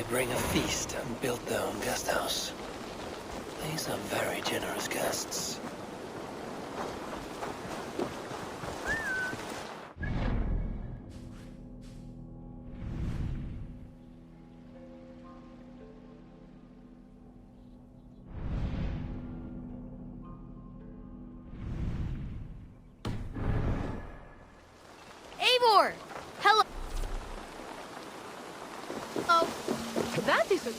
bring a feast and build their own guest house. These are very generous guests. Eivor! Hello! Oh, that is a...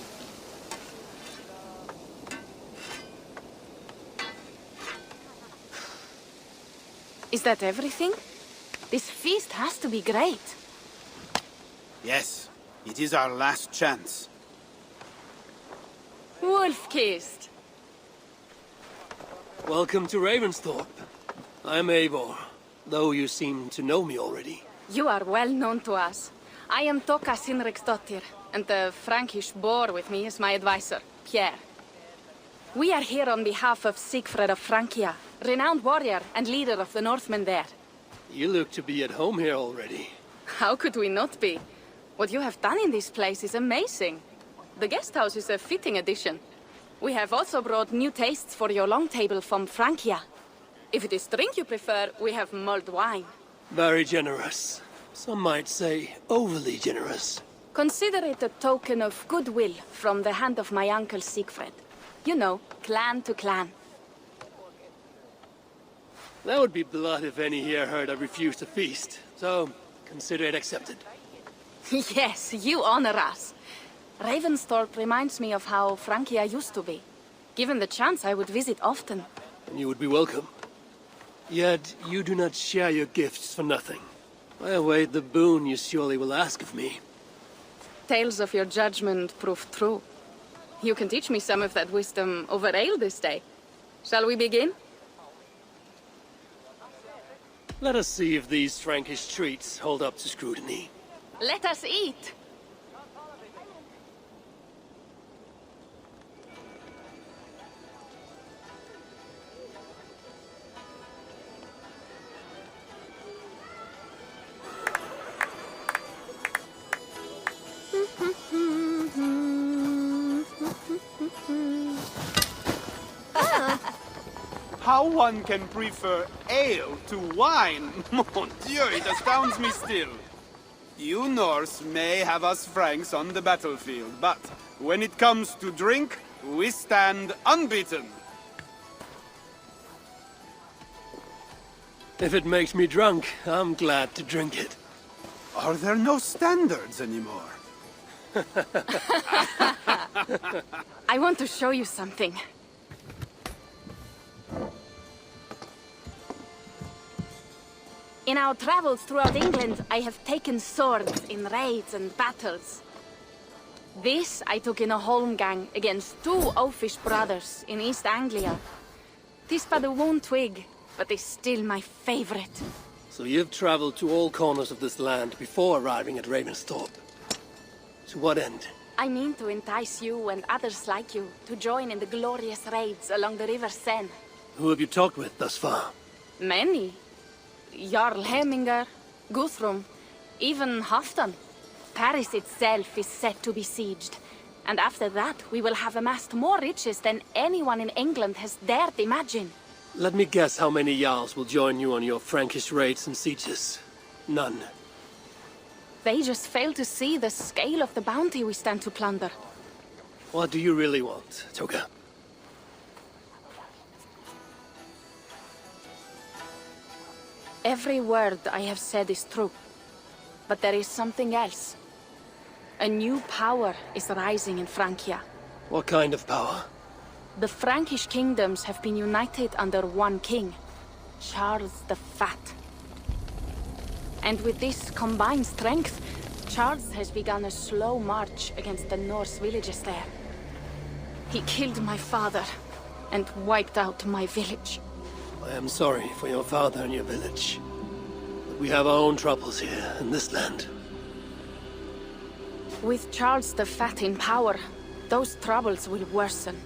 Is that everything? This feast has to be great. Yes, it is our last chance. Wolf-kissed. Welcome to Ravensthorpe. I'm Eivor, though you seem to know me already. You are well known to us. I am Assassin Brotherhood, and the Frankish boar with me is my advisor, Pierre. We are here on behalf of Siegfried of Francia, renowned warrior and leader of the Northmen there. You look to be at home here already. How could we not be? What you have done in this place is amazing. The guest house is a fitting addition. We have also brought new tastes for your long table from Francia. If it is drink you prefer, we have mulled wine. Very generous. Some might say overly generous. Consider it a token of goodwill from the hand of my uncle Siegfried. You know, clan to clan. That would be blood if any here heard I refused to feast, so consider it accepted. Yes, you honor us. Ravensthorpe reminds me of how Francia used to be. Given the chance, I would visit often. And you would be welcome. Yet, you do not share your gifts for nothing. I await the boon you surely will ask of me. Tales of your judgment prove true. You can teach me some of that wisdom over ale this day. Shall we begin? Let us see if these Frankish treats hold up to scrutiny. Let us eat! How one can prefer ale to wine? Mon Dieu, it astounds me still. You Norse may have us Franks on the battlefield, but when it comes to drink, we stand unbeaten. If it makes me drunk, I'm glad to drink it. Are there no standards anymore? I want to show you something. In our travels throughout England, I have taken swords in raids and battles. This I took in a holmgang against 2 oafish brothers in East Anglia. 'Tis but a worn twig, but is still my favorite. So you've traveled to all corners of this land before arriving at Ravensthorpe. To what end? I mean to entice you and others like you to join in the glorious raids along the River Seine. Who have you talked with thus far? Many. Jarl Hemminger, Guthrum, even Halfdan. Paris itself is set to be sieged. And after that, we will have amassed more riches than anyone in England has dared imagine. Let me guess how many Jarls will join you on your Frankish raids and sieges. None. They just fail to see the scale of the bounty we stand to plunder. What do you really want, Toga? Every word I have said is true. But there is something else. A new power is rising in Francia. What kind of power? The Frankish kingdoms have been united under one king, Charles the Fat. And with this combined strength, Charles has begun a slow march against the Norse villages there. He killed my father and wiped out my village. I am sorry for your father and your village. But we have our own troubles here in this land. With Charles the Fat in power, those troubles will worsen.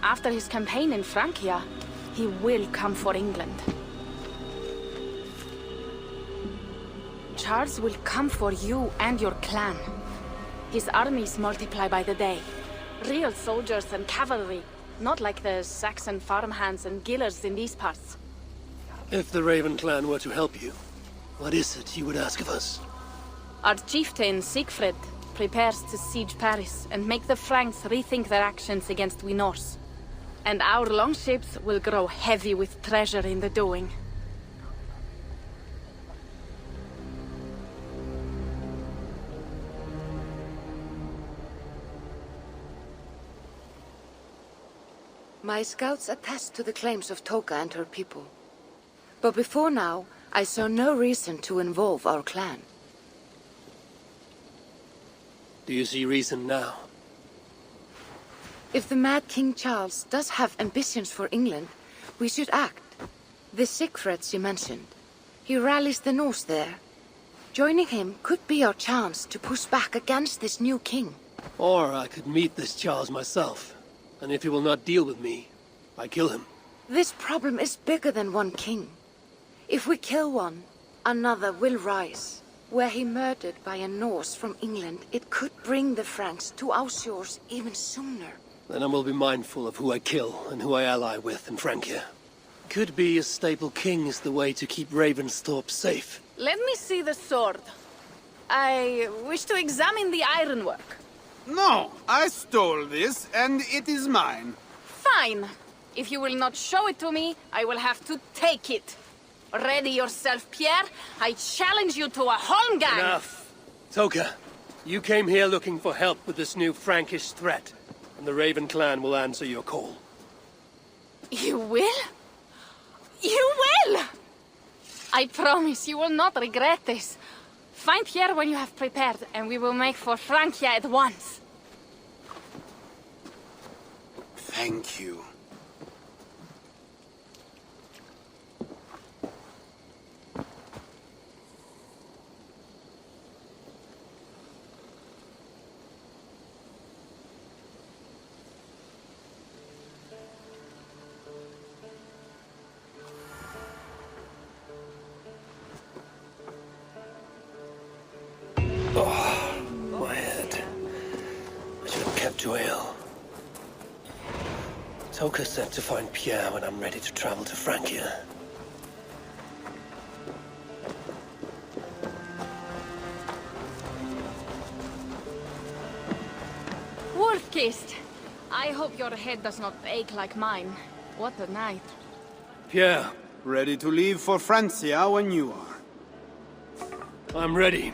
After his campaign in Francia, he will come for England. Charles will come for you and your clan. His armies multiply by the day. Real soldiers and cavalry, not like the Saxon farmhands and gillers in these parts. If the Raven clan were to help you, what is it you would ask of us? Our chieftain, Siegfried, prepares to siege Paris and make the Franks rethink their actions against we Norse. And our longships will grow heavy with treasure in the doing. My scouts attest to the claims of Toka and her people. But before now, I saw no reason to involve our clan. Do you see reason now? If the mad King Charles does have ambitions for England, we should act. The Siegfried you mentioned, he rallies the Norse there. Joining him could be our chance to push back against this new king. Or I could meet this Charles myself, and if he will not deal with me, I kill him. This problem is bigger than one king. If we kill one, another will rise. Were he murdered by a Norse from England, it could bring the Franks to our shores even sooner. Then I will be mindful of who I kill and who I ally with in Francia. Could be a stable king is the way to keep Ravensthorpe safe. Let me see the sword. I wish to examine the ironwork. No, I stole this, and it is mine. Fine. If you will not show it to me, I will have to take it. Ready yourself, Pierre. I challenge you to a holmgang. Enough. Toka, you came here looking for help with this new Frankish threat, and the Raven clan will answer your call. You will? You will! I promise you will not regret this. Find Pierre when you have prepared, and we will make for Francia at once. Thank you. My head. I should have kept to ale. Toka said to find Pierre when I'm ready to travel to Francia. Wolf-kissed. I hope your head does not ache like mine. What a night. Pierre, Ready to leave for Francia when you are. I'm ready.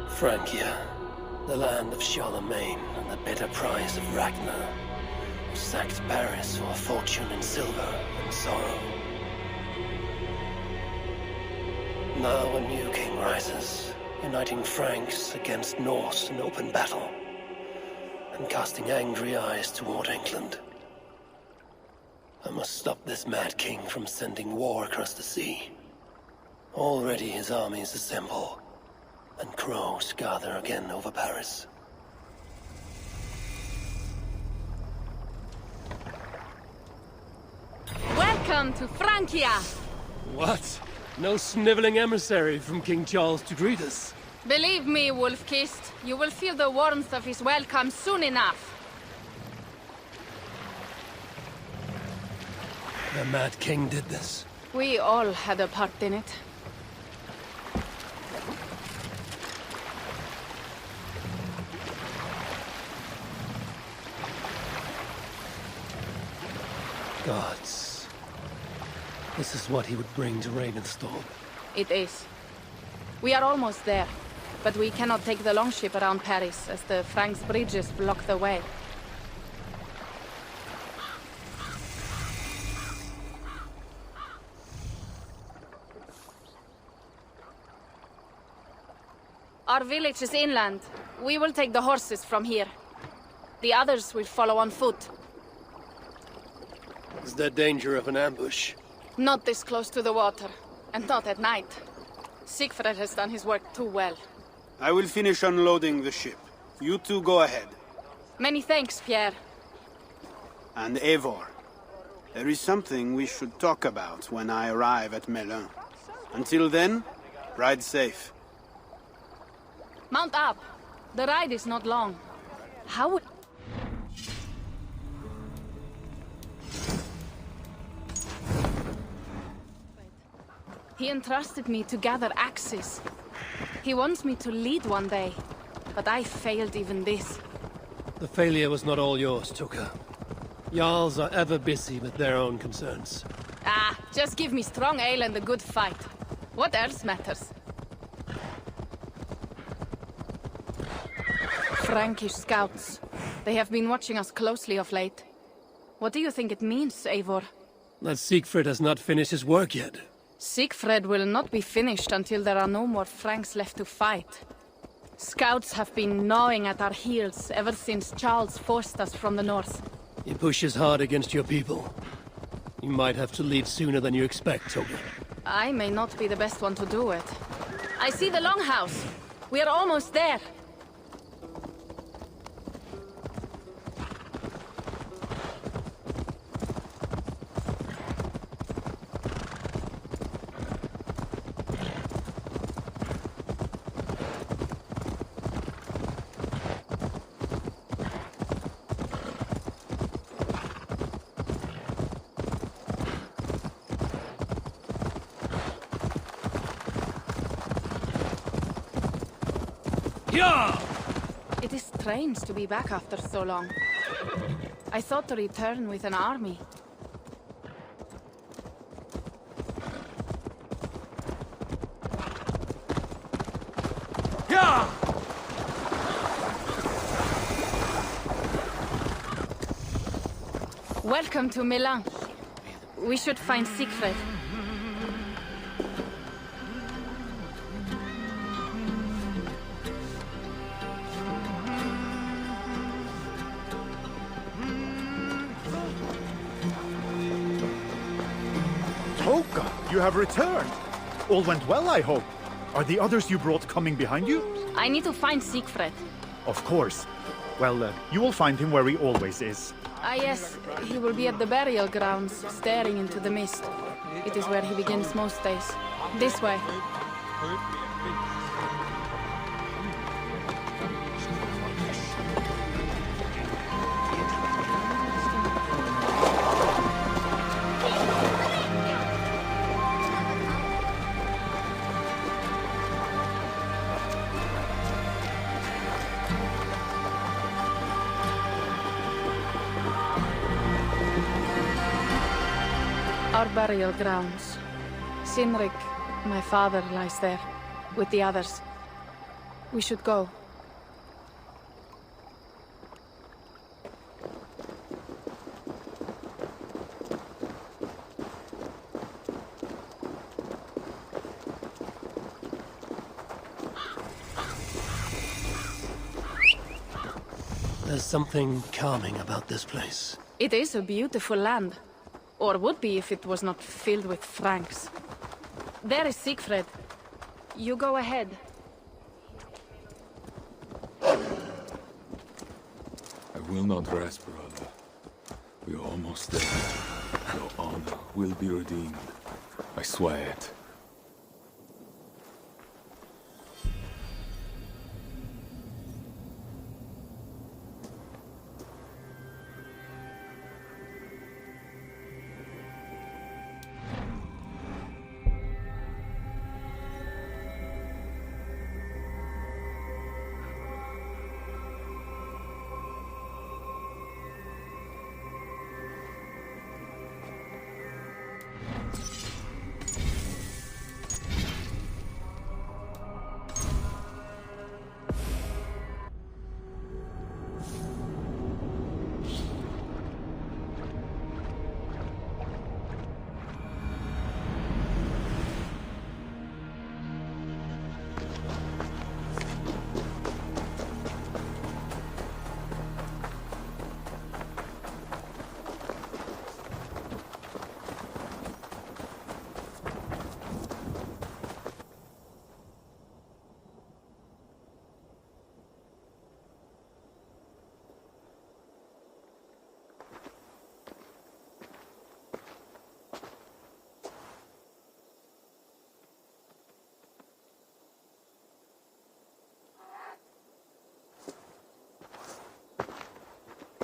Francia, the land of Charlemagne and the bitter prize of Ragnar, who sacked Paris for a fortune in silver and sorrow. Now a new king rises, uniting Franks against Norse in open battle, and casting angry eyes toward England. I must stop this mad king from sending war across the sea. Already his armies assemble, and crows gather again over Paris. Welcome to Francia! What? No sniveling emissary from King Charles to greet us? Believe me, Wolf-kissed, you will feel the warmth of his welcome soon enough. The Mad King did this. We all had a part in it. Gods. This is what he would bring to Ravensthorpe. It is. We are almost there, but we cannot take the longship around Paris as the Franks' bridges block the way. Our village is inland. We will take the horses from here. The others will follow on foot. Is there danger of an ambush? Not this close to the water, and not at night. Siegfried has done his work too well. I will finish unloading the ship. You two go ahead. Many thanks, Pierre. And Eivor, there is something we should talk about when I arrive at Melun. Until then, ride safe. Mount up. The ride is not long. How would... He entrusted me to gather axes. He wants me to lead one day, but I failed even this. The failure was not all yours, Tuka. Jarls are ever busy with their own concerns. Ah, just give me strong ale and a good fight. What else matters? Frankish scouts. They have been watching us closely of late. What do you think it means, Eivor? That Siegfried has not finished his work yet. Siegfried will not be finished until there are no more Franks left to fight. Scouts have been gnawing at our heels ever since Charles forced us from the north. He pushes hard against your people. You might have to leave sooner than you expect, Tuka. I may not be the best one to do it. I see the longhouse. We are almost there. It is strange to be back after so long. I thought to return with an army. Welcome to Milan. We should find Siegfried. You have returned. All went well, I hope. Are the others you brought coming behind you? I need to find Siegfried. Of course. Well, you will find him where he always is. Ah yes, he will be at the burial grounds, staring into the mist. It is where he begins most days. This way. Our burial grounds. Sinrik, my father, lies there, with the others. We should go. There's something calming about this place. It is a beautiful land. Or would be if it was not filled with Franks. There is Siegfried. You go ahead. I will not rest, brother. We are almost there. Your honor will be redeemed. I swear it.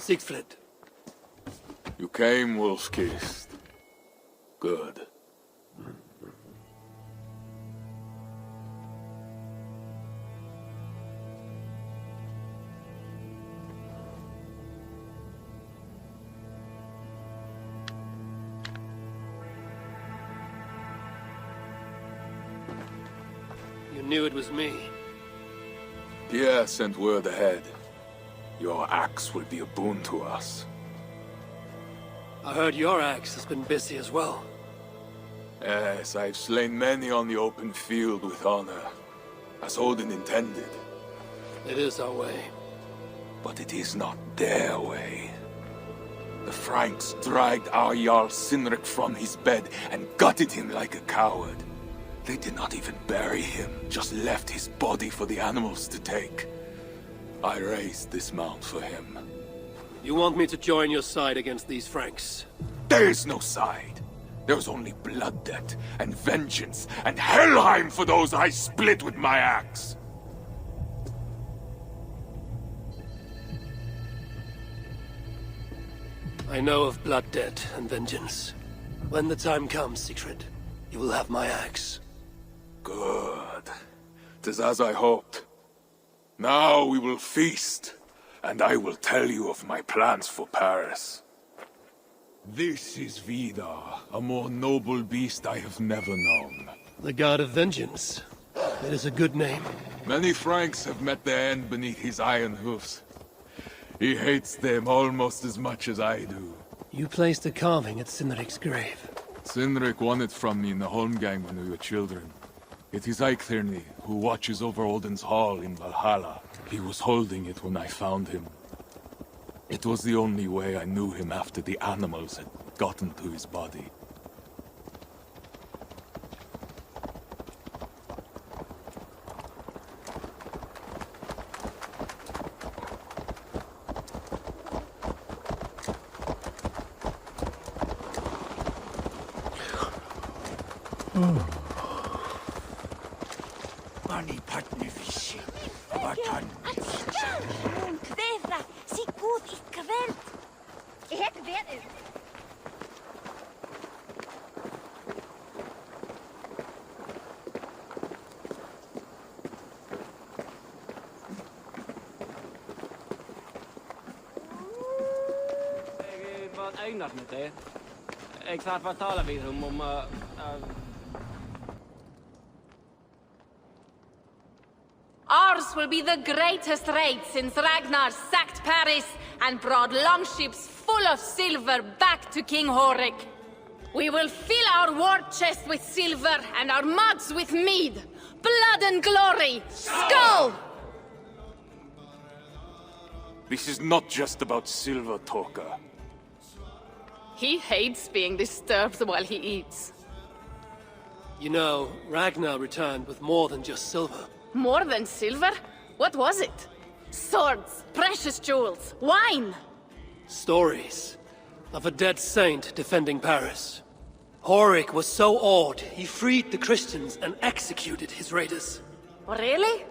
Siegfried. You came, wolf-kissed. Good. You knew it was me. Pierre sent word ahead. Your axe will be a boon to us. I heard your axe has been busy as well. Yes, I've slain many on the open field with honor, as Odin intended. It is our way. But it is not their way. The Franks dragged our Jarl Sinrik from his bed and gutted him like a coward. They did not even bury him, just left his body for the animals to take. I raised this mount for him. You want me to join your side against these Franks? There is no side. There's only blood debt, and vengeance, and Helheim for those I split with my axe. I know of blood debt and vengeance. When the time comes, Siegfried, you will have my axe. Good. 'Tis as I hoped. Now we will feast, and I will tell you of my plans for Paris. This is Vidar, a more noble beast I have never known. The God of Vengeance. It is a good name. Many Franks have met their end beneath his iron hoofs. He hates them almost as much as I do. You placed a carving at Sinrik's grave. Sinrik won it from me in the Holmgang when we were children. It is Eiktherni, who watches over Odin's hall in Valhalla. He was holding it when I found him. It was the only way I knew him after the animals had gotten to his body. Ours will be the greatest raid since Ragnar sacked Paris and brought longships full of silver back to King Horik. We will fill our war chest with silver and our mugs with mead. Blood and glory! Skull! This is not just about silver, Torka. He hates being disturbed while he eats. You know, Ragnar returned with more than just silver. More than silver? What was it? Swords, precious jewels, wine! Stories of a dead saint defending Paris. Horik was so awed, he freed the Christians and executed his raiders. Really?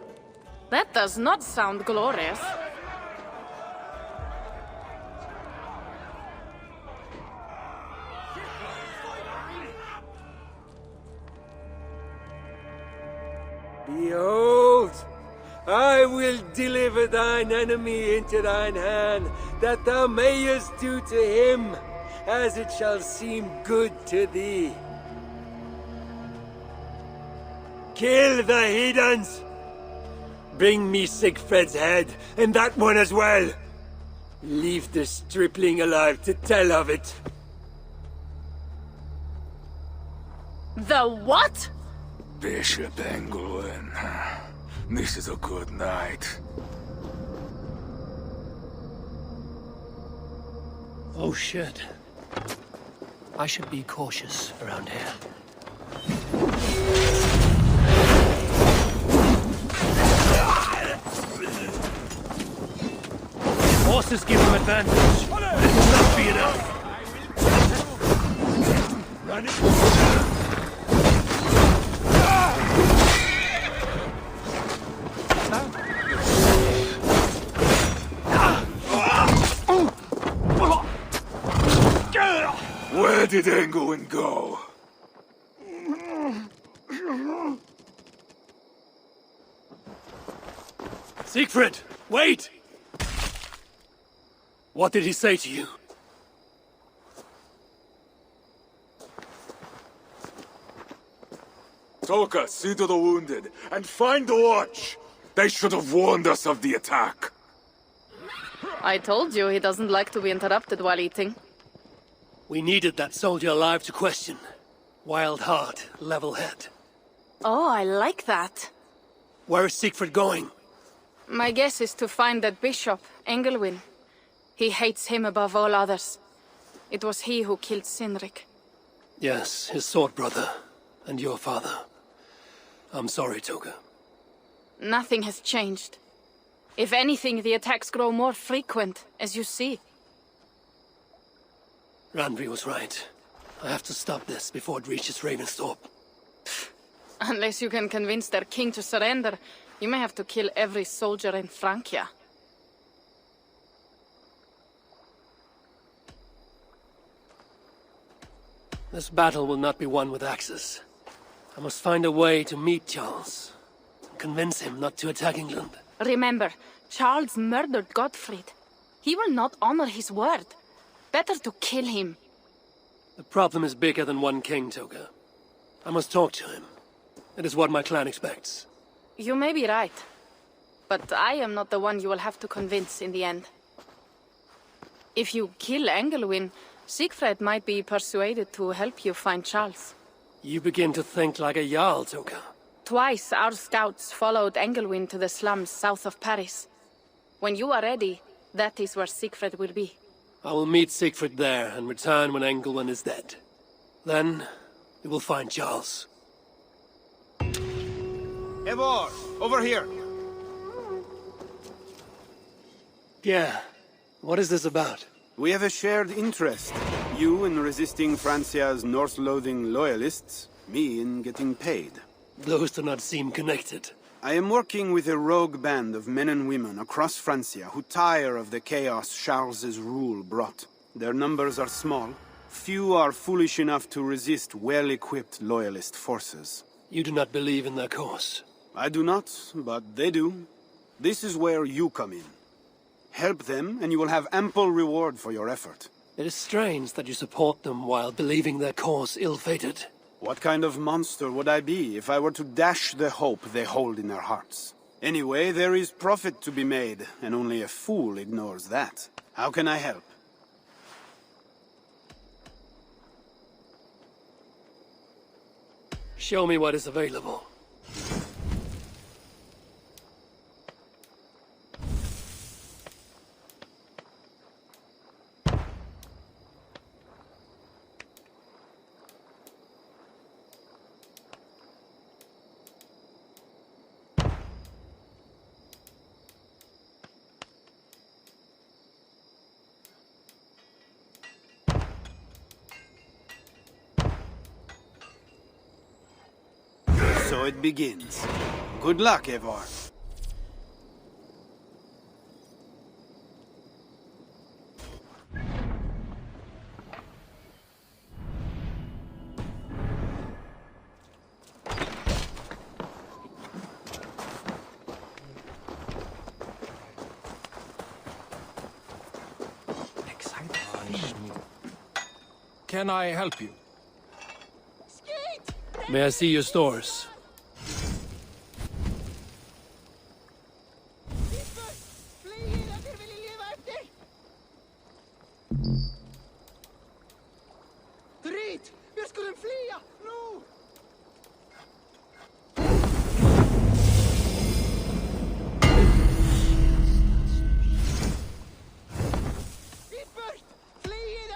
That does not sound glorious. Behold, I will deliver thine enemy into thine hand, that thou mayest do to him as it shall seem good to thee. Kill the heathens! Bring me Siegfried's head, and that one as well! Leave the stripling alive to tell of it. The what? Bishop Engelwin. This is a good night. Oh shit. I should be cautious around here. Horses give him advantage. This will not be enough. Run it. did Engwin go? Siegfried, wait! What did he say to you? Toka, see to the wounded, and find the watch! They should have warned us of the attack. I told you he doesn't like to be interrupted while eating. We needed that soldier alive to question. Wild heart, level head. Oh, I like that. Where is Siegfried going? My guess is to find that bishop, Engelwin. He hates him above all others. It was he who killed Cynric. Yes, his sword brother. And your father. I'm sorry, Toga. Nothing has changed. If anything, the attacks grow more frequent, as you see. Randvi was right. I have to stop this before it reaches Ravensthorpe. Unless you can convince their king to surrender, you may have to kill every soldier in Francia. This battle will not be won with axes. I must find a way to meet Charles. Convince him not to attack England. Remember, Charles murdered Godfried. He will not honor his word. Better to kill him. The problem is bigger than one king, Toga. I must talk to him. It is what my clan expects. You may be right. But I am not the one you will have to convince in the end. If you kill Engelwin, Siegfried might be persuaded to help you find Charles. You begin to think like a Jarl, Toga. Twice our scouts followed Engelwin to the slums south of Paris. When you are ready, that is where Siegfried will be. I will meet Siegfried there and return when Engelwin is dead. Then, we will find Charles. Eivor, over here. Yeah. What is this about? We have a shared interest. You in resisting Francia's Norse-loathing loyalists, me in getting paid. Those do not seem connected. I am working with a rogue band of men and women across Francia who tire of the chaos Charles's rule brought. Their numbers are small. Few are foolish enough to resist well-equipped loyalist forces. You do not believe in their cause? I do not, but they do. This is where you come in. Help them, and you will have ample reward for your effort. It is strange that you support them while believing their cause ill-fated. What kind of monster would I be if I were to dash the hope they hold in their hearts? Anyway, there is profit to be made, and only a fool ignores that. How can I help? Show me what is available. So it begins. Good luck, Eivor. Can I help you? May I see your stores?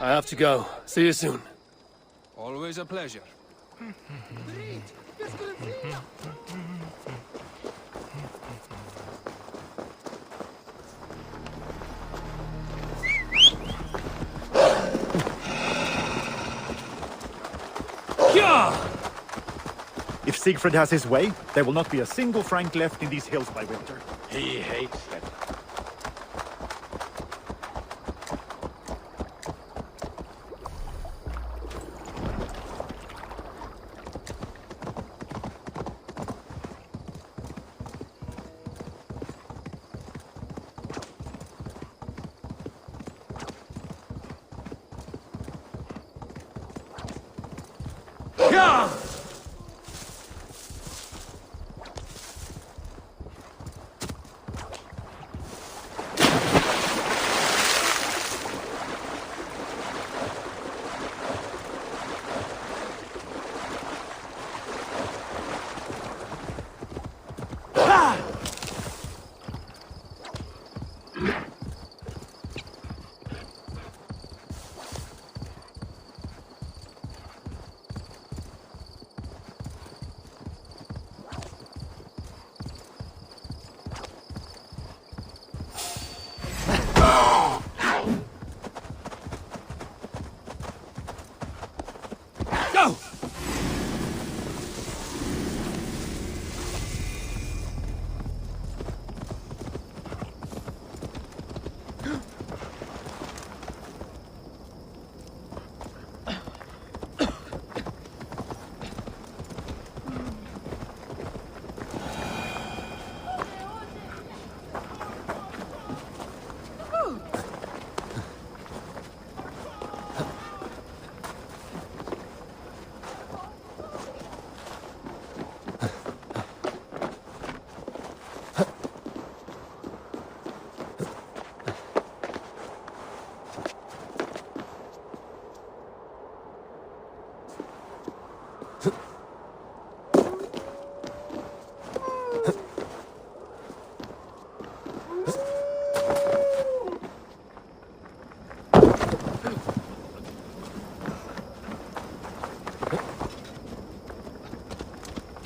I have to go. See you soon. Always a pleasure. If Siegfried has his way, there will not be a single Frank left in these hills by winter. He hates them.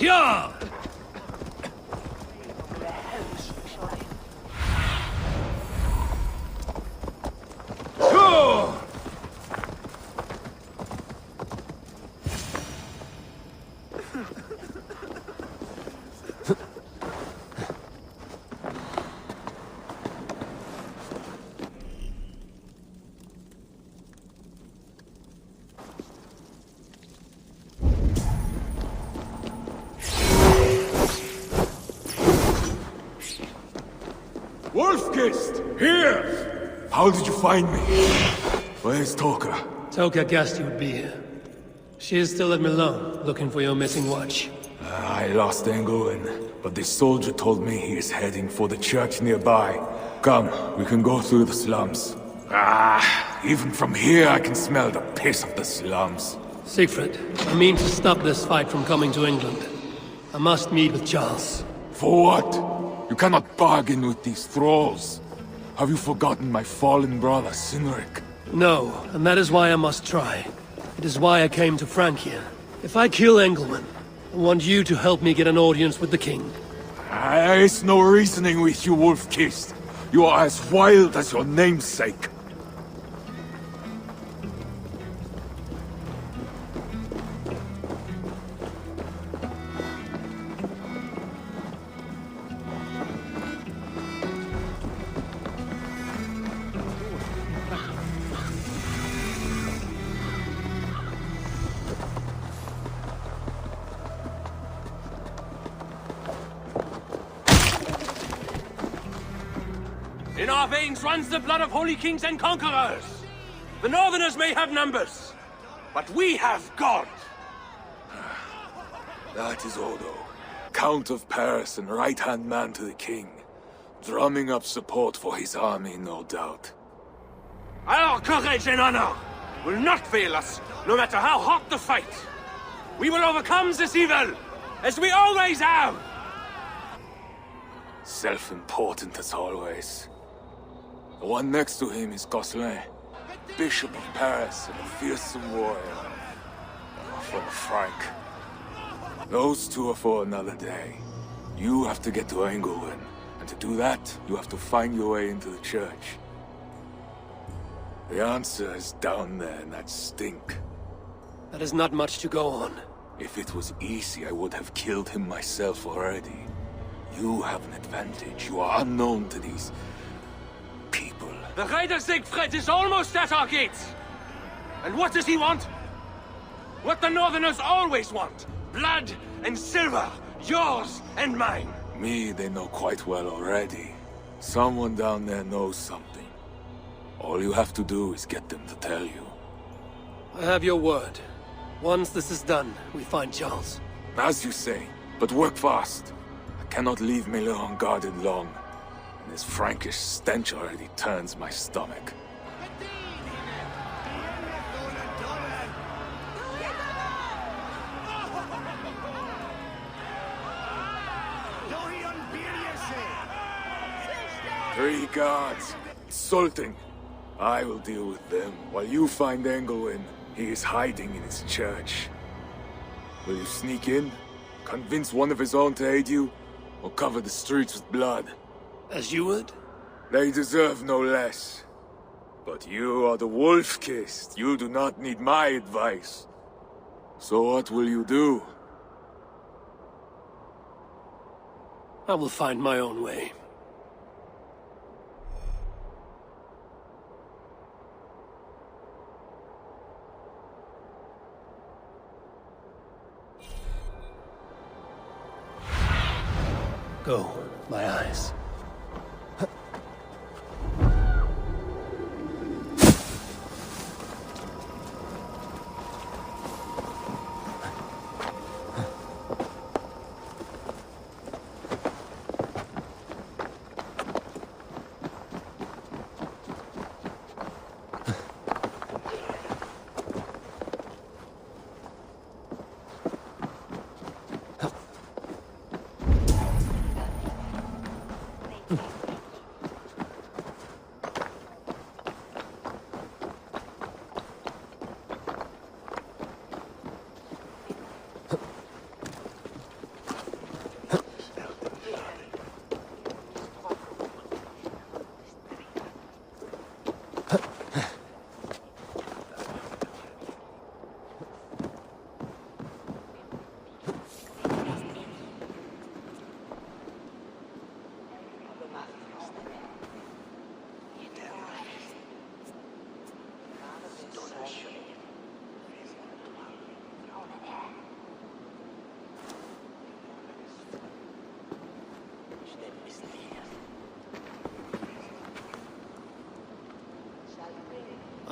Here! Wolfkist! Here! How did you find me? Where's Toka? Toka guessed you would be here. She is still at Milan, looking for your missing watch. I lost Englewen, but this soldier told me he is heading for the church nearby. Come, we can go through the slums. Even from here I can smell the piss of the slums. Siegfried, I mean to stop this fight from coming to England. I must meet with Charles. For what? You cannot bargain with these thralls. Have you forgotten my fallen brother, Cynric? No, and that is why I must try. It is why I came to Francia. If I kill Engelman, I want you to help me get an audience with the king. There is no reasoning with you, Wolfkist. You are as wild as your namesake. In our veins runs the blood of holy kings and conquerors. The Northerners may have numbers, but we have God. That is Odo, Count of Paris and right-hand man to the king. Drumming up support for his army, no doubt. Our courage and honor will not fail us, no matter how hot the fight. We will overcome this evil, as we always have. Self-important as always. The one next to him is Gosselin, Bishop of Paris and a fearsome warrior. For Frank. Those two are for another day. You have to get to Engelwen, and to do that, you have to find your way into the church. The answer is down there in that stink. That is not much to go on. If it was easy, I would have killed him myself already. You have an advantage. You are unknown to these people. The Raider Siegfried is almost at our gates. And what does he want? What the Northerners always want. Blood and silver. Yours and mine. Me, they know quite well already. Someone down there knows something. All you have to do is get them to tell you. I have your word. Once this is done, we find Charles. As you say, but work fast. I cannot leave Miller unguarded long. And this Frankish stench already turns my stomach. Three guards. Insulting. I will deal with them, while you find Engelwen. He is hiding in his church. Will you sneak in? Convince one of his own to aid you? Or cover the streets with blood? As you would? They deserve no less. But you are the Wolf-Kissed. You do not need my advice. So what will you do? I will find my own way. Go, my eyes.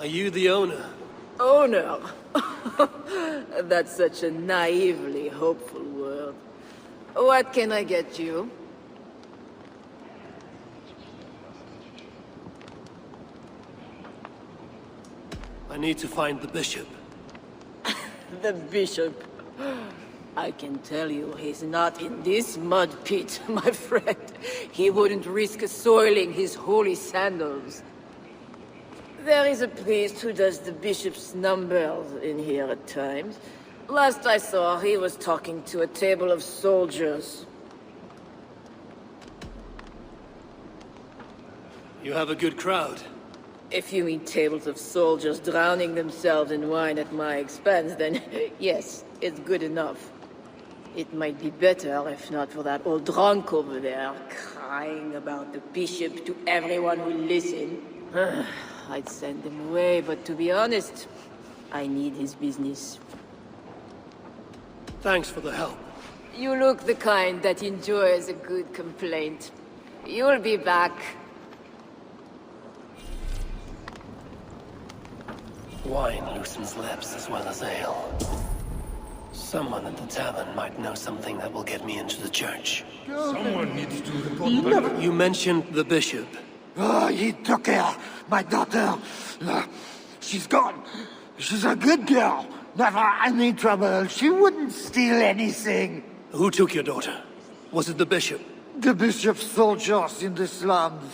Are you the owner? Owner? That's such a naively hopeful word. What can I get you? I need to find the bishop. The bishop? I can tell you he's not in this mud pit, my friend. He wouldn't risk soiling his holy sandals. There is a priest who does the bishop's numbers in here at times. Last I saw, he was talking to a table of soldiers. You have a good crowd. If you mean tables of soldiers drowning themselves in wine at my expense, then yes, it's good enough. It might be better if not for that old drunk over there, crying about the bishop to everyone who will listen. I'd send him away, but to be honest, I need his business. Thanks for the help. You look the kind that enjoys a good complaint. You'll be back. Wine loosens lips as well as ale. Someone at the tavern might know something that will get me into the church. Someone needs to report. You mentioned the bishop. Oh, he took her, my daughter. She's gone. She's a good girl. Never any trouble. She wouldn't steal anything. Who took your daughter? Was it the bishop? The bishop's soldiers in the slums.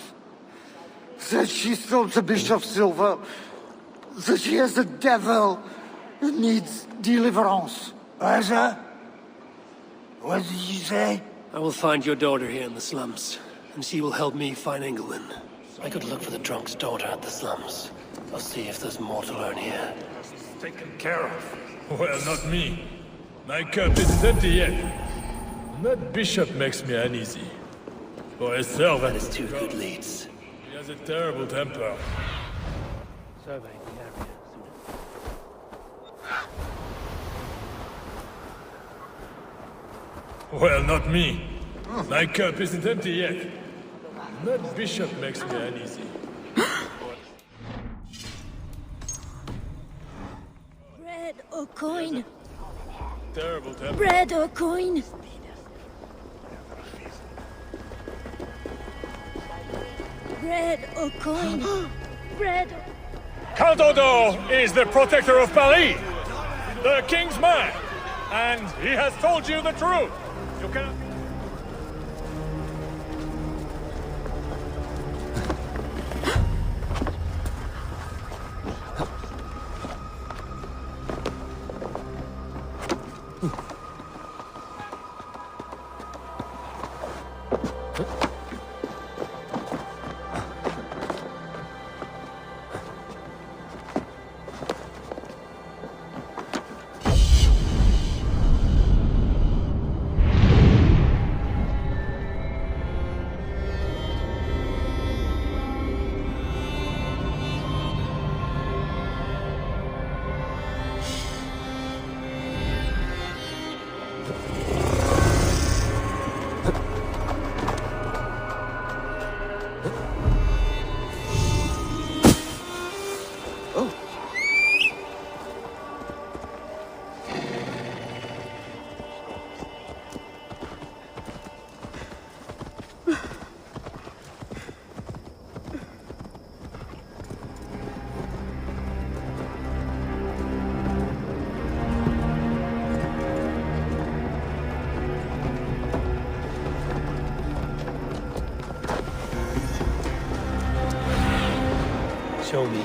Said she stole the bishop's silver. That she has a devil who needs deliverance. What did you say? I will find your daughter here in the slums, and she will help me find England. I could look for the drunk's daughter at the slums. I'll see if there's more to learn here. Taken care of. Well, not me. My cup isn't empty yet. And that bishop makes me uneasy. For a servant. That is two good leads. He has a terrible temper. Surveying the area. Well, not me. My cup isn't empty yet. That bishop makes me uneasy. Bread or coin? Terrible temper. Bread or coin? Bread or coin? Bread or... Count Odo is the protector of Paris, the king's man, and he has told you the truth. You cannot... Show me.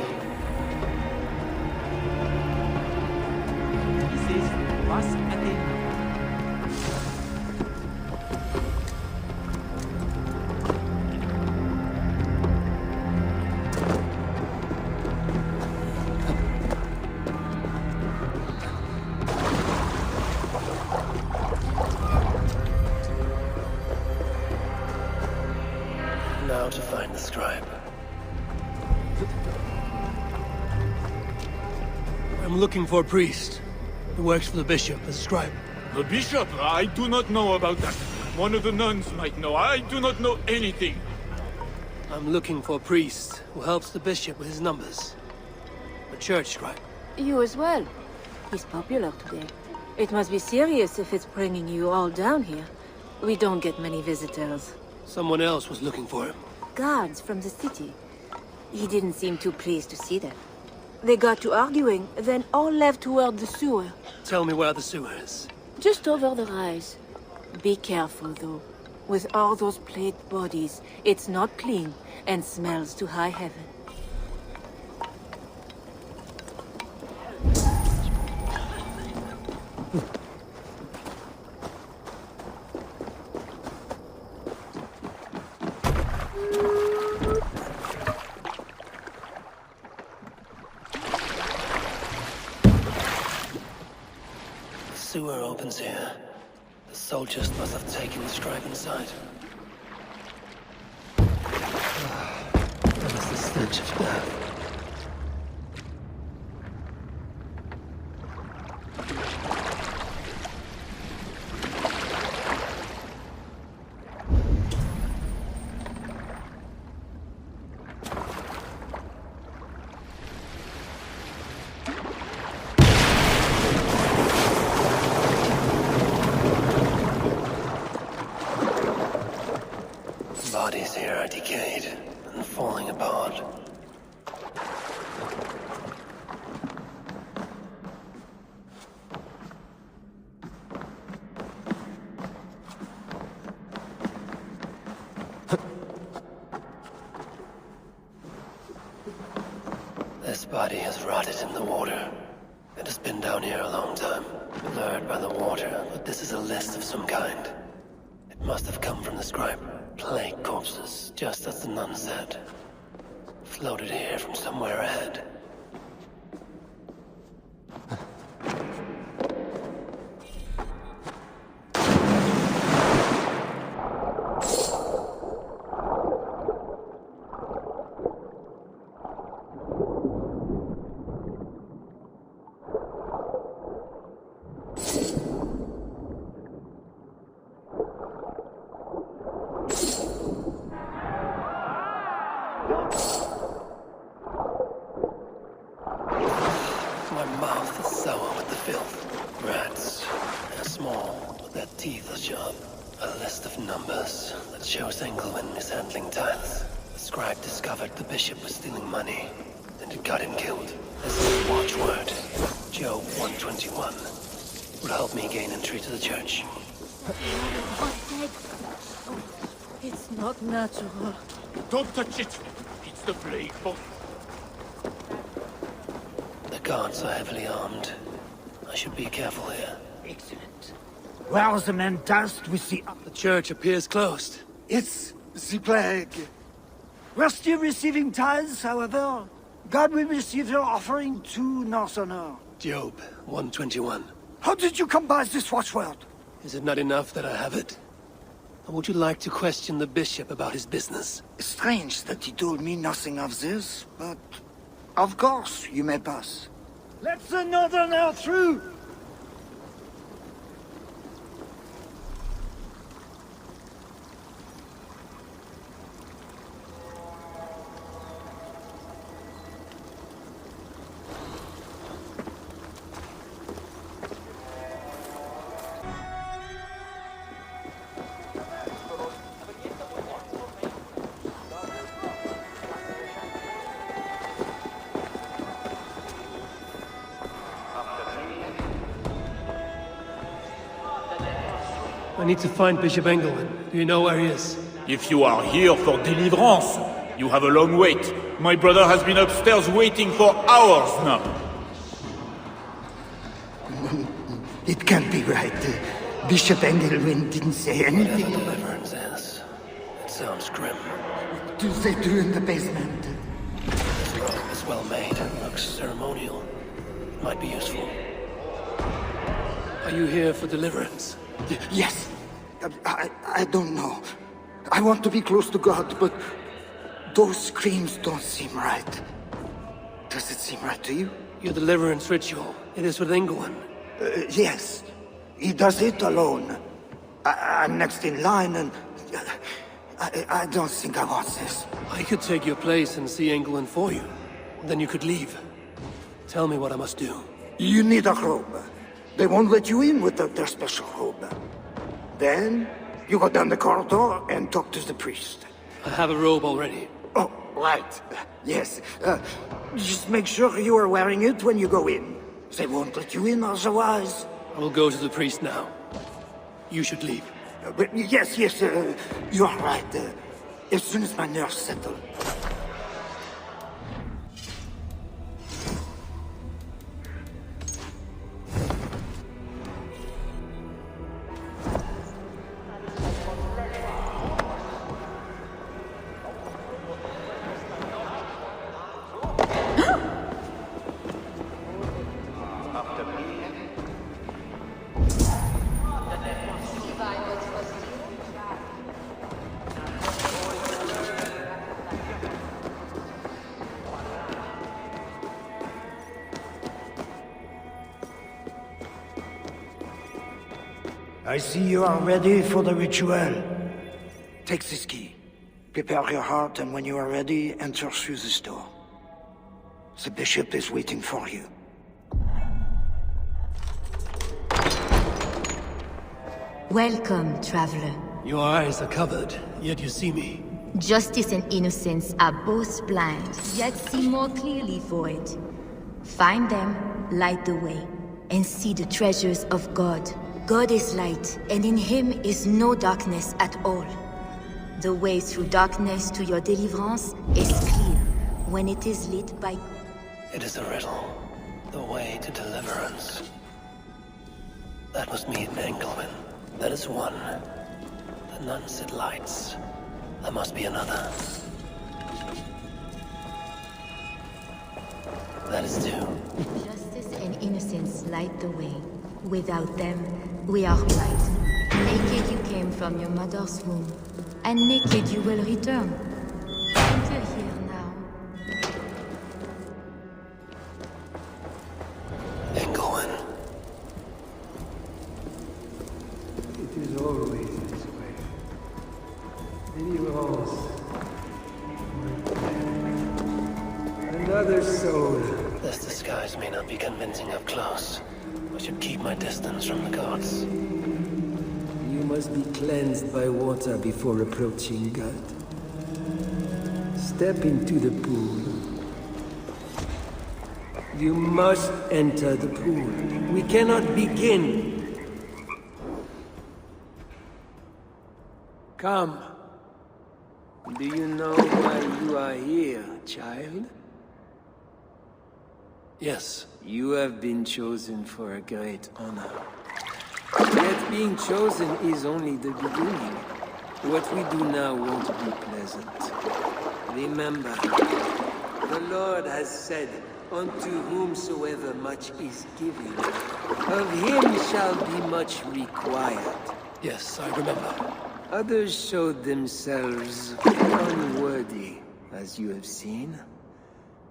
Now to find the scribe. I'm looking for a priest who works for the bishop as a scribe. The bishop? I do not know about that. One of the nuns might know. I do not know anything. I'm looking for a priest who helps the bishop with his numbers. A church scribe. You as well. He's popular today. It must be serious if it's bringing you all down here. We don't get many visitors. Someone else was looking for him. Guards from the city. He didn't seem too pleased to see them. They got to arguing, then all left toward the sewer. Tell me where the sewer is. Just over the rise. Be careful, though. With all those plagued bodies, it's not clean and smells to high heaven. The sewer opens here. The soldiers must have taken the scribe inside. That is the stench of death. Bodies here are decayed and falling apart. This body has rotted in the water. It has been down here a long time, blurred by the water, but this is a list of some kind. It must have come from the scribe. Plague corpses, just as the nun said. Floated here from somewhere ahead. My mouth is sour with the filth. Rats. They're small, but their teeth are sharp. A list of numbers that shows Engelman mishandling tithes. The scribe discovered the bishop was stealing money, and it got him killed. This is a watchword. Job 121. Would help me gain entry to the church. It's not natural. Don't touch it! It's the plague, boss. The guards are heavily armed. I should be careful here. Excellent. Where are the men tasked with the... The church appears closed. It's the plague. We're still receiving tithes, however. God will receive your offering to Northerner. Job 121. How did you come by this watchword? Is it not enough that I have it? Or would you like to question the bishop about his business? Strange that he told me nothing of this, but... Of course, you may pass. Let the Northerner through! I need to find Bishop Engelman. Do you know where he is? If you are here for deliverance, you have a long wait. My brother has been upstairs waiting for hours now. It can't be right. Bishop Engelman didn't say anything. Whatever deliverance is, it sounds grim. What do they do in the basement? This robe is well made and looks ceremonial. Might be useful. Are you here for deliverance? Yes. I don't know. I want to be close to God, but those screams don't seem right. Does it seem right to you? Your deliverance ritual. It is with Engelman. Yes. He does it alone. I'm next in line, and I don't think I want this. I could take your place and see Engelman for you. Then you could leave. Tell me what I must do. You need a robe. They won't let you in without their special robe. Then, you go down the corridor and talk to the priest. I have a robe already. Oh, right. Yes. Just make sure you are wearing it when you go in. They won't let you in otherwise. I will go to the priest now. You should leave. But yes, you are right. As soon as my nerves settle. I see you are ready for the ritual. Take this key. Prepare your heart, and when you are ready, enter through this door. The bishop is waiting for you. Welcome, traveler. Your eyes are covered, yet you see me. Justice and innocence are both blind, yet see more clearly for it. Find them, light the way, and see the treasures of God. God is light, and in him is no darkness at all. The way through darkness to your deliverance is clear when it is lit by... It is a riddle. The way to deliverance. That must mean Engelman. That is one. The nun said lights. There must be another. That is two. Justice and innocence light the way. Without them, we are blind. Naked you came from your mother's womb, and naked you will return. Enter here now. Engelman. It is always this way. Deliverance. Another soul. This disguise may not be convincing up close. I should keep my distance from the gods. You must be cleansed by water before approaching God. Step into the pool. You must enter the pool. We cannot begin. Come. Do you know why you are here, child? Yes. You have been chosen for a great honor. Yet being chosen is only the beginning. What we do now won't be pleasant. Remember, the Lord has said, unto whomsoever much is given, of him shall be much required. Yes, I remember. Others showed themselves unworthy, as you have seen.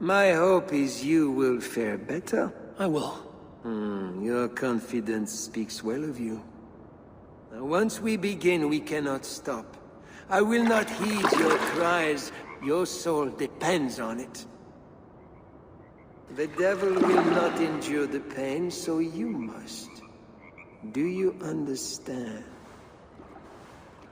My hope is you will fare better. I will. Your confidence speaks well of you. Now, once we begin, we cannot stop. I will not heed your cries. Your soul depends on it. The devil will not endure the pain, so you must. Do you understand?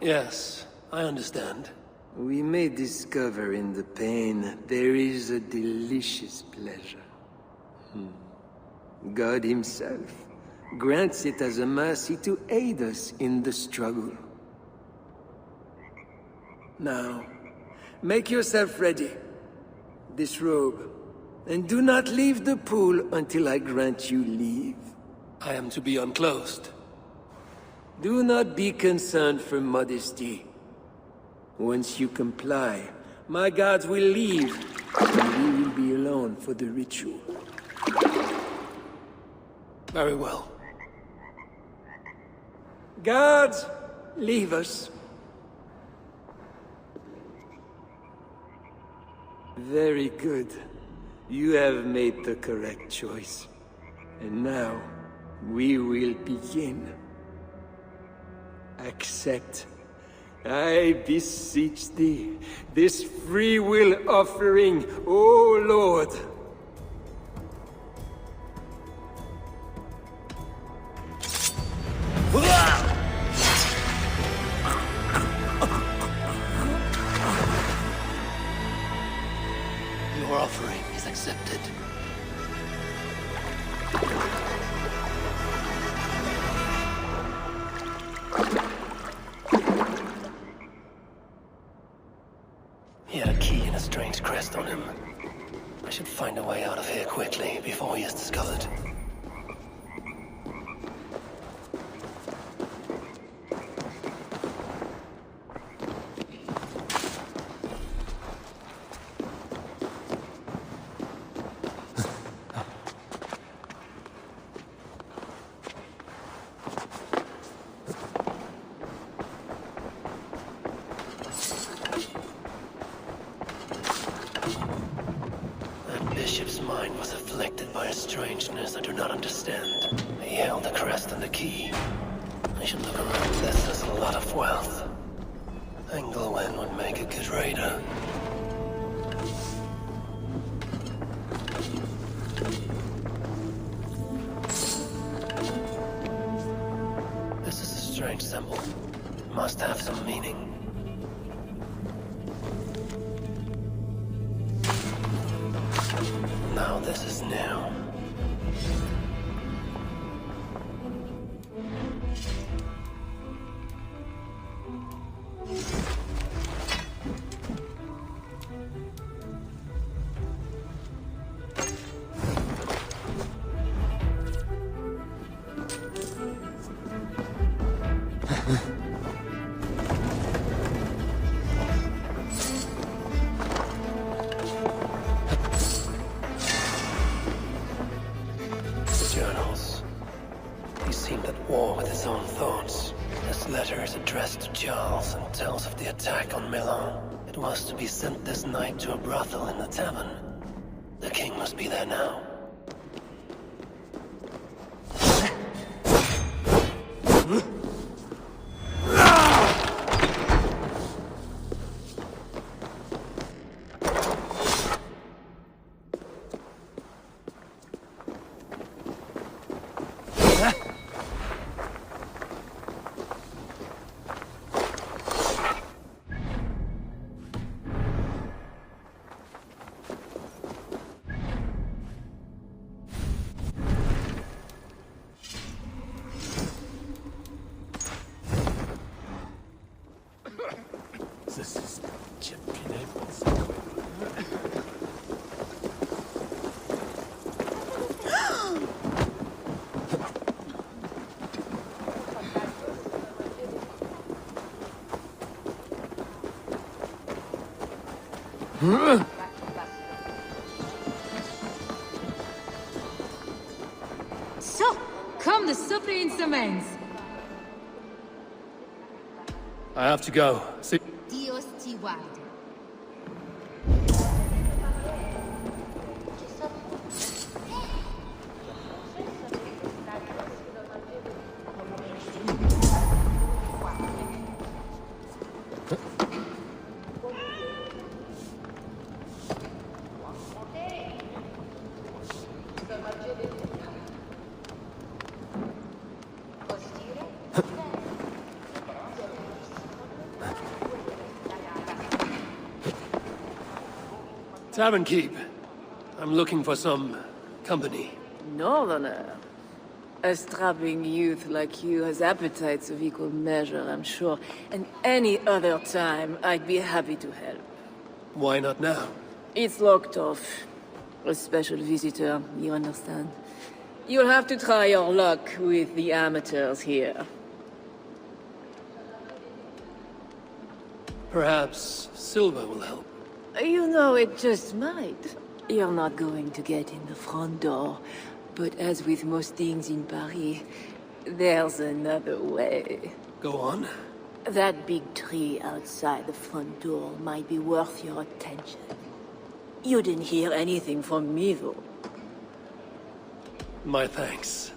Yes, I understand. We may discover in the pain there is a delicious pleasure. God himself grants it as a mercy to aid us in the struggle. Now, make yourself ready. Disrobe, and do not leave the pool until I grant you leave. I am to be unclothed. Do not be concerned for modesty. Once you comply, my guards will leave, and we will be alone for the ritual. Very well. Guards, leave us. Very good. You have made the correct choice. And now, we will begin. Accept, I beseech thee, this free will offering, O Lord. focused on him. I should find a way out of here quickly before he is discovered. Bishop's mind was afflicted by a strangeness I do not understand. He held the crest and the key. I should look around this. There's a lot of wealth. Engelwin would make a good raider. This is a strange symbol. Must have some meaning. Now this is new. Journals. He seemed at war with his own thoughts. This letter is addressed to Charles and tells of the attack on Milan. It was to be sent this night to a brothel in the tavern. The king must be there now. So, come the supper instruments. I have to go. See. Dios te guarde. Tavern keep. I'm looking for some company. Northerner. A strapping youth like you has appetites of equal measure, I'm sure. And any other time, I'd be happy to help. Why not now? It's locked off. A special visitor, you understand? You'll have to try your luck with the amateurs here. Perhaps silver will help. You know, it just might. You're not going to get in the front door, but as with most things in Paris, there's another way. Go on. That big tree outside the front door might be worth your attention. You didn't hear anything from me, though. My thanks.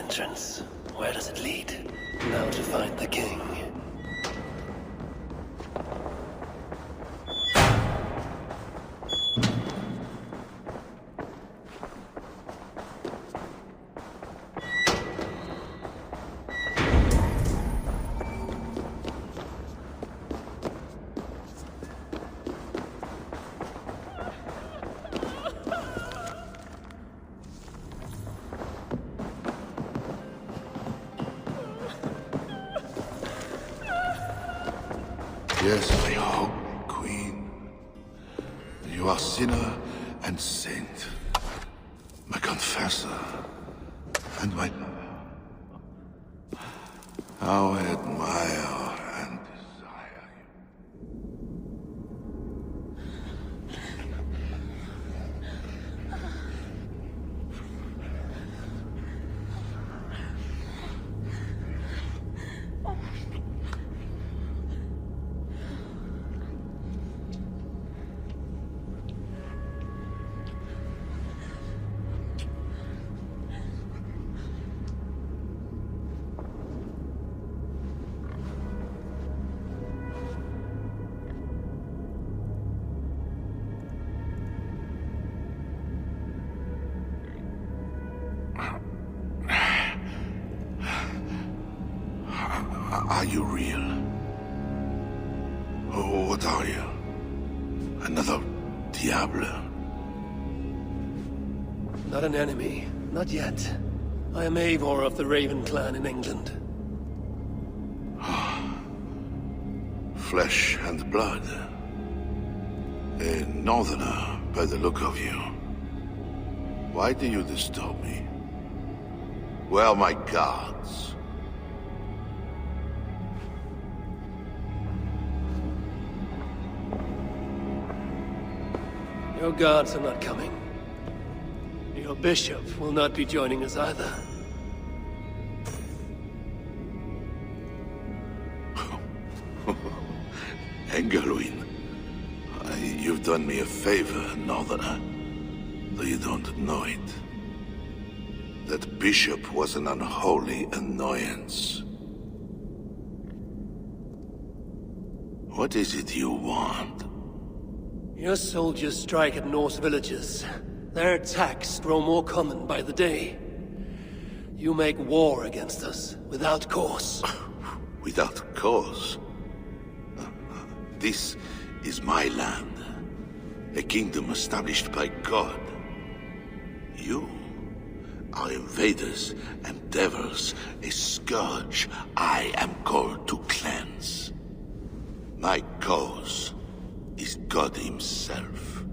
entrance. Where does it lead? Now to find the king. Yes, my holy queen. You are sinner and saint. My confessor. And my lover. How I admire and desire Are you real? Oh, what are you? Another Diablo? Not an enemy. Not yet. I am Eivor of the Raven clan in England. Flesh and blood. A northerner, by the look of you. Why do you disturb me? Where are my guards? Your guards are not coming. Your bishop will not be joining us either. Engelwin, you've done me a favor, northerner. Though you don't know it. That bishop was an unholy annoyance. What is it you want? Your soldiers strike at Norse villages. Their attacks grow more common by the day. You make war against us, without cause. Without cause? This is my land. A kingdom established by God. You are invaders and devils, a scourge I am called to cleanse. My cause is God himself.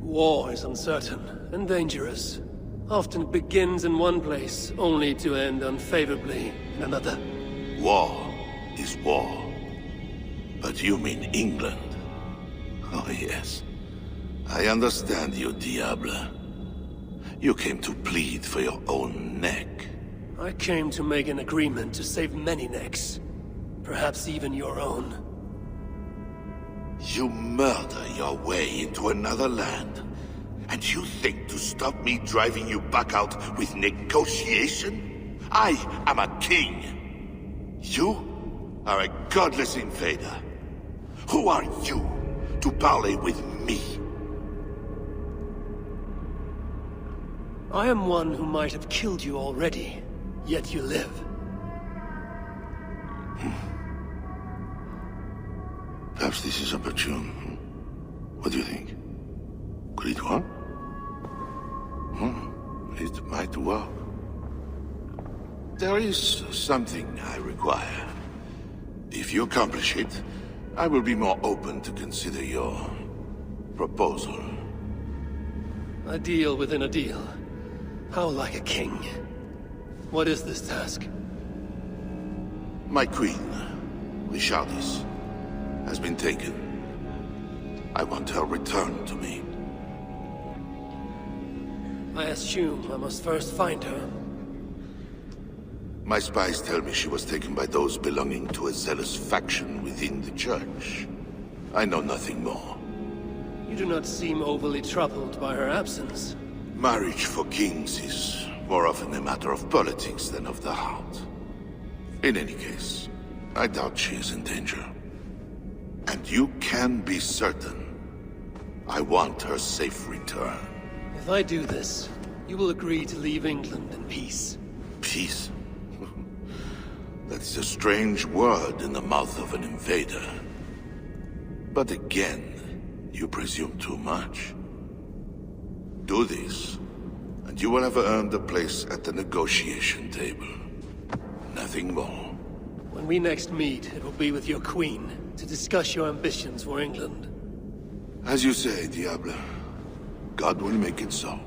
War is uncertain and dangerous. Often it begins in one place, only to end unfavorably in another. War is war. But you mean England? Oh yes. I understand you, Diable. You came to plead for your own neck. I came to make an agreement to save many necks. Perhaps even your own. You murder your way into another land, and you think to stop me driving you back out with negotiation? I am a king. You are a godless invader. Who are you to parley with me? I am one who might have killed you already, yet you live. Perhaps this is opportune. What do you think? Could it work? It might work. There is something I require. If you accomplish it, I will be more open to consider your proposal. A deal within a deal. How like a king. What is this task? My queen, Richardis, has been taken. I want her returned to me. I assume I must first find her. My spies tell me she was taken by those belonging to a zealous faction within the church. I know nothing more. You do not seem overly troubled by her absence. Marriage for kings is more often a matter of politics than of the heart. In any case, I doubt she is in danger. And you can be certain I want her safe return. If I do this, you will agree to leave England in peace. Peace? That is a strange word in the mouth of an invader. But again, you presume too much. Do this, and you will have earned a place at the negotiation table. Nothing more. When we next meet, it will be with your queen, to discuss your ambitions for England. As you say, Diable. God will make it so.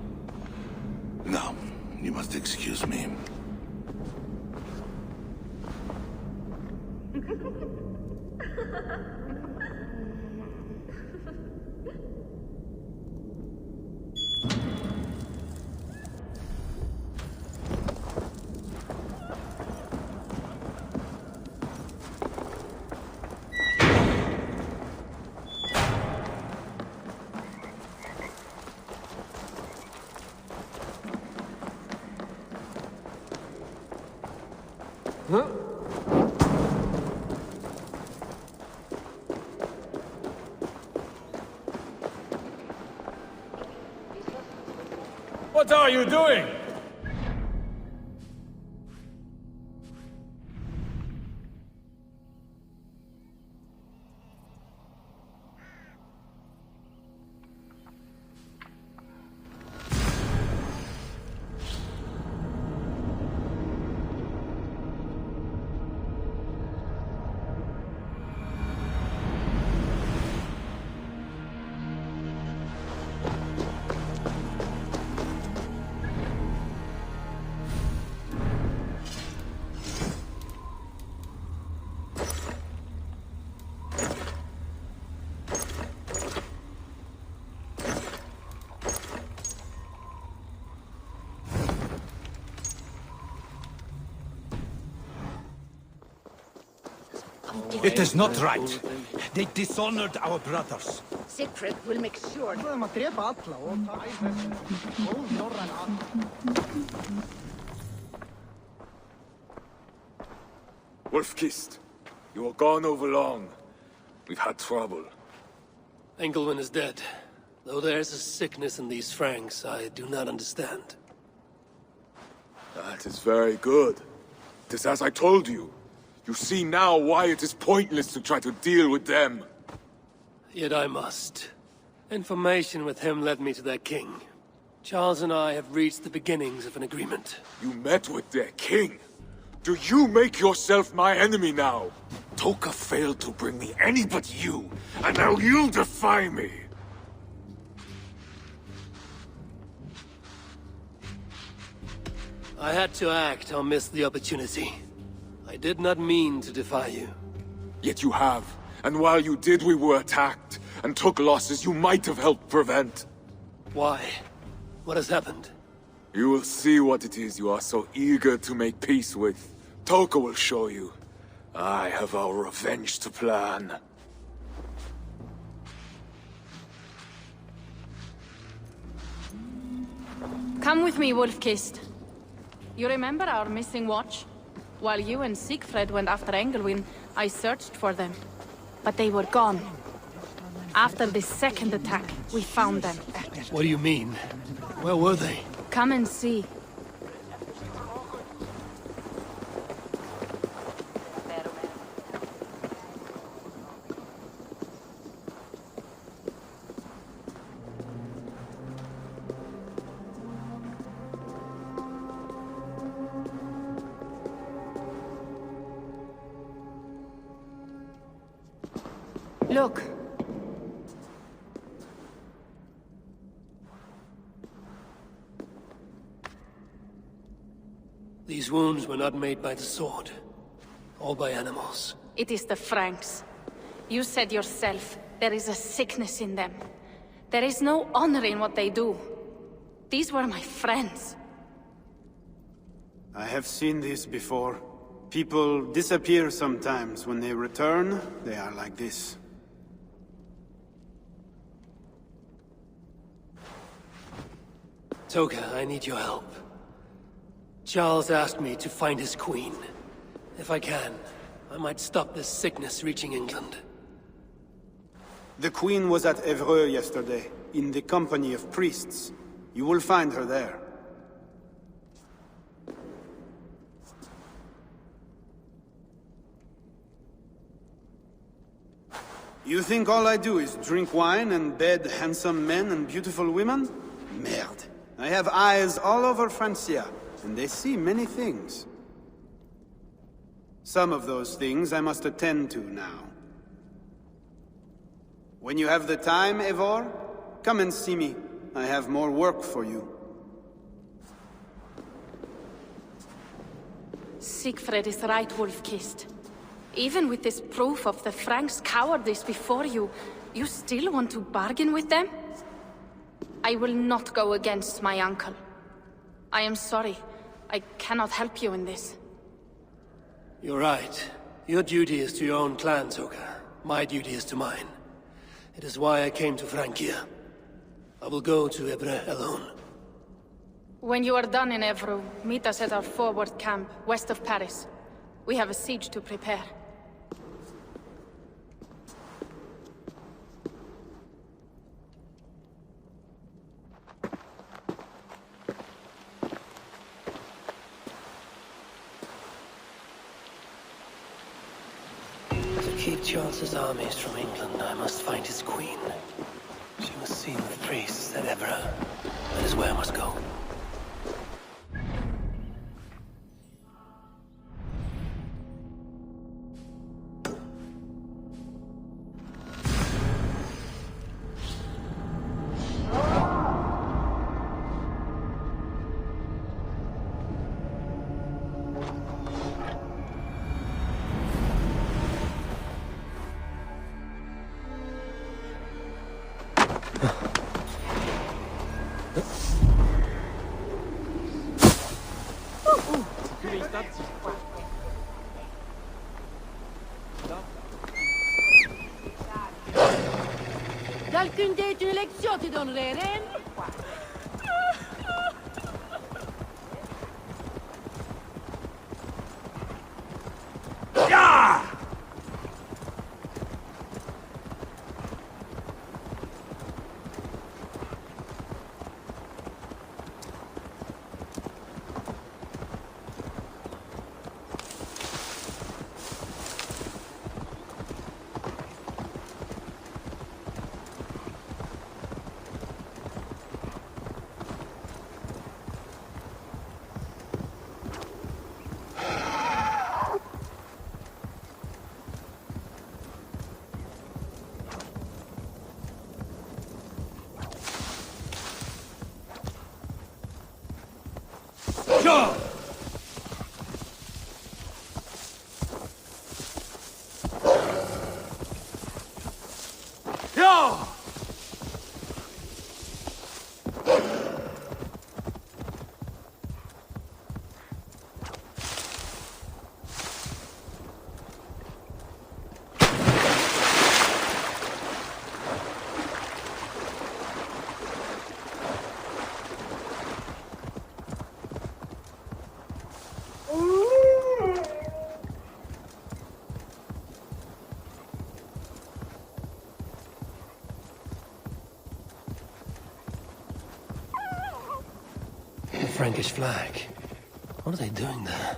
Now, you must excuse me. What are you doing? It is not right. They dishonored our brothers. Siegfried will make sure. Wolf-Kissed, you were gone over long. We've had trouble. Engelwin is dead. Though there's a sickness in these Franks I do not understand. That is very good. It is as I told you. You see now why it is pointless to try to deal with them. Yet I must. Information with him led me to their king. Charles and I have reached the beginnings of an agreement. You met with their king? Do you make yourself my enemy now? Toka failed to bring me any but you, and now you defy me! I had to act or miss the opportunity. I did not mean to defy you. Yet you have, and while you did we were attacked, and took losses you might have helped prevent. Why? What has happened? You will see what it is you are so eager to make peace with. Toka will show you. I have our revenge to plan. Come with me, Wolf-Kissed. You remember our missing watch? While you and Siegfried went after Engelwin, I searched for them. But they were gone. After the second attack, we found them. What do you mean? Where were they? Come and see. Look. These wounds were not made by the sword, or by animals. It is the Franks. You said yourself, there is a sickness in them. There is no honor in what they do. These were my friends. I have seen this before. People disappear sometimes. When they return, they are like this. Toga, I need your help. Charles asked me to find his queen. If I can, I might stop this sickness reaching England. The queen was at Evreux yesterday, in the company of priests. You will find her there. You think all I do is drink wine and bed handsome men and beautiful women? Merde. I have eyes all over Francia, and they see many things. Some of those things I must attend to now. When you have the time, Eivor, come and see me. I have more work for you. Siegfried is right, wolf-kissed. Even with this proof of the Franks' cowardice before you, you still want to bargain with them? I will not go against my uncle. I am sorry. I cannot help you in this. You're right. Your duty is to your own clan, Toga. My duty is to mine. It is why I came to Francia. I will go to Evreux alone. When you are done in Evreux, meet us at our forward camp, west of Paris. We have a siege to prepare. To keep Charles's armies from England, I must find his queen. She was seen with priests at Evreux. That is where I must go. Qualcun date une lezione ti donnerai, Ren? Frankish flag. What are they doing there?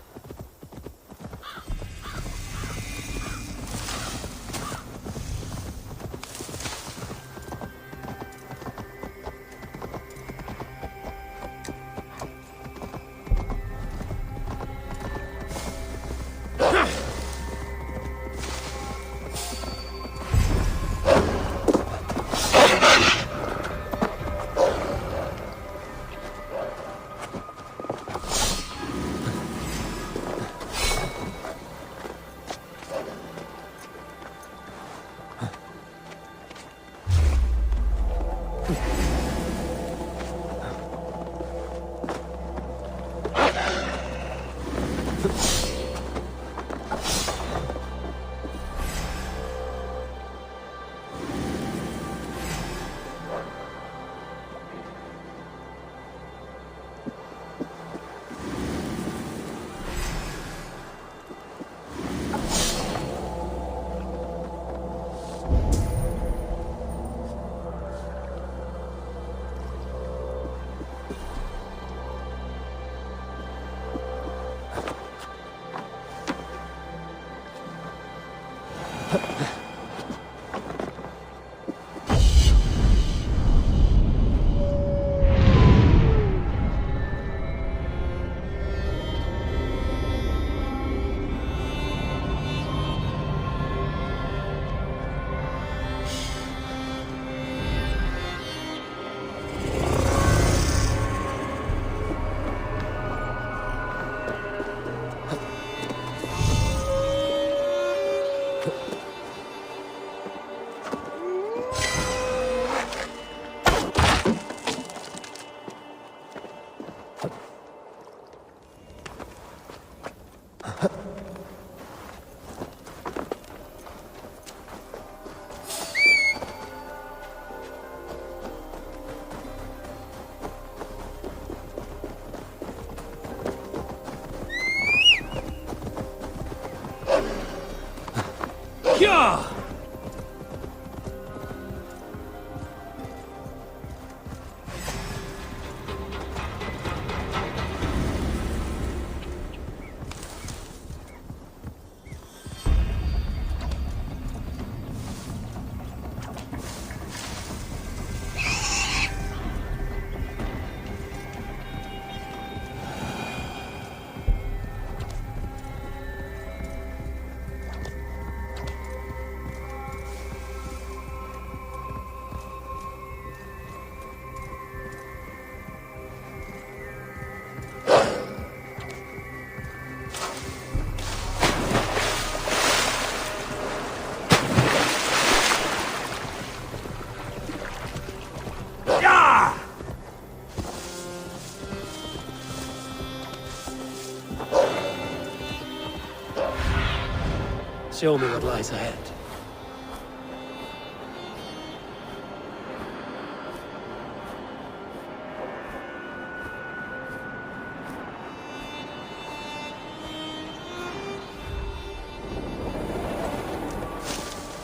Show me what lies ahead.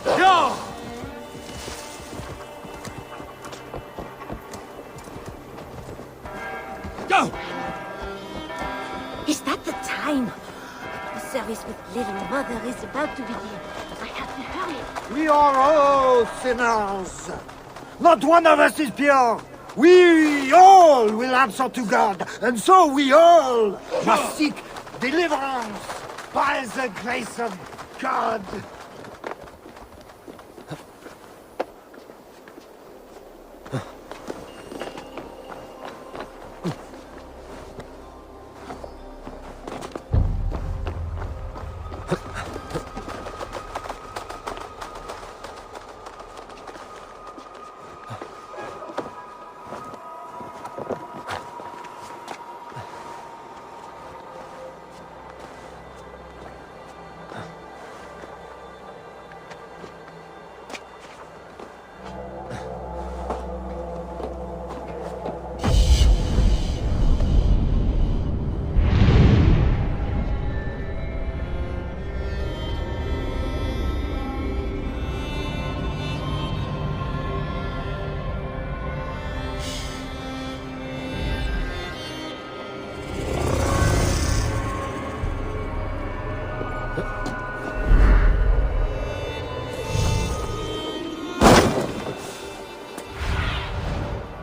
Go! Go! Is that the time? The service with Little Mother is about to begin. I have to hurry. We are all sinners. Not one of us is pure. We all will answer to God, and so we all must seek deliverance by the grace of God.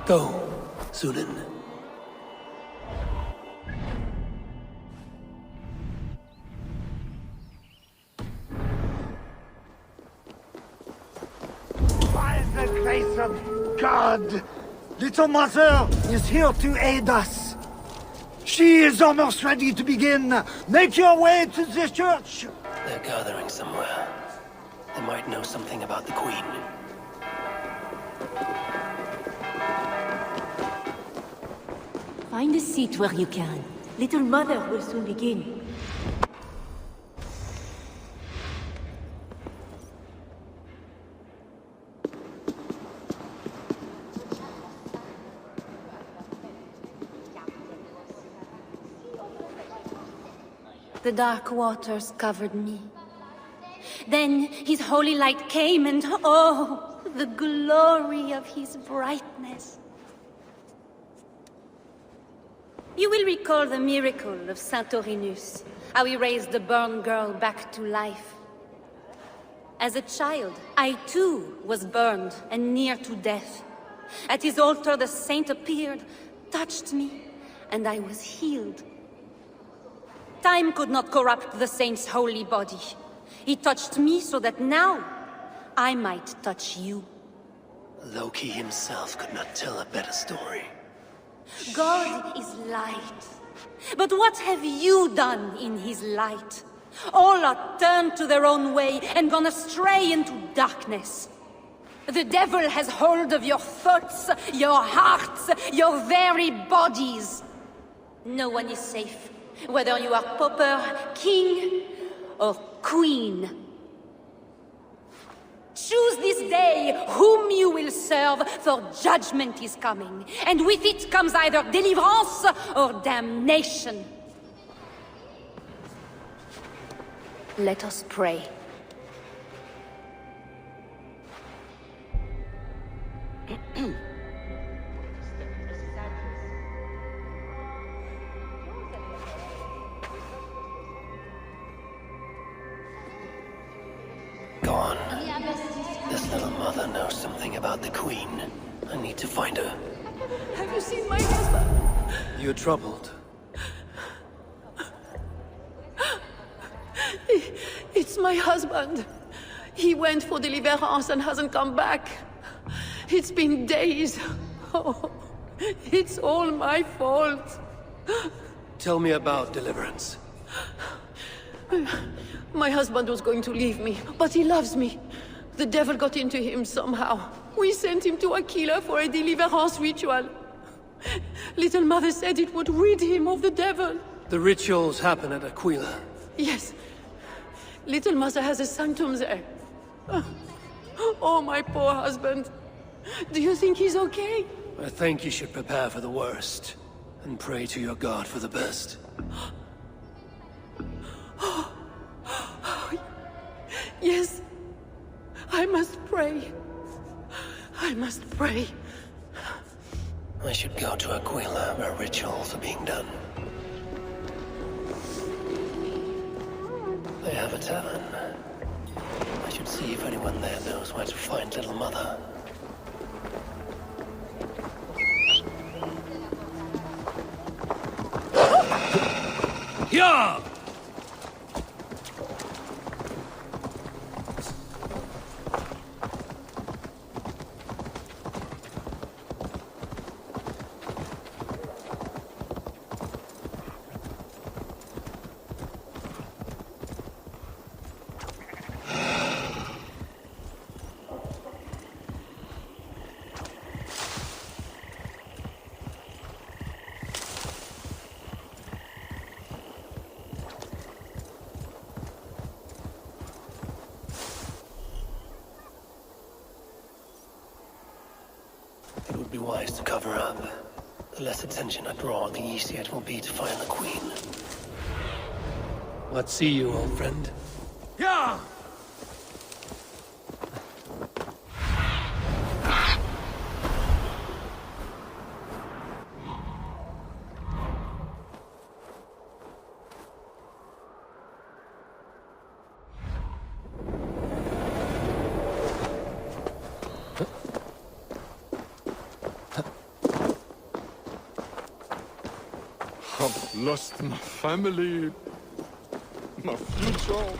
Go, Sunan. By the grace of God, Little Mother is here to aid us. She is almost ready to begin. Make your way to the church. They're gathering somewhere. They might know something about the Queen. Find a seat where you can. Little Mother will soon begin. The dark waters covered me. Then his holy light came and oh, the glory of his brightness. You will recall the miracle of Saint Orinus, how he raised the burned girl back to life. As a child, I too was burned and near to death. At his altar the saint appeared, touched me, and I was healed. Time could not corrupt the saint's holy body. He touched me so that now I might touch you. Loki himself could not tell a better story. God is light. But what have you done in his light? All are turned to their own way and gone astray into darkness. The devil has hold of your thoughts, your hearts, your very bodies. No one is safe, whether you are pauper, king, or queen. Choose this day whom you will serve, for judgment is coming, and with it comes either deliverance or damnation. Let us pray. Gone. This little mother knows something about the Queen. I need to find her. Have you seen my husband? You're troubled. It's my husband. He went for deliverance and hasn't come back. It's been days. Oh, it's all my fault. Tell me about deliverance. My husband was going to leave me, but he loves me. The devil got into him somehow. We sent him to Aquila for a deliverance ritual. Little Mother said it would rid him of the devil. The rituals happen at Aquila. Yes. Little Mother has a sanctum there. Oh, my poor husband. Do you think he's okay? I think you should prepare for the worst, and pray to your god for the best. Yes, I must pray. I must pray. I should go to Aquila, where rituals are being done. They have a tavern. I should see if anyone there knows where to find Little Mother. Yeah! It would be wise to cover up. The less attention I draw, the easier it will be to find the Queen. What see you, old friend? Yeah! I've lost my family, my future,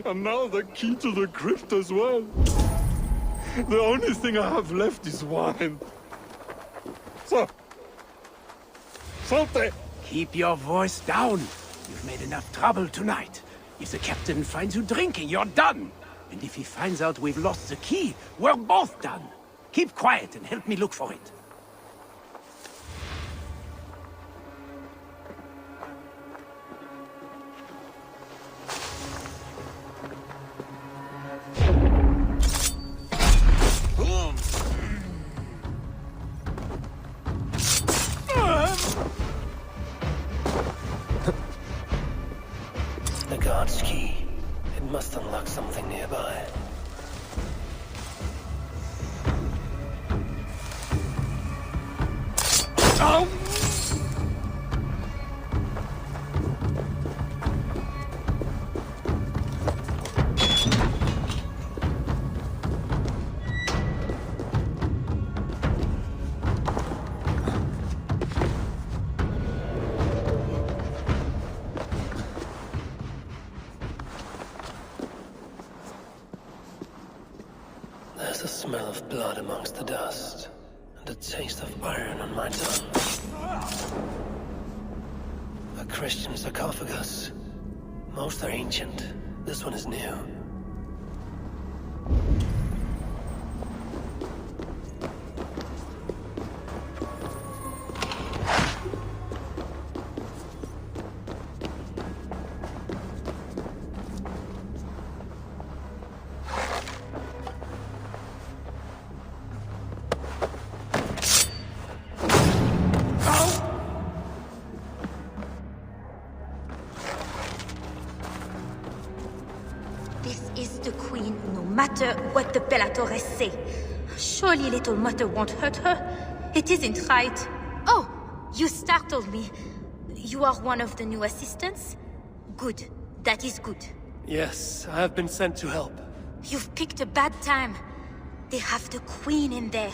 and now the key to the crypt as well. The only thing I have left is wine. So, Salte! Keep your voice down. You've made enough trouble tonight. If the captain finds you drinking, you're done. And if he finds out we've lost the key, we're both done. Keep quiet and help me look for it. The guard's key. It must unlock something nearby. Ow! There's a smell of blood amongst the dust, and a taste of iron on my tongue. A Christian sarcophagus. Most are ancient. This one is new. What the Bellatores say. Surely Little Mother won't hurt her. It isn't right. Oh, you startled me. You are one of the new assistants? Good. That is good. Yes, I have been sent to help. You've picked a bad time. They have the Queen in there.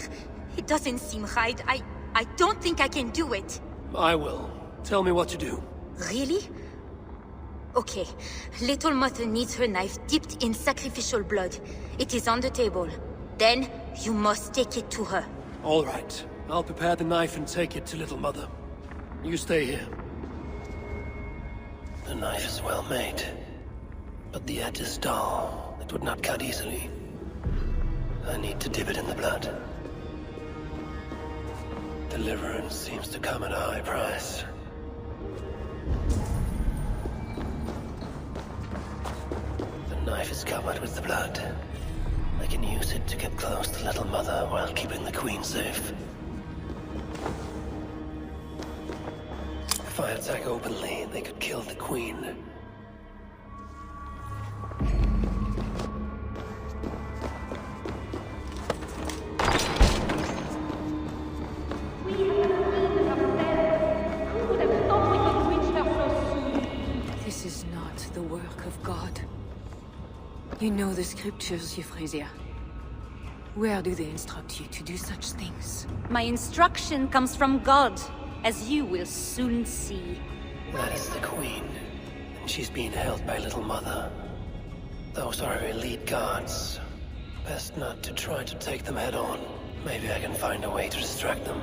It doesn't seem right. I don't think I can do it. I will. Tell me what to do. Really? Okay. Little Mother needs her knife dipped in sacrificial blood. It is on the table. Then, you must take it to her. All right. I'll prepare the knife and take it to Little Mother. You stay here. The knife is well made, but the edge is dull. It would not cut easily. I need to dip it in the blood. Deliverance seems to come at a high price. knife is covered with the blood. I can use it to get close to Little Mother while keeping the Queen safe. If I attack openly, they could kill the Queen. This is not the work of God. You know the scriptures, Euphrasia. Where do they instruct you to do such things? My instruction comes from God, as you will soon see. That is the Queen, and she's being held by Little Mother. Those are her elite guards. Best not to try to take them head on. Maybe I can find a way to distract them.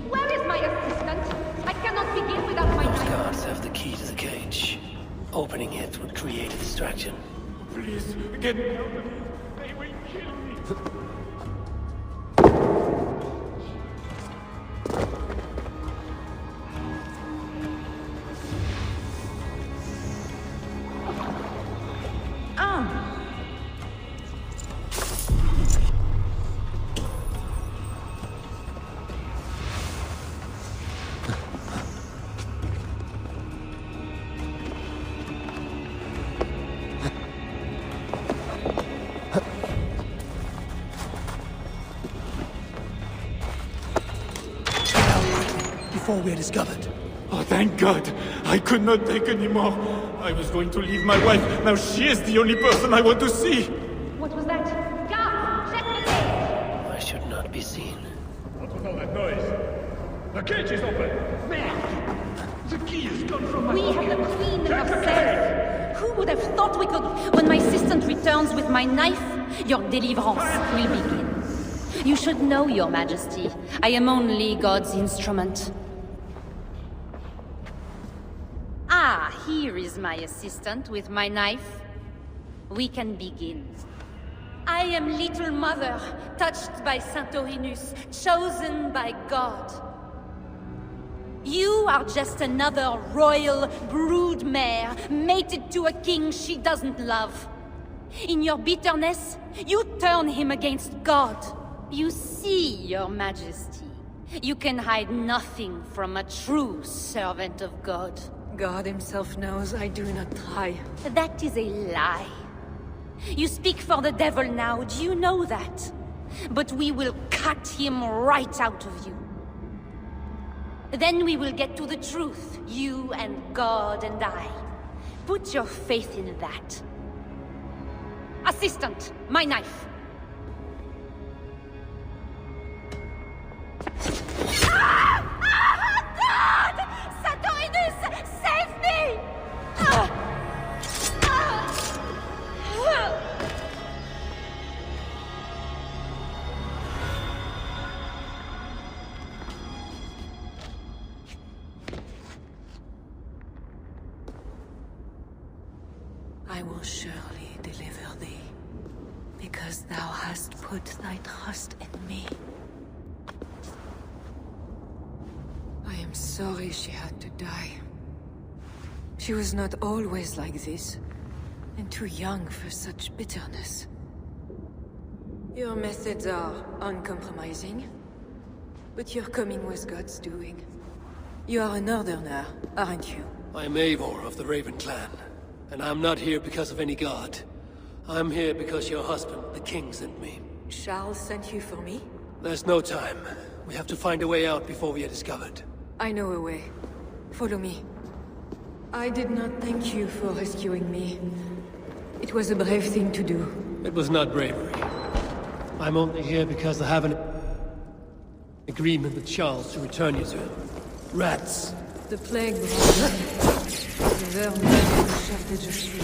Where is my assistant? I cannot begin without my Those knife. guards have the key to the cage. Opening it would create a distraction. Please, get me out of here. They will kill me. Before we're discovered. Oh, thank God! I could not take any more. I was going to leave my wife. Now she is the only person I want to see. What was that? Guard! Check the cage! I should not be seen. What was all that noise? The cage is open! The key has gone from my We have the Queen herself. Who would have thought we could... When my assistant returns with my knife, your deliverance will begin. You should know, Your Majesty, I am only God's instrument. Ah, here is my assistant with my knife. We can begin. I am Little Mother, touched by Saint Orinus, chosen by God. You are just another royal broodmare, mated to a king she doesn't love. In your bitterness, you turn him against God. You see, Your Majesty, you can hide nothing from a true servant of God. God himself knows I do not try. That is a lie. You speak for the devil now, do you know that? But we will cut him right out of you. Then we will get to the truth, you and God and I. Put your faith in that. Assistant, my knife. God! Satorinus, save me! I will surely deliver thee, because thou hast put thy trust in me. I am sorry she had to die. She was not always like this, and too young for such bitterness. Your methods are uncompromising, but your coming was God's doing. You are a northerner, aren't you? I'm Eivor of the Raven clan, and I'm not here because of any god. I'm here because your husband, the king, sent me. Charles sent you for me? There's no time. We have to find a way out before we are discovered. I know a way. Follow me. I did not thank you for rescuing me. It was a brave thing to do. It was not bravery. I'm only here because I have an agreement with Charles to return you to him. Rats. The plague brought me. The vermin shafted your street.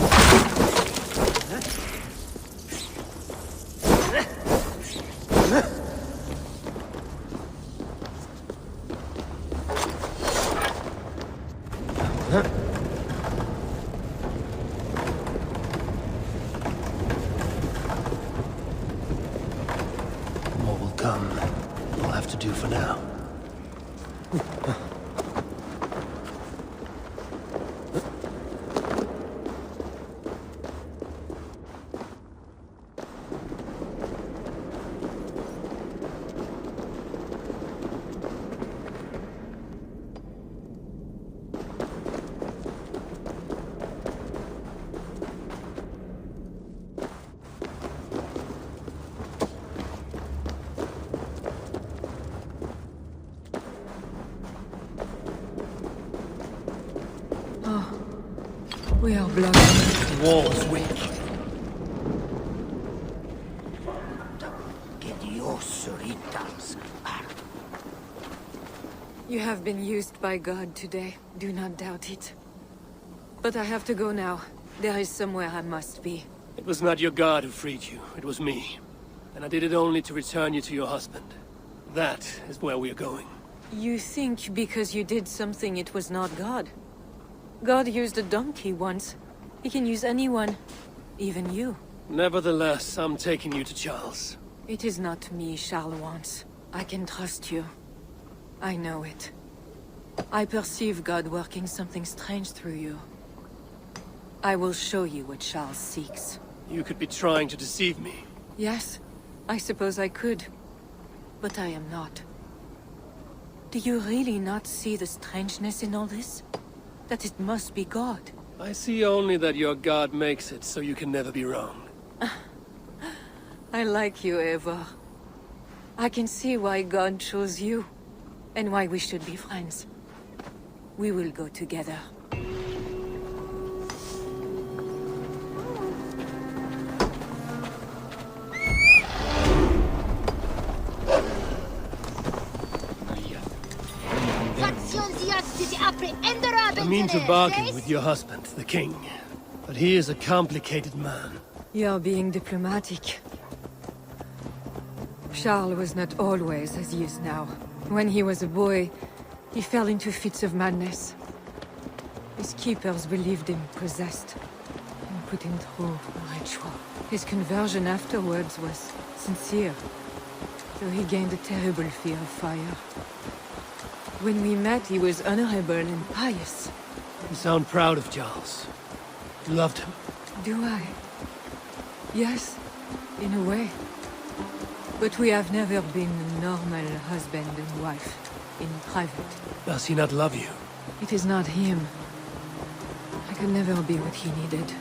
More will come. We'll have to do for now. We are blocked. The wall is weak. You have been used by God today. Do not doubt it. But I have to go now. There is somewhere I must be. It was not your god who freed you. It was me. And I did it only to return you to your husband. That is where we are going. You think because you did something it was not God? God used a donkey once. He can use anyone. Even you. Nevertheless, I'm taking you to Charles. It is not me Charles wants. I can trust you. I know it. I perceive God working something strange through you. I will show you what Charles seeks. You could be trying to deceive me. Yes, I suppose I could. But I am not. Do you really not see the strangeness in all this? That it must be God? I see only that your god makes it so you can never be wrong. I like you, Eivor. I can see why God chose you. And why we should be friends. We will go together. I mean to bargain with your husband, the king. But he is a complicated man. You're being diplomatic. Charles was not always as he is now. When he was a boy, he fell into fits of madness. His keepers believed him possessed, and put him through a ritual. His conversion afterwards was sincere, though he gained a terrible fear of fire. When we met, he was honorable and pious. You sound proud of Charles. You loved him. Do I? Yes, in a way. But we have never been a normal husband and wife, in private. Does he not love you? It is not him. I could never be what he needed.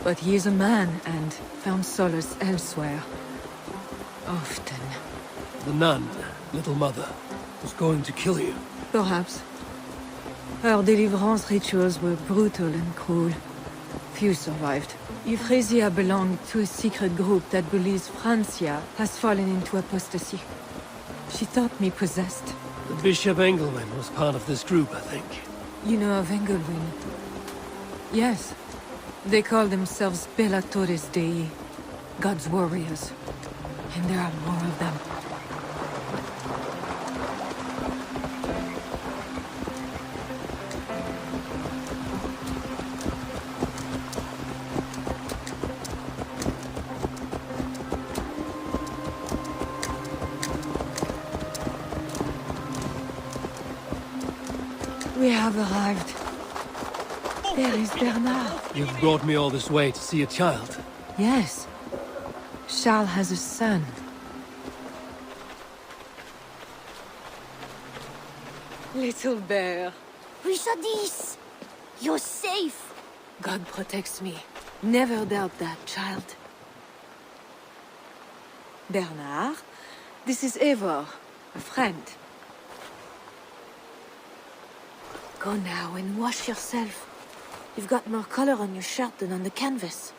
But he is a man, and found solace elsewhere. Often. The nun, little mother, was going to kill you. Perhaps. Her deliverance rituals were brutal and cruel. Few survived. Euphrasia belonged to a secret group that believes Francia has fallen into apostasy. She thought me possessed. The Bishop Engelwin was part of this group, I think. You know of Engelwin? Yes. They call themselves Bellatores Dei, God's warriors. And there are more of them. We have arrived. There is Bernard. You've brought me all this way to see a child. Yes. Charles has a son. Little bear. Richardis! You're safe! God protects me. Never doubt that, child. Bernard, this is Eivor, a friend. Go now and wash yourself. You've got more color on your shirt than on the canvas.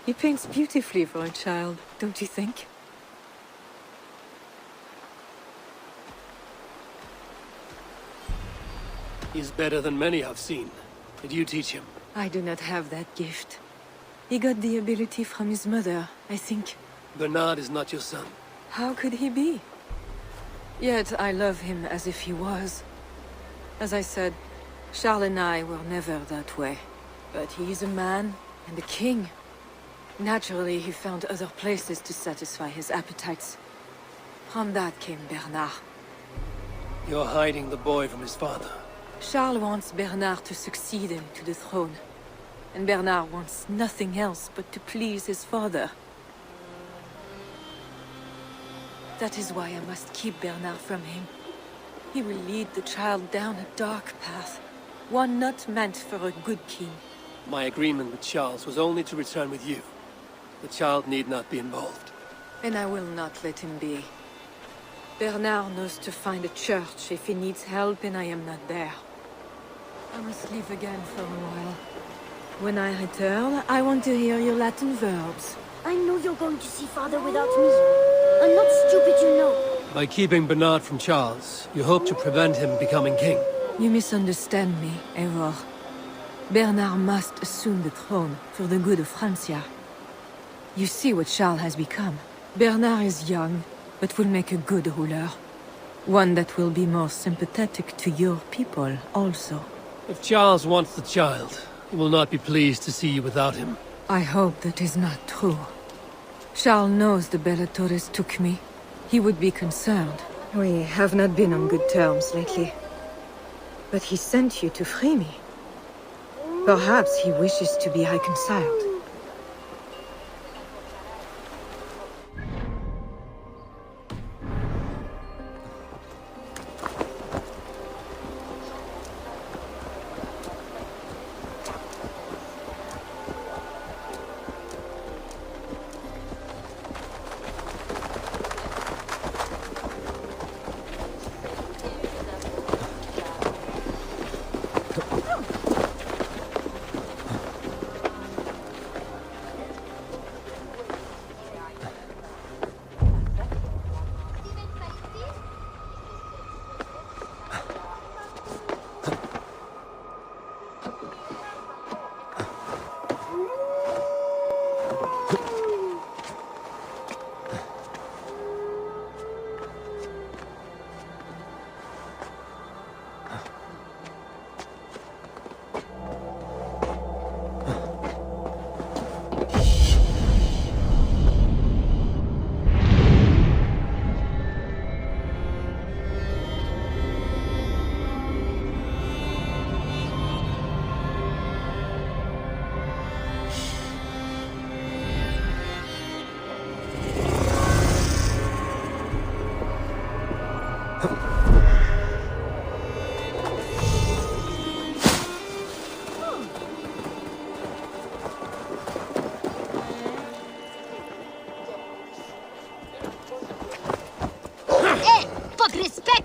He paints beautifully for a child, don't you think? He's better than many I've seen. Did you teach him? I do not have that gift. He got the ability from his mother, I think. Bernard is not your son. How could he be? Yet I love him as if he was. As I said, Charles and I were never that way. But he is a man and a king. Naturally, he found other places to satisfy his appetites. From that came Bernard. You're hiding the boy from his father. Charles wants Bernard to succeed him to the throne. And Bernard wants nothing else but to please his father. That is why I must keep Bernard from him. He will lead the child down a dark path. One not meant for a good king. My agreement with Charles was only to return with you. The child need not be involved. And I will not let him be. Bernard knows to find a church if he needs help and I am not there. I must leave again for a while. When I return, I want to hear your Latin verbs. I know you're going to see Father without me. I'm not stupid, you know. By keeping Bernard from Charles, you hope to prevent him becoming king. You misunderstand me, Eivor. Bernard must assume the throne for the good of Francia. You see what Charles has become. Bernard is young, but will make a good ruler. One that will be more sympathetic to your people, also. If Charles wants the child, he will not be pleased to see you without him. I hope that is not true. Charles knows the Bellatores took me. He would be concerned. We have not been on good terms lately. But he sent you to free me. Perhaps he wishes to be reconciled.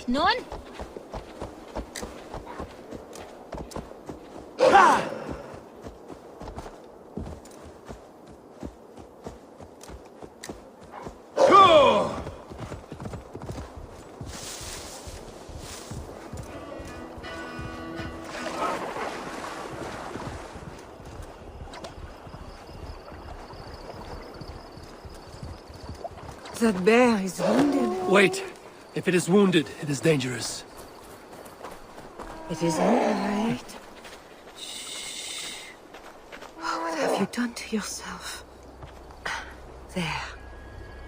Non? That bear is wounded. Wait! If it is wounded, it is dangerous. It is all right. Shh. What have you done to yourself? There.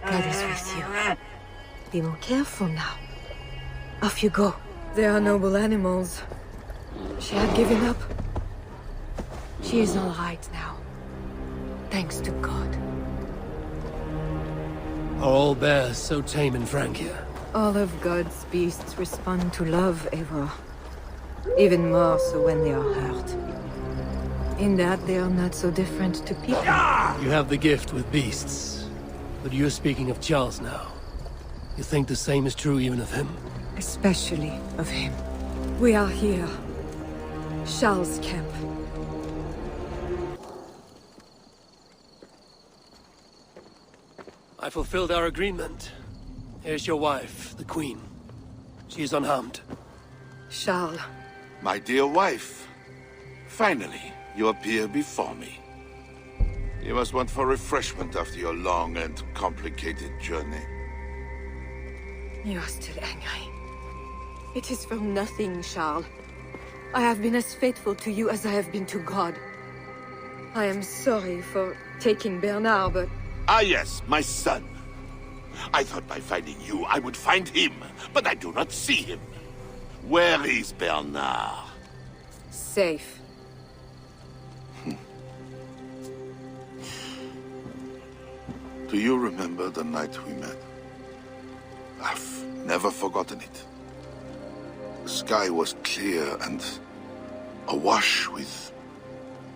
God is with you. Be more careful now. Off you go. They are noble animals. She had given up. She is all right now. Thanks to God. Are all bears so tame in Francia? All of God's beasts respond to love, Eivor. Even more so when they are hurt. In that, they are not so different to people. You have the gift with beasts. But you're speaking of Charles now. You think the same is true even of him? Especially of him. We are here. Charles' camp. I fulfilled our agreement. Here's your wife, the Queen. She is unharmed. Charles. My dear wife. Finally, you appear before me. You must want for refreshment after your long and complicated journey. You are still angry. It is for nothing, Charles. I have been as faithful to you as I have been to God. I am sorry for taking Bernard, but... Ah yes, my son. I thought by finding you, I would find him, but I do not see him. Where is Bernard? Safe. Do you remember the night we met? I've never forgotten it. The sky was clear and awash with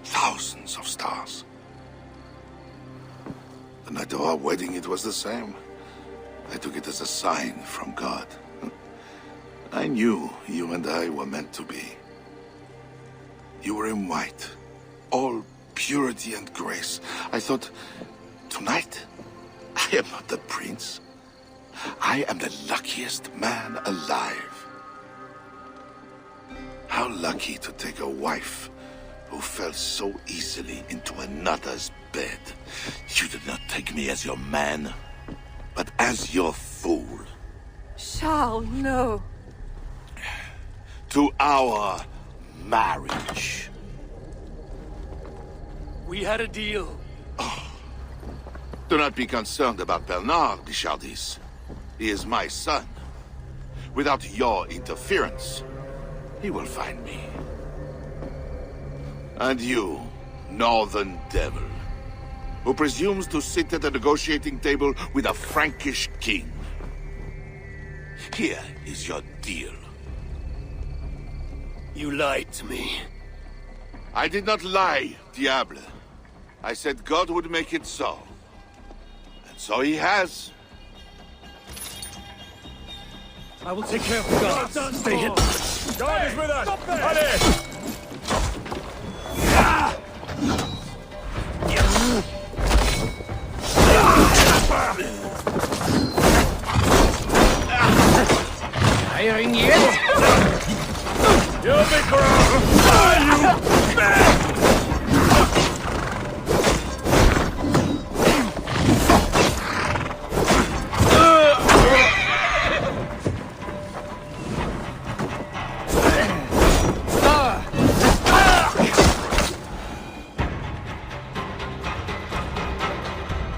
thousands of stars. The night of our wedding, it was the same. I took it as a sign from God. I knew you and I were meant to be. You were in white. All purity and grace. I thought, tonight, I am not the prince. I am the luckiest man alive. How lucky to take a wife who fell so easily into another's bed. You did not take me as your man, but as your fool. Charles, no. To our marriage. We had a deal. Do not be concerned about Bernard, Bichardis. He is my son. Without your interference, he will find me. And you, Northern Devil, who presumes to sit at a negotiating table with a Frankish king. Here is your deal. You lied to me. I did not lie, Diable. I said God would make it so. And so he has. I will take care of the guards. Stay hidden. God is with us! Allez! Firing yet? You'll be crowned!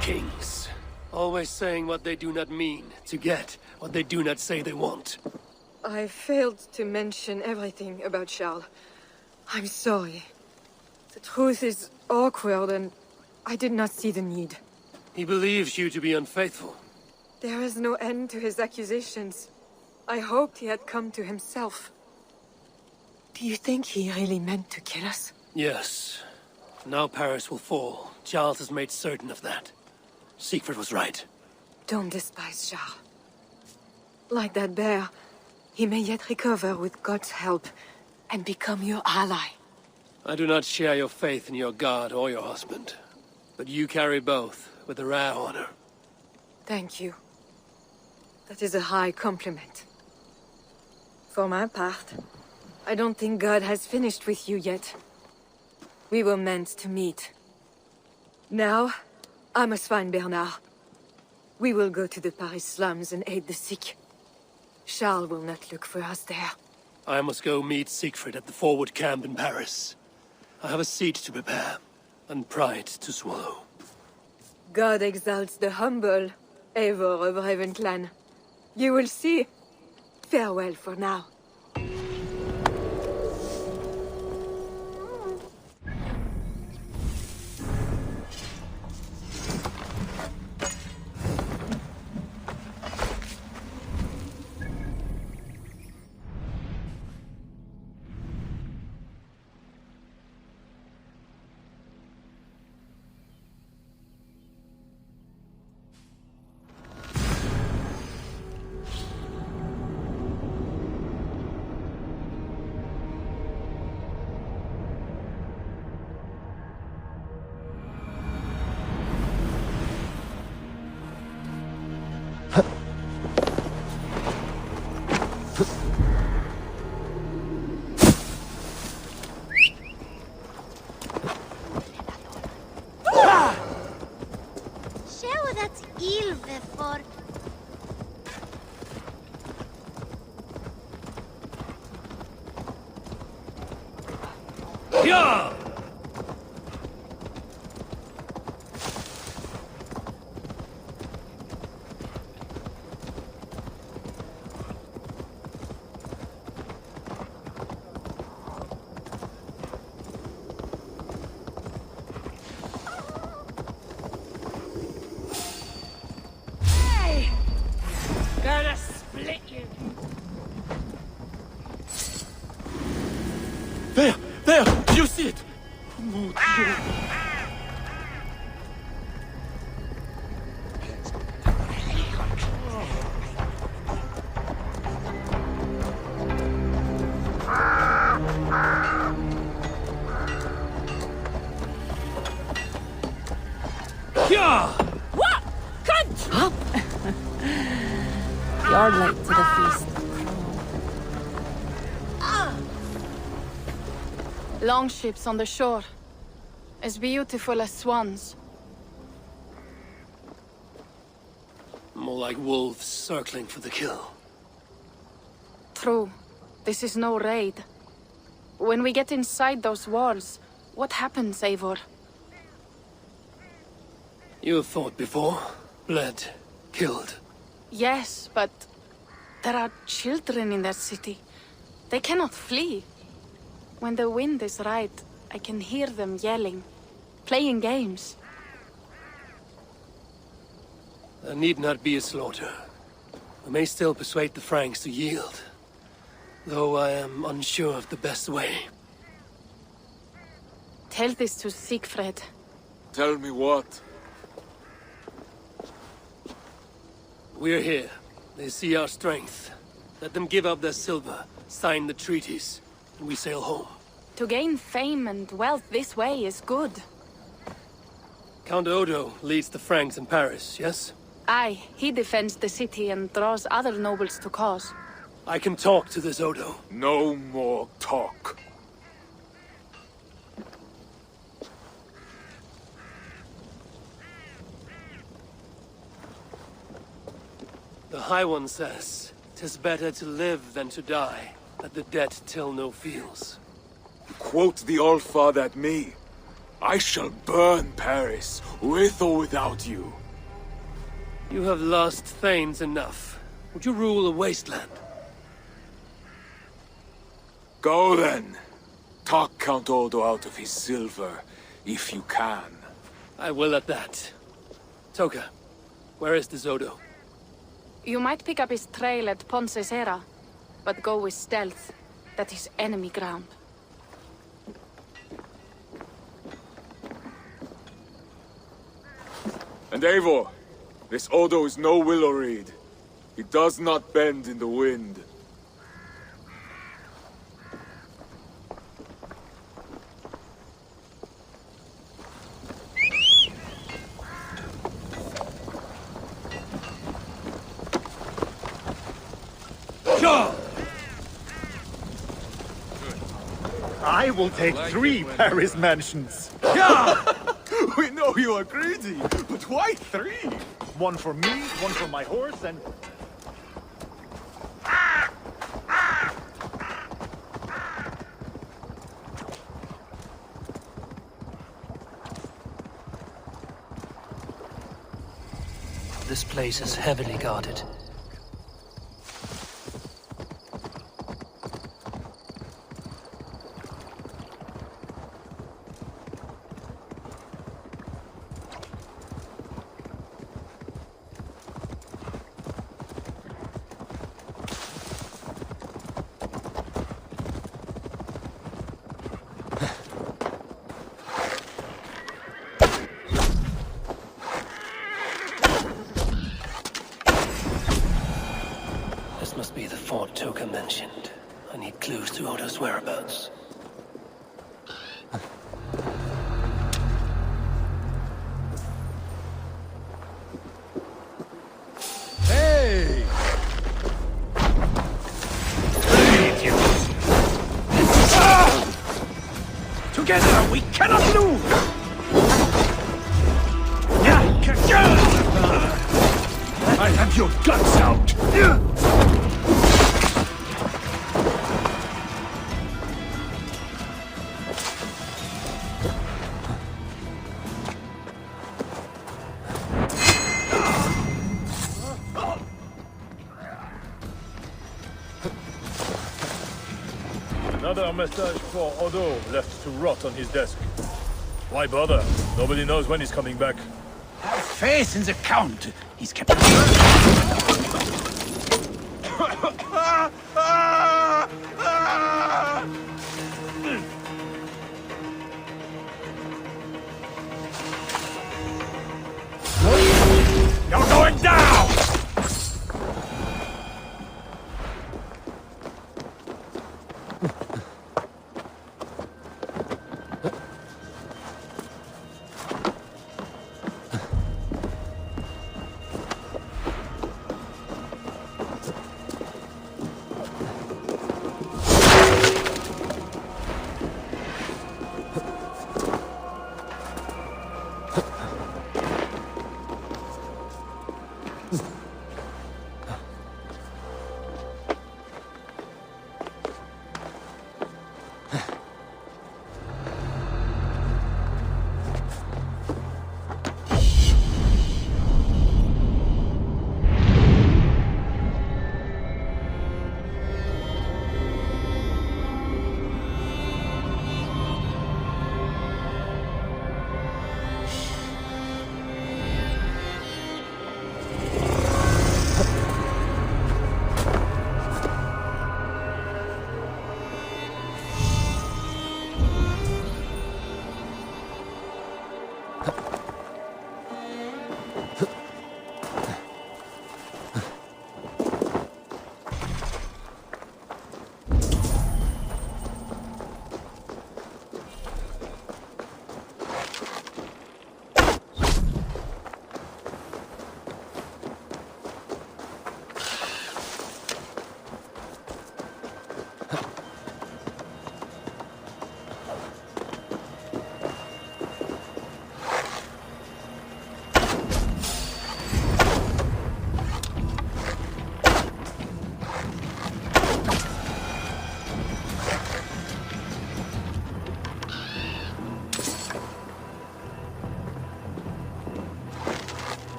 Kings, always saying what they do not mean, to get what they do not say they want. I failed to mention everything about Charles. I'm sorry. The truth is awkward and I did not see the need. He believes you to be unfaithful. There is no end to his accusations. I hoped he had come to himself. Do you think he really meant to kill us? Yes. Now Paris will fall. Charles has made certain of that. Siegfried was right. Don't despise Charles. Like that bear, he may yet recover with God's help and become your ally. I do not share your faith in your god or your husband. But you carry both with a rare honor. Thank you. That is a high compliment. For my part, I don't think God has finished with you yet. We were meant to meet. Now, I must find Bernard. We will go to the Paris slums and aid the sick. Charles will not look for us there. I must go meet Siegfried at the forward camp in Paris. I have a seat to prepare, and pride to swallow. God exalts the humble, Eivor of Ravenclan. You will see. Farewell for now. What? Cunt! Up! You're late to the feast. Longships on the shore. As beautiful as swans. More like wolves circling for the kill. True. This is no raid. When we get inside those walls, what happens, Eivor? You have fought before, bled, killed. Yes, but there are children in that city. They cannot flee. When the wind is right, I can hear them yelling, playing games. There need not be a slaughter. We may still persuade the Franks to yield, though I am unsure of the best way. Tell this to Siegfried. Tell me what? We're here. They see our strength. Let them give up their silver, sign the treaties, and we sail home. To gain fame and wealth this way is good. Count Odo leads the Franks in Paris, yes? Aye, he defends the city and draws other nobles to cause. I can talk to this Odo. No more talk. The High One says, 'tis better to live than to die, that the debt tell no feels. You quote the All-Father at me. I shall burn Paris, with or without you. You have lost thanes enough. Would you rule a wasteland? Go then. Talk Count Odo out of his silver, if you can. I will at that. Toka, where is this Odo? You might pick up his trail at Poncesera, but go with stealth. That is enemy ground. And Eivor, this Odo is no willow reed. He does not bend in the wind. I will take 3 Paris mansions. We know you are greedy, but why 3? 1 for me, 1 for my horse, and... This place is heavily guarded. Must be the fort Toka mentioned. I need clues to Odo's whereabouts. Hey! Together, we cannot lose! I have your guts out! Another message for Odo left to rot on his desk. Why bother? Nobody knows when he's coming back. Have faith in the Count. He's kept... You're going down!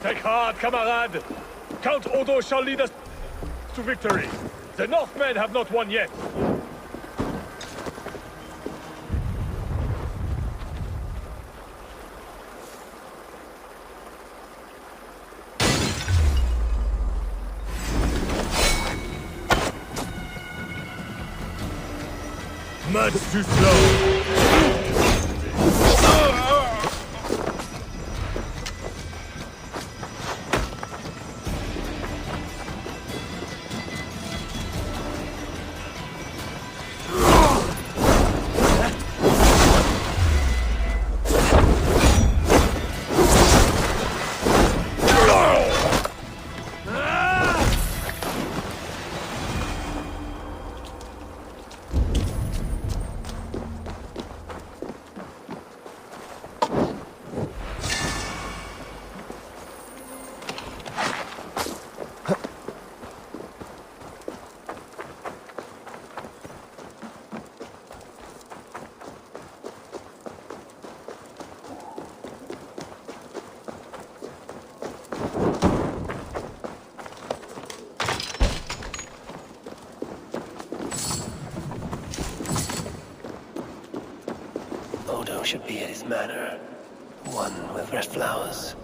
Take heart, camarade! Count Odo shall lead us to victory. The Northmen have not won yet. Much too slow. Odo should be at his manor, one with red flowers.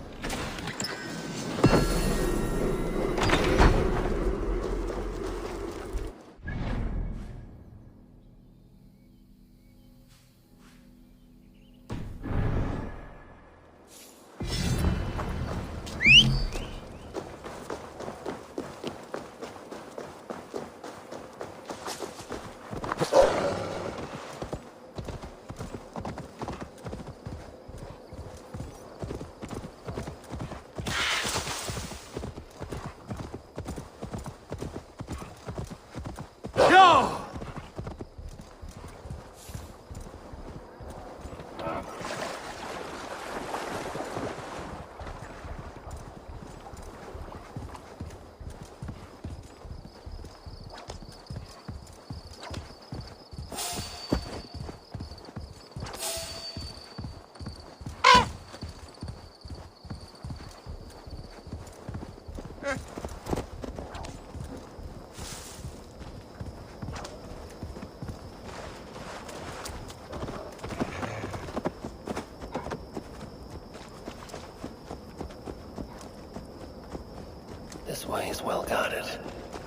This way is well guarded.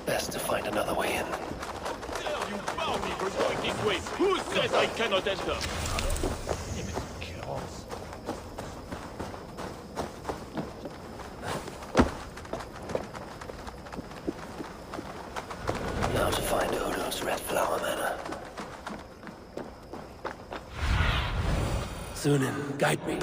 Best to find another way in. You bow me for going this way! Who says I cannot enter? Now to find Odo's Red Flower Manor. Sunan, guide me.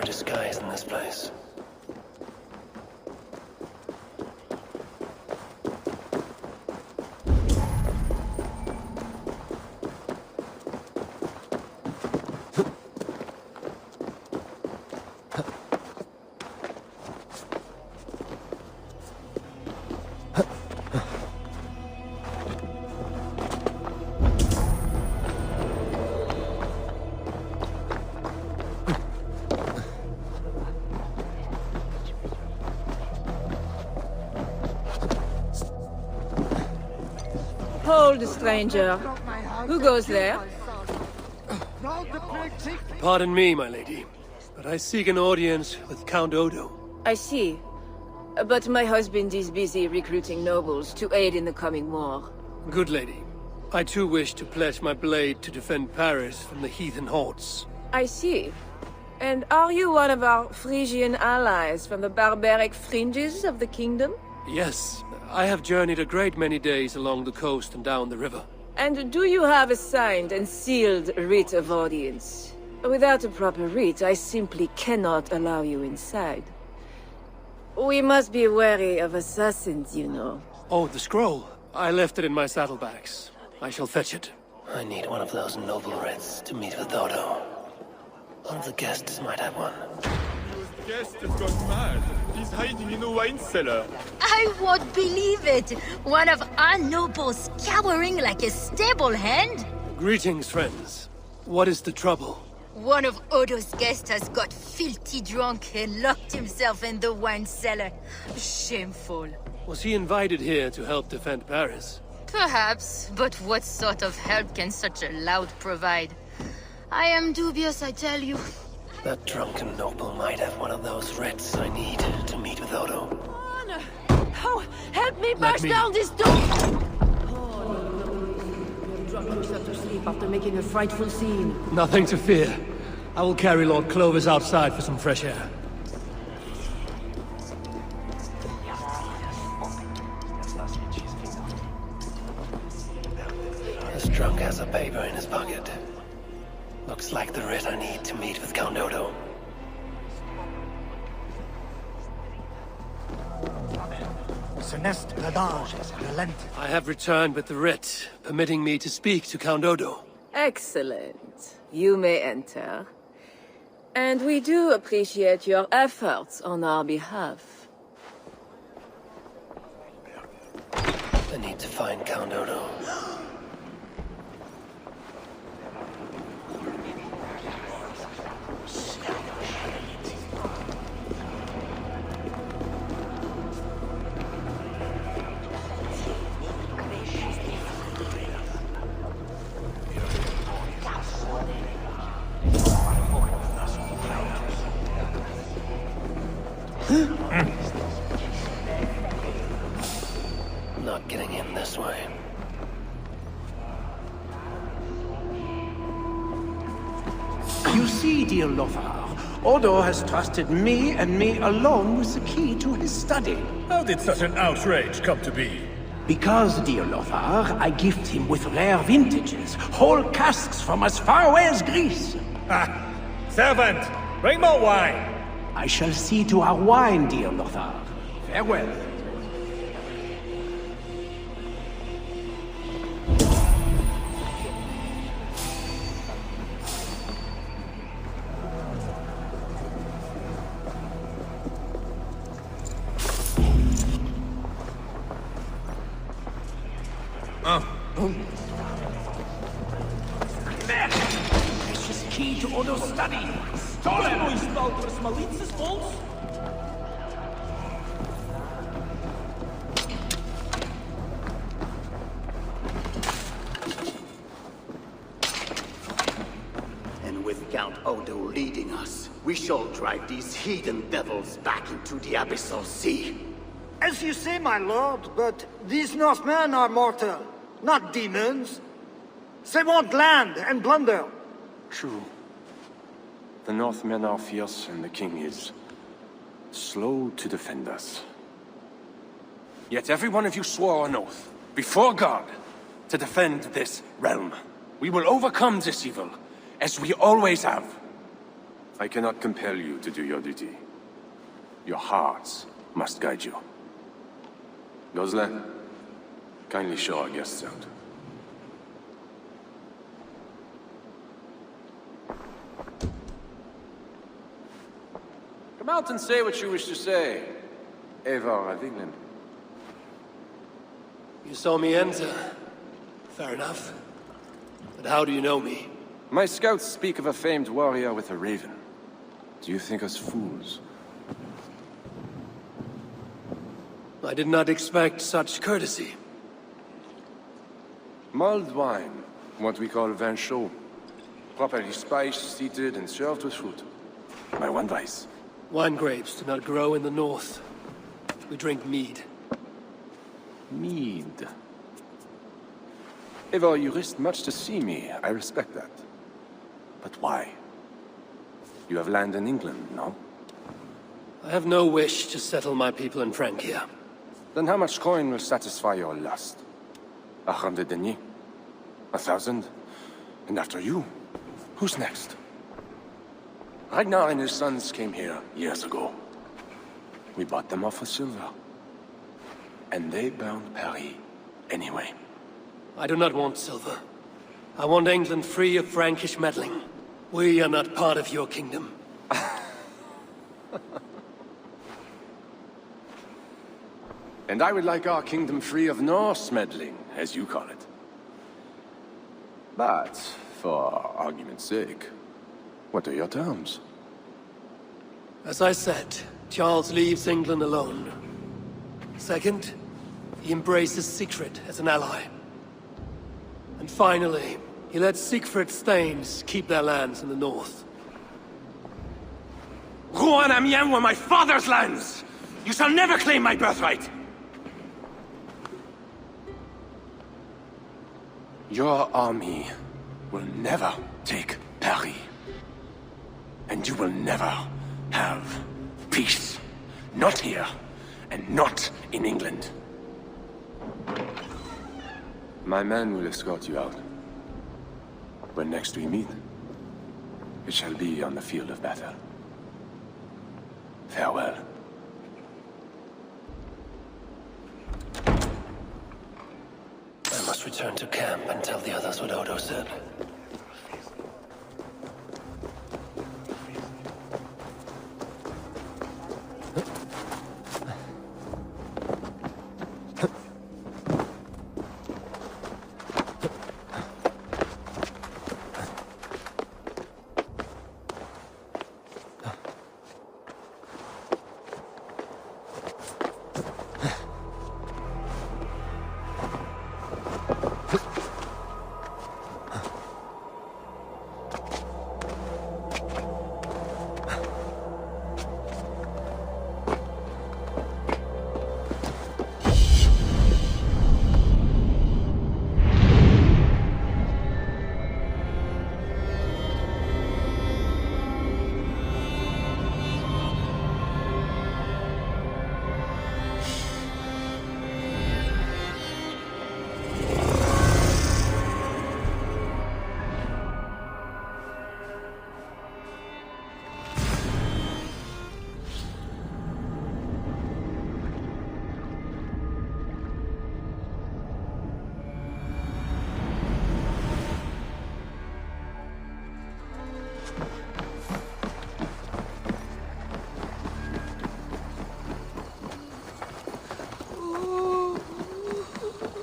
Disguise in this place. Hold, stranger. Who goes there? Pardon me, my lady, but I seek an audience with Count Odo. I see. But my husband is busy recruiting nobles to aid in the coming war. Good lady. I too wish to pledge my blade to defend Paris from the heathen hordes. I see. And are you one of our Frisian allies from the barbaric fringes of the kingdom? Yes. I have journeyed a great many days along the coast and down the river. And do you have a signed and sealed writ of audience? Without a proper writ, I simply cannot allow you inside. We must be wary of assassins, you know. Oh, the scroll. I left it in my saddlebags. I shall fetch it. I need one of those noble writs to meet with Odo. One of the guests might have one. The guest has gone mad. He's hiding in a wine cellar. I won't believe it! One of our nobles cowering like a stable hand? Greetings, friends. What is the trouble? One of Odo's guests has got filthy drunk and locked himself in the wine cellar. Shameful. Was he invited here to help defend Paris? Perhaps, but what sort of help can such a loud provide? I am dubious, I tell you. That drunken noble might have one of those writs I need to meet with Odo. Oh, help me burst down this door! Drunk himself to sleep after making a frightful scene. Nothing to fear. I will carry Lord Clovis outside for some fresh air. This drunk has a paper in his pocket. Looks like the writ I need to meet with Count Odo. I have returned with the writ, permitting me to speak to Count Odo. Excellent. You may enter. And we do appreciate your efforts on our behalf. I need to find Count Odo. Not getting in this way. You see, dear Lothar, Odo has trusted me and me alone with the key to his study. How did such an outrage come to be? Because, dear Lothar, I gift him with rare vintages, whole casks from as far away as Greece. Ah! Servant! Bring more wine! I shall see to our wine, dear Lothar. Farewell. Precious key to Odo's study. Stolen! And with Count Odo leading us, we shall drive these heathen devils back into the abyssal sea. As you say, my lord, but these Northmen are mortal, not demons. They want land and plunder. True. The Northmen are fierce, and the king is slow to defend us. Yet every one of you swore an oath, before God, to defend this realm. We will overcome this evil, as we always have. I cannot compel you to do your duty. Your hearts must guide you. Gosselin, kindly show our guests out. Come out and say what you wish to say, Eivor Varinsdottir. You saw me enter. Fair enough. But how do you know me? My scouts speak of a famed warrior with a raven. Do you think us fools? I did not expect such courtesy. Mulled wine, what we call vin chaud. Properly spiced, seated, and served with fruit. My one vice. Wine grapes do not grow in the north. We drink mead. Mead. Eivor, you risked much to see me. I respect that. But why? You have land in England, no? I have no wish to settle my people in Francia. Then how much coin will satisfy your lust? 100 deniers? 1,000? And after you, who's next? Ragnar and his sons came here years ago. We bought them off for silver. And they bound Paris anyway. I do not want silver. I want England free of Frankish meddling. We are not part of your kingdom. And I would like our kingdom free of Norse meddling, as you call it. But, for argument's sake, what are your terms? As I said, Charles leaves England alone. Second, he embraces Siegfried as an ally. And finally, he lets Siegfried's Thanes keep their lands in the north. Rouen and Amiens were my father's lands! You shall never claim my birthright! Your army will never take Paris. And you will never have peace. Not here, and not in England. My men will escort you out. When next we meet, it shall be on the field of battle. Farewell. I must return to camp and tell the others what Odo said.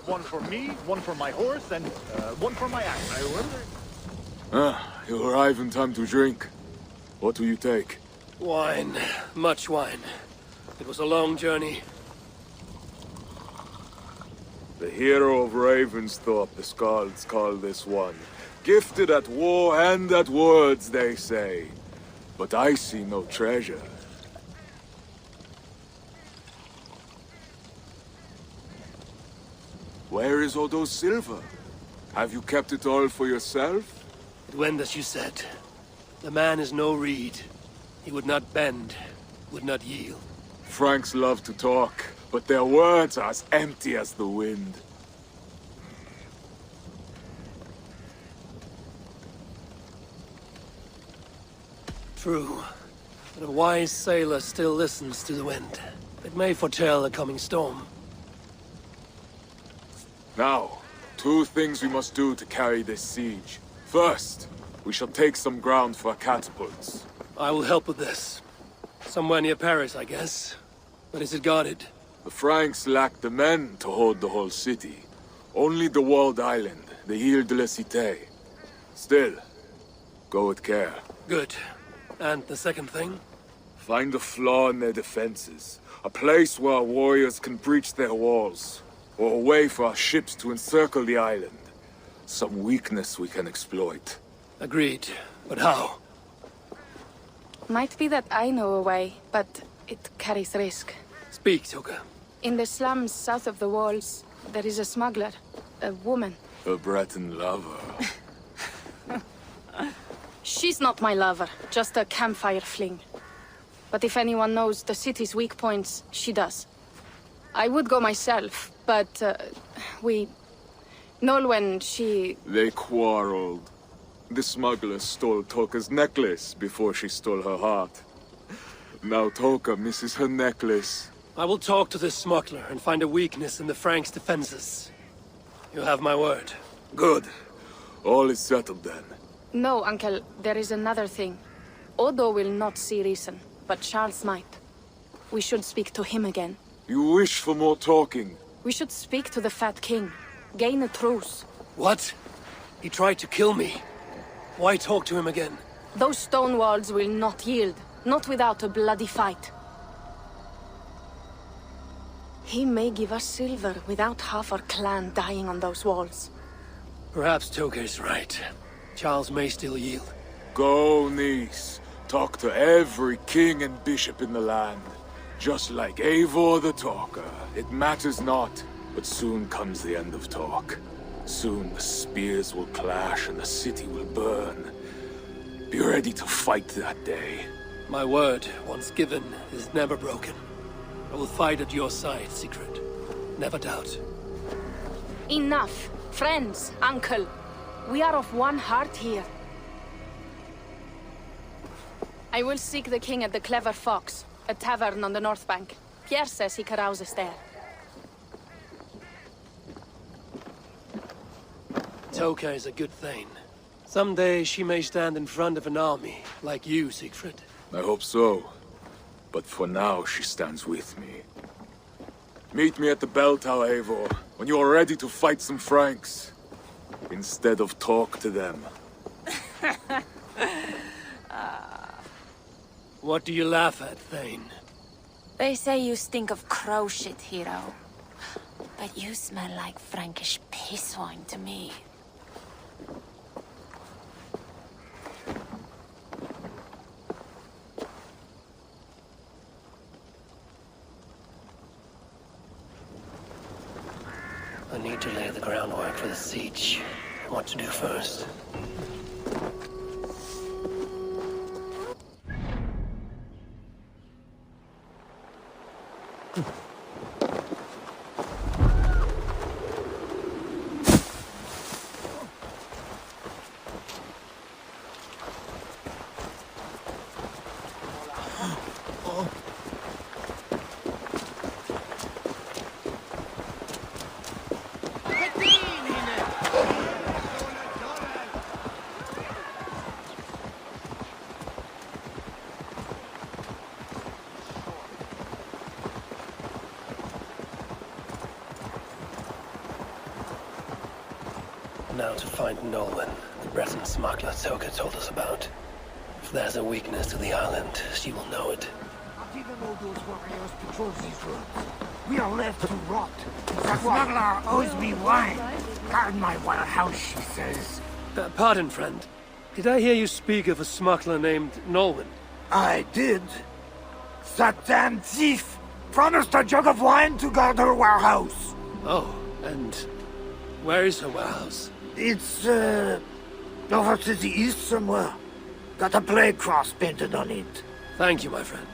One for me, one for my horse, and one for my axe. I wonder... You arrive in time to drink. What will you take? Wine. Much wine. It was a long journey. The hero of Ravensthorpe, the Skalds call this one. Gifted at war and at words, they say. But I see no treasure. Where is Odo's silver? Have you kept it all for yourself? It went as you said. The man is no reed. He would not bend, would not yield. Franks love to talk, but their words are as empty as the wind. True. But a wise sailor still listens to the wind. It may foretell a coming storm. Now, two things we must do to carry this siege. First, we shall take some ground for catapults. I will help with this. Somewhere near Paris, I guess. But is it guarded? The Franks lack the men to hold the whole city. Only the walled island, the Ile de la Cité. Still, go with care. Good. And the second thing? Find a flaw in their defenses. A place where our warriors can breach their walls. Or a way for our ships to encircle the island. Some weakness we can exploit. Agreed. But how? Might be that I know a way, but it carries risk. Speak, Toka. In the slums south of the walls, there is a smuggler. A woman. A Breton lover. She's not my lover, just a campfire fling. But if anyone knows the city's weak points, she does. I would go myself, but Nolwenn, she... They quarreled. The smuggler stole Toka's necklace before she stole her heart. Now Toka misses her necklace. I will talk to this smuggler and find a weakness in the Franks' defenses. You have my word. Good. All is settled then. No, Uncle, there is another thing. Odo will not see reason, but Charles might. We should speak to him again. You wish for more talking? We should speak to the Fat King. Gain a truce. What? He tried to kill me. Why talk to him again? Those stone walls will not yield. Not without a bloody fight. He may give us silver without half our clan dying on those walls. Perhaps Toka is right. Charles may still yield. Go, niece. Talk to every king and bishop in the land. Just like Eivor the Talker. It matters not. But soon comes the end of talk. Soon the spears will clash and the city will burn. Be ready to fight that day. My word, once given, is never broken. I will fight at your side, Sigrid. Never doubt. Enough! Friends, uncle. We are of one heart here. I will seek the king at the Clever Fox, a tavern on the north bank. Pierre says he carouses there. Toka is a good thing. Someday she may stand in front of an army, like you, Siegfried. I hope so. But for now, she stands with me. Meet me at the bell tower, Eivor, when you are ready to fight some Franks. Instead of talk to them. What do you laugh at, Thane? They say you stink of crow shit, hero. But you smell like Frankish piss wine to me. I need to lay the groundwork for the siege. What to do first? Now to find Nolan, the Breton smuggler Toka told us about. If there's a weakness to the island, she will know it. Not even all those warriors patrol these roads. We are left to rot. The smuggler owes me wine. Guard my warehouse, she says. Pardon, friend. Did I hear you speak of a smuggler named Nolwenn? I did. That damn thief promised a jug of wine to guard her warehouse. Oh, and where is her warehouse? It's, over to the east somewhere. Got a plague cross painted on it. Thank you, my friend.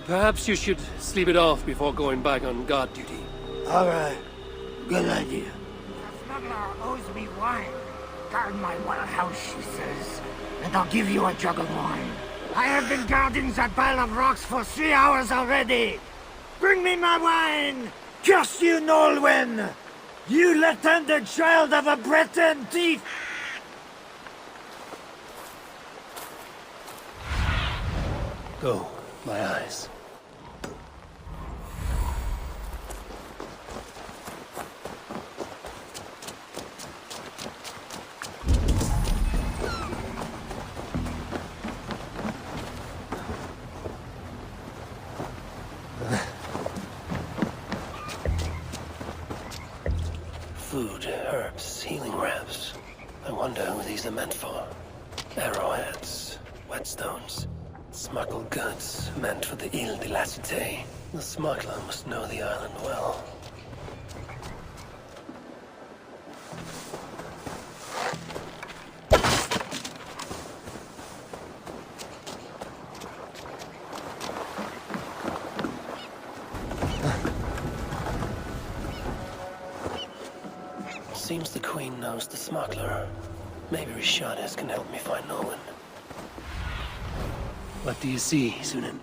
Perhaps you should sleep it off before going back on guard duty. Alright. Good idea. The smuggler owes me wine. Guard my warehouse, she says. And I'll give you a jug of wine. I have been guarding that pile of rocks for 3 hours already. Bring me my wine! Curse you, Nolwenn! You left-handed child of a Breton thief! Go, my eyes. Food, herbs, healing wraps. I wonder who these are meant for. Arrowheads, whetstones, smuggled goods meant for the Ile de la Cité. The smuggler must know the island well. Seems the Queen knows the smuggler. Maybe Rishadis can help me find Nolan. What do you see, Sunan?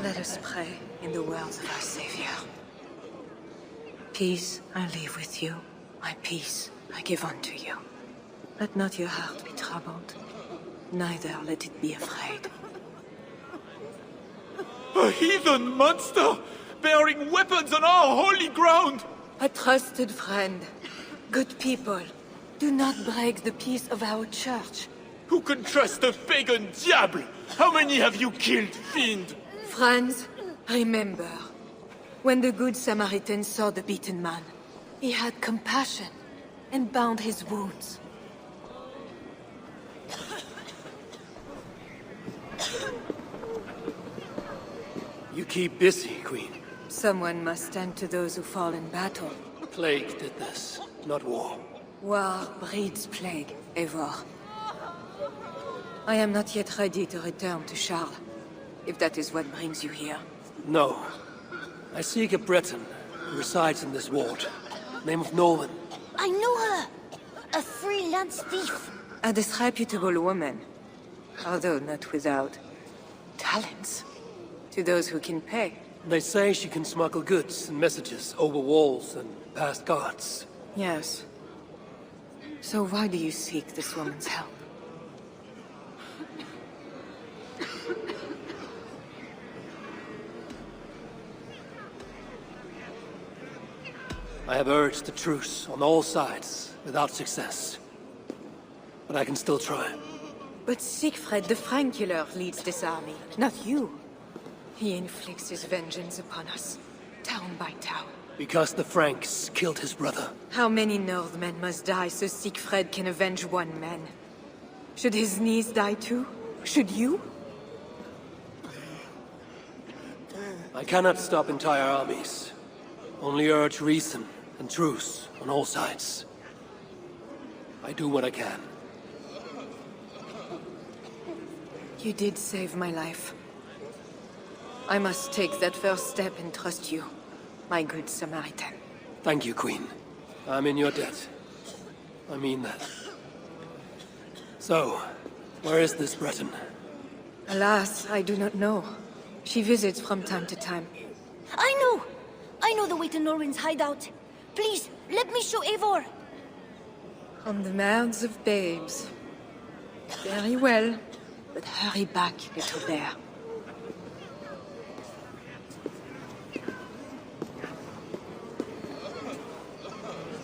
Let us pray in the words of our Savior. Peace I leave with you, my peace I give unto you. Let not your heart be troubled, neither let it be afraid. A heathen monster! Bearing weapons on our holy ground! A trusted friend, good people, do not break the peace of our church. Who can trust a pagan diable? How many have you killed, fiend? Friends, remember, when the Good Samaritan saw the beaten man, he had compassion and bound his wounds. You keep busy, Queen. Someone must stand to those who fall in battle. Plague did this, not war. War breeds plague, Eivor. I am not yet ready to return to Charles, if that is what brings you here. No. I seek a Breton who resides in this ward. Name of Norman. I know her! A freelance thief. A disreputable woman, although not without talents. To those who can pay. They say she can smuggle goods and messages over walls and past guards. Yes. So why do you seek this woman's help? I have urged a truce on all sides, without success. But I can still try. But Siegfried the Frank killer leads this army, not you. He inflicts his vengeance upon us, town by town. Because the Franks killed his brother. How many Northmen must die so Siegfried can avenge one man? Should his niece die too? Should you? I cannot stop entire armies. Only urge reason and truce on all sides. I do what I can. You did save my life. I must take that first step and trust you, my good Samaritan. Thank you, Queen. I'm in your debt. I mean that. So, where is this Breton? Alas, I do not know. She visits from time to time. I know the way to Norwin's hideout. Please, let me show Eivor. On the mouths of babes. Very well, but hurry back, little bear.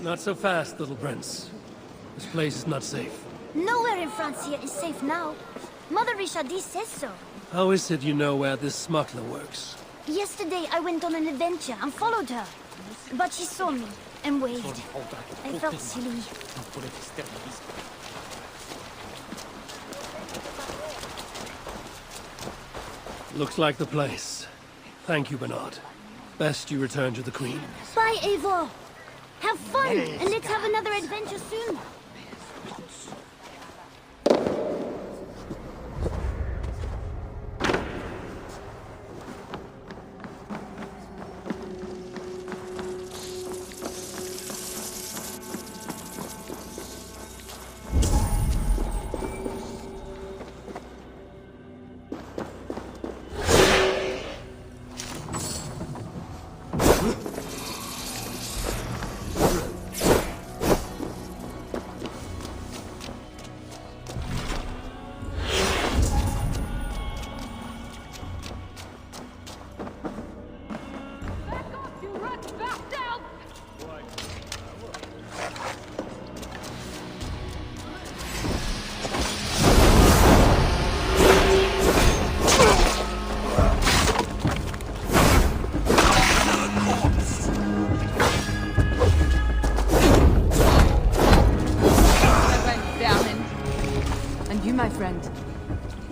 Not so fast, little prince. This place is not safe. Nowhere in France here is safe now. Mother Richardie says so. How is it you know where this smuggler works? Yesterday I went on an adventure and followed her. But she saw me and waved. I felt silly. Looks like the place. Thank you, Bernard. Best you return to the Queen. Bye, Eivor. Have fun, and let's have another adventure soon.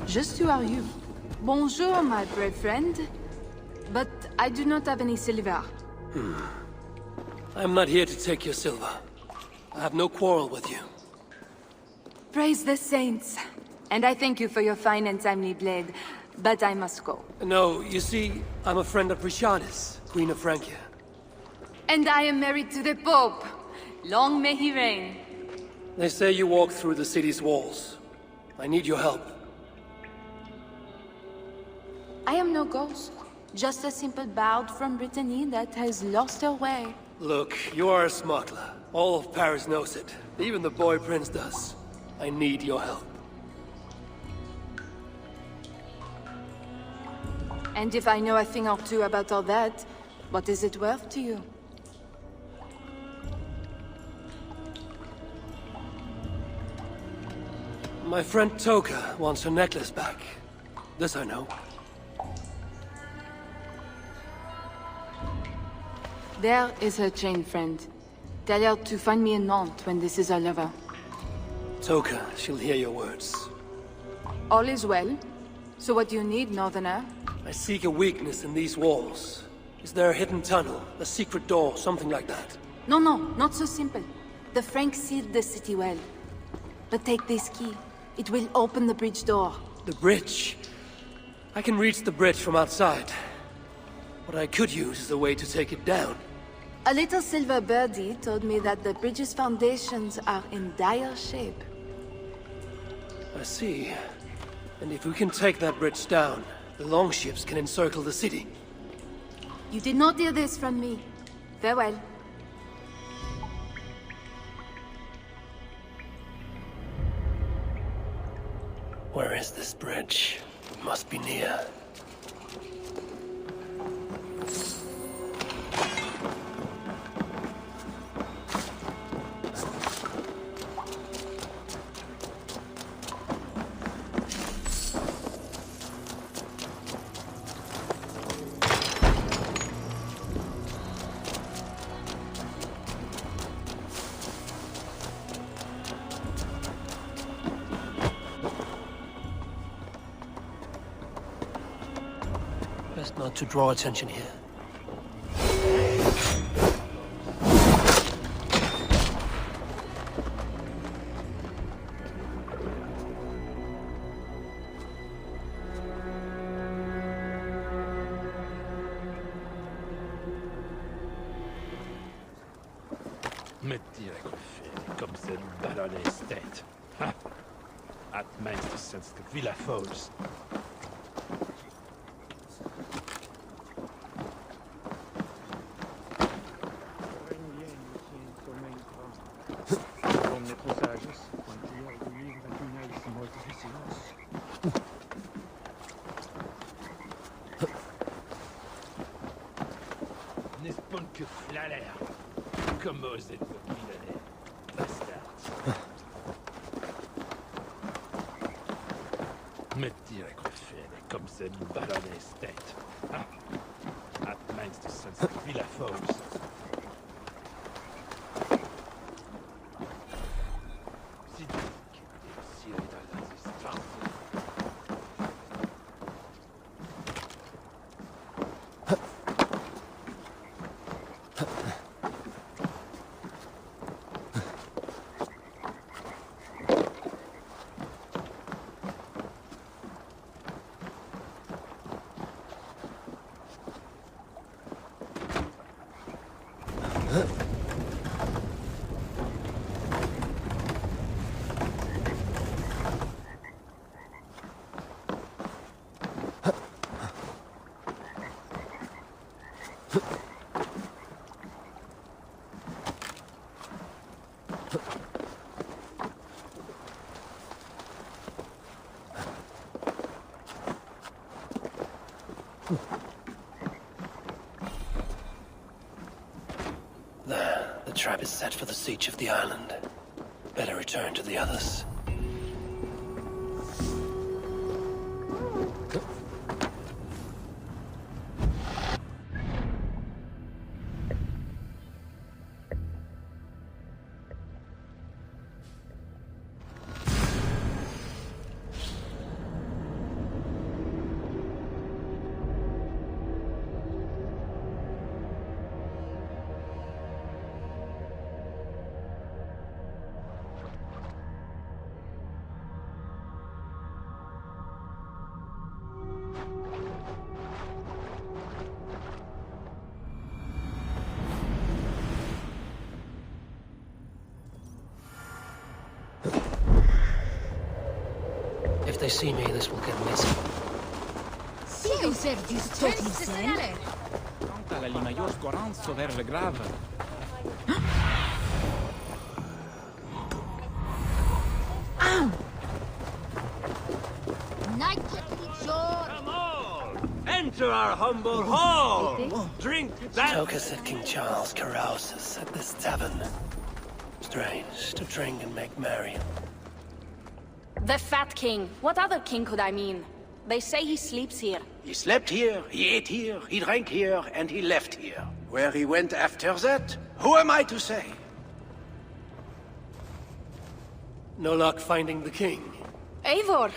Just who are you? Bonjour, my brave friend. but I do not have any silver. I am not here to take your silver. I have no quarrel with you. Praise the saints. And I thank you for your fine and timely blade, but I must go. No, you see, I'm a friend of Rishadis, Queen of Francia. And I am married to the Pope. Long may he reign. They say you walk through the city's walls. I need your help. I am no ghost. Just a simple bard from Brittany that has lost her way. Look, you are a smuggler. All of Paris knows it. Even the boy prince does. I need your help. And if I know a thing or two about all that, what is it worth to you? My friend Toka wants her necklace back. This I know. There is her chain, friend. Tell her to find me in Nantes when this is all over. Toka, she'll hear your words. All is well. So what do you need, Northerner? I seek a weakness in these walls. Is there a hidden tunnel, a secret door, something like that? No, not so simple. The Franks sealed the city well. But take this key. It will open the bridge door. The bridge? I can reach the bridge from outside. What I could use is a way to take it down. A little silver birdie told me that the bridge's foundations are in dire shape. I see. And if we can take that bridge down, the longships can encircle the city. You did not hear this from me. Farewell. Where is this bridge? It must be near. Best not to draw attention here. Met direct comme c'est une balle à l'estate. At meeste sinds de Villa Falls. N'est-ce pas que flaller? Comme osez le millionnaire, bastard. Met direct comme c'est une balle à l'estate. At meeste sinds de Villa Falls. There, the trap is set for the siege of the island. Better return to the others. If they see me, this will get messy. Si Userdus Totilsen. Quant à la major scoranza verre grave. Come all! Enter our humble hall! Drink that... Joker said King Charles carouses at this tavern. Strange to drink and make merry. The Fat King. What other king could I mean? They say he sleeps here. He slept here, he ate here, he drank here, and he left here. Where he went after that, who am I to say? No luck finding the king. Eivor!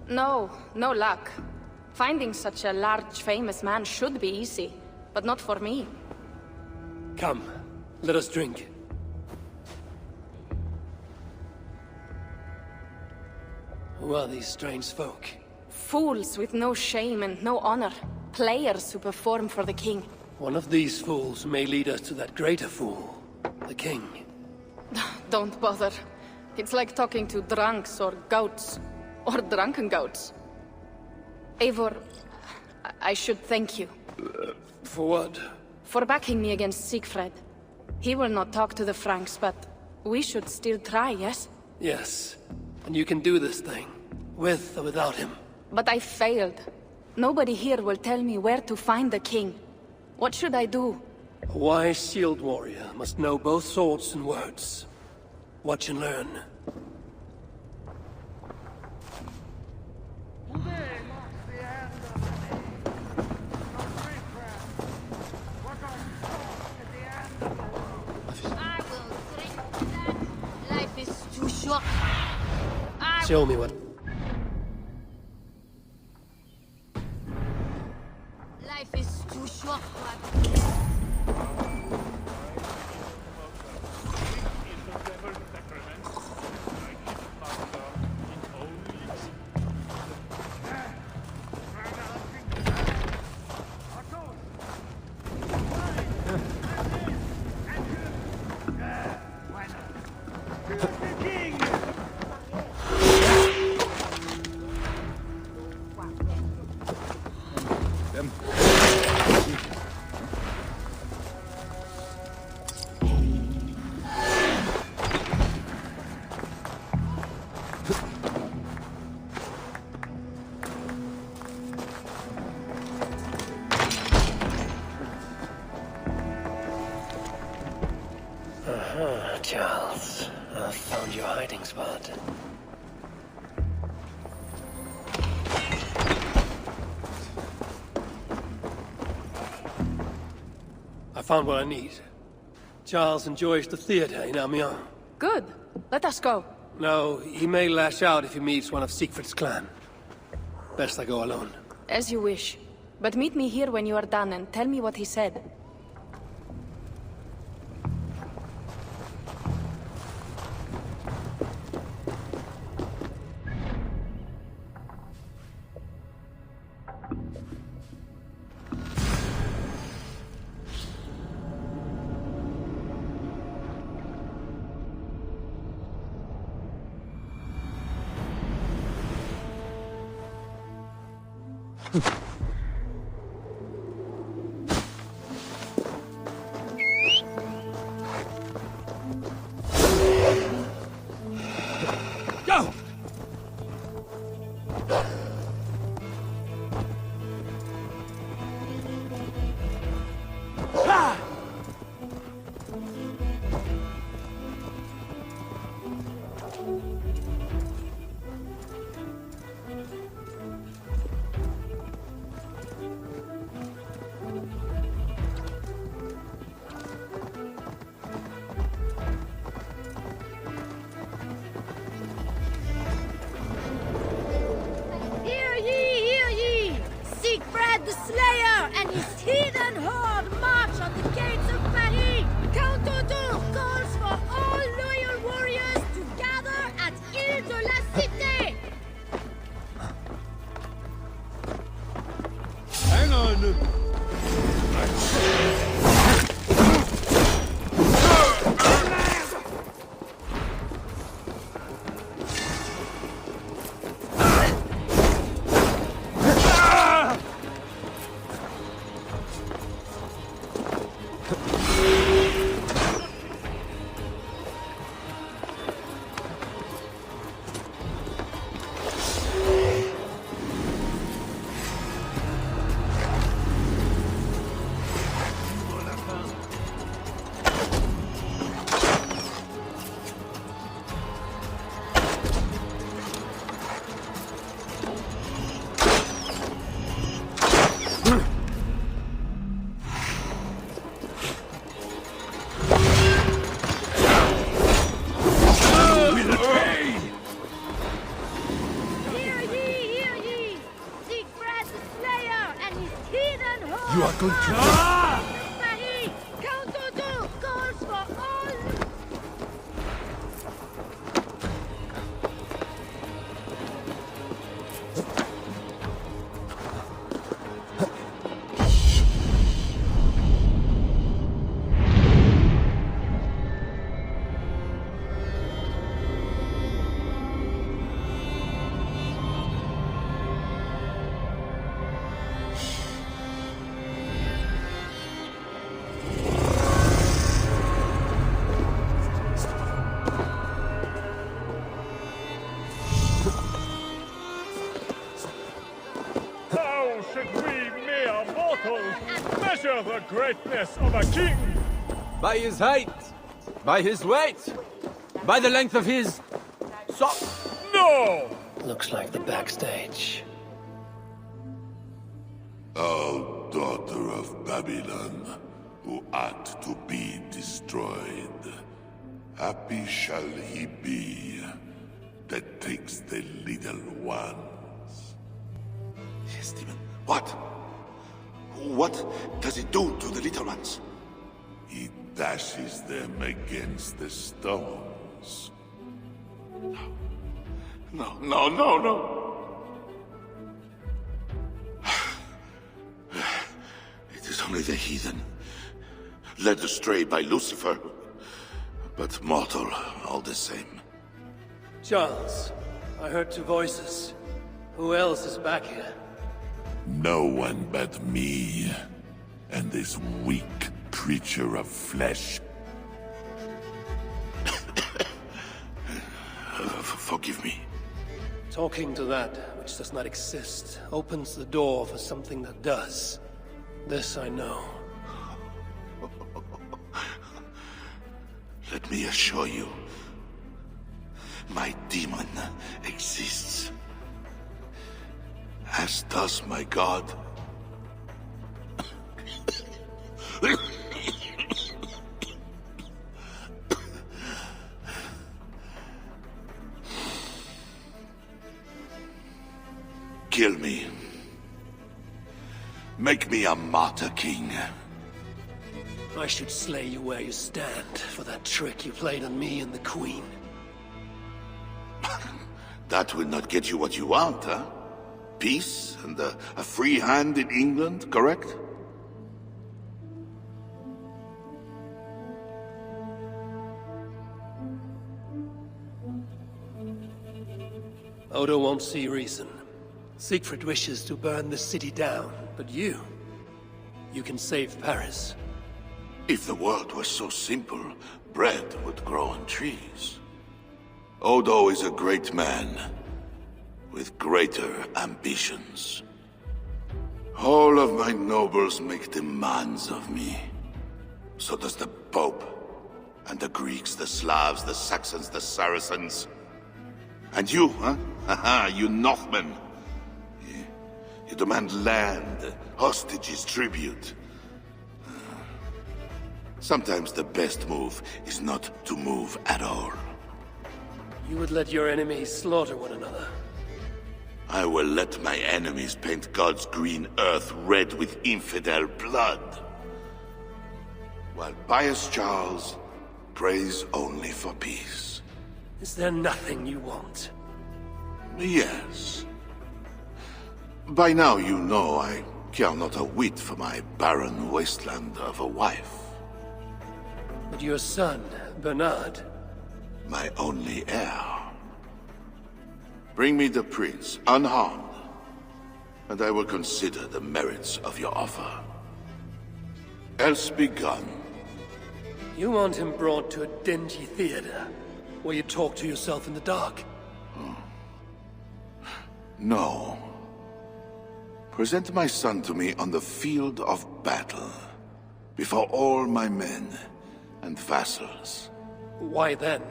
No luck. Finding such a large, famous man should be easy, but not for me. Come, let us drink. Who are these strange folk? Fools with no shame and no honor. Players who perform for the king. One of these fools may lead us to that greater fool, the king. Don't bother. It's like talking to drunks or goats. Or drunken goats. Eivor, I should thank you. For what? For backing me against Siegfried. He will not talk to the Franks, but we should still try, yes? Yes. And you can do this thing, with or without him. But I failed. Nobody here will tell me where to find the king. What should I do? A wise shield warrior must know both swords and words. Watch and learn. Life is too short. Show me what... Life is too short. Charles, I've found your hiding spot. I found what I need. Charles enjoys the theater in Amiens. Good. Let us go. No, he may lash out if he meets one of Siegfried's clan. Best I go alone. As you wish. But meet me here when you are done and tell me what he said. Go! Hear ye! Siegfried the Slayer and his heathen horde march on the gates of Paris! Count Odor calls for all loyal warriors to gather at Ile de la Cité! Hang on! You are going to... Paris! Count Odo calls for all... How should we mere mortals measure the greatness of a king? By his height, by his weight, by the length of his... No! Looks like the backstage. O daughter of Babylon, who ought to be destroyed, happy shall he be that takes the little ones. Yes, demon. What? What does he do to the little ones? He dashes them against the stones. No. It is only the heathen, led astray by Lucifer, but mortal all the same. Charles, I heard two voices. Who else is back here? No one but me, and this weak creature of flesh. Forgive me. Talking to that which does not exist opens the door for something that does. This I know. Let me assure you, my demon exists. As does my god. Kill me. Make me a martyr king. I should slay you where you stand for that trick you played on me and the Queen. That will not get you what you want, huh? Peace and a free hand in England, correct? Odo won't see reason. Siegfried wishes to burn the city down, but you can save Paris. If the world was so simple, bread would grow on trees. Odo is a great man, with greater ambitions. All of my nobles make demands of me. So does the Pope, and the Greeks, the Slavs, the Saxons, the Saracens. And you, huh? Haha, you Northmen. You demand land, hostages, tribute. Sometimes the best move is not to move at all. You would let your enemies slaughter one another. I will let my enemies paint God's green earth red with infidel blood. While pious Charles prays only for peace. Is there nothing you want? Yes. By now you know I care not a whit for my barren wasteland of a wife. But your son, Bernard... My only heir. Bring me the prince, unharmed, and I will consider the merits of your offer. Else be gone. You want him brought to a dingy theater, where you talk to yourself in the dark? No. Present my son to me on the field of battle, before all my men and vassals. Why then?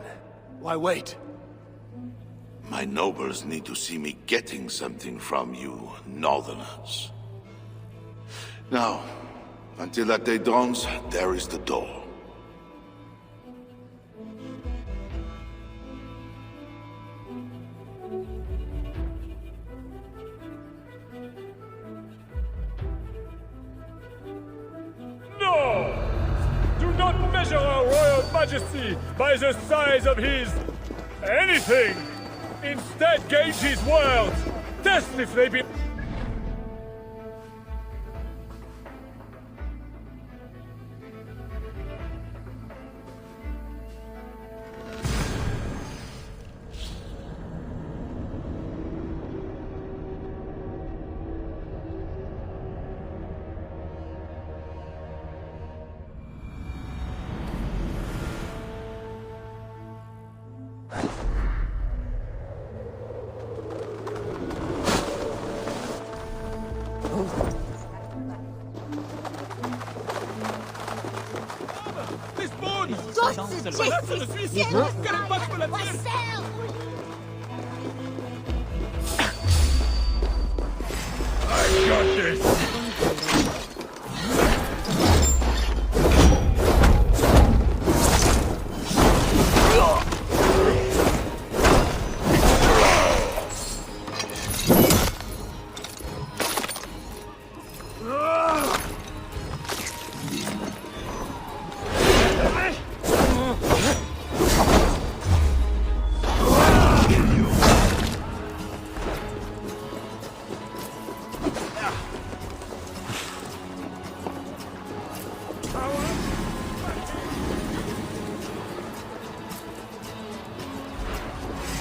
Why wait? My nobles need to see me getting something from you, Northerners. Now, until that day dawns, there is the door. majesty by the size of his... anything! Instead, gauge his words! Test if they be...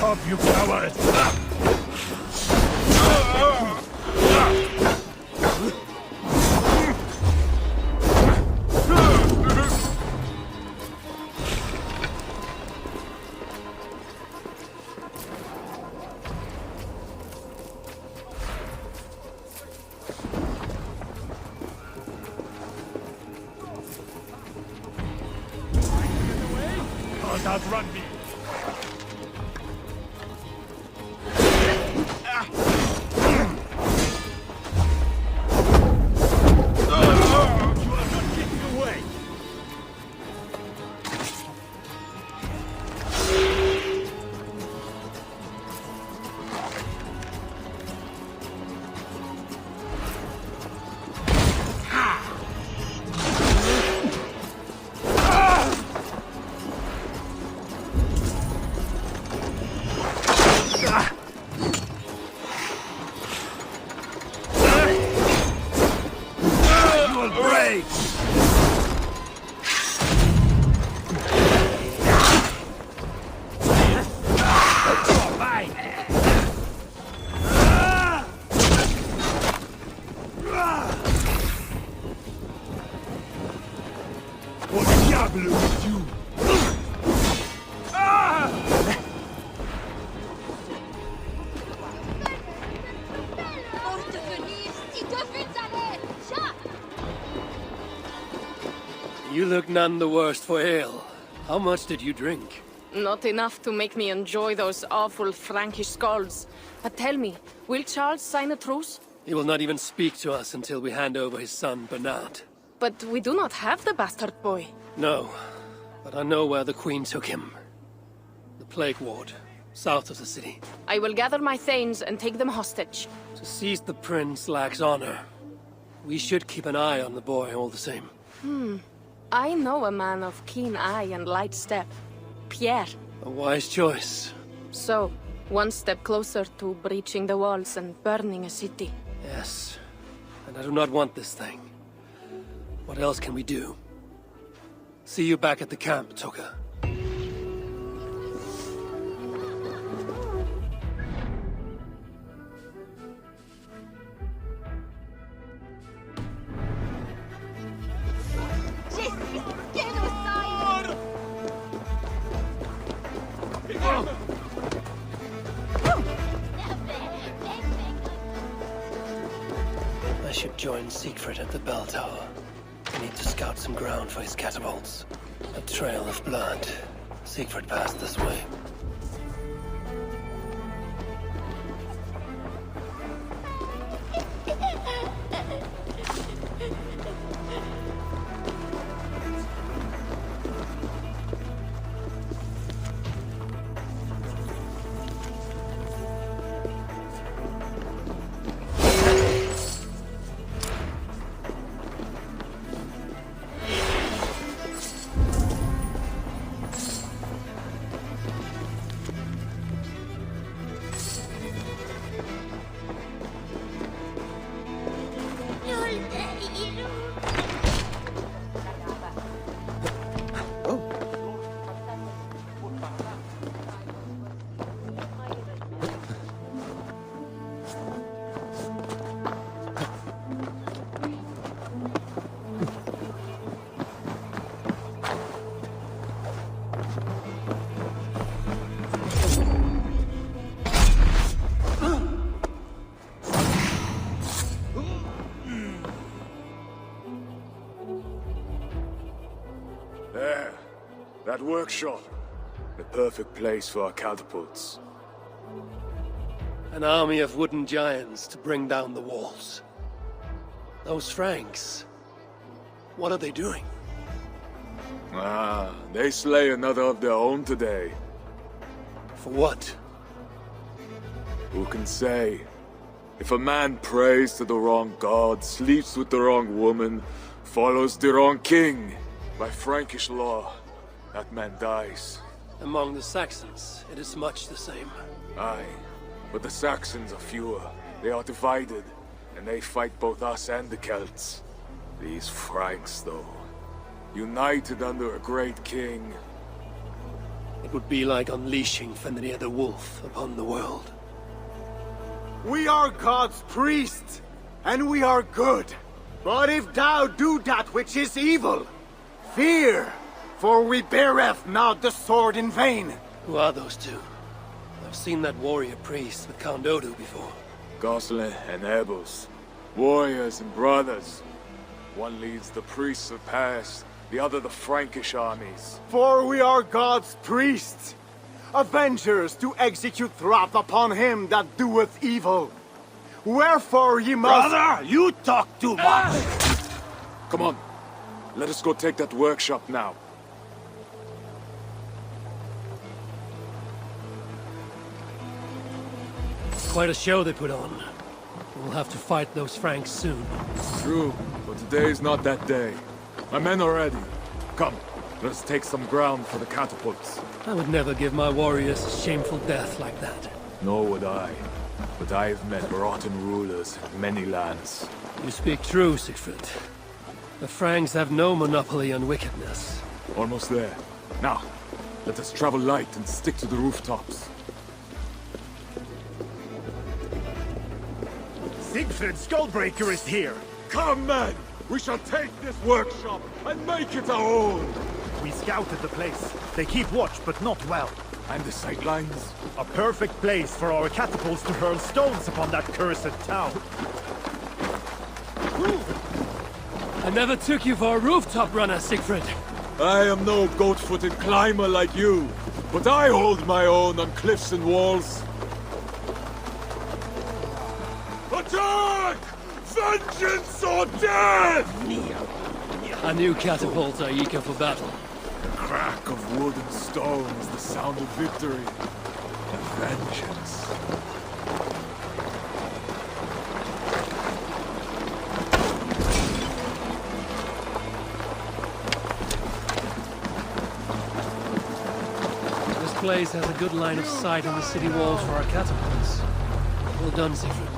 Stop, you coward! Can't outrun me! You look none the worse for ale. How much did you drink? Not enough to make me enjoy those awful Frankish skalds. But tell me, will Charles sign a truce? He will not even speak to us until we hand over his son, Bernard. But we do not have the bastard boy. No, but I know where the Queen took him. The Plague Ward, south of the city. I will gather my thanes and take them hostage. To seize the prince lacks honor. We should keep an eye on the boy all the same. I know a man of keen eye and light step. Pierre. A wise choice. So, one step closer to breaching the walls and burning a city. Yes. And I do not want this thing. What else can we do? See you back at the camp, Toka. I should join Siegfried at the bell tower. I need to scout some ground for his catapults. A trail of blood. Siegfried passed this way. That workshop. The perfect place for our catapults. An army of wooden giants to bring down the walls. Those Franks, what are they doing? Ah, they slay another of their own today. For what? Who can say? If a man prays to the wrong god, sleeps with the wrong woman, follows the wrong king, by Frankish law, that man dies. Among the Saxons, it is much the same. Aye, but the Saxons are fewer. They are divided, and they fight both us and the Celts. These Franks, though, united under a great king. It would be like unleashing Fenrir the Wolf upon the world. We are God's priests, and we are good. But if thou do that which is evil, fear, for we beareth not the sword in vain. Who are those two? I've seen that warrior priest with Count Odo before. Gosselin and Ebos, warriors and brothers. One leads the priests of Paris, the other the Frankish armies. For we are God's priests, avengers to execute wrath upon him that doeth evil. Wherefore ye must— Brother, you talk too much! Come on, let us go take that workshop now. Quite a show they put on. We'll have to fight those Franks soon. True, but today's not that day. My men are ready. Come, let us take some ground for the catapults. I would never give my warriors a shameful death like that. Nor would I. But I've met rotten rulers in many lands. You speak true, Siegfried. The Franks have no monopoly on wickedness. Almost there. Now, let us travel light and stick to the rooftops. Siegfried Skullbreaker is here! Come, men! We shall take this workshop and make it our own! We scouted the place. They keep watch, but not well. And the sightlines? A perfect place for our catapults to hurl stones upon that cursed town. I never took you for a rooftop runner, Siegfried. I am no goat-footed climber like you, but I hold my own on cliffs and walls. Attack! Vengeance or death! A new catapult are eager for battle. The crack of wood and stone is the sound of victory. And vengeance. This place has a good line of sight on the city walls for our catapults. Well done, Siegfried.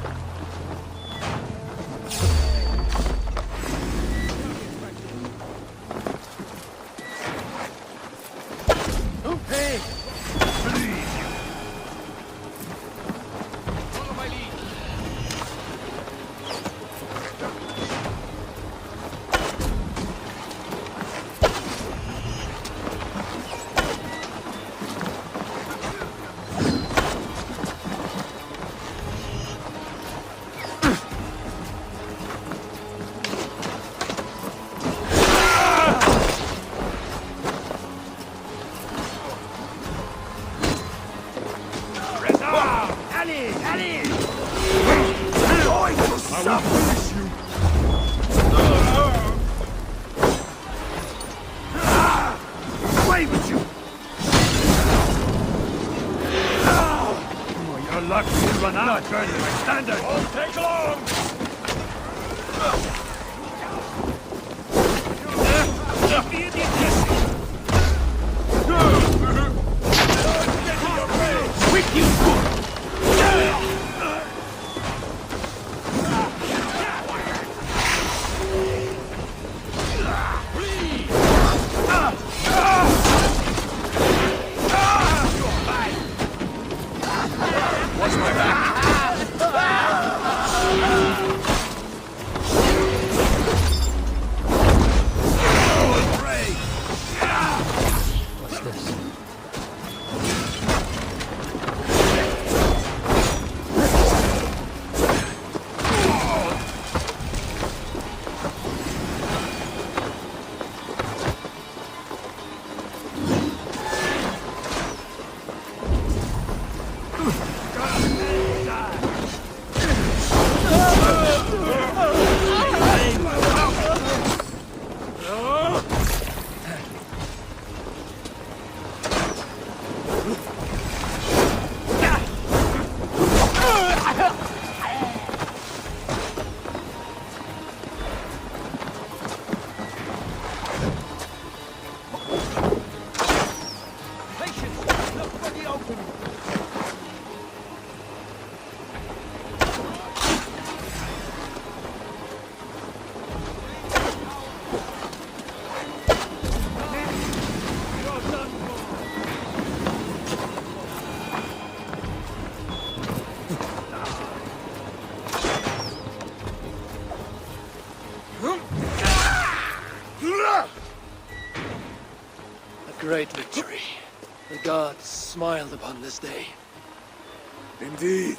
great victory. The gods smiled upon this day. Indeed.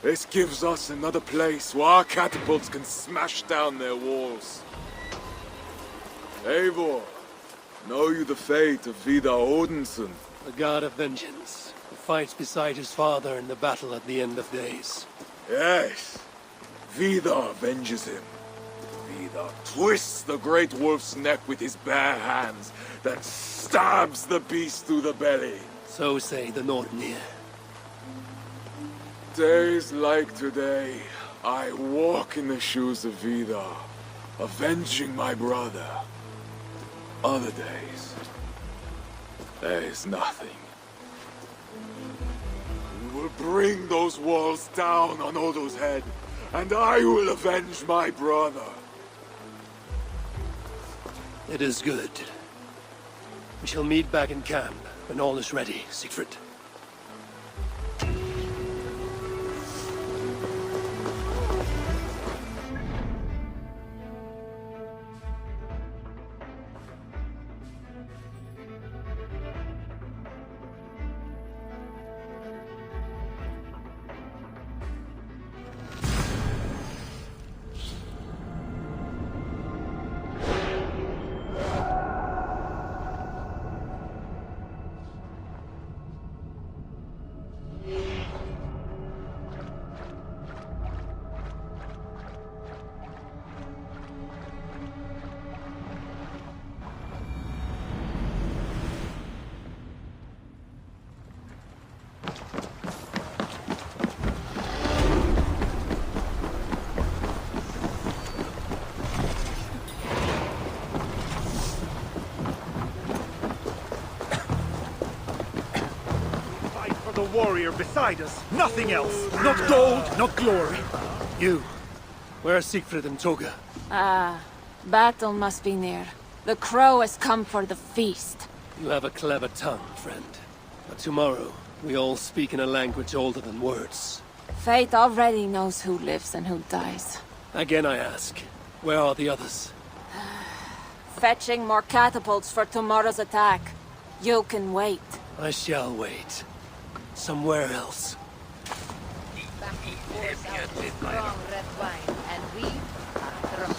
This gives us another place where our catapults can smash down their walls. Eivor, know you the fate of Vidar Odinson? The god of vengeance, who fights beside his father in the battle at the end of days. Yes. Vidar avenges him. Vidar twists the great wolf's neck with his bare hands, then stabs the beast through the belly. So say the Nordnir. Days like today, I walk in the shoes of Vidar, avenging my brother. Other days, there is nothing. We will bring those walls down on Odo's head, and I will avenge my brother. It is good. We shall meet back in camp when all is ready, Siegfried. Warrior beside us, nothing else. Not gold, not glory. You, where are Siegfried and Toga? Battle must be near. The crow has come for the feast. You have a clever tongue, friend. But tomorrow, we all speak in a language older than words. Fate already knows who lives and who dies. Again I ask, where are the others? Fetching more catapults for tomorrow's attack. You can wait. I shall wait. Somewhere else. Strong red wine, and we are drunk.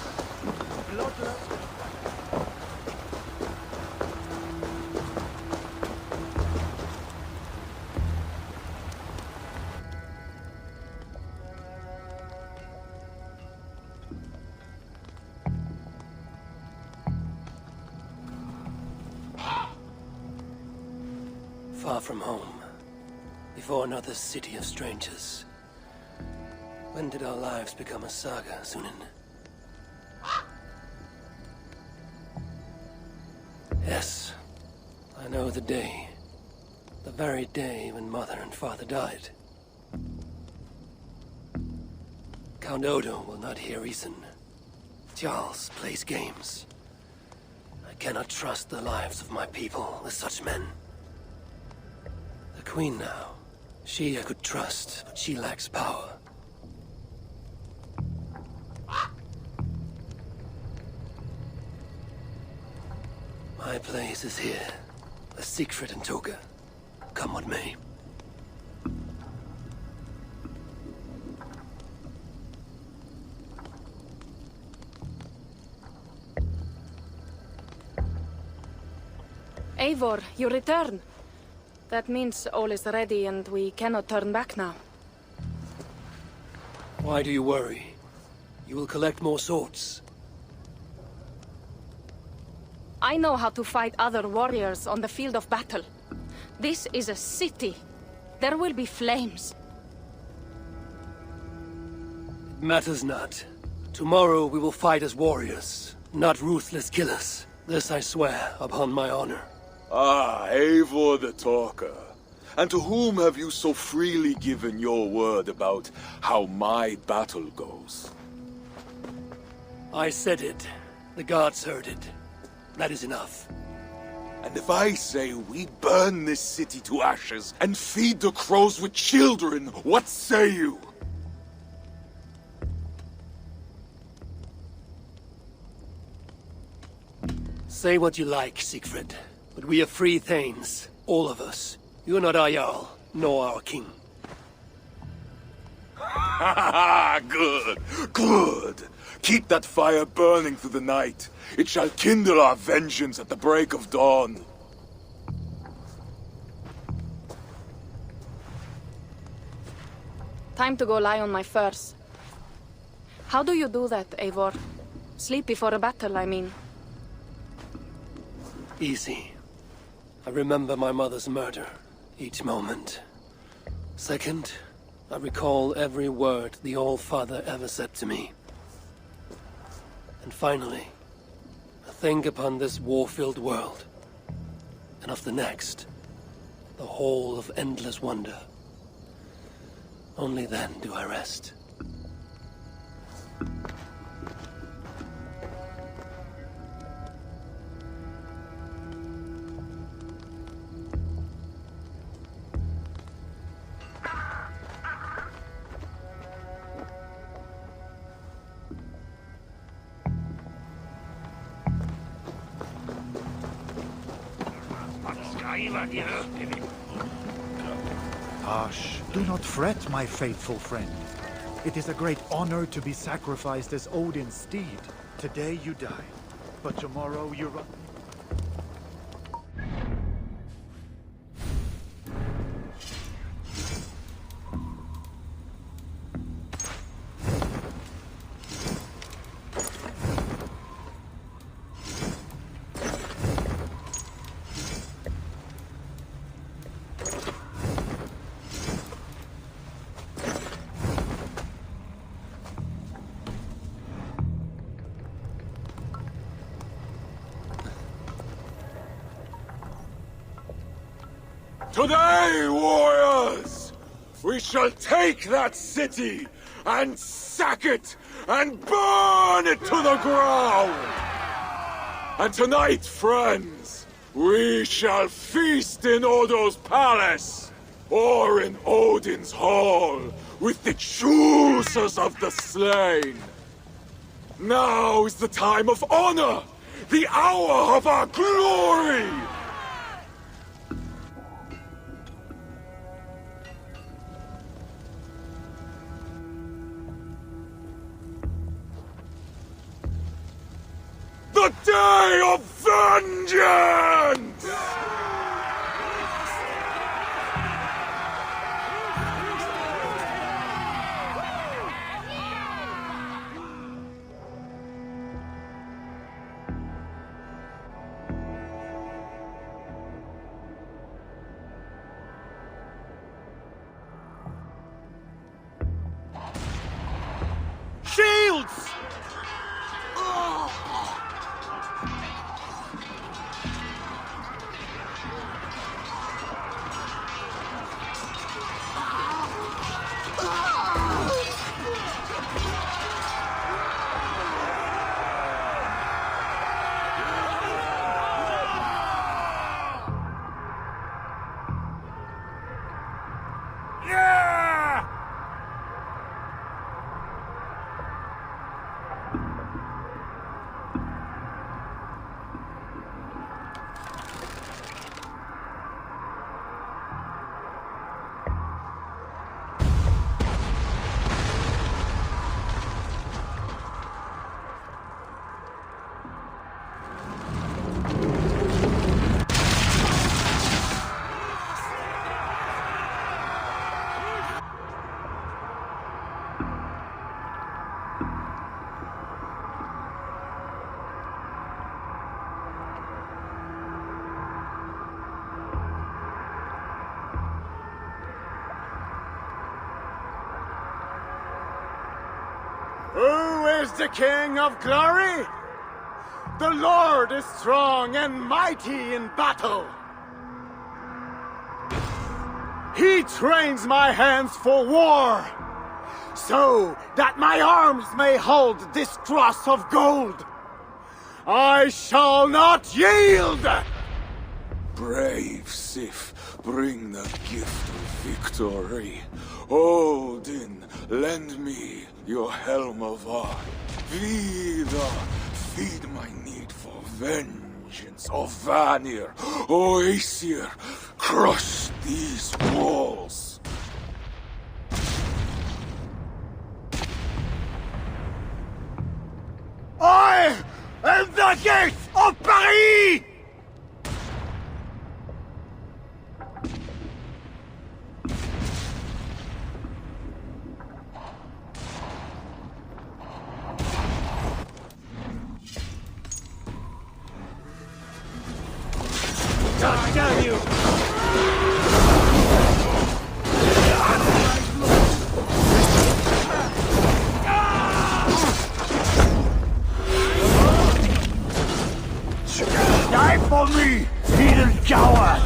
Far from home. Before another city of strangers. When did our lives become a saga, Sunan? Yes, I know the day. The very day when Mother and Father died. Count Odo will not hear reason. Charles plays games. I cannot trust the lives of my people with such men. The Queen now. She I could trust, but she lacks power. My place is here, with Siegfried and Toga. Come what may. Eivor, you return. That means all is ready and we cannot turn back now. Why do you worry? You will collect more swords. I know how to fight other warriors on the field of battle. This is a city. There will be flames. It matters not. Tomorrow we will fight as warriors, not ruthless killers. This I swear upon my honor. Ah, Eivor the Talker. And to whom have you so freely given your word about how my battle goes? I said it. The gods heard it. That is enough. And if I say we burn this city to ashes and feed the crows with children, what say you? Say what you like, Siegfried. But we are free Thanes, all of us. You are not our Jarl, nor our king. Good, good. Keep that fire burning through the night. It shall kindle our vengeance at the break of dawn. Time to go lie on my furs. How do you do that, Eivor? Sleep before a battle, I mean. Easy. I remember my mother's murder, each moment. Second, I recall every word the All-Father ever said to me. And finally, I think upon this war-filled world, and of the next, the whole of endless wonder. Only then do I rest. Hush, do not fret, my faithful friend. It is a great honor to be sacrificed as Odin's steed. Today you die, but tomorrow you run. Today, warriors, we shall take that city and sack it and burn it to the ground. And tonight, friends, we shall feast in Odo's palace or in Odin's hall with the choosers of the slain. Now is the time of honor, the hour of our glory. The day of vengeance! Shields! Who is the King of Glory? The Lord is strong and mighty in battle. He trains my hands for war, so that my arms may hold this cross of gold. I shall not yield! Brave Sif, bring the gift of victory. Odin, lend me your helm of art. Vidar, feed my need for vengeance. Vengeance of Vanir, O Aesir, crush these walls! I am the gate of Paris! God damn you! Die for me, little coward!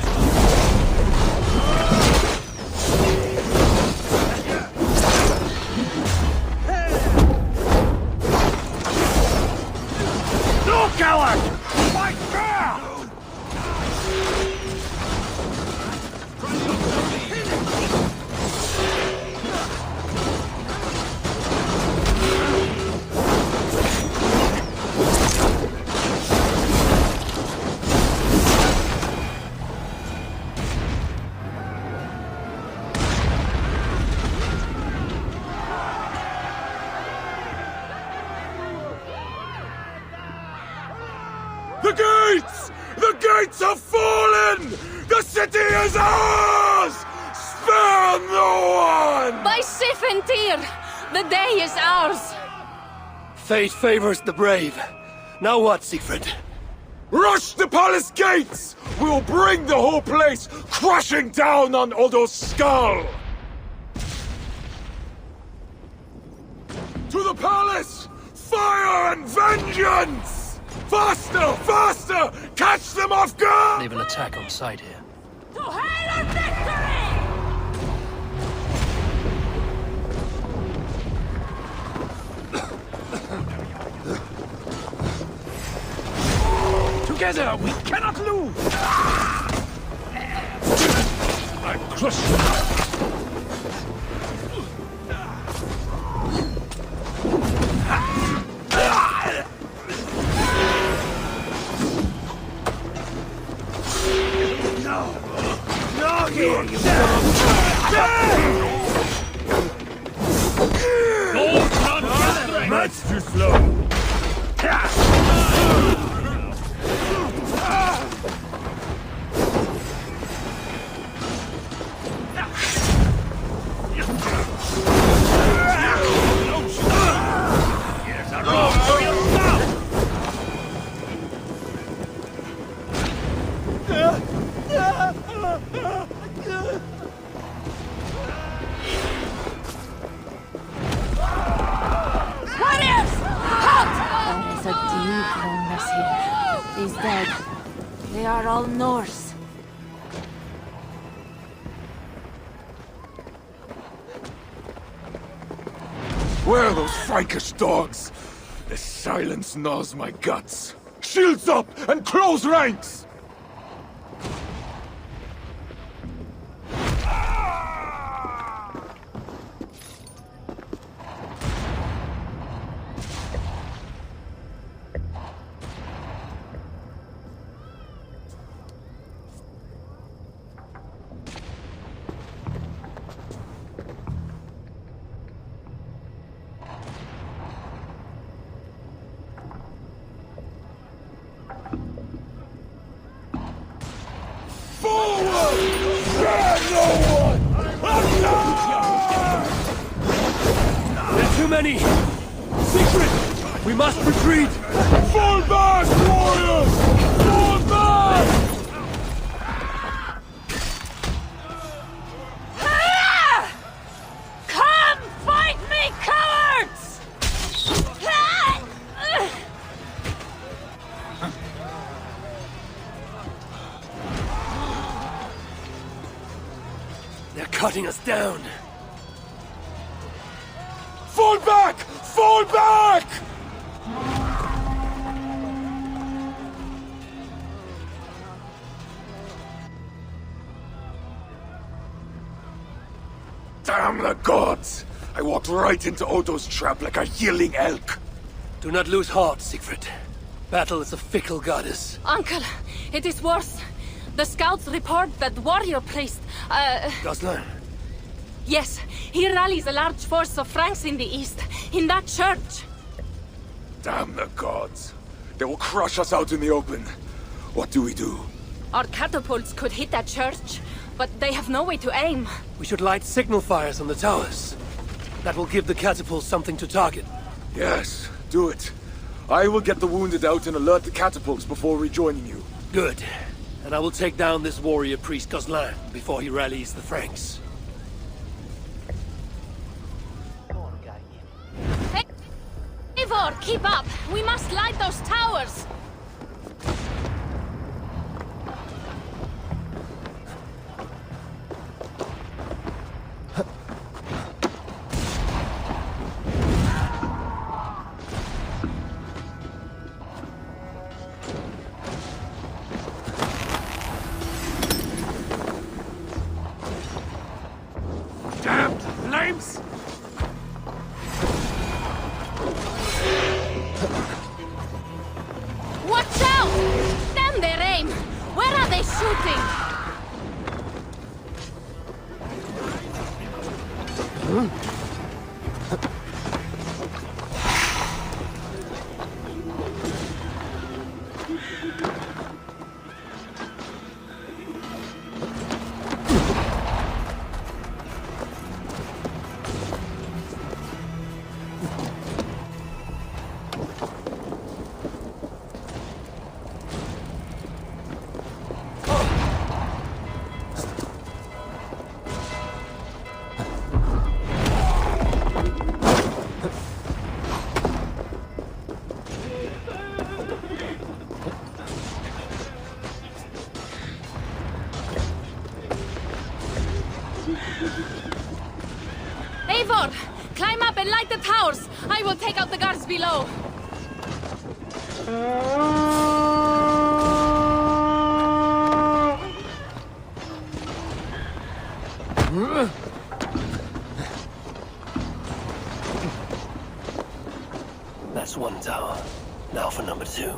No, coward! Fight fair! The gates! The gates have fallen! The city is ours! Spare no one! By Sif and Tyr, the day is ours! Fate favors the brave. Now what, Siegfried? Rush the palace gates! We'll bring the whole place crashing down on Odo's skull! To the palace! Fire and vengeance! Faster! Faster! Catch them off guard! They will attack on sight here. To hail our victory! Together, we cannot lose! I crush you! No, here, you Much too slow. He's dead. They are all Norse. Where are those Frankish dogs? The silence gnaws my guts. Shields up and close ranks! Too many! Secret! We must retreat! Fall back, warriors! Fall back! Ah! Come fight me, cowards! They're cutting us down! Fall back! Fall back! Damn the gods! I walked right into Odo's trap like a yelling elk. Do not lose heart, Siegfried. Battle is a fickle goddess. Uncle, it is worse. The scouts report that warrior priest, Goslar? Yes, he rallies a large force of Franks in the east, in that church. Damn the gods. They will crush us out in the open. What do we do? Our catapults could hit that church, but they have no way to aim. We should light signal fires on the towers. That will give the catapults something to target. Yes, do it. I will get the wounded out and alert the catapults before rejoining you. Good. And I will take down this warrior priest Goslar before he rallies the Franks. Hey, Eivor, keep up! We must light those towers! Watch out! Stand their aim! Where are they shooting? Eivor! Climb up and light the towers! I will take out the guards below! That's one tower. Now for number 2.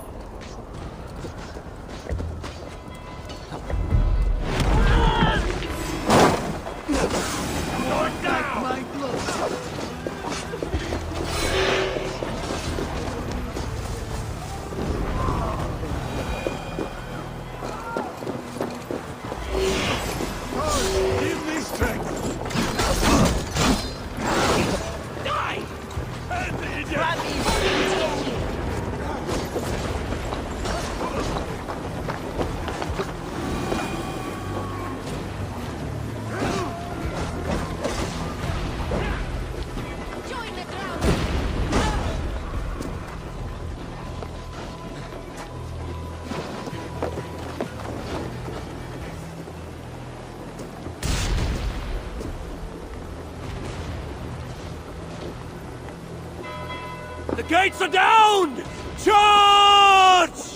The gates are down! Charge!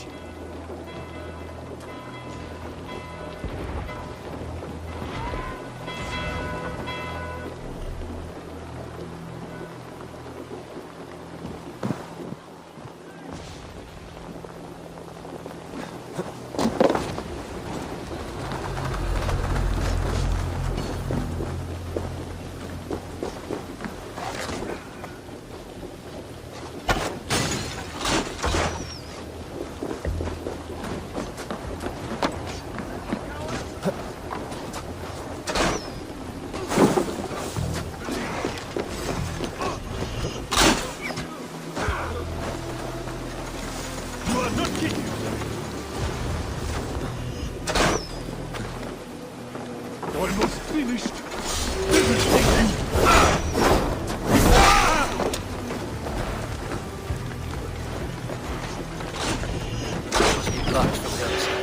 Almost finished. Must be blocked from the other side.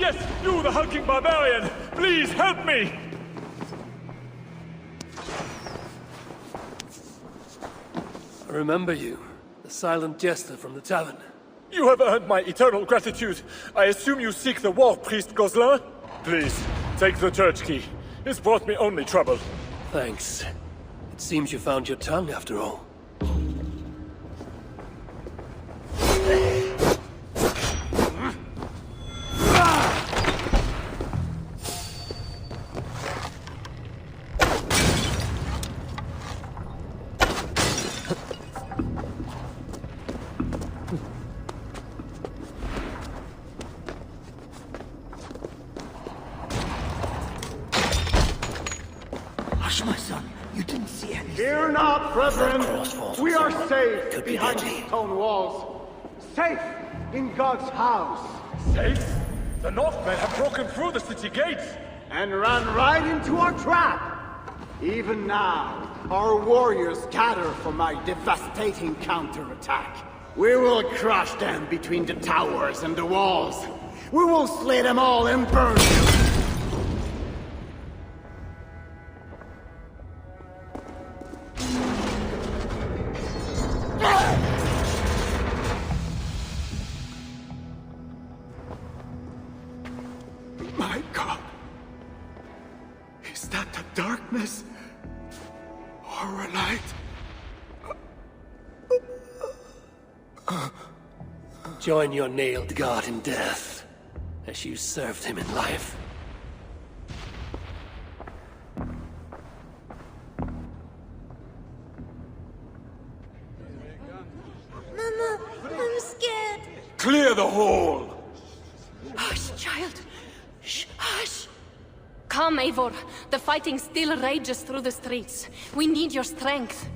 Yes, you, the hulking barbarian! Please help me! I remember you, the silent jester from the tavern. You have earned my eternal gratitude. I assume you seek the war priest Gozlin? Please, take the church key. It's brought me only trouble. Thanks. It seems you found your tongue after all. Fear not, brethren. We are safe behind these stone walls. Safe in God's house. Safe? The Northmen have broken through the city gates. And ran right into our trap. Even now, our warriors gather for my devastating counterattack. We will crush them between the towers and the walls. We will slay them all and burn them. My God. Is that the darkness? Or a light? Join your nailed god in death, as you served him in life. Mama, I'm scared. Clear the hall! Hush, child. Shh, hush. Come, Eivor. The fighting still rages through the streets. We need your strength.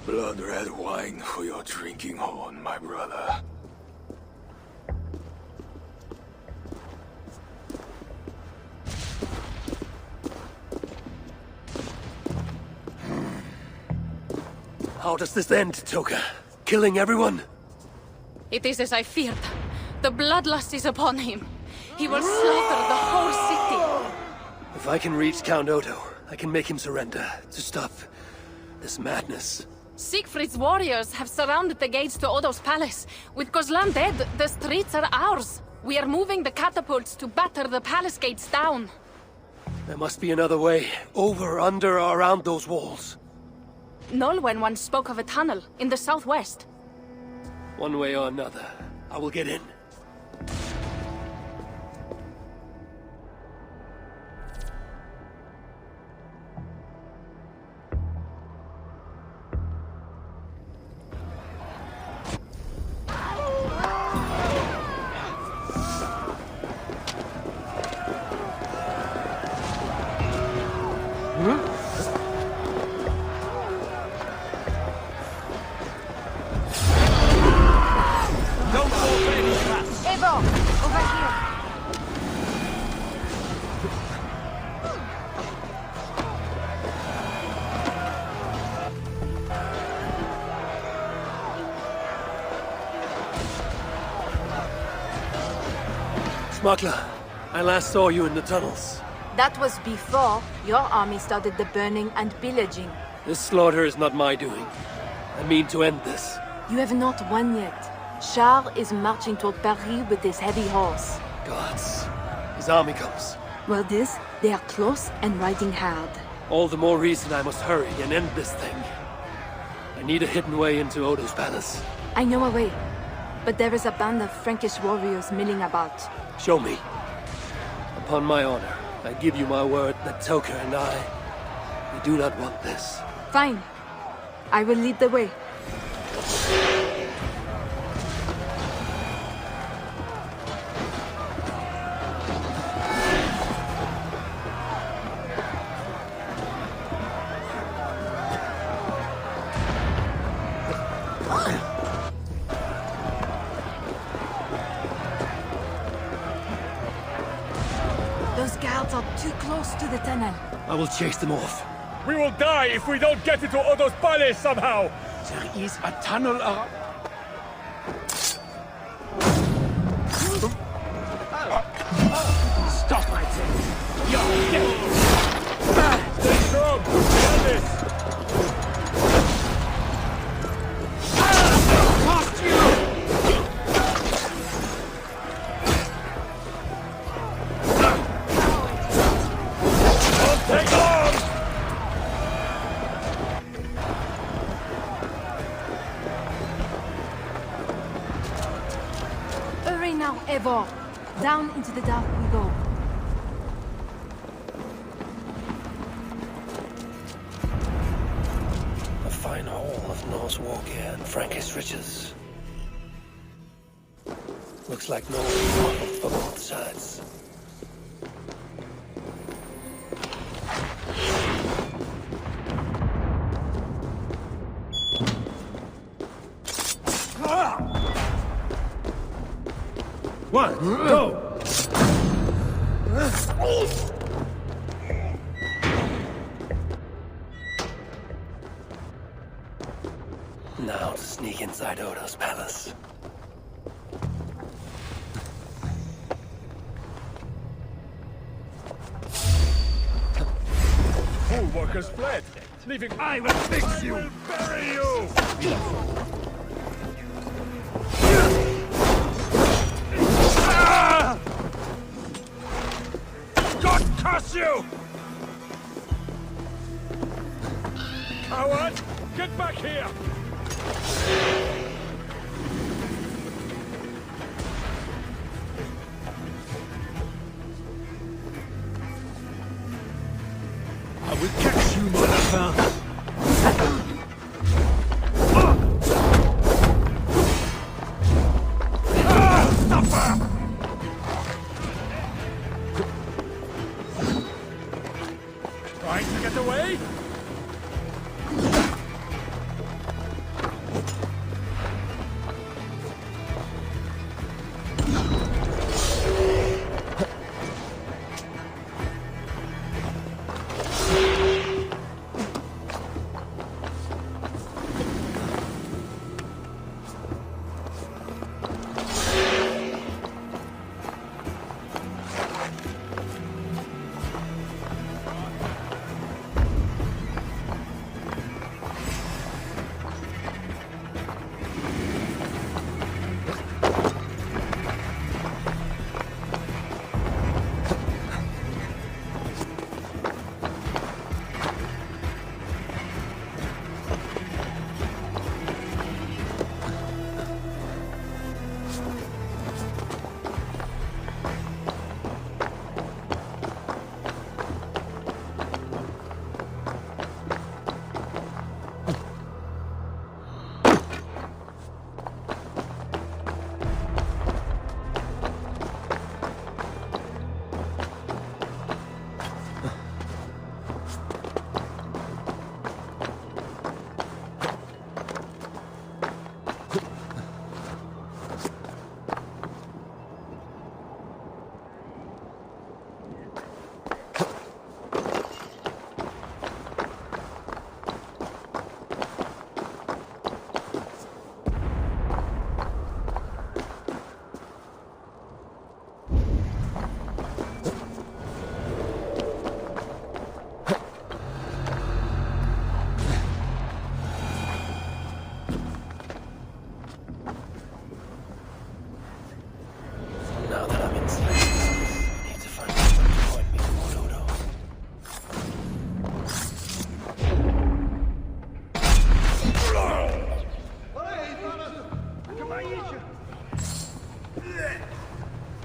Blood-red wine for your drinking horn, my brother. How does this end, Toka? Killing everyone? It is as I feared. The bloodlust is upon him. He will slaughter the whole city. If I can reach Count Odo, I can make him surrender to stop this madness. Siegfried's warriors have surrounded the gates to Odo's palace. With Gozlan dead, the streets are ours. We are moving the catapults to batter the palace gates down. There must be another way. Over, under, or around those walls. Nolwenn once spoke of a tunnel in the southwest. One way or another, I will get in. Eivor, over here. Smuggler, I last saw you in the tunnels. That was before your army started the burning and pillaging. This slaughter is not my doing. I mean to end this. You have not won yet. Charles is marching toward Paris with his heavy horse. Gods. His army comes. Well, they are close and riding hard. All the more reason I must hurry and end this thing. I need a hidden way into Odo's palace. I know a way, but there is a band of Frankish warriors milling about. Show me. Upon my honor, I give you my word that Toka and we do not want this. Fine. I will lead the way. guards are too close to the tunnel. I will chase them off. We will die if we don't get into Odo's palace somehow! There is a tunnel around... Stop right there! You're dead! Stay strong! We got this! Past you! Don't take long! Hurry now, Eivor. Down into the dark we go. A fine haul of Norse war gear and Frankish riches. Looks like Norse modeled for both sides. One, go! Now to sneak inside Odo's palace. Pool workers fled, leaving... I will fix you! I will bury you! God curse you! Coward! Get back here! I will catch you, motherfucker! Trying to get away?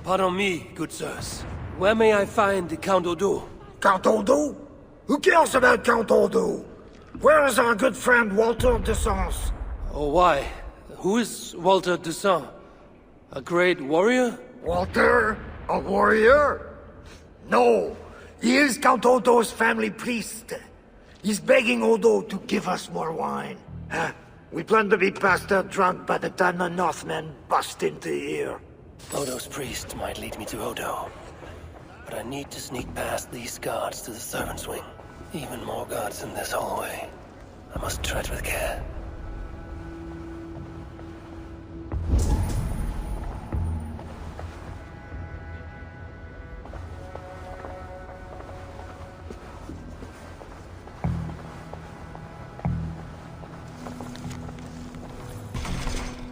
Pardon me, good sirs. Where may I find the Count Odo? Count Odo? Who cares about Count Odo? Where is our good friend Walter de Sens? Oh, why? Who is Walter de Sens? A great warrior? Walter? A warrior? No. He is Count Odo's family priest. He's begging Odo to give us more wine. We plan to be bastard drunk by the time the Northmen bust into here. Odo's priest might lead me to Odo, but but I need to sneak past these guards to the servants' wing. Even more guards in this hallway. I must tread with care.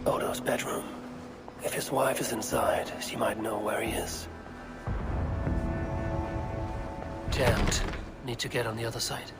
Odo's bedroom. If his wife is inside, she might know where he is. Jammed. Need to get on the other side.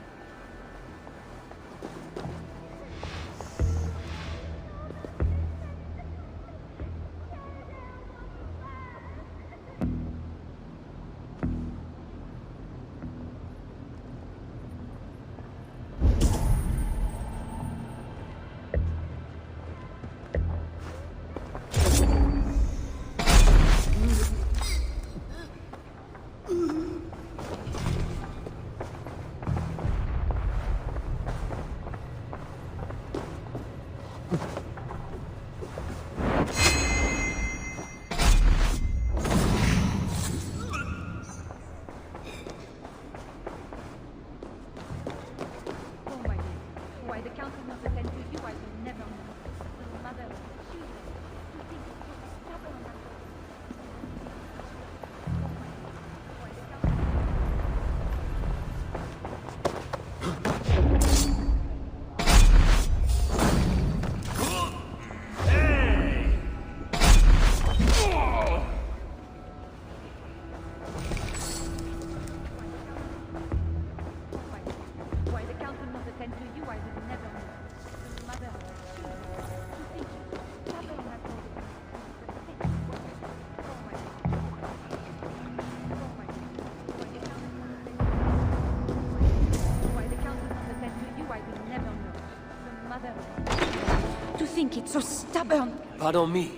It's so stubborn. Pardon me.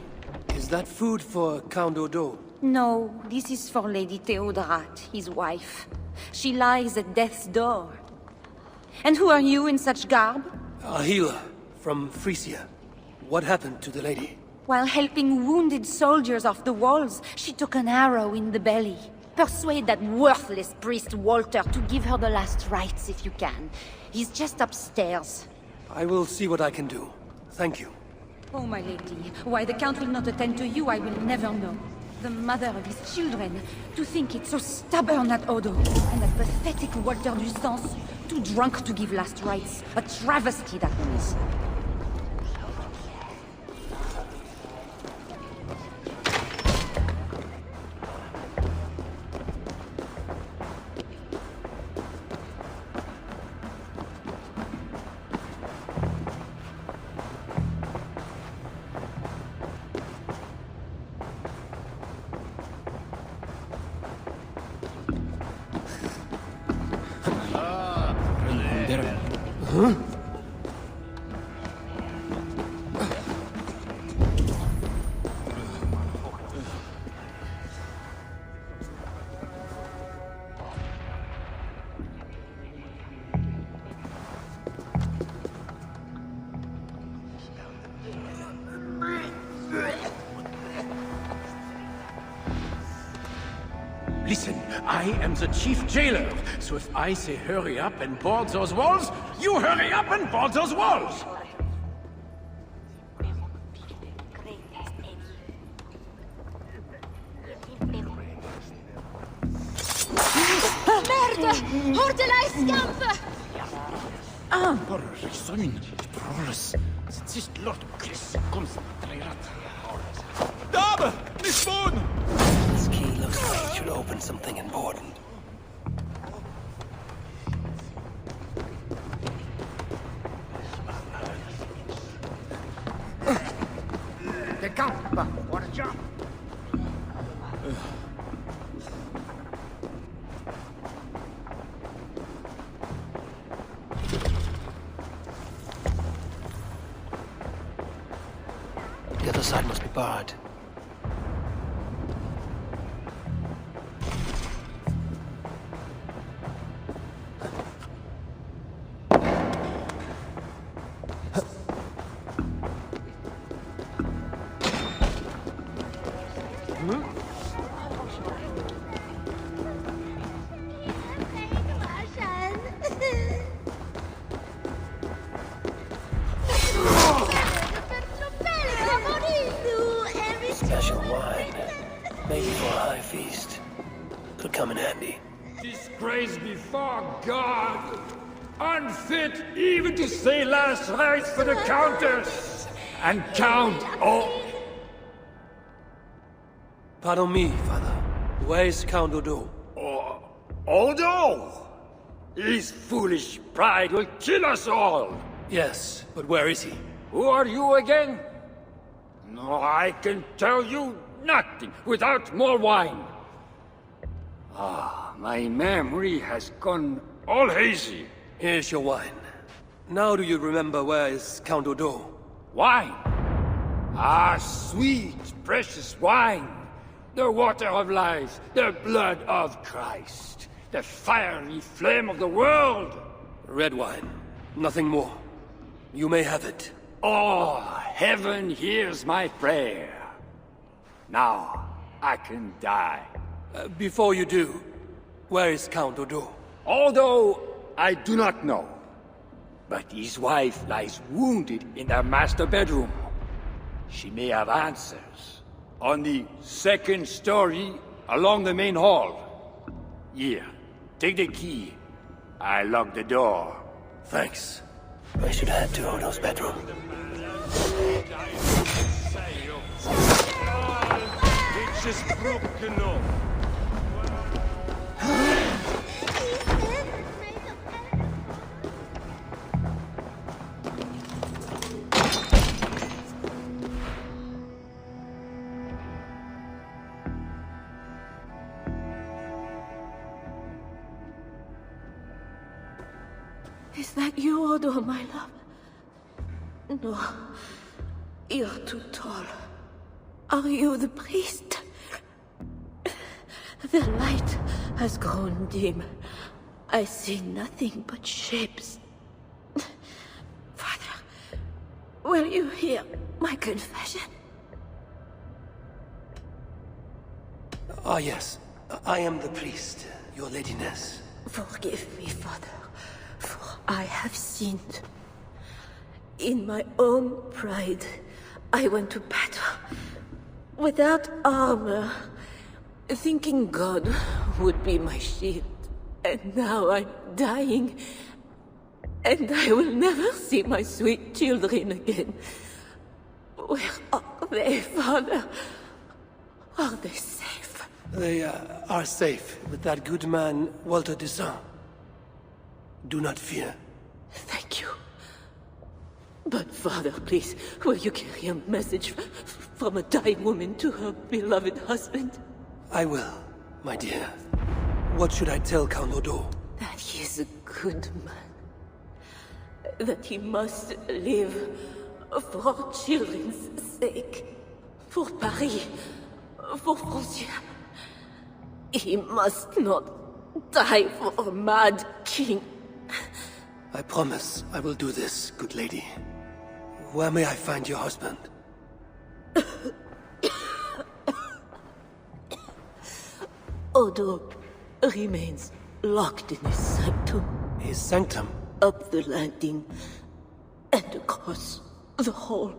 Is that food for Count Odo? No, this is for Lady Theodorat, his wife. She lies at death's door. And who are you in such garb? A healer from Frisia. What happened to the lady? While helping wounded soldiers off the walls, she took an arrow in the belly. Persuade that worthless priest Walter to give her the last rites if you can. He's just upstairs. I will see what I can do. Thank you. Oh, my lady, why the Count will not attend to you, I will never know. The mother of his children, to think it's so stubborn at Odo, and that pathetic Walter du Sens, too drunk to give last rites. A travesty, that one is. Huh? Listen, I am the chief jailer, so if I say hurry up and board those walls, you hurry up and board those walls! Merde! Hordela i skampe! Rysyn, Prolus, sist Lord Chris koncentrerat. Dame! Nisbon! This key looks like it should open something important. The Count, what a job! The other side must be barred. feast. Could come in handy. Disgrace before God! Unfit even to say last rites for the Countess! And Count Pardon me, Father. Where is Count Odo? Odo! His foolish pride will kill us all! Yes, but where is he? Who are you again? No, I can tell you nothing without more wine. My memory has gone all hazy. Here's your wine. Now do you remember where is Count Odo? Wine? Sweet, precious wine. The water of life, the blood of Christ. The fiery flame of the world. Red wine. Nothing more. You may have it. Oh, heaven hears my prayer. Now, I can die. Before you do, where is Count Odo? Although I do not know. But his wife lies wounded in their master bedroom. She may have answers. On the second story, along the main hall. Here, take the key. I locked the door. Thanks. I should head to Odo's bedroom. Is that you, Odo, my love? No. You're too tall. Are you the priest? The light has grown dim. I see nothing but shapes. Father, will you hear my confession? Ah, yes. I am the priest, your ladiness. Forgive me, Father, for I have sinned. In my own pride, I went to battle without armor, thinking God would be my shield. And now I'm dying, and I will never see my sweet children again. Where are they, Father? Are they safe? They are safe with that good man, Walter de Saint. Do not fear. Thank you. But Father, please, will you carry a message from a dying woman to her beloved husband? I will, my dear. What should I tell Count Odo? That he is a good man. That he must live for children's sake. For Paris. For Francia. He must not die for a mad king. I promise I will do this, good lady. Where may I find your husband? Odo remains locked in his sanctum. His sanctum? Up the landing and across the hall.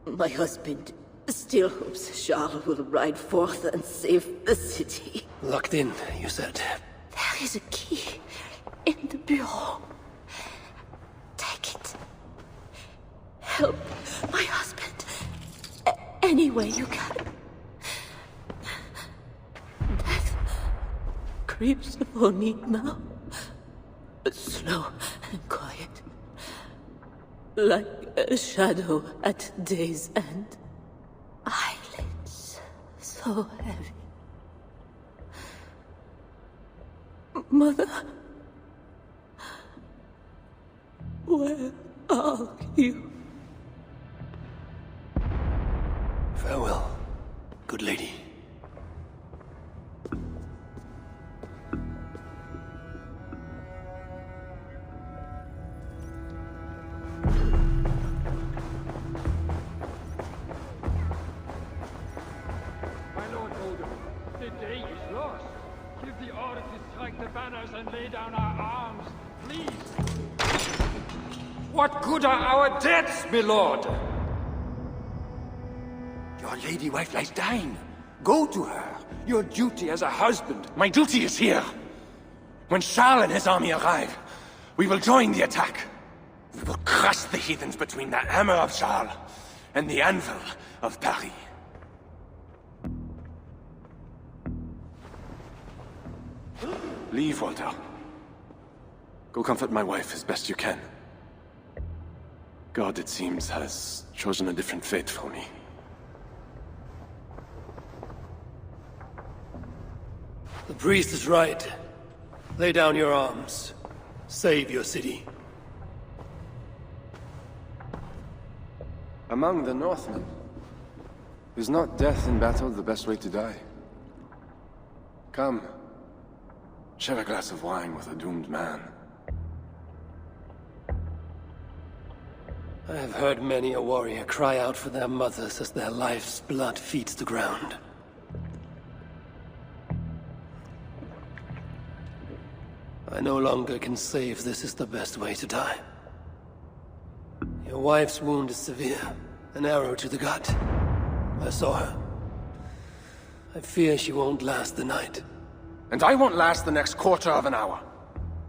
My husband still hopes Charles will ride forth and save the city. Locked in, you said. There is a key in the bureau. Take it. Help my husband any way you can. Death creeps upon me now. Slow and quiet. Like a shadow at day's end. Eyelids so heavy. Mother, where are you? Farewell, good lady. My lord Odo, the day is lost. Give the order to strike the banners and lay down our arms, please. What good are our deaths, my lord? Your lady wife lies dying. Go to her. Your duty as a husband. My duty is here. When Charles and his army arrive, we will join the attack. We will crush the heathens between the hammer of Charles and the anvil of Paris. Leave, Walter. Go comfort my wife as best you can. God, it seems, has chosen a different fate for me. The priest is right. Lay down your arms. Save your city. Among the Northmen, is not death in battle the best way to die? Come, share a glass of wine with a doomed man. I have heard many a warrior cry out for their mothers as their life's blood feeds the ground. I no longer can say if this is the best way to die. Your wife's wound is severe. An arrow to the gut. I saw her. I fear she won't last the night. And I won't last the next quarter of an hour.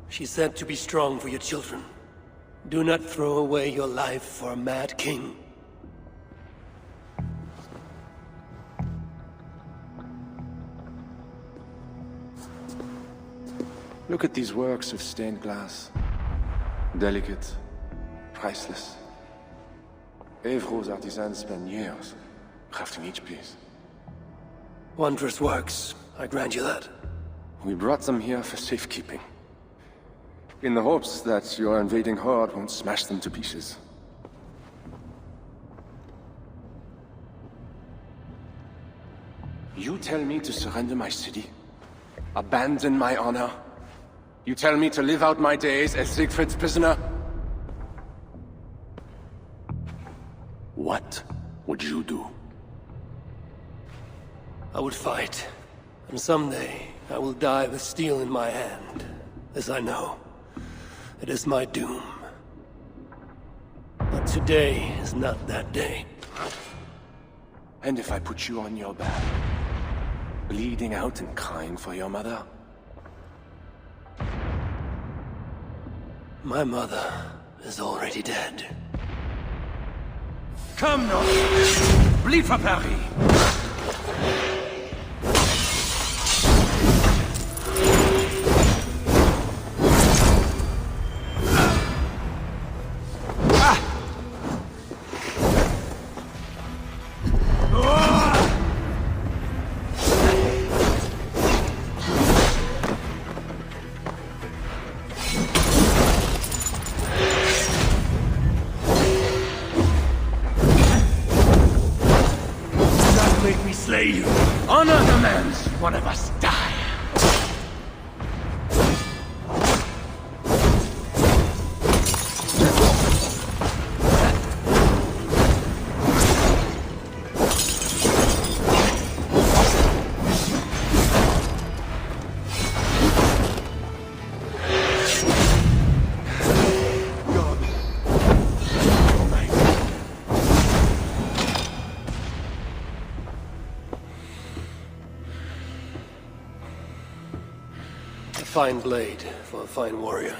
She said to be strong for your children. Do not throw away your life for a mad king. Look at these works of stained glass. Delicate, priceless. Eivor's artisans spend years crafting each piece. Wondrous works, I grant you that. We brought them here for safekeeping. In the hopes that your invading horde won't smash them to pieces. You tell me to surrender my city? Abandon my honor? You tell me to live out my days as Siegfried's prisoner? What would you do? I would fight. And someday, I will die with steel in my hand. As I know, it is my doom. But today is not that day. And if I put you on your back, bleeding out and crying for your mother? My mother is already dead. Come, North! Bleed for Paris! Honor demands one of us die. Fine blade for a fine warrior.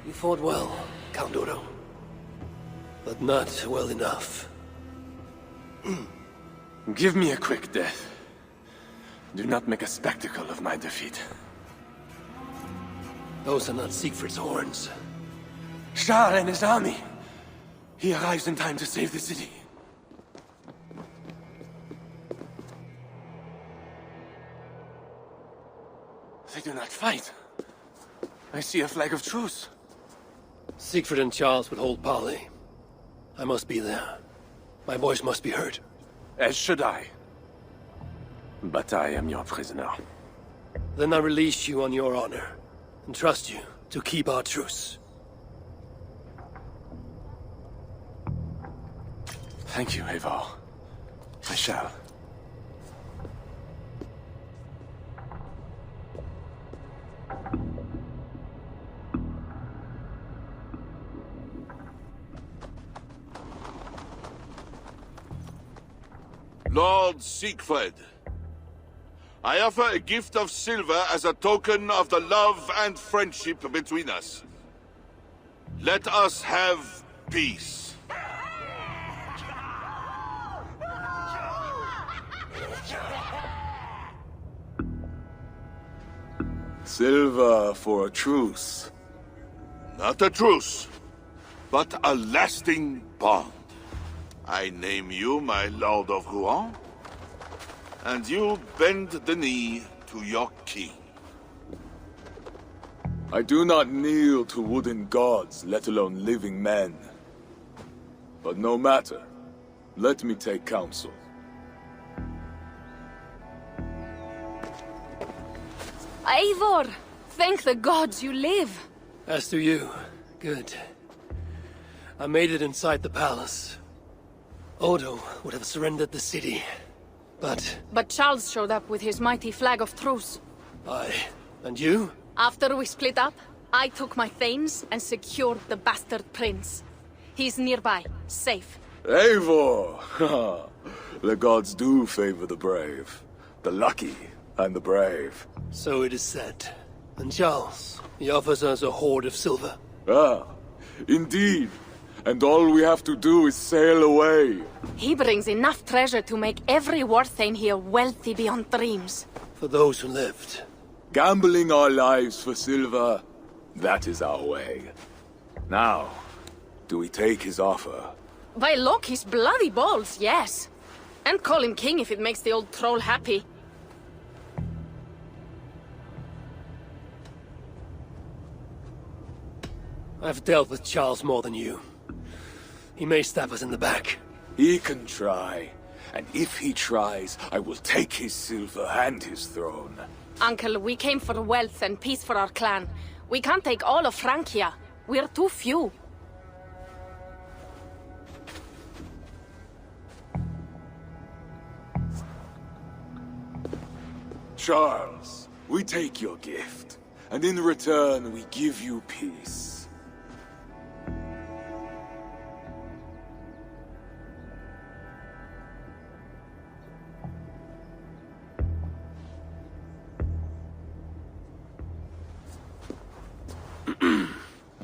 You fought well, Count Odo. But not well enough. Give me a quick death. Do not make a spectacle of my defeat. Those are not Siegfried's horns. Charles and his army. He arrives in time to save the city. They do not fight. I see a flag of truce. Siegfried and Charles would hold parley. I must be there. My voice must be heard. As should I. But I am your prisoner. Then I release you on your honor, and trust you to keep our truce. Thank you, Eivor. I shall. Lord Siegfried, I offer a gift of silver as a token of the love and friendship between us. Let us have peace. Silver for a truce. Not a truce, but a lasting bond. I name you my Lord of Rouen, and you bend the knee to your king. I do not kneel to wooden gods, let alone living men. But no matter. Let me take counsel. Eivor! Thank the gods you live! As do you. Good. I made it inside the palace. Odo would have surrendered the city, but... But Charles showed up with his mighty flag of truce. Aye. And you? After we split up, I took my thanes and secured the bastard prince. He's nearby, safe. Eivor! The gods do favor the brave. The lucky and the brave. So it is said. And Charles, he offers us a hoard of silver. Ah, indeed. And all we have to do is sail away. He brings enough treasure to make every Warthane here wealthy beyond dreams. For those who lived. Gambling our lives for silver, that is our way. Now, do we take his offer? By Loki's bloody balls, yes. And call him king if it makes the old troll happy. I've dealt with Charles more than you. He may stab us in the back. He can try. And if he tries, I will take his silver and his throne. Uncle, we came for wealth and peace for our clan. We can't take all of Francia. We're too few. Charles, we take your gift, and in return we give you peace.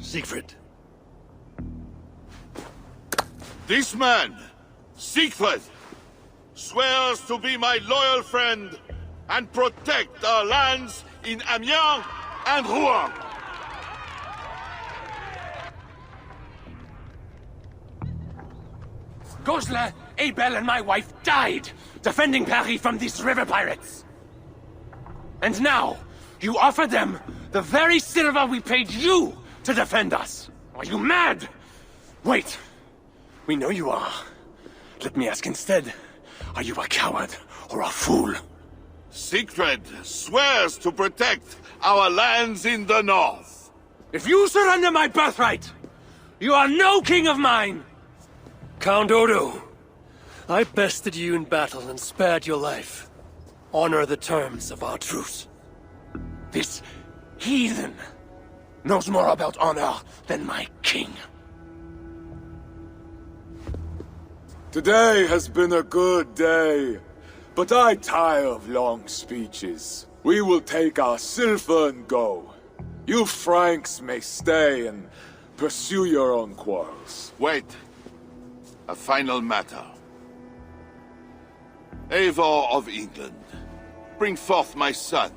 Siegfried. This man, Siegfried, swears to be my loyal friend and protect our lands in Amiens and Rouen. Goslar, Abel and my wife died defending Paris from these river pirates. And now, you offer them the very silver we paid you to defend us. Are you mad? Wait. We know you are. Let me ask instead, are you a coward or a fool? Siegfried swears to protect our lands in the north. If you surrender my birthright, you are no king of mine! Count Odo, I bested you in battle and spared your life. Honor the terms of our truce. This heathen knows more about honor than my king. Today has been a good day, but I tire of long speeches. We will take our silver and go. You Franks may stay and pursue your own quarrels. Wait. A final matter. Eivor of England, bring forth my son,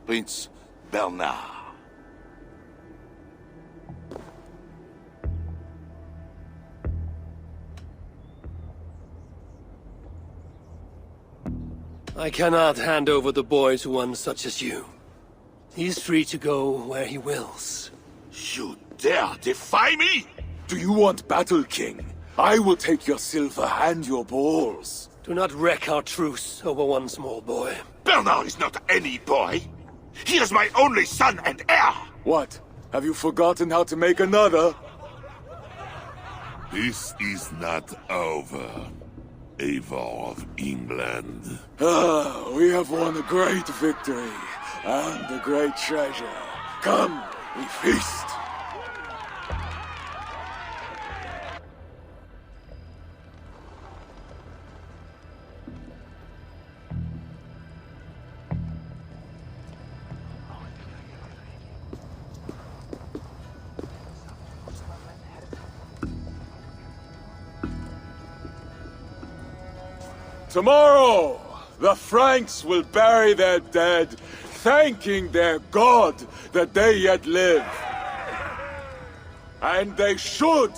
Prince Bernard. I cannot hand over the boy to one such as you. He's free to go where he wills. You dare defy me? Do you want battle, King? I will take your silver and your balls. Do not wreck our truce over one small boy. Bernard is not any boy. He is my only son and heir. What? Have you forgotten how to make another? This is not over, Eivor of England. We have won a great victory and a great treasure. Come, we feast. Tomorrow, the Franks will bury their dead, thanking their god that they yet live. And they should,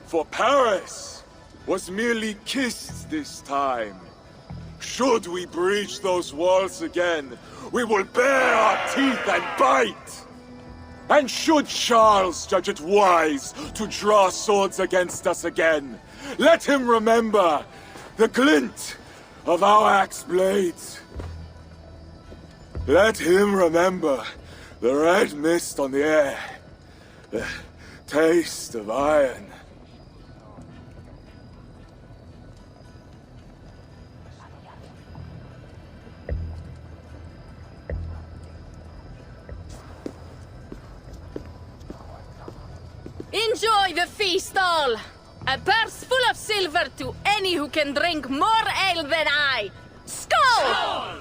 for Paris was merely kissed this time. Should we breach those walls again, we will bare our teeth and bite! And should Charles judge it wise to draw swords against us again, let him remember the glint of our axe blades. Let him remember the red mist on the air, the taste of iron. Enjoy the feast all! A purse full of silver to any who can drink more ale than I! Skål! Skål!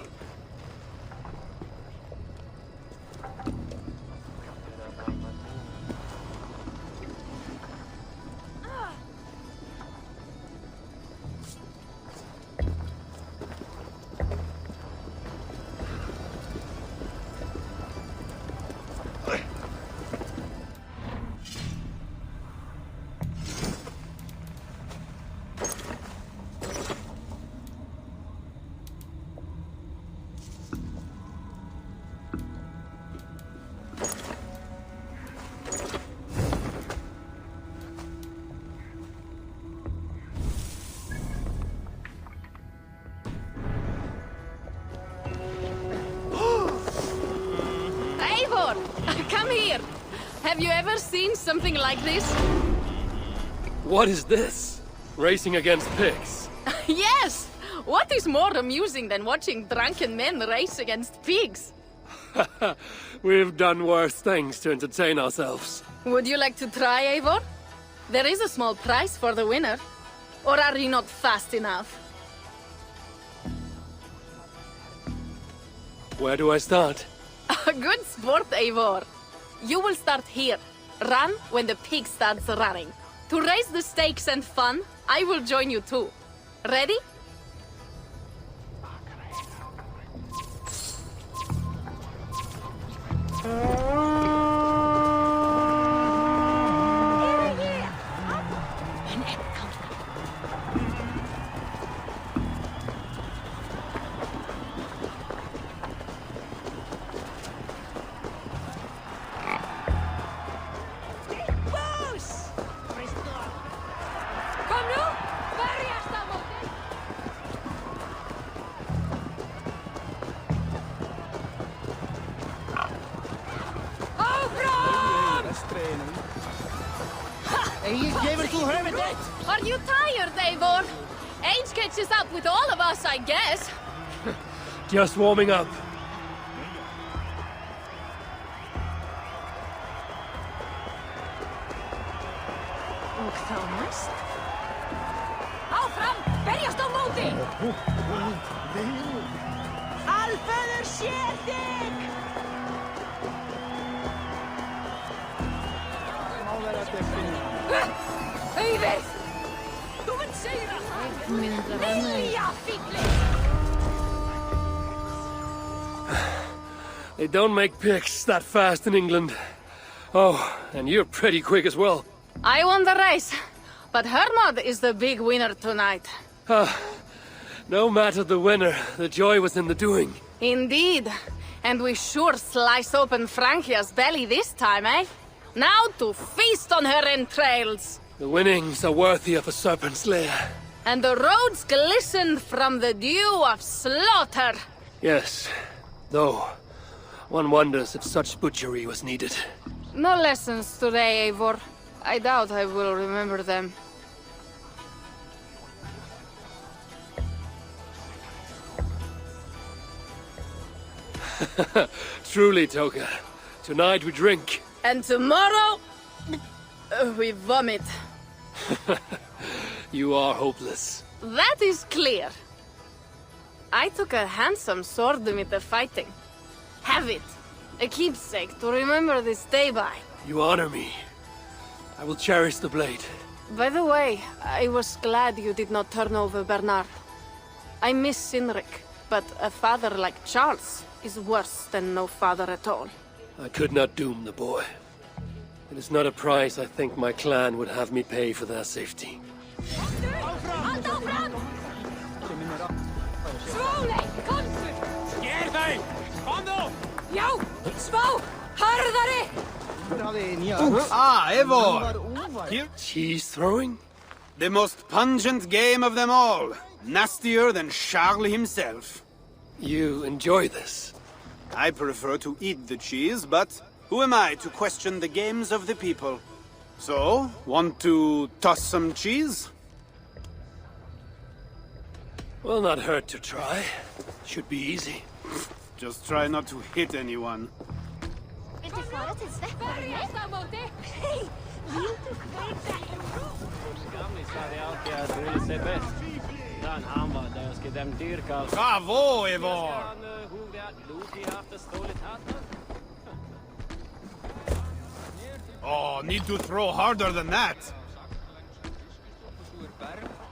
Eivor! Come here! Have you ever seen something like this? What is this? Racing against pigs? Yes! What is more amusing than watching drunken men race against pigs? We've done worse things to entertain ourselves. Would you like to try, Eivor? There is a small prize for the winner. Or are you not fast enough? Where do I start? Good sport, Eivor. You will start here. Run when the pig starts running. To raise the stakes and fun, I will join you too. Ready? Are you tired, Eivor? Age catches up with all of us, I guess. Just warming up. Áfram! Berjast á móti! Alföður sér þig! Eivor! Þú munt sigra! Vilja, fíkli! They don't make pigs that fast in England. Oh, and you're pretty quick as well. I won the race, but Hermod is the big winner tonight. No matter the winner, the joy was in the doing. Indeed. And we sure slice open Frankia's belly this time, eh? Now to feast on her entrails! The winnings are worthy of a serpent's lair. And the roads glisten from the dew of slaughter! Yes, though one wonders if such butchery was needed. No lessons today, Eivor. I doubt I will remember them. Truly, Toka. Tonight we drink. And tomorrow... we vomit. You are hopeless. That is clear. I took a handsome sword with the fighting. Have it. A keepsake to remember this day by. You honor me. I will cherish the blade. By the way, I was glad you did not turn over Bernard. I miss Cynric, but a father like Charles is worse than no father at all. I could not doom the boy. It is not a price I think my clan would have me pay for their safety. Ah, Eivor! Cheese throwing? The most pungent game of them all. Nastier than Charles himself. You enjoy this? I prefer to eat the cheese, but who am I to question the games of the people? So, want to toss some cheese? Will not hurt to try. Should be easy. Just try not to hit anyone. Bravo, Eivor! Oh, need to throw harder than that.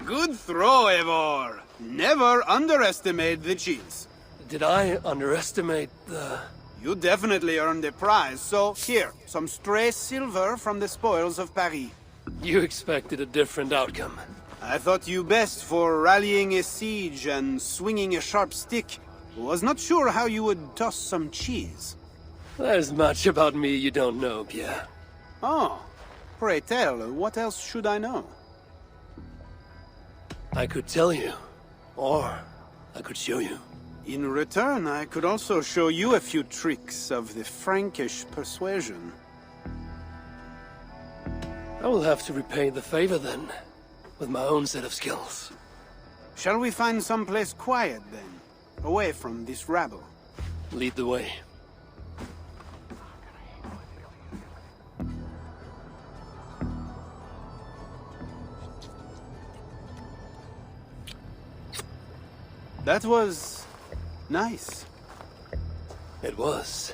Good throw, Eivor. Never underestimate the cheese. Did I underestimate the... You definitely earned a prize, so here, some stray silver from the spoils of Paris. You expected a different outcome. I thought you best for rallying a siege and swinging a sharp stick. Was not sure how you would toss some cheese. There's much about me you don't know, Pierre. Oh, pray tell, what else should I know? I could tell you, or I could show you. In return, I could also show you a few tricks of the Frankish persuasion. I will have to repay the favor then, with my own set of skills. Shall we find someplace quiet then, away from this rabble? Lead the way. That was... nice. It was.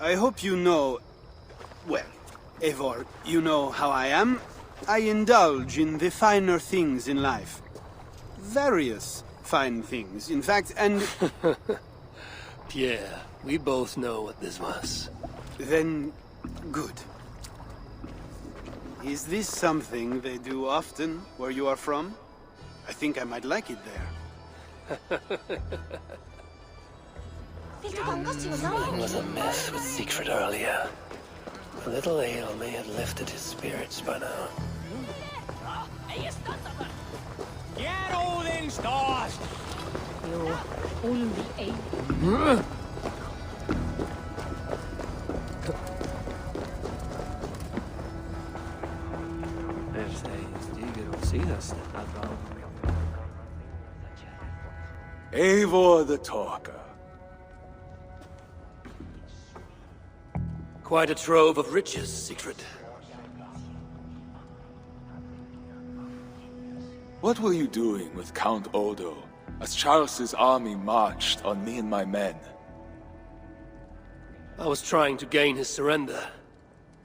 I hope you know... well, Eivor, you know how I am. I indulge in the finer things in life. Various fine things, in fact, and... Pierre, we both know what this was. Then, good. Is this something they do often, where you are from? I think I might like it there. It was a mess with Siegfried earlier. A little ale may have lifted his spirits by now. Get Odin stars! You only ate. Eivor the Talker. Quite a trove of riches, Siegfried. What were you doing with Count Odo, as Charles's army marched on me and my men? I was trying to gain his surrender.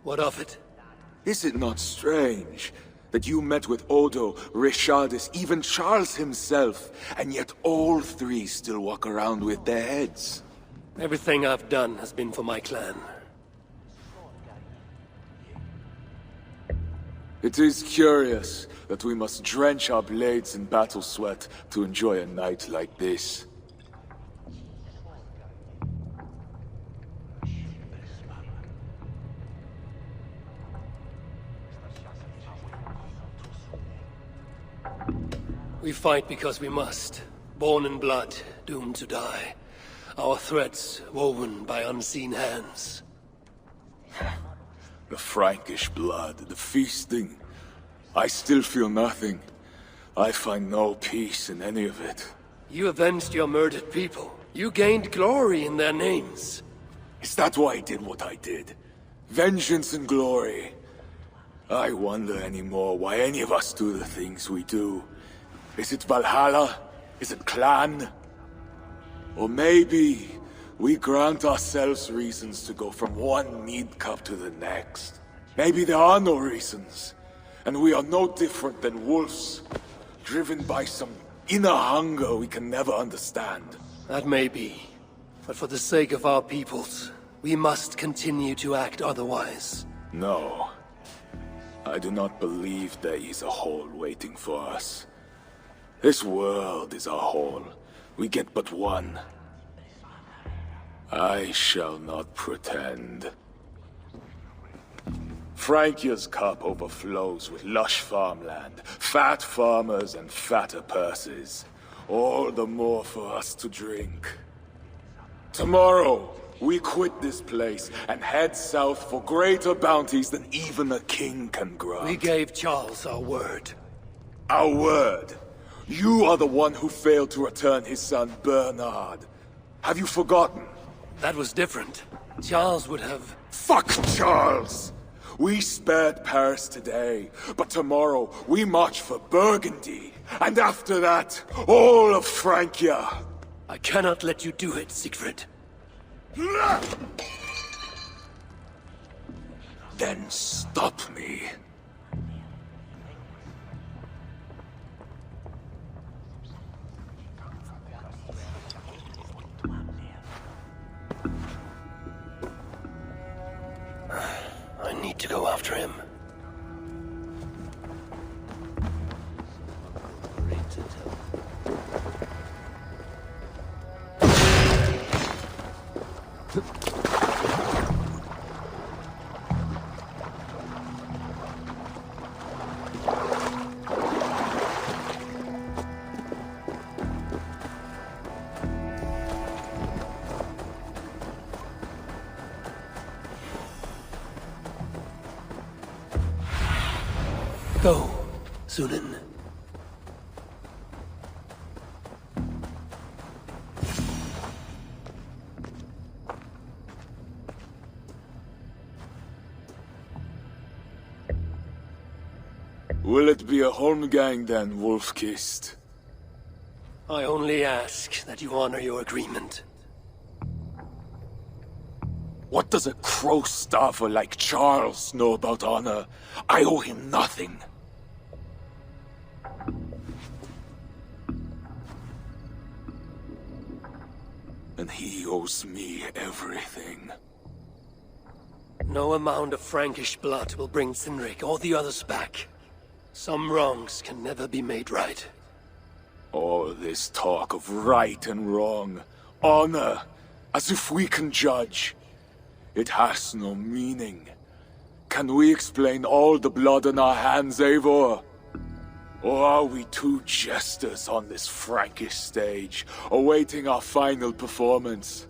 What of it? Is it not strange that you met with Odo, Richardus, even Charles himself, and yet all three still walk around with their heads? Everything I've done has been for my clan. It is curious that we must drench our blades in battle sweat to enjoy a night like this. We fight because we must. Born in blood, doomed to die. Our threats woven by unseen hands. The Frankish blood, the feasting. I still feel nothing. I find no peace in any of it. You avenged your murdered people. You gained glory in their names. Is that why I did what I did? Vengeance and glory. I wonder anymore why any of us do the things we do. Is it Valhalla? Is it clan? Or maybe we grant ourselves reasons to go from one mead cup to the next. Maybe there are no reasons, and we are no different than wolves, driven by some inner hunger we can never understand. That may be. But for the sake of our peoples, we must continue to act otherwise. No. I do not believe there is a hall waiting for us. This world is our hall. We get but one. I shall not pretend. Francia's cup overflows with lush farmland, fat farmers and fatter purses. All the more for us to drink. Tomorrow, we quit this place and head south for greater bounties than even a king can grant. We gave Charles our word. Our word? You are the one who failed to return his son Bernard. Have you forgotten? That was different. Charles would have... Fuck Charles! We spared Paris today, but tomorrow we march for Burgundy. And after that, all of Francia. I cannot let you do it, Siegfried. Then stop me. I need to go after him. Go, Sunan. Will it be a Holmgang then, Wolf-Kissed? I only ask that you honor your agreement. What does a crow-starver like Charles know about honor? I owe him nothing. And he owes me everything. No amount of Frankish blood will bring Cynric or the others back. Some wrongs can never be made right. All this talk of right and wrong, honor, as if we can judge. It has no meaning. Can we explain all the blood on our hands, Eivor? Or are we two jesters on this Frankish stage, awaiting our final performance?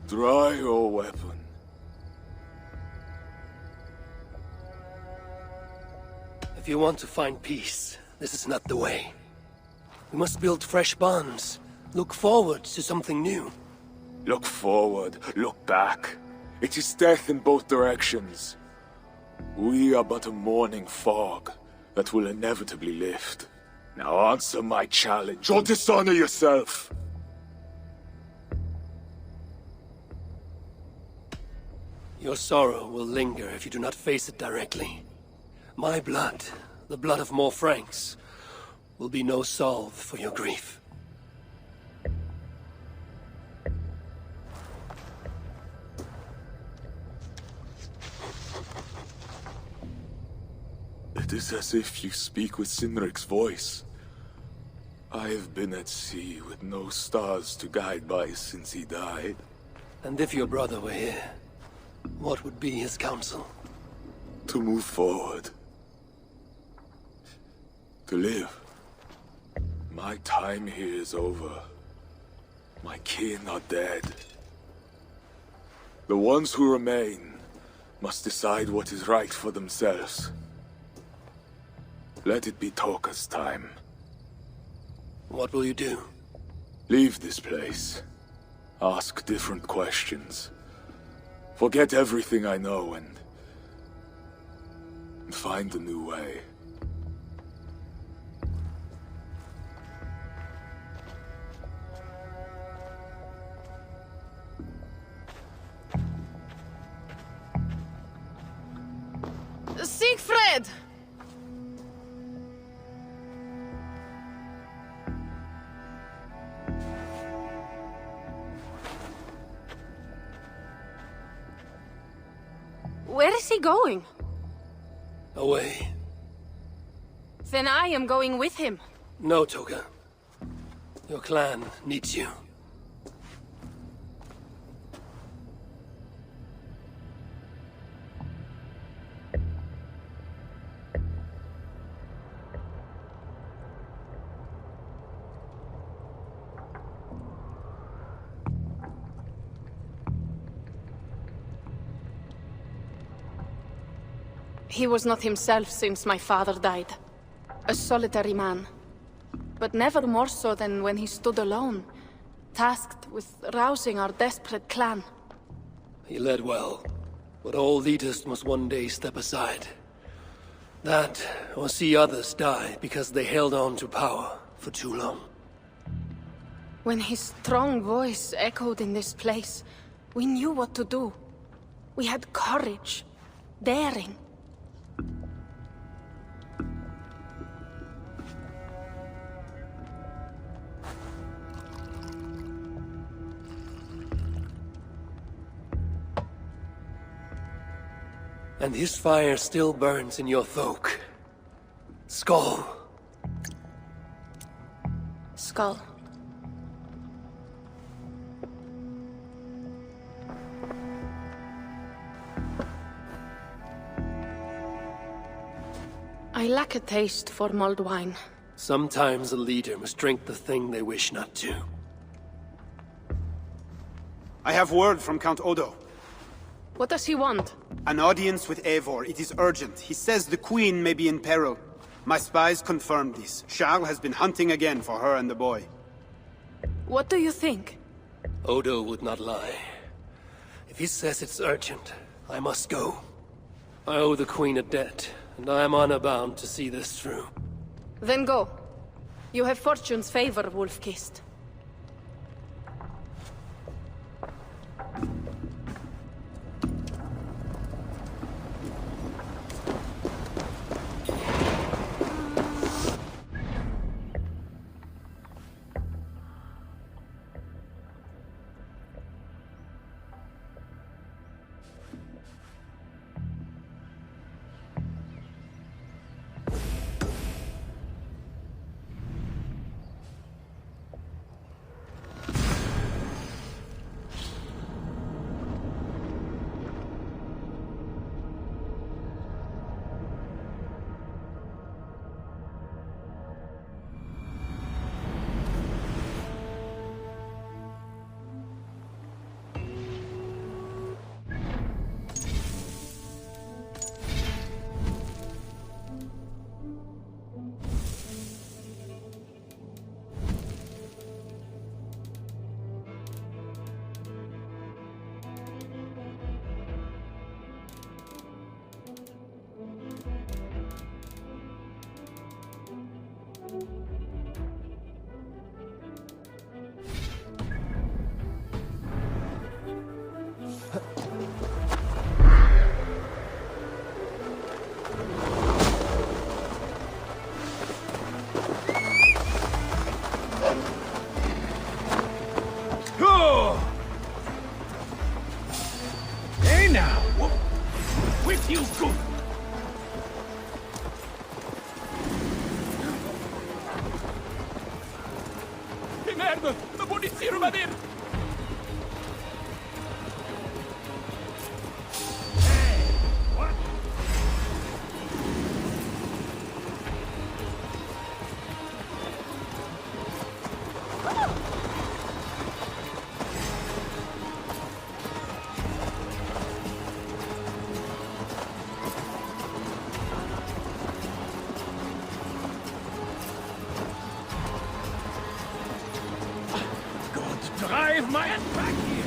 Draw your weapon. If you want to find peace, this is not the way. We must build fresh bonds. Look forward to something new. Look forward, look back. It is death in both directions. We are but a morning fog that will inevitably lift. Now answer my challenge, or dishonor yourself! Your sorrow will linger if you do not face it directly. My blood, the blood of more Franks, will be no salve for your grief. It is as if you speak with Cynric's voice. I have been at sea with no stars to guide by since he died. And if your brother were here, what would be his counsel? To move forward. To live. My time here is over. My kin are dead. The ones who remain must decide what is right for themselves. Let it be Toka's time. What will you do? Leave this place. Ask different questions. Forget everything I know and find a new way. Siegfried! Where is he going? Away. Then I am going with him. No, Toga. Your clan needs you. He was not himself since my father died. A solitary man. But never more so than when he stood alone, tasked with rousing our desperate clan. He led well, but all leaders must one day step aside. That, or see others die because they held on to power for too long. When his strong voice echoed in this place, we knew what to do. We had courage, daring. And his fire still burns in your thoque. Skull. Skull. I lack a taste for mulled wine. Sometimes a leader must drink the thing they wish not to. I have word from Count Odo. What does he want? An audience with Eivor. It is urgent. He says the Queen may be in peril. My spies confirmed this. Charles has been hunting again for her and the boy. What do you think? Odo would not lie. If he says it's urgent, I must go. I owe the Queen a debt, and I am honor-bound to see this through. Then go. You have fortune's favor, Wolf-Kissed. Drive my ass back here!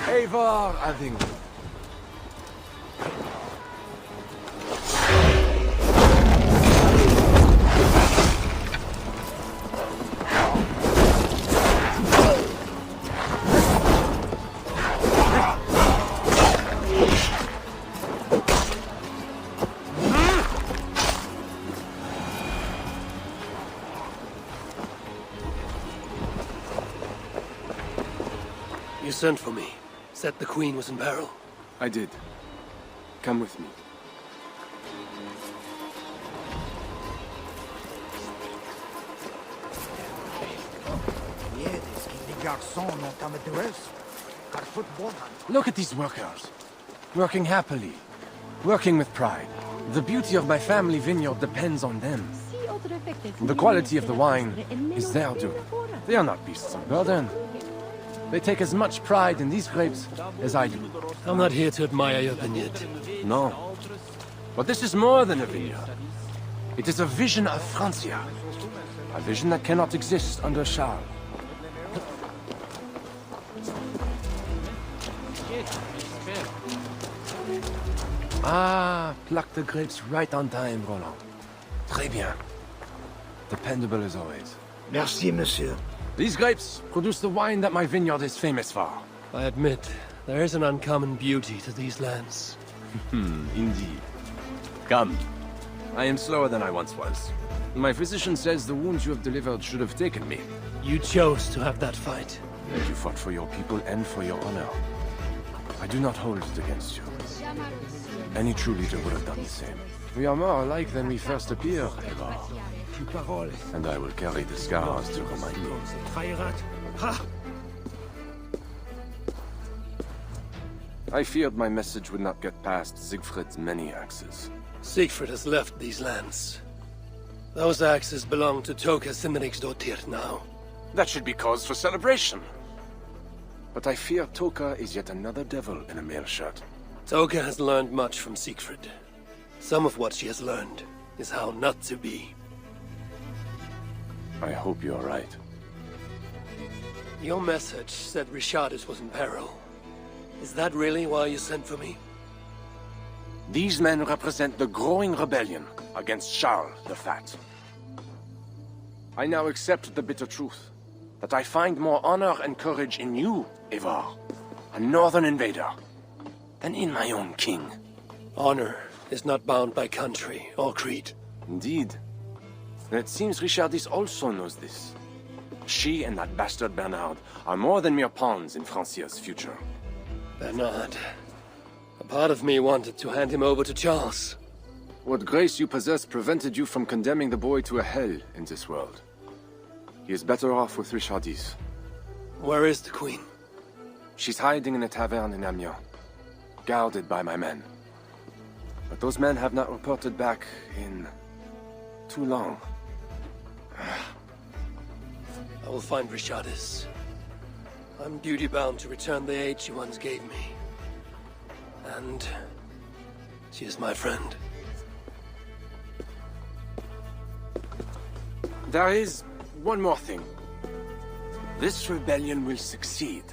Eivor Varinsdottir. You sent for me. Said the Queen was in peril. I did. Come with me. Look at these workers. Working happily. Working with pride. The beauty of my family vineyard depends on them. The quality of the wine is their due. They are not beasts of burden. They take as much pride in these grapes as I do. I'm not here to admire your vineyard. No. But this is more than a vineyard. It is a vision of Francia. A vision that cannot exist under Charles. Ah, pluck the grapes right on time, Roland. Très bien. Dependable as always. Merci, monsieur. These grapes produce the wine that my vineyard is famous for. I admit, there is an uncommon beauty to these lands. Indeed. Come. I am slower than I once was. My physician says the wounds you have delivered should have taken me. You chose to have that fight. And you fought for your people and for your honor. I do not hold it against you. Any true leader would have done the same. We are more alike than we first appear, Eivor. And I will carry the scars to remind me. I feared my message would not get past Siegfried's many axes. Siegfried has left these lands. Those axes belong to Toka Simriksdottir now. That should be cause for celebration. But I fear Toka is yet another devil in a mail shirt. Toka has learned much from Siegfried. Some of what she has learned is how not to be. I hope you're right. Your message said Richardus was in peril. Is that really why you sent for me? These men represent the growing rebellion against Charles the Fat. I now accept the bitter truth that I find more honor and courage in you, Eivor, a northern invader, than in my own king. Honor is not bound by country or creed. Indeed. And it seems Richardis also knows this. She and that bastard Bernard are more than mere pawns in Francia's future. Bernard. A part of me wanted to hand him over to Charles. What grace you possess prevented you from condemning the boy to a hell in this world. He is better off with Richardis. Where is the Queen? She's hiding in a tavern in Amiens, guarded by my men. But those men have not reported back in too long. I will find Richardis. I'm duty-bound to return the aid she once gave me. And she is my friend. There is one more thing. This rebellion will succeed.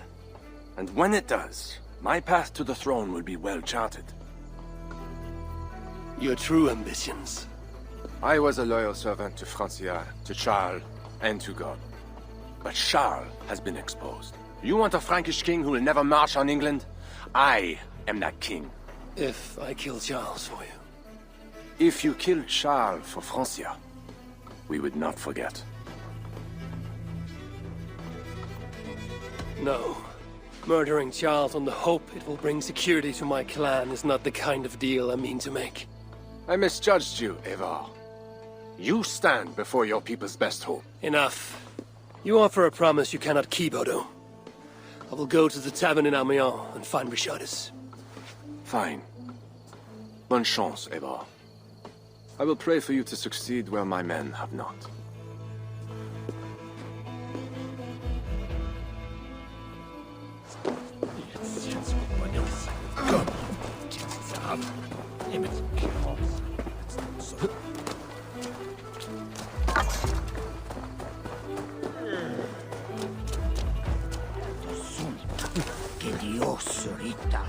And when it does, my path to the throne will be well charted. Your true ambitions. I was a loyal servant to Francia, to Charles, and to God. But Charles has been exposed. You want a Frankish king who will never march on England? I am that king. If I kill Charles for you. If you killed Charles for Francia, we would not forget. No. Murdering Charles on the hope it will bring security to my clan is not the kind of deal I mean to make. I misjudged you, Eivor. You stand before your people's best hope. Enough. You offer a promise you cannot keep, Odo. I will go to the tavern in Amiens and find Richardis. Fine. Bonne chance, Eivor. I will pray for you to succeed where my men have not. Que Dios ahorita.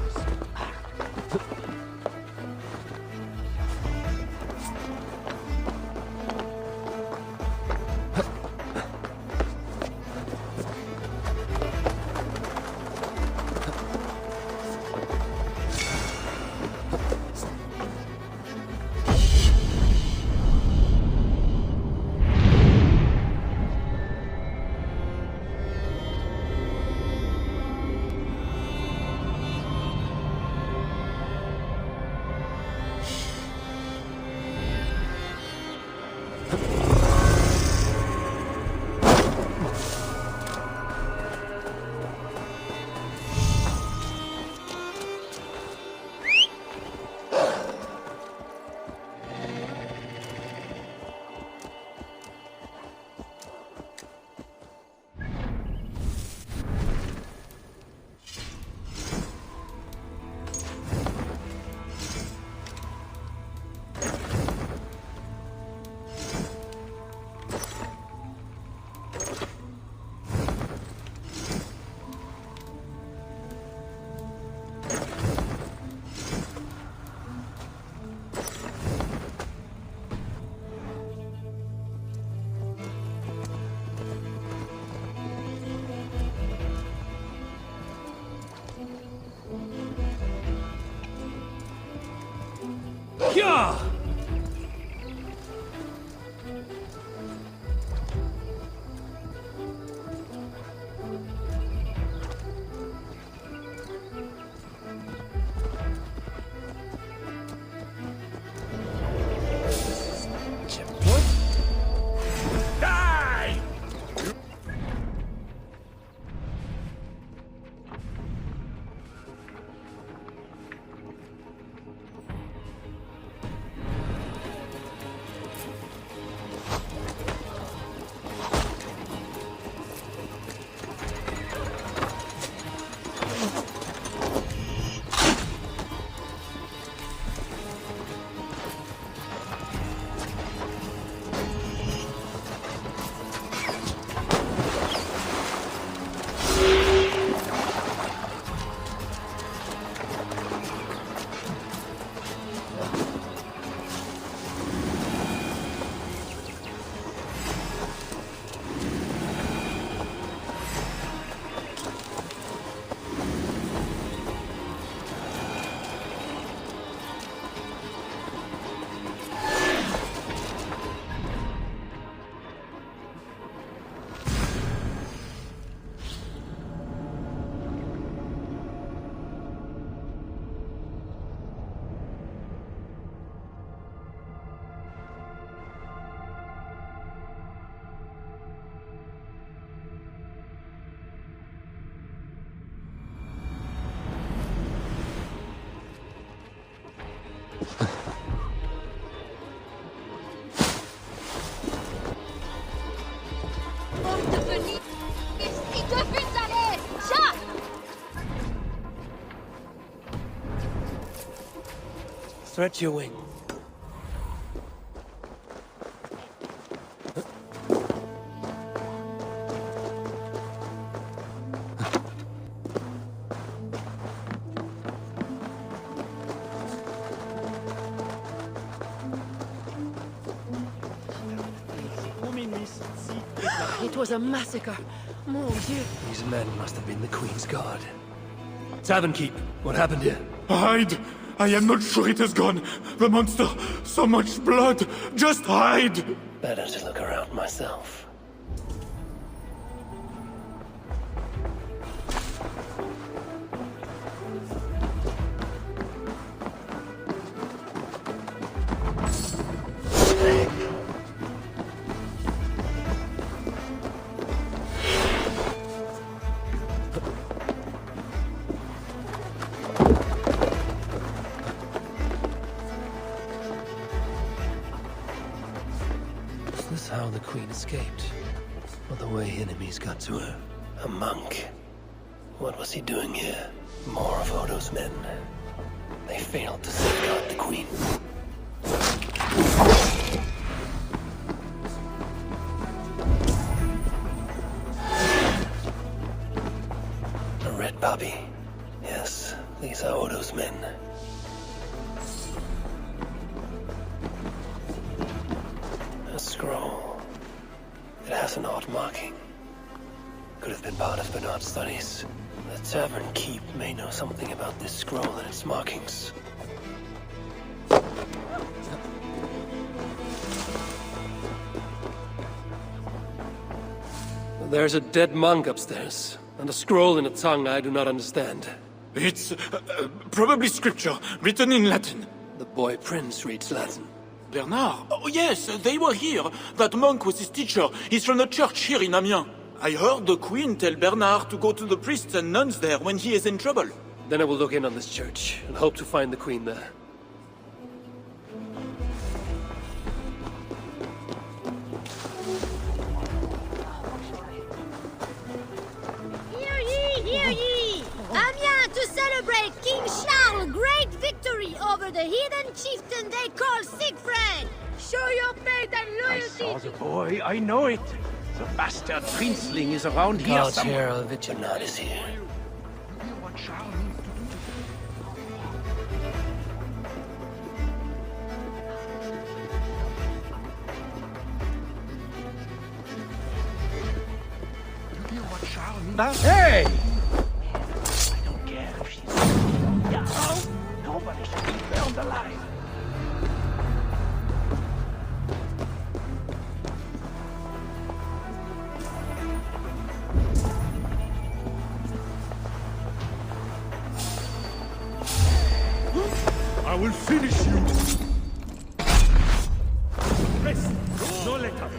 Yeah! Die! Stretch your wing. It was a massacre. Mon Dieu. These men must have been the Queen's Guard. Tavern Keep, what happened here? Hide! I am not sure it has gone. The monster, so much blood. Just hide! Better to look around myself. the Queen escaped, or the way enemies got to her. A monk. What was he doing here? More of Odo's men. They failed to safeguard the Queen. A red poppy. Yes, these are Odo's men. A scroll. It has an odd marking. Could have been part of Bernard's studies. The tavern keep may know something about this scroll and its markings. There's a dead monk upstairs, and a scroll in a tongue I do not understand. It's probably scripture, written in Latin. The boy prince reads Latin. Bernard? Oh yes, they were here. That monk was his teacher. He's from the church here in Amiens. I heard the Queen tell Bernard to go to the priests and nuns there when he is in trouble. Then I will look in on this church, and hope to find the Queen there. Hear ye! Amiens to celebrate King Charles' great victory over the heathen chieftain they call Siegfried! Show your faith and loyalty! I saw the boy, I know it. The bastard princeling is around here God's somewhere. Herald Vigilante is here. Hey! I don't care if she's... Yeah, no, nobody should be burned alive. I will finish you! Rest! No let up!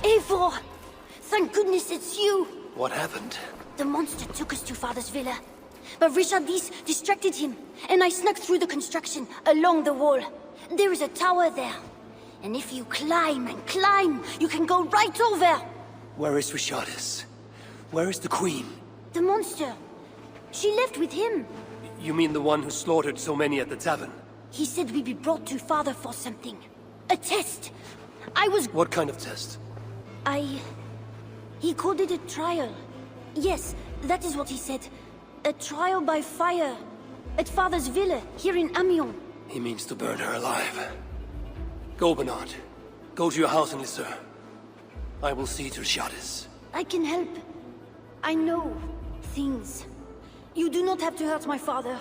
Eivor! Thank goodness it's you! What happened? The monster took us to Father's villa. But Richardis distracted him, and I snuck through the construction, along the wall. There is a tower there. And if you climb and climb, you can go right over! Where is Richardis? Where is the Queen? The monster. She left with him. You mean the one who slaughtered so many at the tavern? He said we'd be brought to Father for something. A test. I was... What kind of test? He called it a trial. Yes, that is what he said. A trial by fire. At Father's villa, here in Amiens. He means to burn her alive. Go, Bernard. Go to your house in Lisseur. I will see to Richardis. I can help. I know things. You do not have to hurt my father.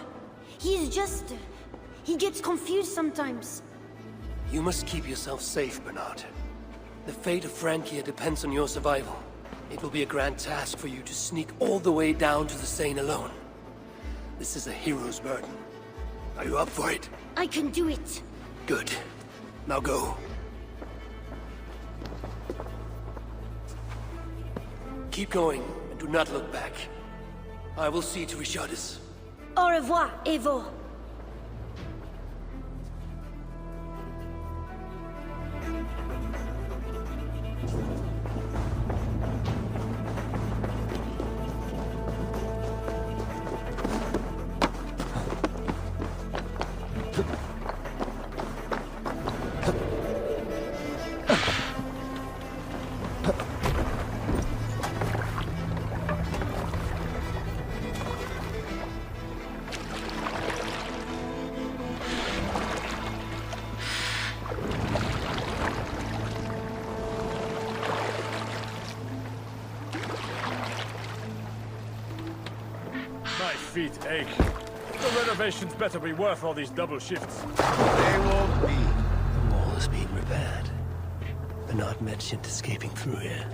He is just... he gets confused sometimes. You must keep yourself safe, Bernard. The fate of Francia depends on your survival. It will be a grand task for you to sneak all the way down to the Seine alone. This is a hero's burden. Are you up for it? I can do it. Good. Now go. Keep going, and do not look back. I will see to Richardis. Au revoir, Eivor. feet ache. The renovations better be worth all these double shifts. They won't be. The wall is being repaired. Bernard mentioned escaping through here.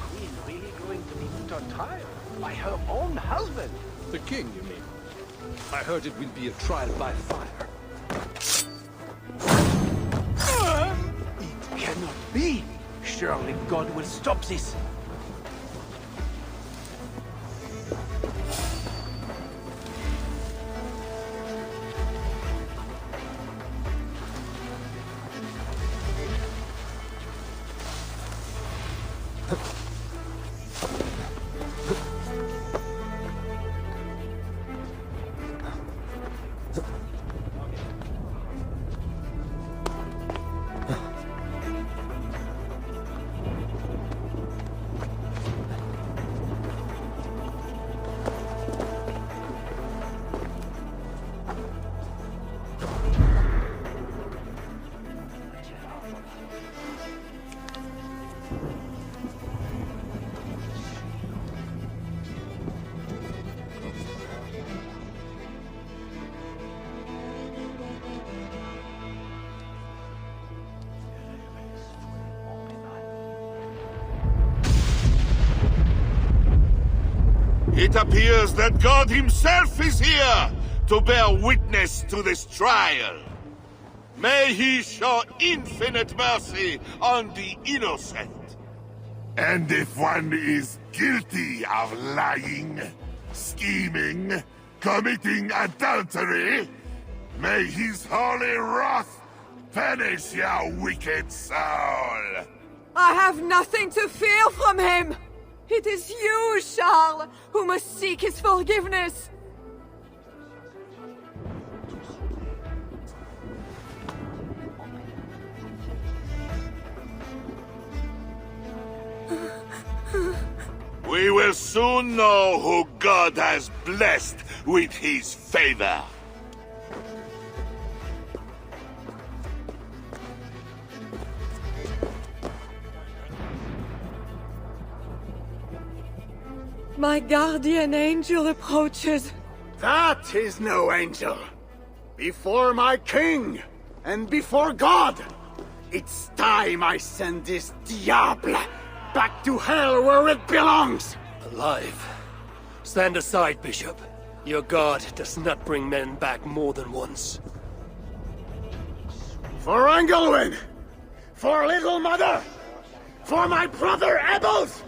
Queen really going to be put on trial by her own husband? The king, you mean? I heard it will be a trial by fire. It cannot be! Surely God will stop this! It appears that God himself is here to bear witness to this trial. May he show infinite mercy on the innocent. And if one is guilty of lying, scheming, committing adultery, may his holy wrath punish your wicked soul. I have nothing to fear from him! It is you, Charles, who must seek his forgiveness! We will soon know who God has blessed with his favor. My guardian angel approaches. That is no angel. Before my king, and before God, it's time I send this diable back to hell where it belongs. Alive. Stand aside, Bishop. Your God does not bring men back more than once. For Engelwin! For Little Mother! For my brother Ebbels!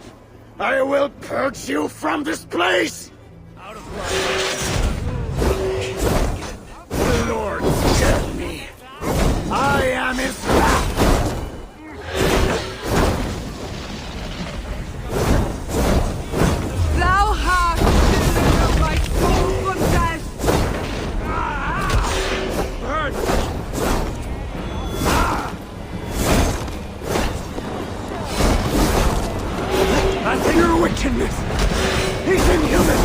I will purge you from this place! The Lord sent me. I am his wrath! Thou hast delivered my soul from death! Burn! That's your wickedness! He's inhuman!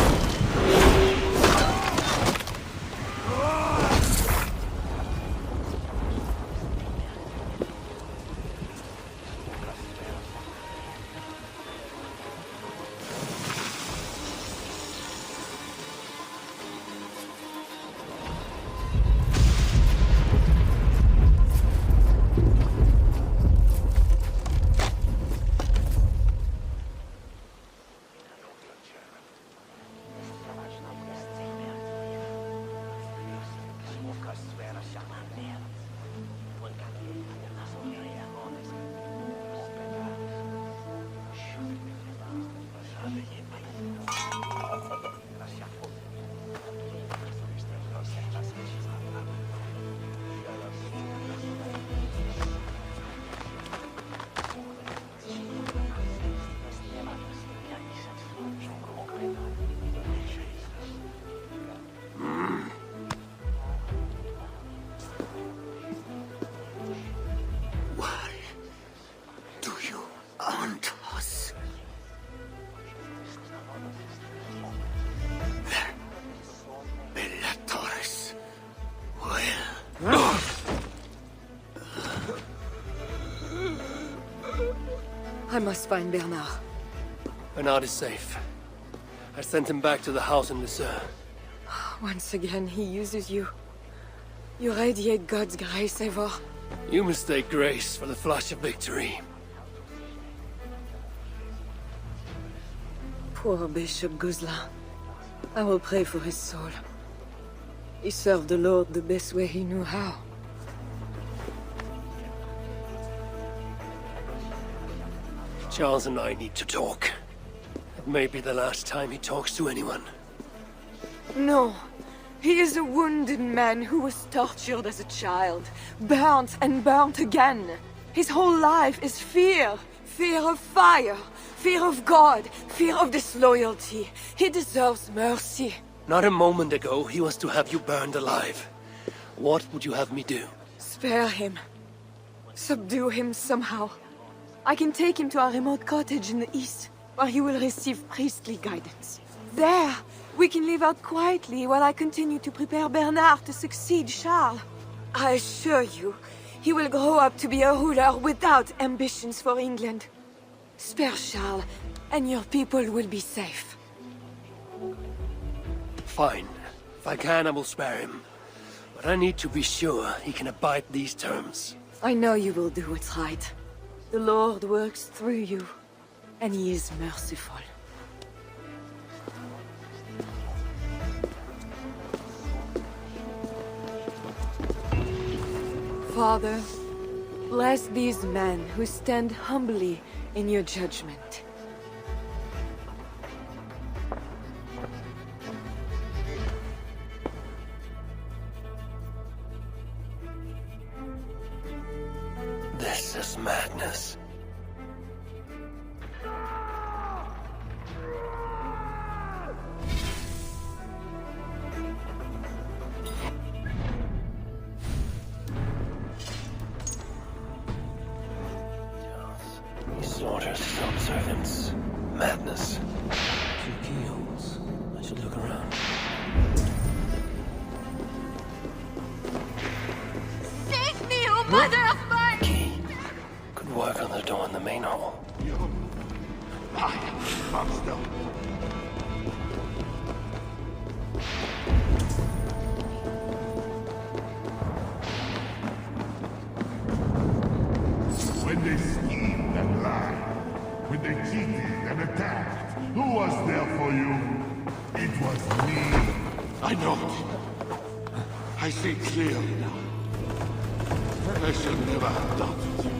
I must find Bernard. Bernard is safe. I sent him back to the house in Lucerne. Once again, he uses you. You radiate God's grace, Eivor. You mistake grace for the flush of victory. Poor Bishop Guzla. I will pray for his soul. He served the Lord the best way he knew how. Charles and I need to talk. It may be the last time he talks to anyone. No. He is a wounded man who was tortured as a child. Burnt and burnt again. His whole life is fear. Fear of fire. Fear of God. Fear of disloyalty. He deserves mercy. Not a moment ago, he was to have you burned alive. What would you have me do? Spare him. Subdue him somehow. I can take him to a remote cottage in the east, where he will receive priestly guidance. There, we can live out quietly while I continue to prepare Bernard to succeed Charles. I assure you, he will grow up to be a ruler without ambitions for England. Spare Charles, and your people will be safe. Fine. If I can, I will spare him. But I need to be sure he can abide these terms. I know you will do what's right. The Lord works through you, and he is merciful. Father, bless these men who stand humbly in your judgment. This is madness. He slaughters his own servants. Madness. 2 keyholes. I should look around. Save me, oh mother of mine! Key. Could work on the door in the main hall. Monster. When they schemed and lied, when they cheated and attacked, who was there for you? It was me. I know it. I see clearly now. I should never have doubted you.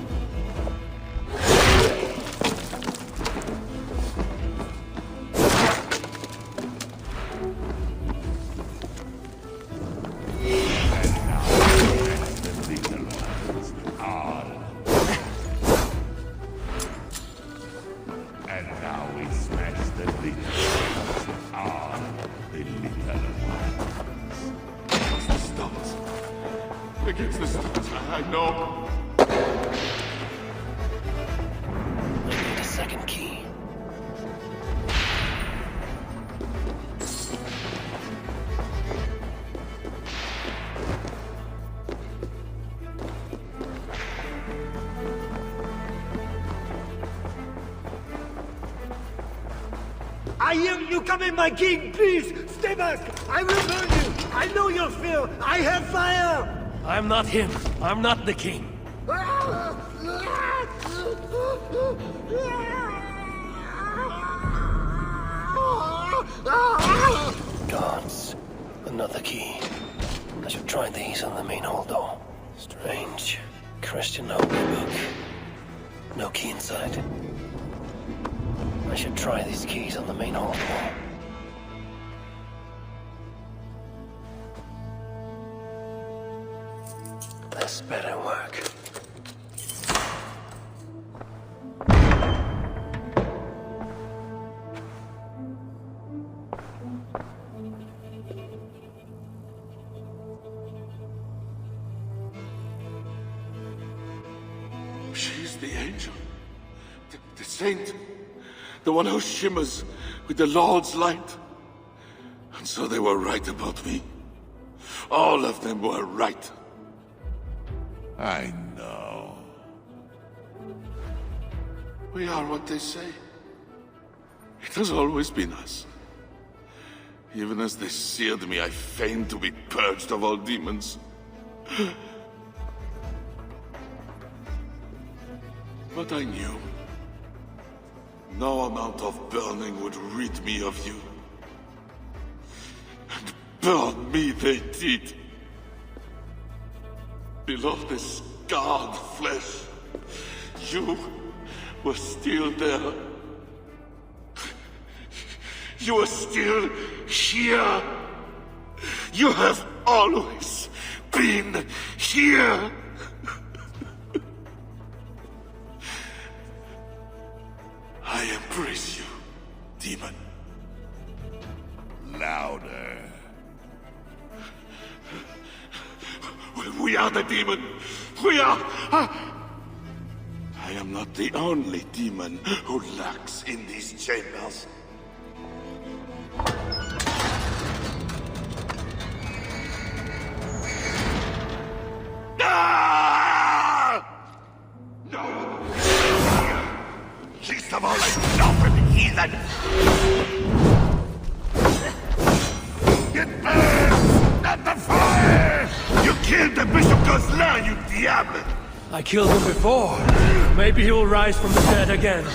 Against the stars, I know. I need a second key. I hear you coming, my king! Please, stay back! I will burn you! I know your fear! I have fire! I'm not him. I'm not the king. Gods. Another key. I should try these on the main hall door. Strange. Christian holy book. No key inside. I should try these keys on the main hall door. This better work. She's the angel. The saint. The one who shimmers with the Lord's light. And so they were right about me. All of them were right. I know. We are what they say. It has always been us. Even as they seared me, I feigned to be purged of all demons. But I knew no amount of burning would rid me of you. And burn me they did. Below the scarred flesh, you were still there. You are still here. You have always been here. I embrace you, demon. Louder. We are the demon. We are... I am not the only demon who lurks in these chambers. No! Least of all, I love the heathen! Get back! Not the fire! You killed the Bishop Gosselin, you diable! I killed him before. Maybe he will rise from the dead again.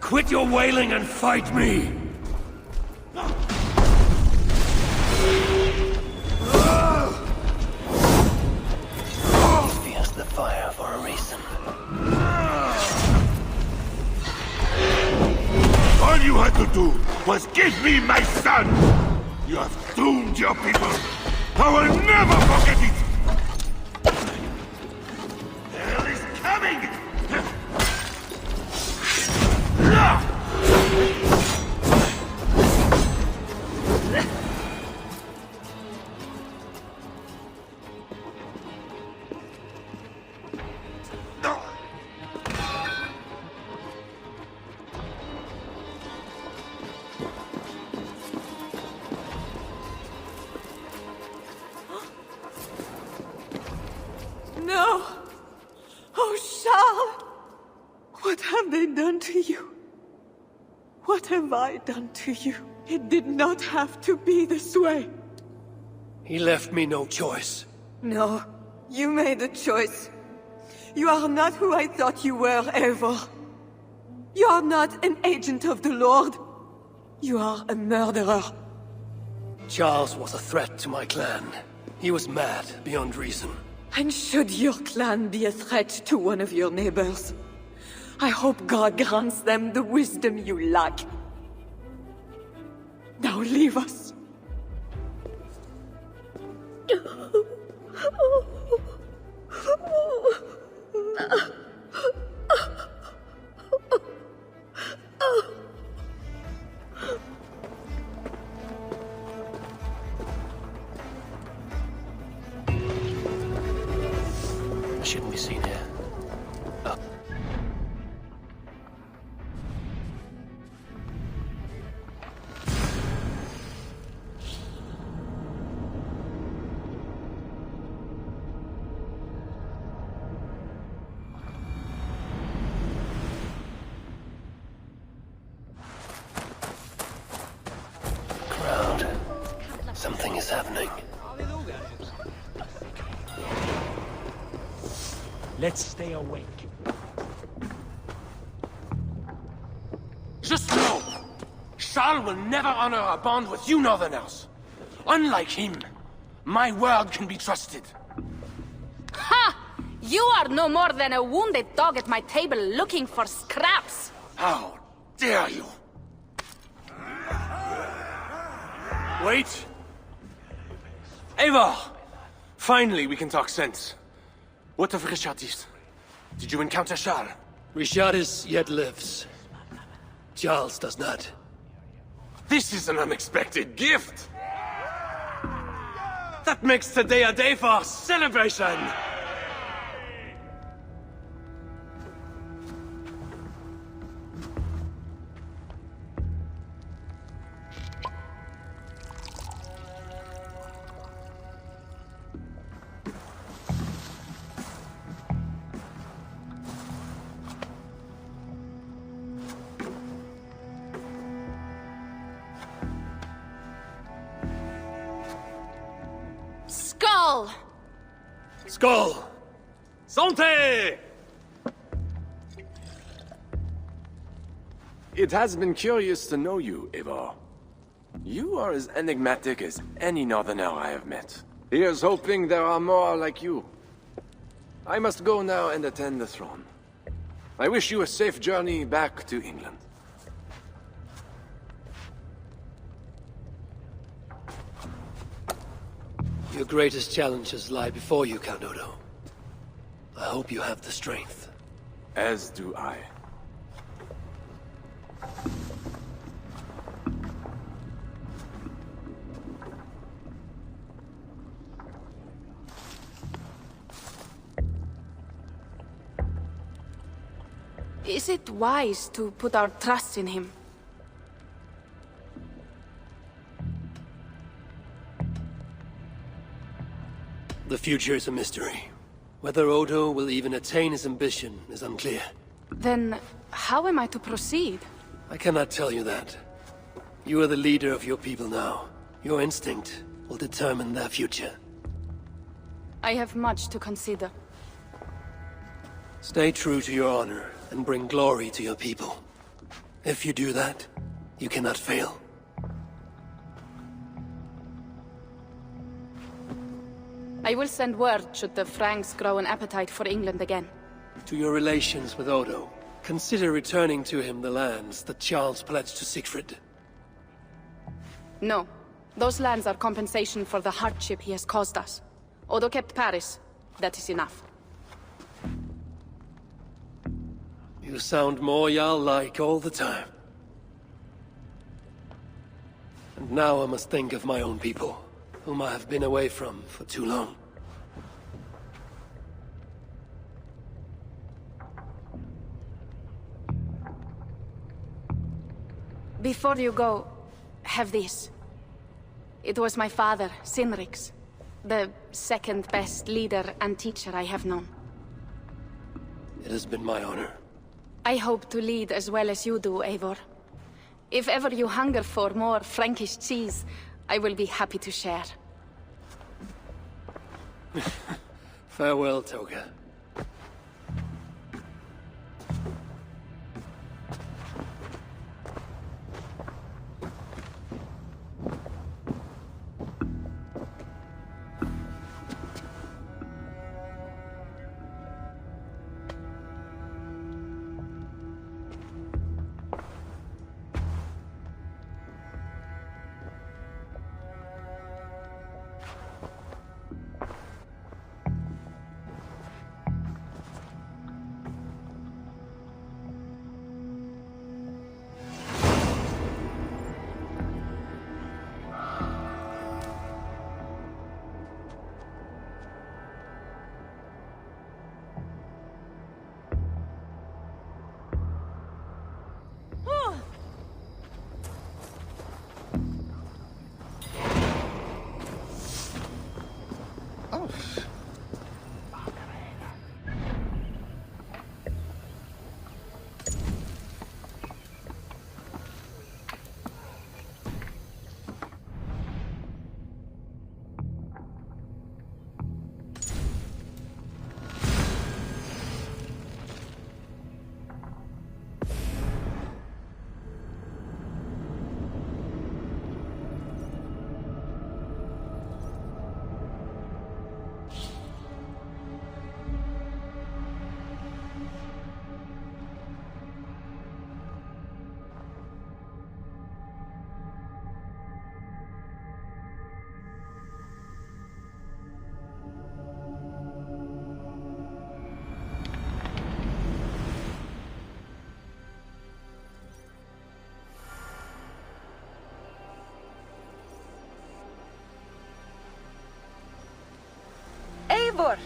Quit your wailing and fight me! He fears the fire for a reason. All you had to do was give me my son! You have doomed your people! I will never forget it! Hell is coming! No! Oh, Charles! What have they done to you? What have I done to you? It did not have to be this way. He left me no choice. No, you made a choice. You are not who I thought you were, Eivor. You are not an agent of the Lord. You are a murderer. Charles was a threat to my clan. He was mad beyond reason. And should your clan be a threat to one of your neighbors, I hope God grants them the wisdom you lack. Now leave us. shouldn't be seen here. Something is happening. Let's stay awake. Just know, Charles will never honor a bond with you Northerners. Unlike him, my word can be trusted. Ha! You are no more than a wounded dog at my table looking for scraps. How dare you? Wait! Eivor! Finally, we can talk sense. What of Richardis? Did you encounter Charles? Richardis yet lives. Charles does not. This is an unexpected gift! That makes today a day for celebration! Skull! Skull! Santé! It has been curious to know you, Eivor. You are as enigmatic as any Northerner I have met. Here's hoping there are more like you. I must go now and attend the throne. I wish you a safe journey back to England. Your greatest challenges lie before you, Count Odo. I hope you have the strength. As do I. Is it wise to put our trust in him? The future is a mystery. Whether Odo will even attain his ambition is unclear. Then, how am I to proceed? I cannot tell you that. You are the leader of your people now. Your instinct will determine their future. I have much to consider. Stay true to your honor and bring glory to your people. If you do that, you cannot fail. I will send word should the Franks grow an appetite for England again. To your relations with Odo, consider returning to him the lands that Charles pledged to Siegfried. No. Those lands are compensation for the hardship he has caused us. Odo kept Paris. That is enough. You sound more Jarl-like all the time. And now I must think of my own people, whom I have been away from for too long. Before you go, have this. It was my father, Sinrik's, the second best leader and teacher I have known. It has been my honor. I hope to lead as well as you do, Eivor. If ever you hunger for more Frankish cheese, I will be happy to share. Farewell, Toga. Eivor!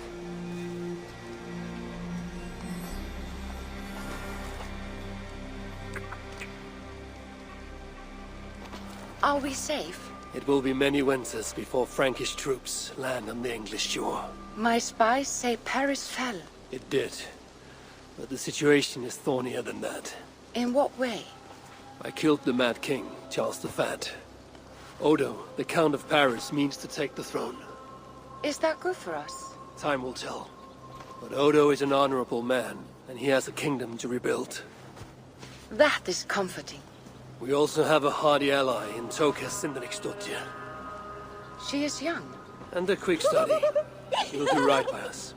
Are we safe? It will be many winters before Frankish troops land on the English shore. My spies say Paris fell. It did. But the situation is thornier than that. In what way? I killed the Mad King, Charles the Fat. Odo, the Count of Paris, means to take the throne. Is that good for us? Time will tell. But Odo is an honorable man, and he has a kingdom to rebuild. That is comforting. We also have a hardy ally in Toka Sindrikstottir. She is young. And a quick study. She'll do right by us.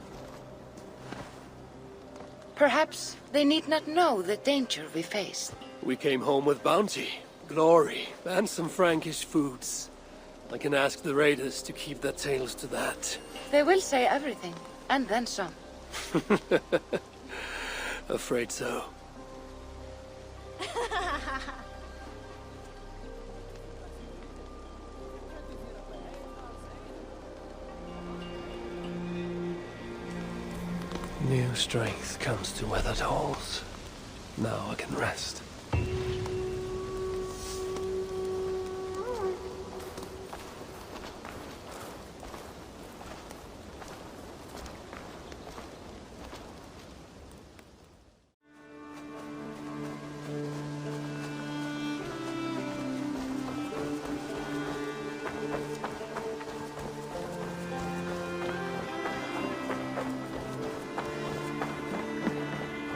Perhaps they need not know the danger we faced. We came home with bounty, glory, and some Frankish foods. I can ask the raiders to keep their tails to that. They will say everything, and then some. Afraid so. New strength comes to weathered halls. Now I can rest.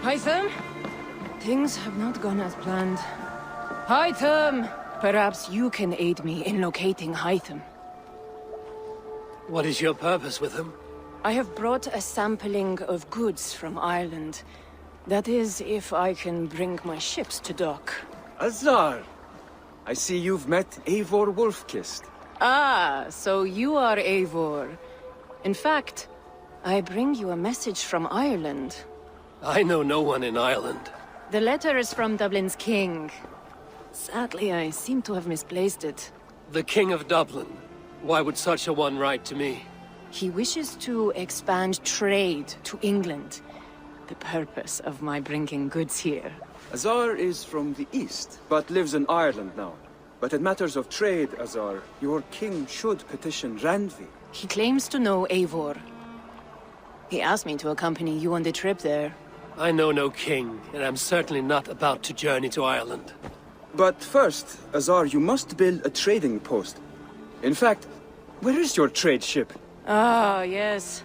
Hytham? Things have not gone as planned. Hytham! Perhaps you can aid me in locating Hytham. What is your purpose with him? I have brought a sampling of goods from Ireland. That is, if I can bring my ships to dock. Azar! I see you've met Eivor Wolfkist. Ah, so you are Eivor. In fact, I bring you a message from Ireland. I know no one in Ireland. The letter is from Dublin's king. Sadly, I seem to have misplaced it. The King of Dublin. Why would such a one write to me? He wishes to expand trade to England. The purpose of my bringing goods here. Azar is from the east, but lives in Ireland now. But in matters of trade, Azar, your king should petition Randvi. He claims to know Eivor. He asked me to accompany you on the trip there. I know no king, and I'm certainly not about to journey to Ireland. But first, Azar, you must build a trading post. In fact, where is your trade ship? Ah, yes.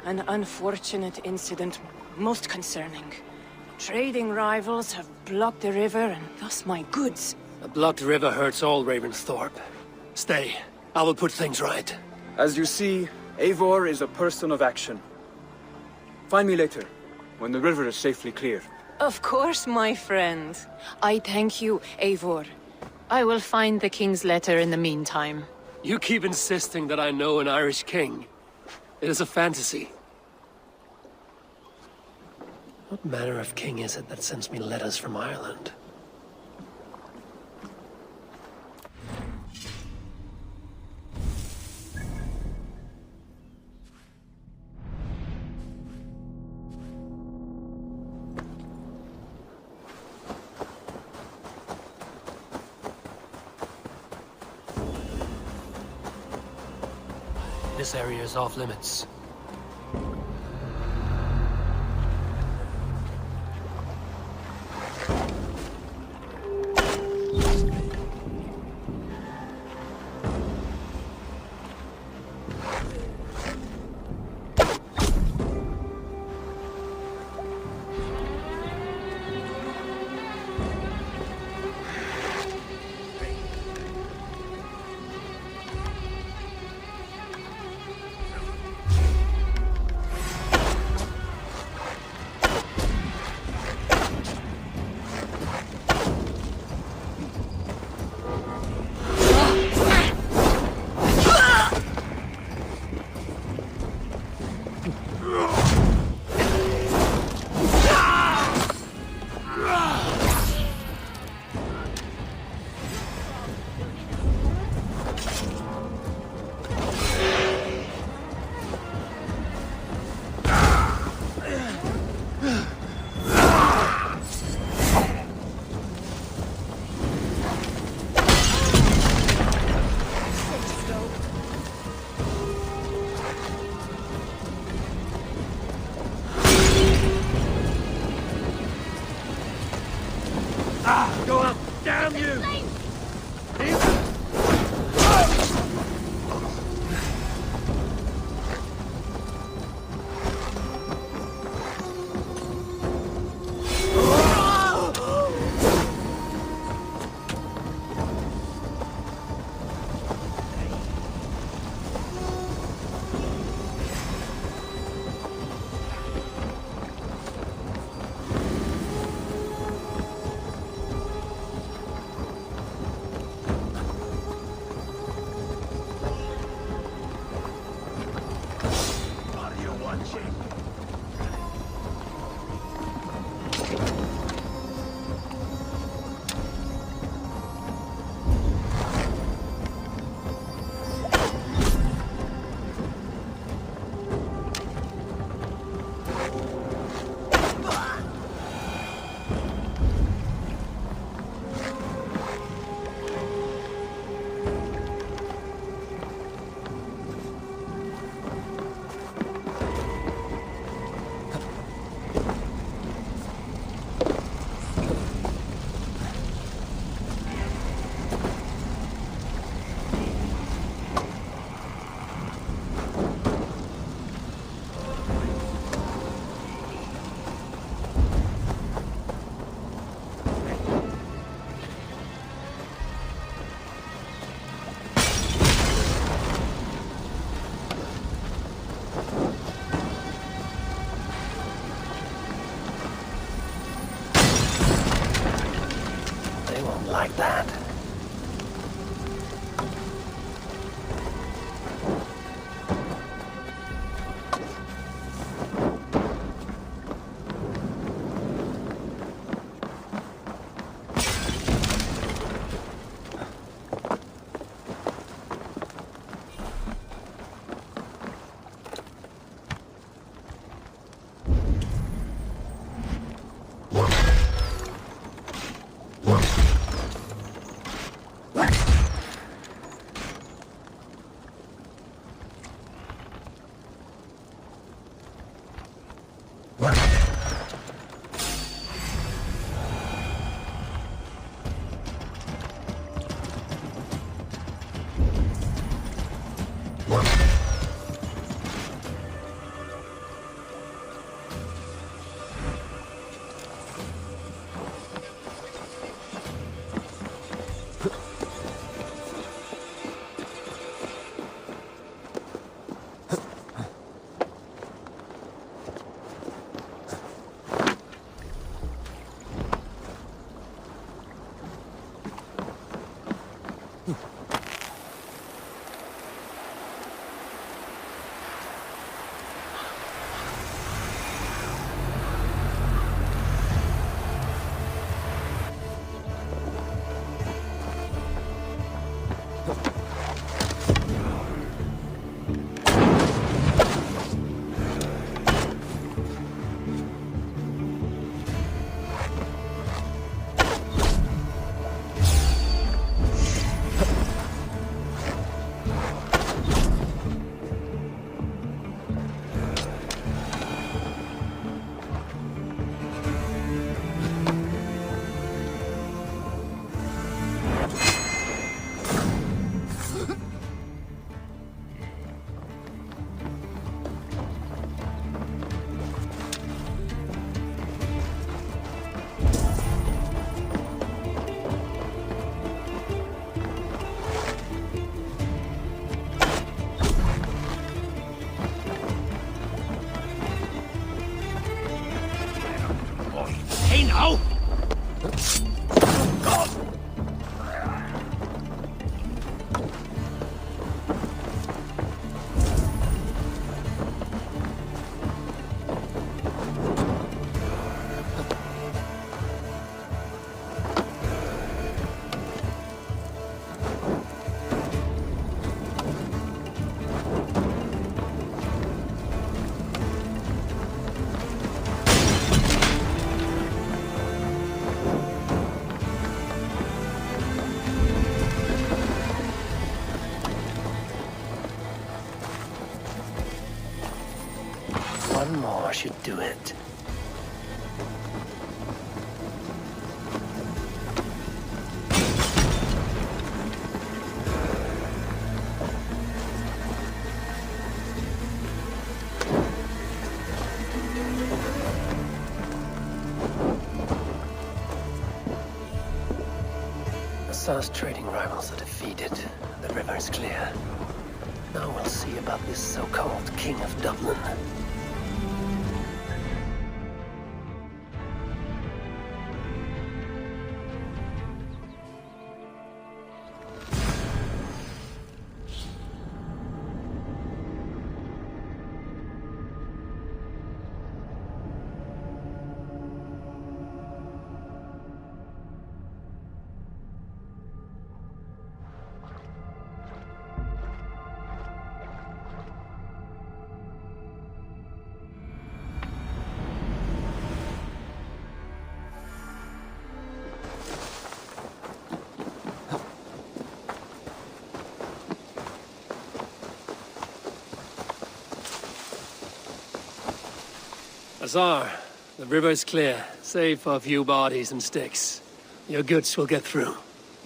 An unfortunate incident, most concerning. Trading rivals have blocked the river, and thus my goods. A blocked river hurts all Ravensthorpe. Stay. I will put things right. As you see, Eivor is a person of action. Find me later, when the river is safely clear. Of course, my friend. I thank you, Eivor. I will find the king's letter in the meantime. You keep insisting that I know an Irish king. It is a fantasy. What manner of king is it that sends me letters from Ireland? This area is off limits. like that. now! One more should do it. Assar's trading rivals are defeated. The river is clear. Now we'll see about this so-called King of Dublin. Assar, the river is clear, save for a few bodies and sticks. Your goods will get through.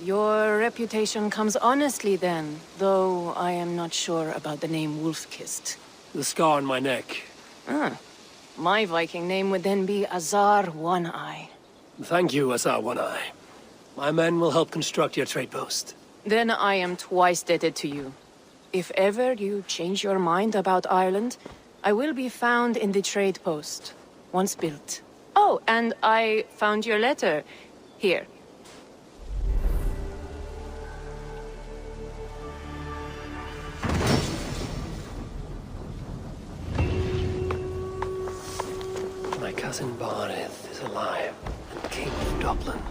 Your reputation comes honestly then, though I am not sure about the name Wolf-Kissed. The scar on my neck. Ah, my Viking name would then be Azar One-Eye. Thank you, Azar One-Eye. My men will help construct your trade post. Then I am twice indebted to you. If ever you change your mind about Ireland, I will be found in the trade post, once built. Oh, and I found your letter. Here. My cousin Barith is alive, and King of Dublin.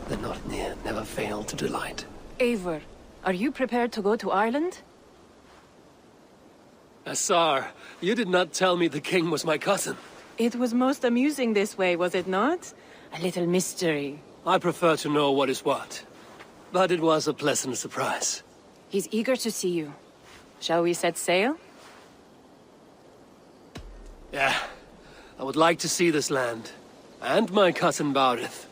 The Northnir never failed to delight. Eivor, are you prepared to go to Ireland? Assar, you did not tell me the king was my cousin. It was most amusing this way, was it not? A little mystery. I prefer to know what is what. But it was a pleasant surprise. He's eager to see you. Shall we set sail? Yeah. I would like to see this land. And my cousin Barith.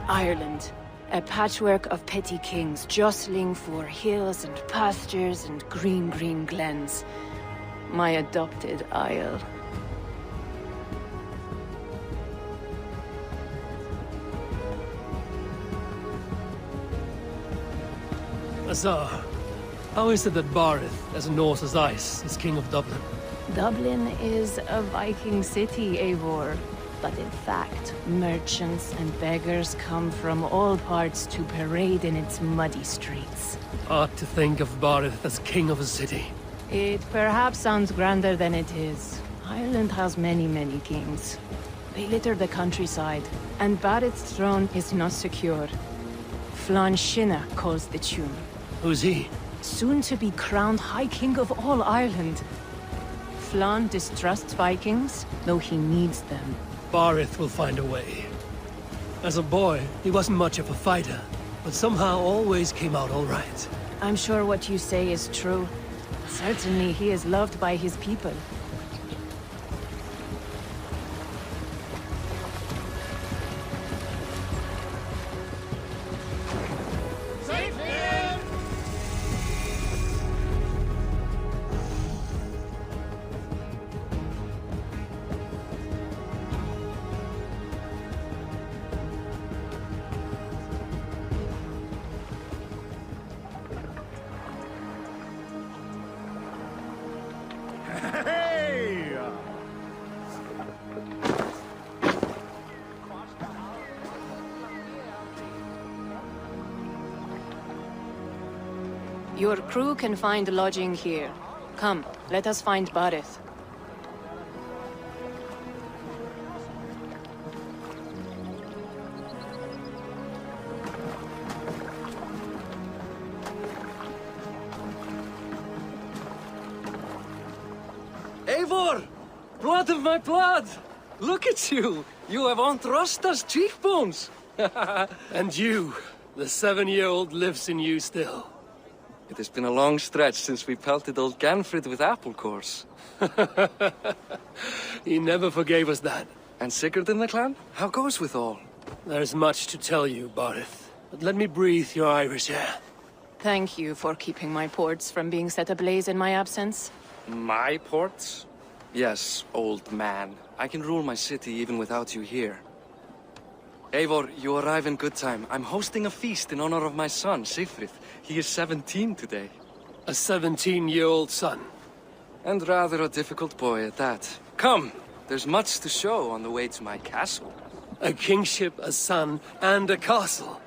Ireland. A patchwork of petty kings jostling for hills and pastures and green glens. My adopted isle. Assar, how is it that Barith, as Norse as ice, is king of Dublin? Dublin is a Viking city, Eivor. But in fact, merchants and beggars come from all parts to parade in its muddy streets. Odd to think of Barith as king of a city. It perhaps sounds grander than it is. Ireland has many kings. They litter the countryside, and Barith's throne is not secure. Flann Sinna calls the tune. Who's he? Soon to be crowned High King of all Ireland. Flann distrusts Vikings, though he needs them. Barith will find a way. As a boy, he wasn't much of a fighter, but somehow always came out all right. I'm sure what you say is true. Certainly he is loved by his people. Your crew can find lodging here. Come, let us find Barith. Eivor! Blood of my blood! Look at you! You have Aunt Rosta's cheekbones! And you, the 7-year-old lives in you still. It has been a long stretch since we pelted old Ganfrid with apple cores. He never forgave us that. And Sigurd in the clan? How goes with all? There's much to tell you, Barith. But let me breathe your Irish air. Thank you for keeping my ports from being set ablaze in my absence. My ports? Yes, old man. I can rule my city even without you here. Eivor, you arrive in good time. I'm hosting a feast in honor of my son, Sigfrid. He is 17 today. A 17-year-old son. And rather a difficult boy at that. Come! There's much to show on the way to my castle. A kingship, a son, and a castle.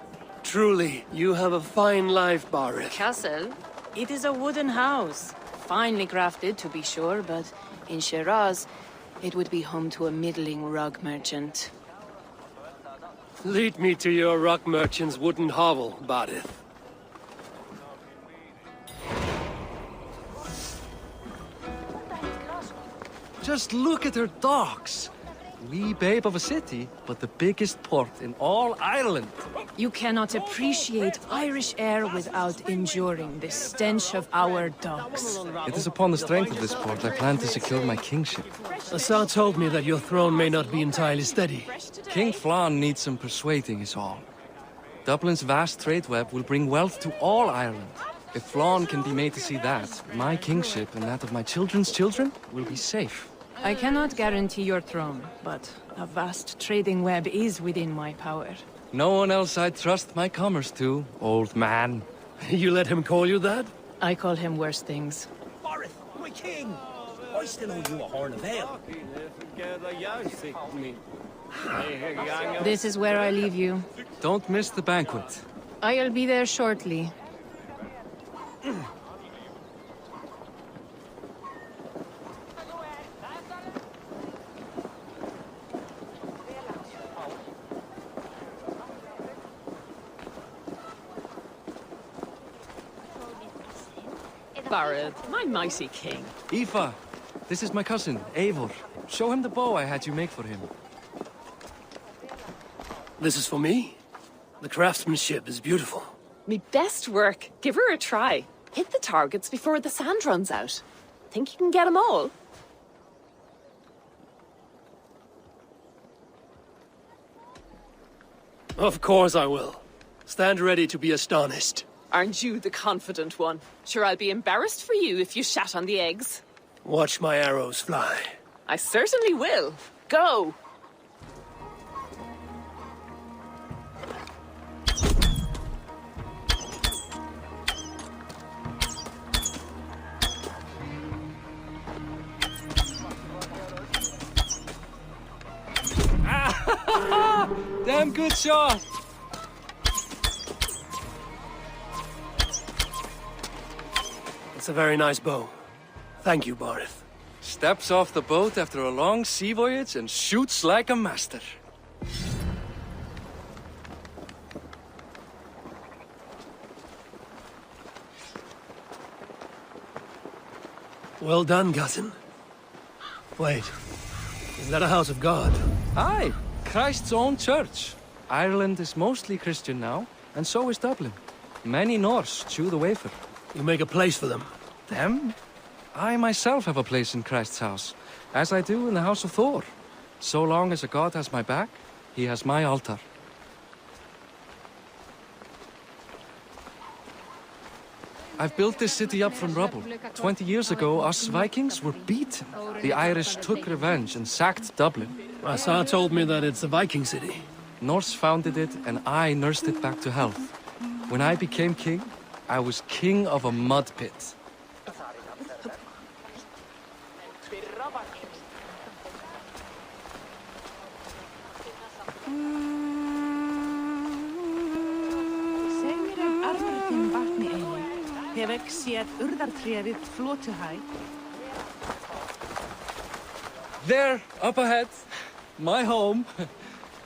Truly, you have a fine life, Barith. Castle? It is a wooden house. Finely crafted, to be sure, but in Shiraz, it would be home to a middling rug merchant. Lead me to your rock merchant's wooden hovel, Barith. Just look at her docks. Wee babe of a city, but the biggest port in all Ireland. You cannot appreciate Irish air without enduring the stench of our dogs. It is upon the strength of this port I plan to secure my kingship. Assar told me that your throne may not be entirely steady. King Flann needs some persuading is all. Dublin's vast trade web will bring wealth to all Ireland. If Flann can be made to see that, my kingship and that of my children's children will be safe. I cannot guarantee your throne, but a vast trading web is within my power. No one else I'd trust my commerce to, old man. You let him call you that? I call him worse things. Borith, my king! I still owe you a horn of ale. This is where I leave you. Don't miss the banquet. I'll be there shortly. Barad, my mighty king. Aoife, this is my cousin, Eivor. Show him the bow I had you make for him. This is for me? The craftsmanship is beautiful. Me best work. Give her a try. Hit the targets before the sand runs out. Think you can get them all? Of course I will. Stand ready to be astonished. Aren't you the confident one? Sure, I'll be embarrassed for you if you shat on the eggs. Watch my arrows fly. I certainly will. Go! Damn good shot! It's a very nice bow. Thank you, Borith. Steps off the boat after a long sea voyage and shoots like a master. Well done, cousin. Wait, is that a house of God? Aye, Christ's own church. Ireland is mostly Christian now, and so is Dublin. Many Norse chew the wafer. You make a place for them. Them? I myself have a place in Christ's house, as I do in the House of Thor. So long as a god has my back, he has my altar. I've built this city up from rubble. 20 years ago, us Vikings were beaten. The Irish took revenge and sacked Dublin. Assar told me that it's a Viking city. Norse founded it, and I nursed it back to health. When I became king, I was king of a mud pit. There, up ahead. My home.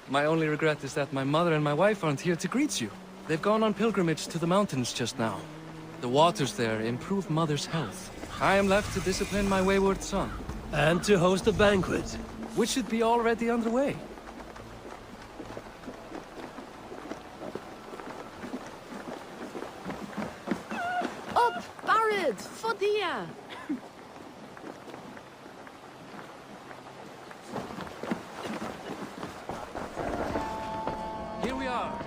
My only regret is that my mother and my wife aren't here to greet you. They've gone on pilgrimage to the mountains just now. The waters there improve mother's health. I am left to discipline my wayward son. And to host a banquet. Which should be already underway. Up, Barad! Fodia! Here we are.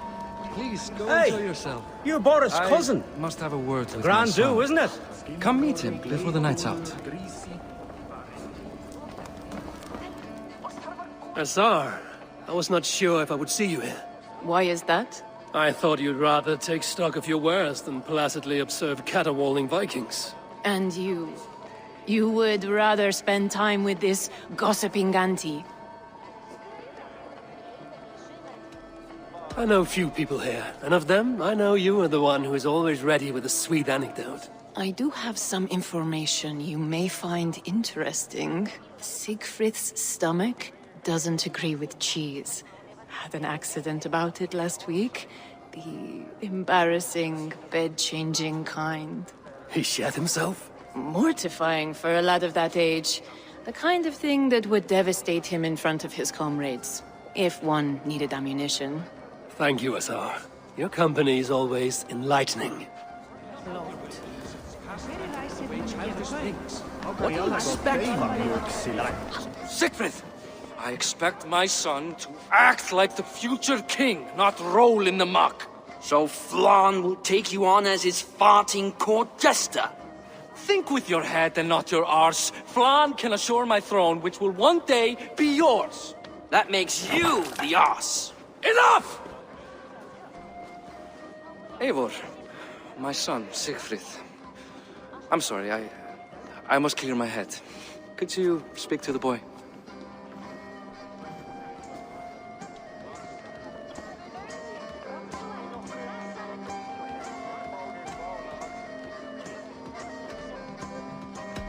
Please, go Hey, enjoy yourself. You're Boris' cousin. I must have a word with Grand my son. do, isn't it? Come meet him before the night's out. Assar, I was not sure if I would see you here. Why is that? I thought you'd rather take stock of your wares than placidly observe caterwauling Vikings. And you? You would rather spend time with this gossiping auntie? I know few people here, and of them, I know you are the one who is always ready with a sweet anecdote. I do have some information you may find interesting. Siegfried's stomach doesn't agree with cheese. Had an accident about it last week. The embarrassing, bed-changing kind. He shat himself? Mortifying for a lad of that age. The kind of thing that would devastate him in front of his comrades, if one needed ammunition. Thank you, Azar. Your company is always enlightening. What do you expect from me? Siegfried! I expect my son to act like the future king, not roll in the muck. So Flann will take you on as his farting court jester? Think with your head and not your arse. Flann can assure my throne, which will one day be yours. That makes you the arse. Enough! Eivor, my son, Siegfried. I'm sorry, I must clear my head. Could you speak to the boy?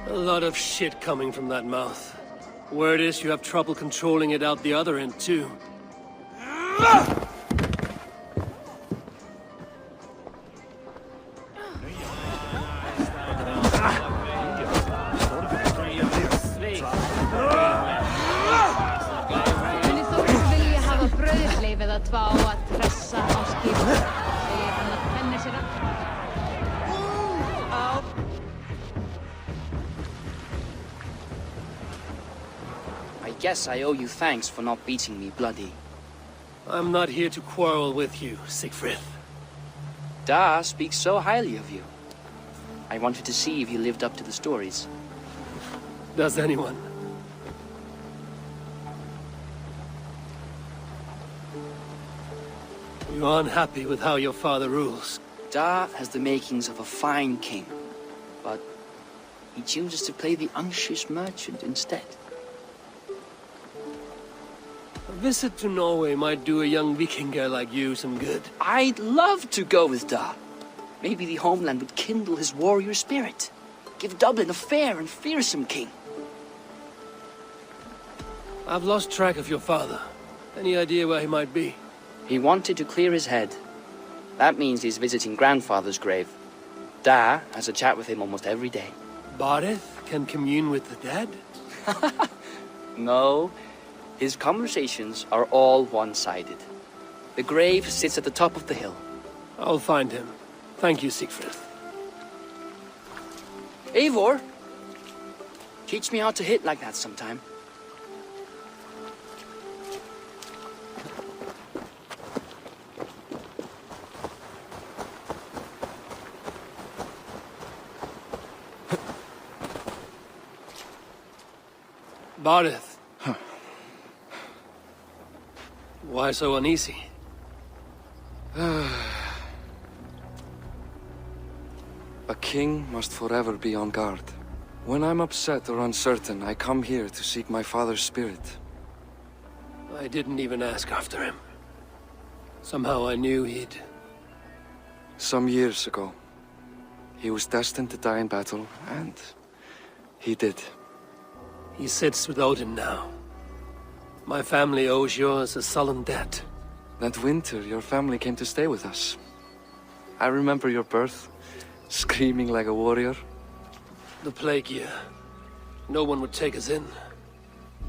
A lot of shit coming from that mouth. Word is you have trouble controlling it out the other end, too. I guess I owe you thanks for not beating me bloody. I'm not here to quarrel with you, Siegfried. Da speaks so highly of you. I wanted to see if you lived up to the stories. Does anyone? You aren't happy with how your father rules? Da has the makings of a fine king, but he chooses to play the anxious merchant instead. A visit to Norway might do a young Viking girl like you some good. I'd love to go with Da. Maybe the homeland would kindle his warrior spirit. Give Dublin a fair and fearsome king. I've lost track of your father. Any idea where he might be? He wanted to clear his head. That means he's visiting grandfather's grave. Da has a chat with him almost every day. Bardeth can commune with the dead? No. His conversations are all one-sided. The grave sits at the top of the hill. I'll find him. Thank you, Siegfried. Eivor! Teach me how to hit like that sometime. Bardeth. Why so uneasy? A king must forever be on guard. When I'm upset or uncertain, I come here to seek my father's spirit. I didn't even ask after him. Somehow I knew he'd... Some years ago, he was destined to die in battle, and he did. He sits with Odin now. My family owes yours a sullen debt. That winter, your family came to stay with us. I remember your birth, screaming like a warrior. The plague year. No one would take us in.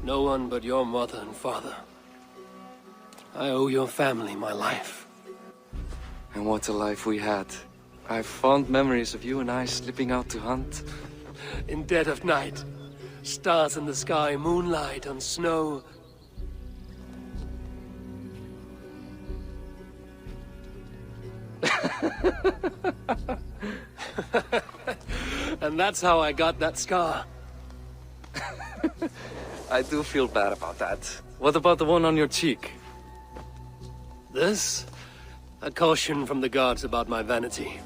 No one but your mother and father. I owe your family my life. And what a life we had. I have fond memories of you and I slipping out to hunt. In dead of night. Stars in the sky, moonlight on snow. And that's how I got that scar. I do feel bad about that. What about the one on your cheek? This? A caution from the gods about my vanity.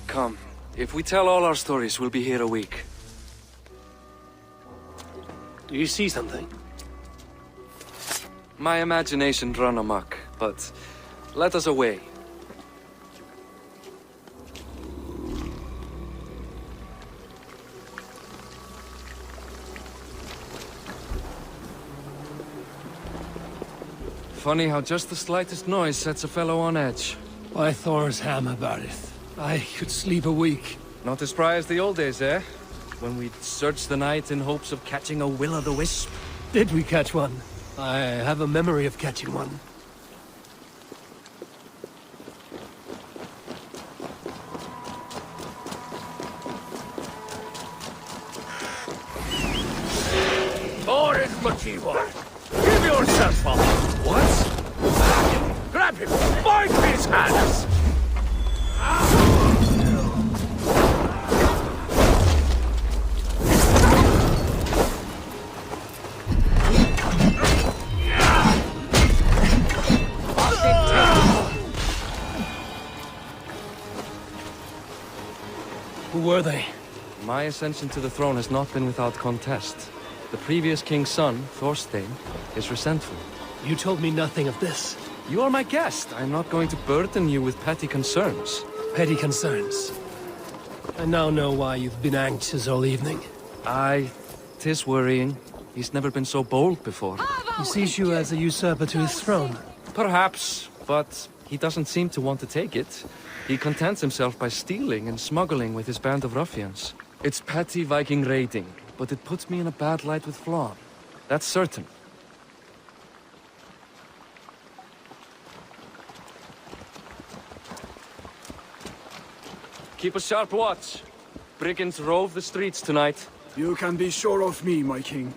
Come, if we tell all our stories, we'll be here a week. Do you see something? My imagination run amok, but let us away. Funny how just the slightest noise sets a fellow on edge. Why Thor's hammer, Bardeth? I could sleep a week. Not as spry as the old days, eh? when we searched the night in hopes of catching a will-o'-the-wisp. Did we catch one? I have a memory of catching one. Give yourself up! What? Grab him! Bind his hands! Who were they? My ascension to the throne has not been without contest. The previous king's son, Thorstein, is resentful. You told me nothing of this. You are my guest. I am not going to burden you with petty concerns. Petty concerns? I now know why you've been anxious all evening. Aye, 'tis worrying. He's never been so bold before. He sees you as a usurper to his throne. Perhaps, but he doesn't seem to want to take it. He contents himself by stealing and smuggling with his band of ruffians. It's petty Viking raiding, but it puts me in a bad light with Flann. That's certain. Keep a sharp watch. Brigands rove the streets tonight. You can be sure of me, my king.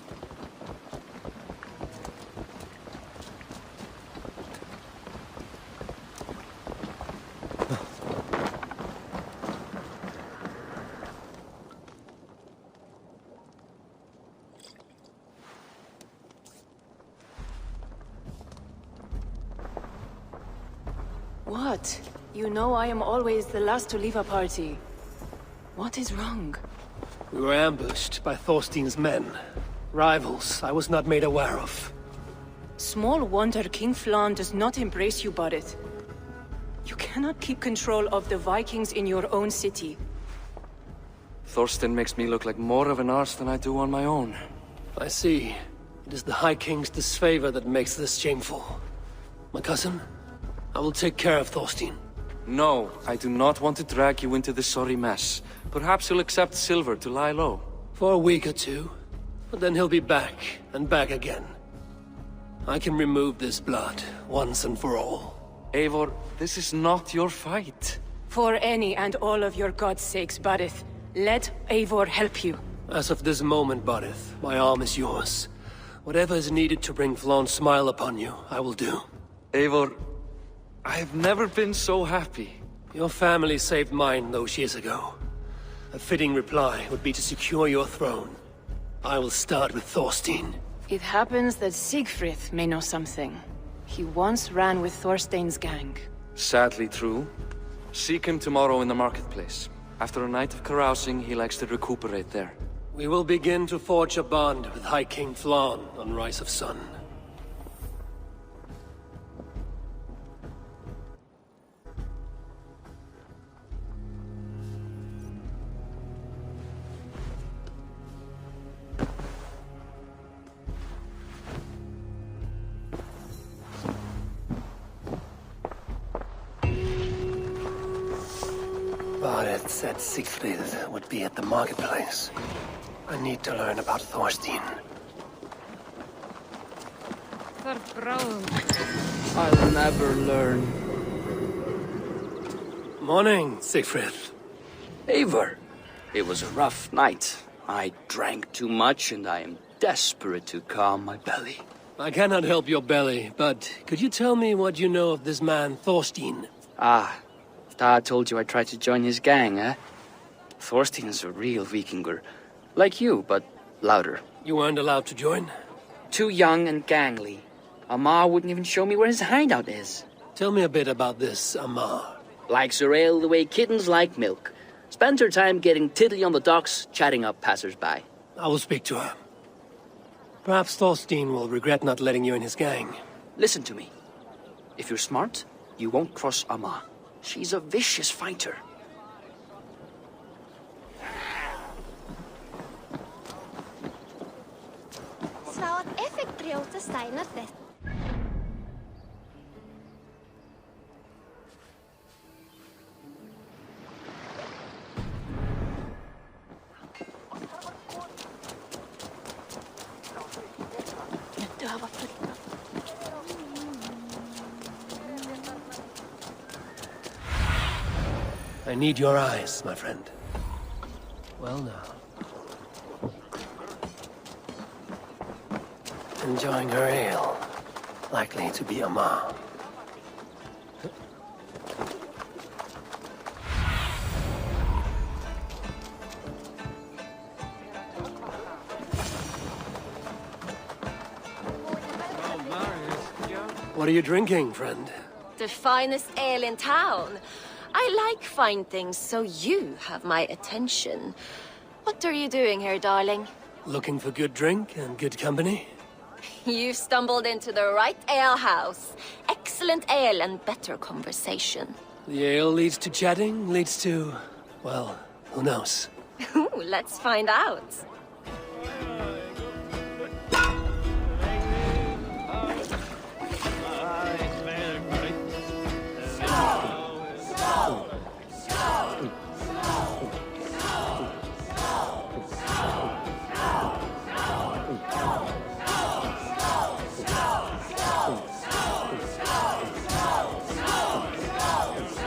What? You know I am always the last to leave a party. What is wrong? We were ambushed by Thorstein's men. Rivals I was not made aware of. Small wonder King Flann does not embrace you, Barret. You cannot keep control of the Vikings in your own city. Thorstein makes me look like more of an arse than I do on my own. I see. It is the High King's disfavor that makes this shameful. My cousin, I will take care of Thorstein. No, I do not want to drag you into this sorry mess. Perhaps he'll accept silver to lie low. For a week or two, but then he'll be back, and back again. I can remove this blood, once and for all. Eivor, this is not your fight. For any and all of your gods' sakes, Barret, let Eivor help you. As of this moment, Barret, my arm is yours. Whatever is needed to bring Flann's smile upon you, I will do. Eivor, I have never been so happy. Your family saved mine those years ago. A fitting reply would be to secure your throne. I will start with Thorstein. It happens that Siegfried may know something. He once ran with Thorstein's gang. Sadly true. Seek him tomorrow in the marketplace. After a night of carousing, he likes to recuperate there. We will begin to forge a bond with High King Flann on Rise of Sun. Barret said Siegfried would be at the marketplace. I need to learn about Thorstein. I'll never learn. Morning, Siegfried. Eivor, it was a rough night. I drank too much and I am desperate to calm my belly. I cannot help your belly, but could you tell me what you know of this man, Thorstein? Ah, Dad told you I tried to join his gang, eh? Thorstein is a real Vikinger. Like you, but louder. You weren't allowed to join? Too young and gangly. Amar wouldn't even show me where his hideout is. Tell me a bit about this Amar. Likes her ale the way kittens like milk. Spends her time getting tiddly on the docks, chatting up passers-by. I will speak to her. Perhaps Thorstein will regret not letting you in his gang. Listen to me. If you're smart, you won't cross Amar. She's a vicious fighter. Sá at effekt brjóta steinar þess. I need your eyes, my friend. Well now. Enjoying her ale. Likely to be a ma. What are you drinking, friend? The finest ale in town. I like fine things, so you have my attention. What are you doing here, darling? Looking for good drink and good company? You've stumbled into the right alehouse. Excellent ale and better conversation. The ale leads to chatting, leads to... well, who knows? Ooh, let's find out.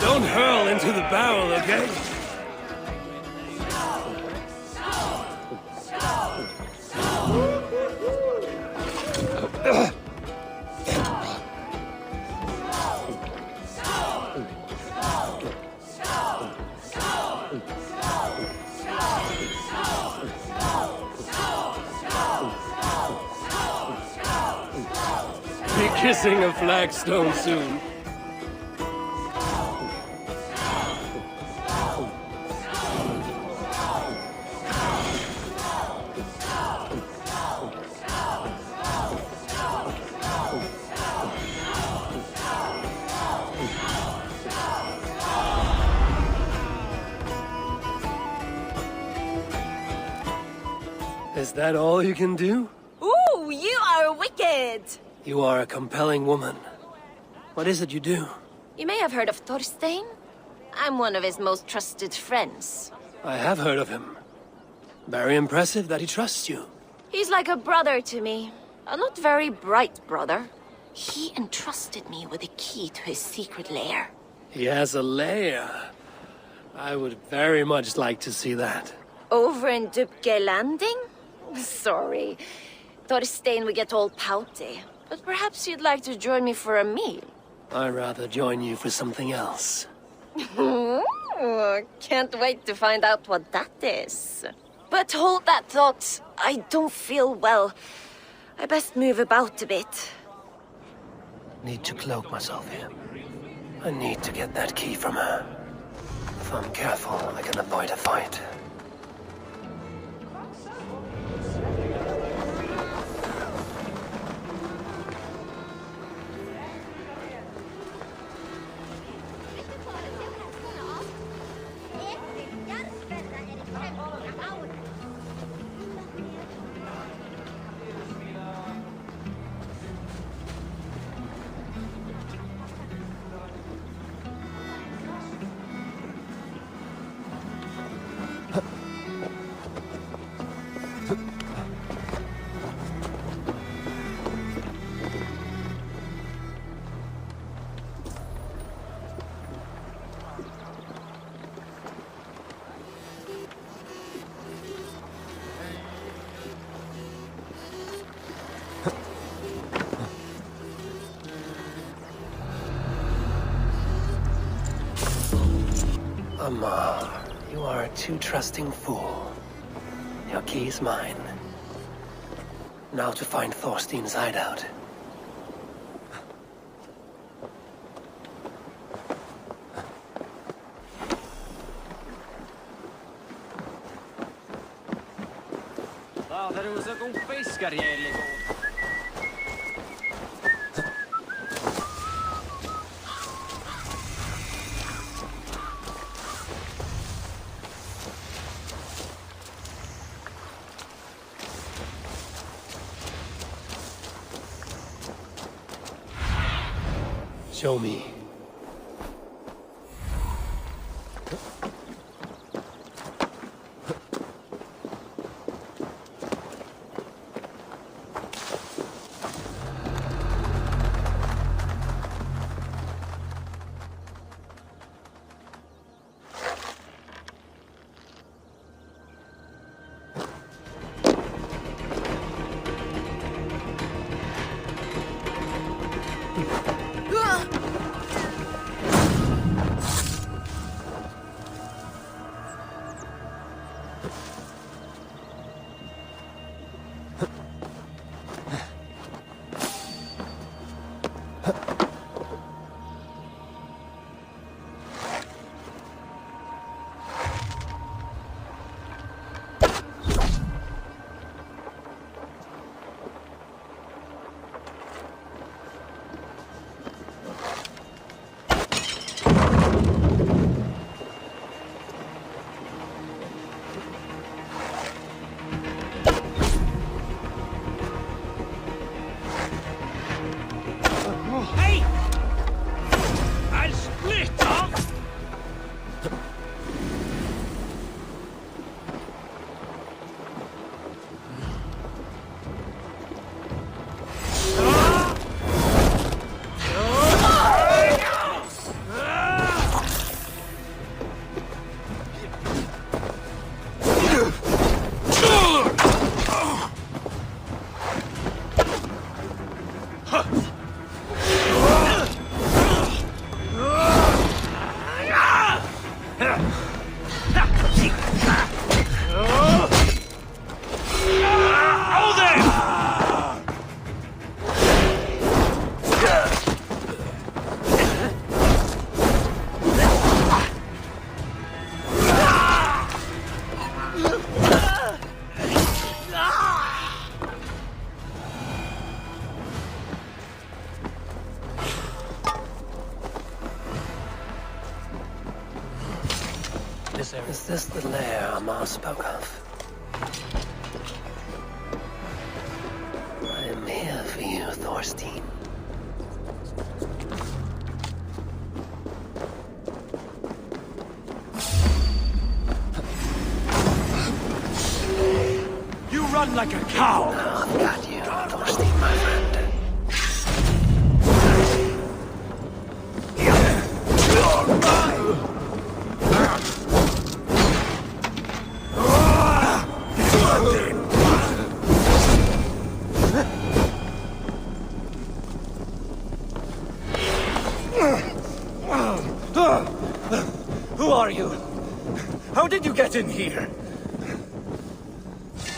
Don't hurl into the barrel, okay? Be kissing a flagstone soon. Is that all you can do? Ooh, you are wicked! You are a compelling woman. What is it you do? You may have heard of Thorstein. I'm one of his most trusted friends. I have heard of him. Very impressive that he trusts you. He's like a brother to me. A not very bright brother. He entrusted me with the key to his secret lair. He has a lair. I would very much like to see that. Over in Dubke Landing? Sorry. Thorstein would get all pouty. But perhaps you'd like to join me for a meal. I'd rather join you for something else. Can't wait to find out what that is. But hold that thought. I don't feel well. I best move about a bit. Need to cloak myself here. I need to get that key from her. If I'm careful, I can avoid a fight. Amar, you are a too trusting fool. Your key is mine. Now to find Thorstein's hideout. Show me. Is this the lair Amar spoke of? I am here for you, Thorstein. You run like a cow! I've got you, Thorstein, my friend. Who are you? How did you get in here?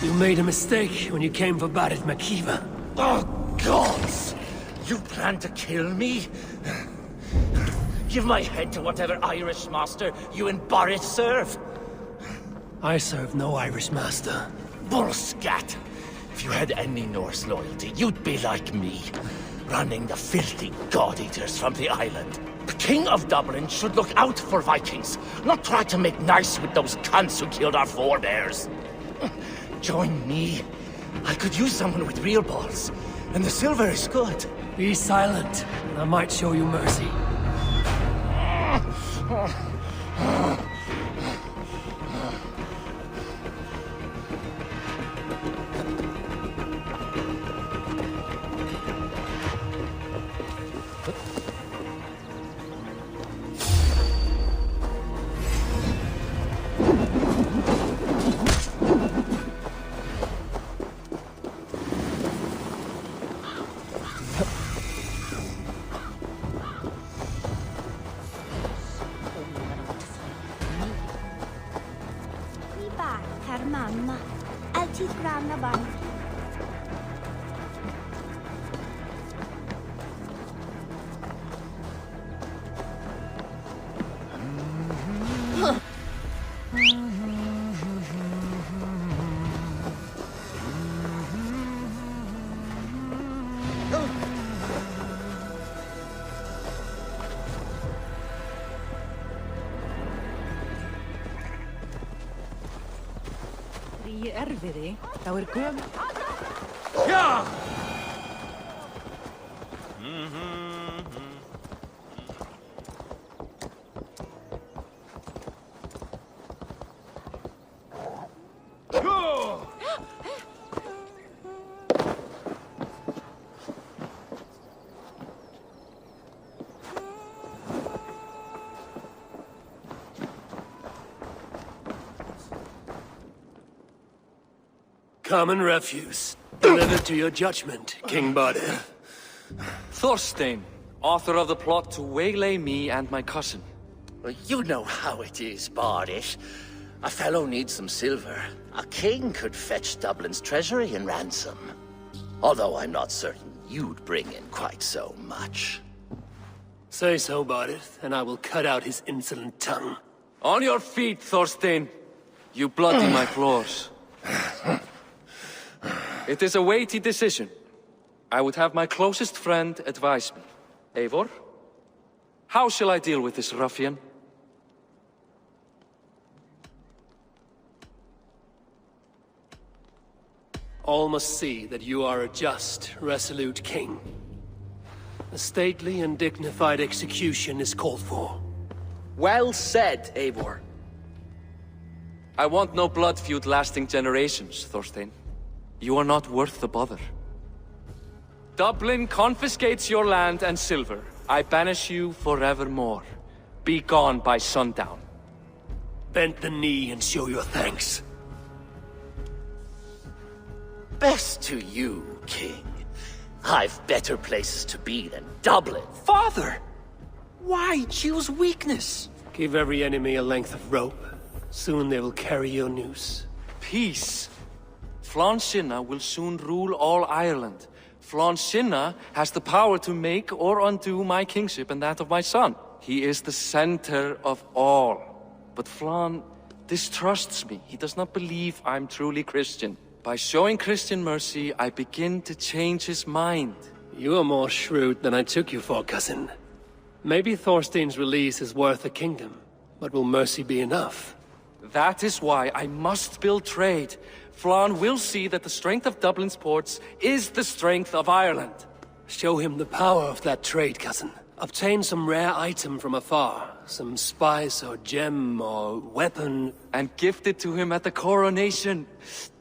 You made a mistake when you came for Barit Makiva. Oh, gods! You plan to kill me? Give my head to whatever Irish master you and Boris serve. I serve no Irish master. Bullscat! If you had any Norse loyalty, you'd be like me, running the filthy god-eaters from the island. The King of Dublin should look out for Vikings, not try to make nice with those cunts who killed our forebears. Join me. I could use someone with real balls, and the silver is good. Be silent, and I might show you mercy. Þá gömul. Ja! Common refuse. Delivered to your judgment, King Badir. Thorstein, author of the plot to waylay me and my cousin. Well, you know how it is, Bardish. A fellow needs some silver. A king could fetch Dublin's treasury in ransom. Although I'm not certain you'd bring in quite so much. Say so, Badir, and I will cut out his insolent tongue. On your feet, Thorstein. You bloody my floors. It is a weighty decision. I would have my closest friend advise me. Eivor, how shall I deal with this ruffian? All must see that you are a just, resolute king. A stately and dignified execution is called for. Well said, Eivor. I want no blood feud lasting generations, Thorstein. You are not worth the bother. Dublin confiscates your land and silver. I banish you forevermore. Be gone by sundown. Bend the knee and show your thanks. Best to you, King. I've better places to be than Dublin. Father! Why choose weakness? Give every enemy a length of rope. Soon they will carry your news. Peace. Flann Sinna will soon rule all Ireland. Flann Sinna has the power to make or undo my kingship and that of my son. He is the center of all. But Flann distrusts me. He does not believe I'm truly Christian. By showing Christian mercy, I begin to change his mind. You are more shrewd than I took you for, cousin. Maybe Thorstein's release is worth a kingdom, but will mercy be enough? That is why I must build trade. Flann will see that the strength of Dublin's ports is the strength of Ireland. Show him the power of that trade, cousin. Obtain some rare item from afar. Some spice or gem or weapon. And gift it to him at the coronation.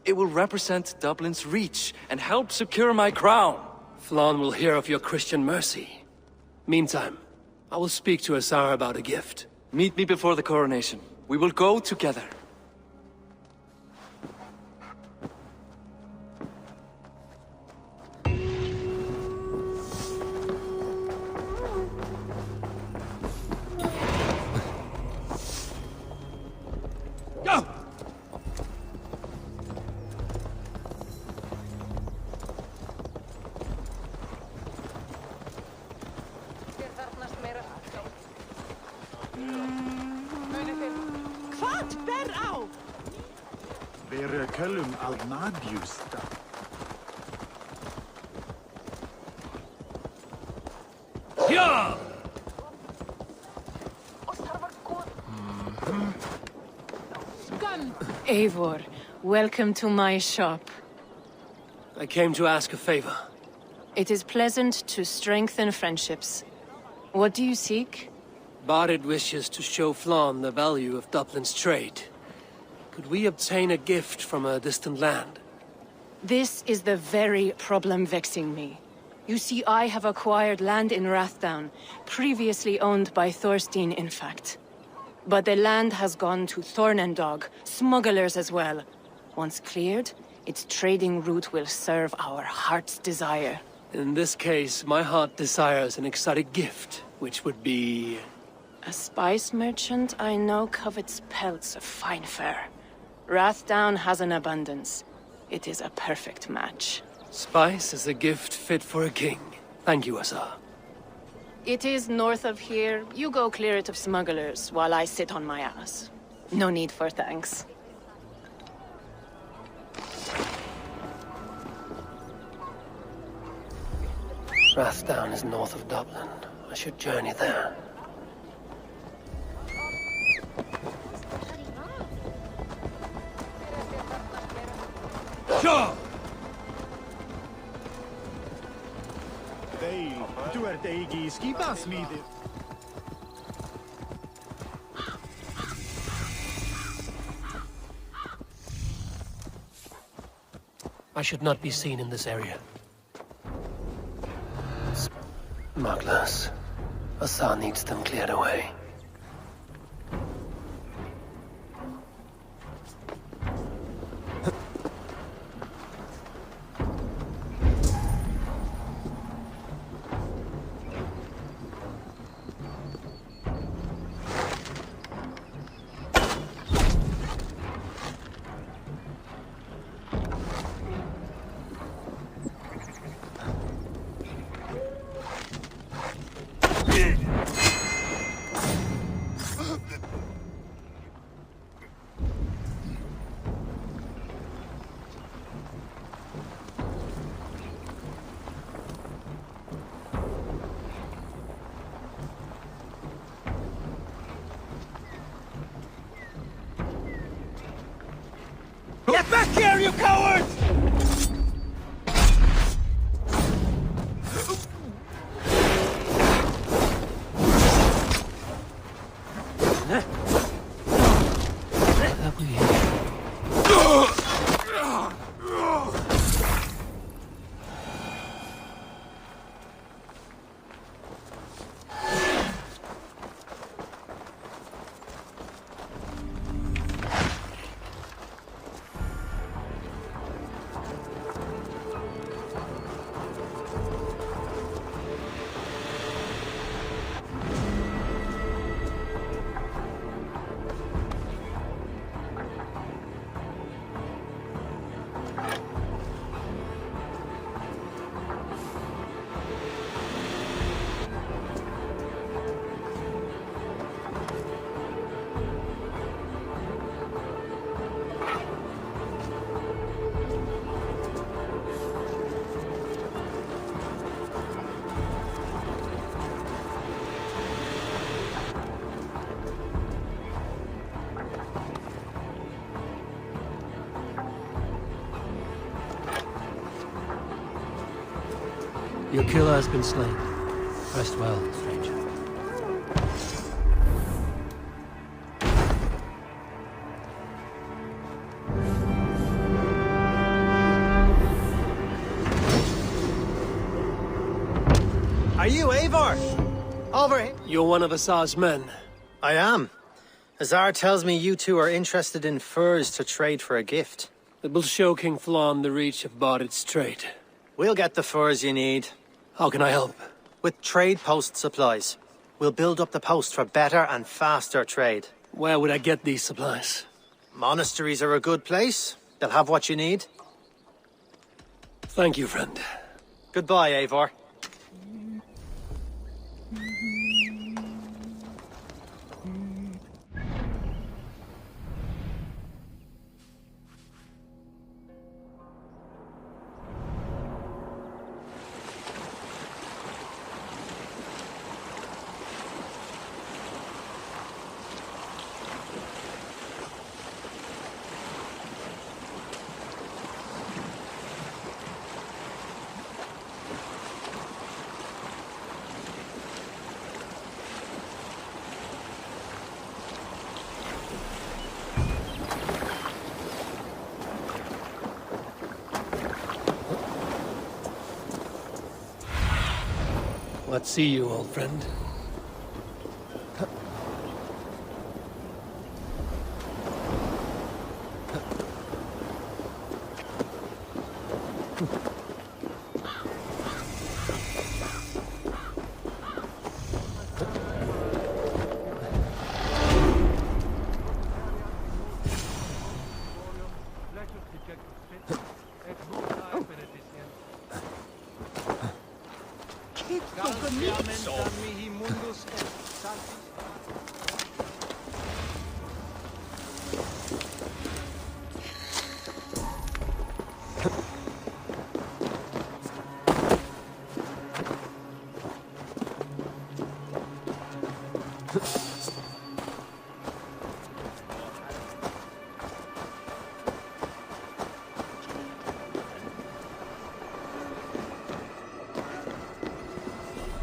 It will represent Dublin's reach and help secure my crown. Flann will hear of your Christian mercy. Meantime, I will speak to Asar about a gift. Meet me before the coronation. We will go together. Go! Hvað ber á? Vera köllum al nadjusta. Yeah! Eivor, welcome to my shop. I came to ask a favor. It is pleasant to strengthen friendships. What do you seek? Barid wishes to show Flann the value of Dublin's trade. Could we obtain a gift from a distant land? This is the very problem vexing me. You see, I have acquired land in Rathdown, previously owned by Thorstein, in fact. But the land has gone to Thornendog, smugglers as well. Once cleared, its trading route will serve our heart's desire. In this case, my heart desires an exotic gift, which would be... A spice merchant I know covets pelts of fine fur. Rathdown has an abundance. It is a perfect match. Spice is a gift fit for a king. Thank you, Asar. It is north of here. You go clear it of smugglers, while I sit on my ass. No need for thanks. Rathdown is north of Dublin. I should journey there. Sure! Du ert eigi í skipasmíði. I should not be seen in this area. Smugglers. Asar needs them cleared away. Get back here, you cowards! Your killer has been slain. Rest well, stranger. Are you Eivor? Over here? You're one of Azar's men. I am. Azar tells me you two are interested in furs to trade for a gift. It will show King Flann the reach of Barit's trade. We'll get the furs you need. How can I help? With trade post supplies. We'll build up the post for better and faster trade. Where would I get these supplies? Monasteries are a good place. They'll have what you need. Thank you, friend. Goodbye, Eivor. What see you, old friend?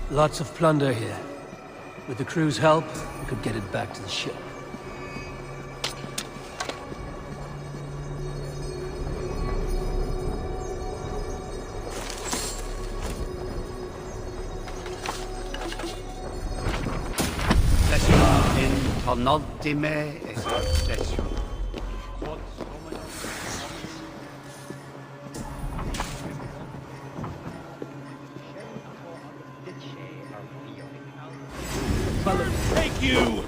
Lots of plunder here. With the crew's help, we could get it back to the ship. Take you!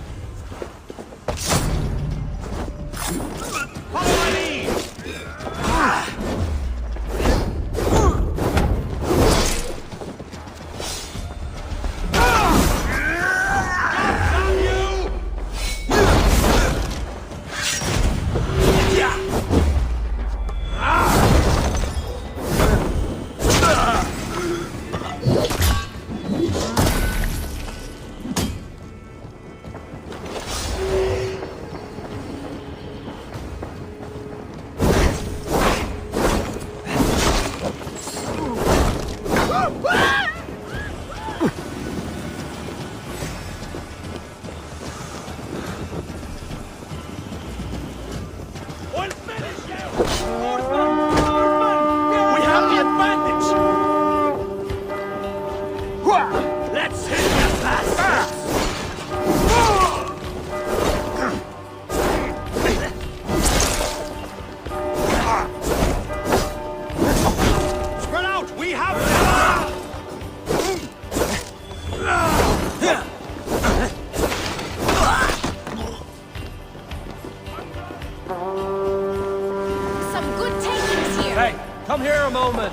Come here a moment.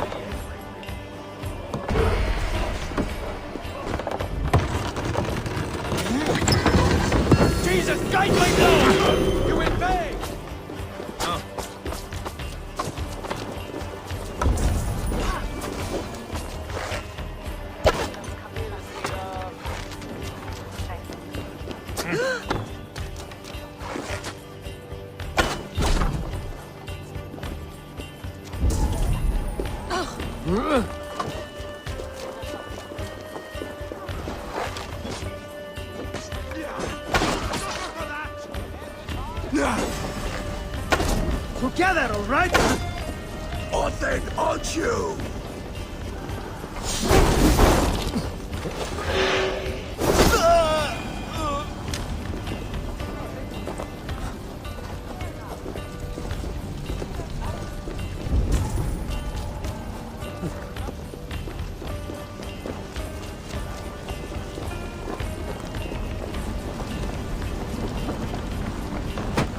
Jesus, guide my nose! You invade! together, all right? Or then aren't you?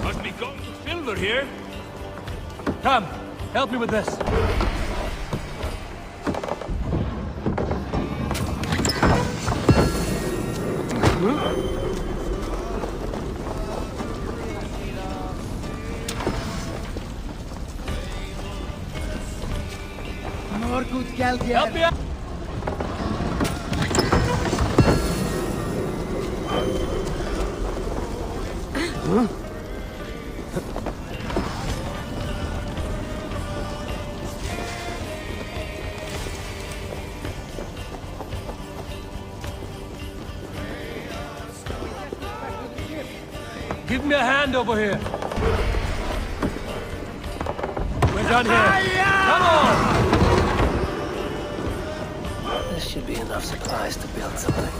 Must be going to silver here. Come, help me with this. More good geld here. Help me out! Give me a hand over here. We're done here. Come on! This should be enough supplies to build something.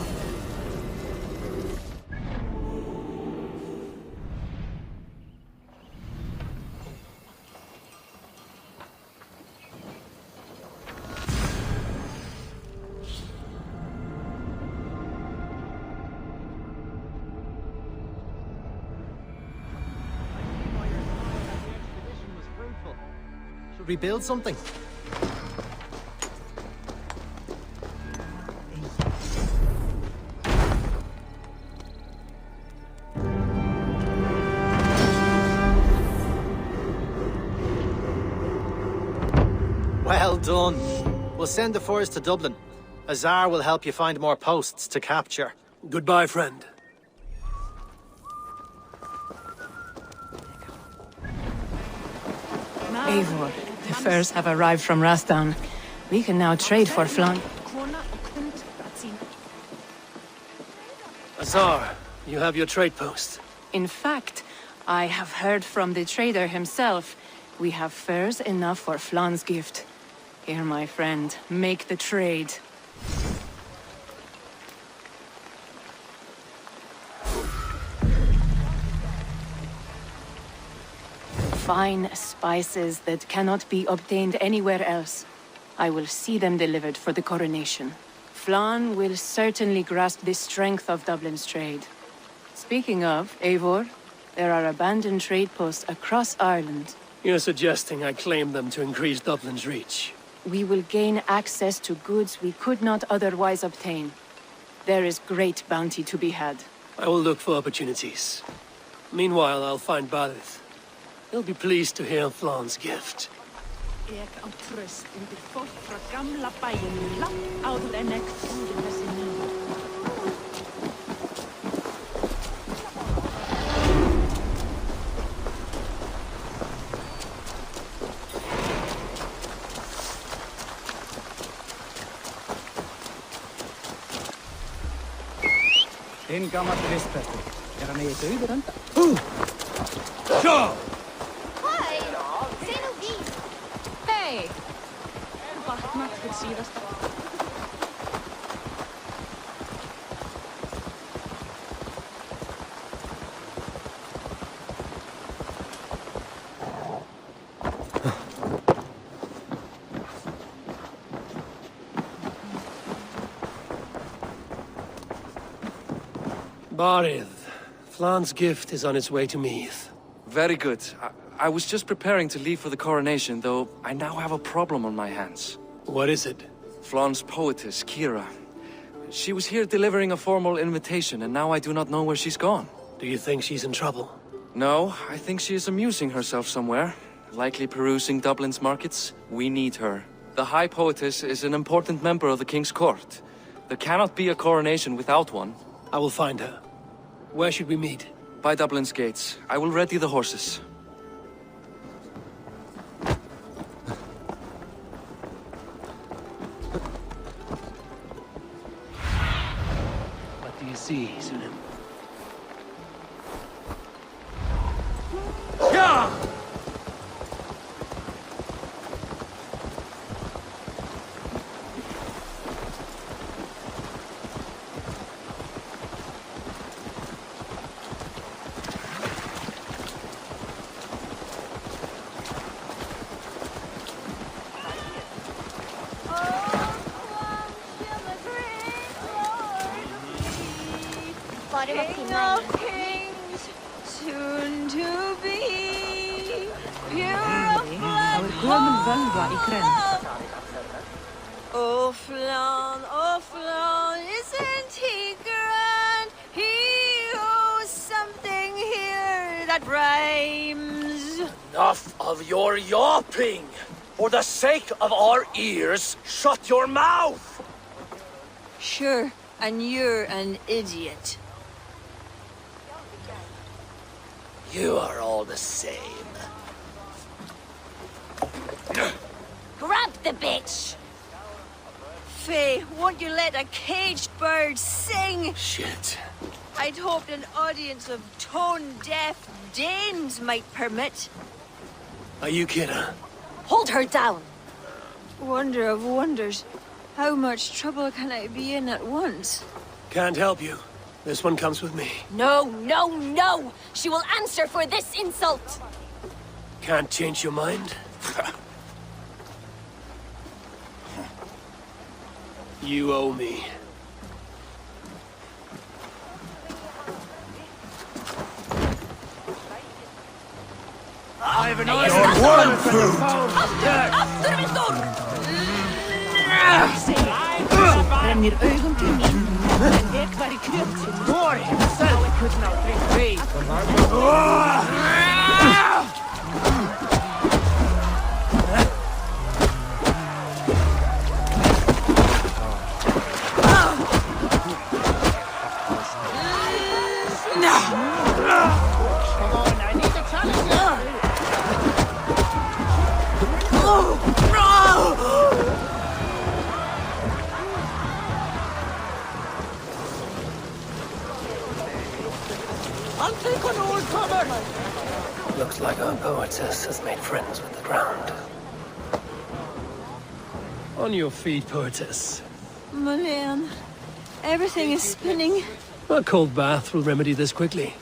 Should we build something? Well done. We'll send the force to Dublin. Azar will help you find more posts to capture. Goodbye, friend. Eivor, the furs have arrived from Rastan. We can now trade for Flan. Azar, you have your trade post. In fact, I have heard from the trader himself. We have furs enough for Flan's gift. Here, my friend, make the trade. Fine spices that cannot be obtained anywhere else. I will see them delivered for the coronation. Flan will certainly grasp the strength of Dublin's trade. Speaking of, Eivor, there are abandoned trade posts across Ireland. You're suggesting I claim them to increase Dublin's reach. We will gain access to goods we could not otherwise obtain. There is great bounty to be had. I will look for opportunities. Meanwhile, I'll find Barith. He'll be pleased to hear Flan's gift. En gammalt västpräster. Är han med i den? Sure! Hej! Se nog dit! Hej! Vaknat vid sidaste. Barith, Flan's gift is on its way to Meath. Very good. I was just preparing to leave for the coronation, though I now have a problem on my hands. What is it? Flan's poetess, Kira. She was here delivering a formal invitation, and now I do not know where she's gone. Do you think she's in trouble? No, I think she is amusing herself somewhere. Likely perusing Dublin's markets. We need her. The High Poetess is an important member of the King's Court. There cannot be a coronation without one. I will find her. Where should we meet? By Dublin's gates. I will ready the horses. What do you see, Sunan? Yeah! of kings, soon to be, pure of blood. Oh, Flan, isn't he grand? He owes something here that rhymes. Enough of your yawping! For the sake of our ears, shut your mouth! Sure, and you're an idiot. You are all the same. Grab the bitch! Faye, won't you let a caged bird sing? Shit. I'd hoped an audience of tone-deaf Danes might permit. Are you kidding? Hold her down! Wonder of wonders. How much trouble can I be in at once? Can't help you. This one comes with me. No! She will answer for this insult! Can't change your mind? You owe me. I have an order for the Brennir augum til mín, en ég var í kjöpti. Thor himself could not refrain from our... Looks like our poetess has made friends with the ground. On your feet, poetess. Mullane, everything is spinning. A cold bath will remedy this quickly.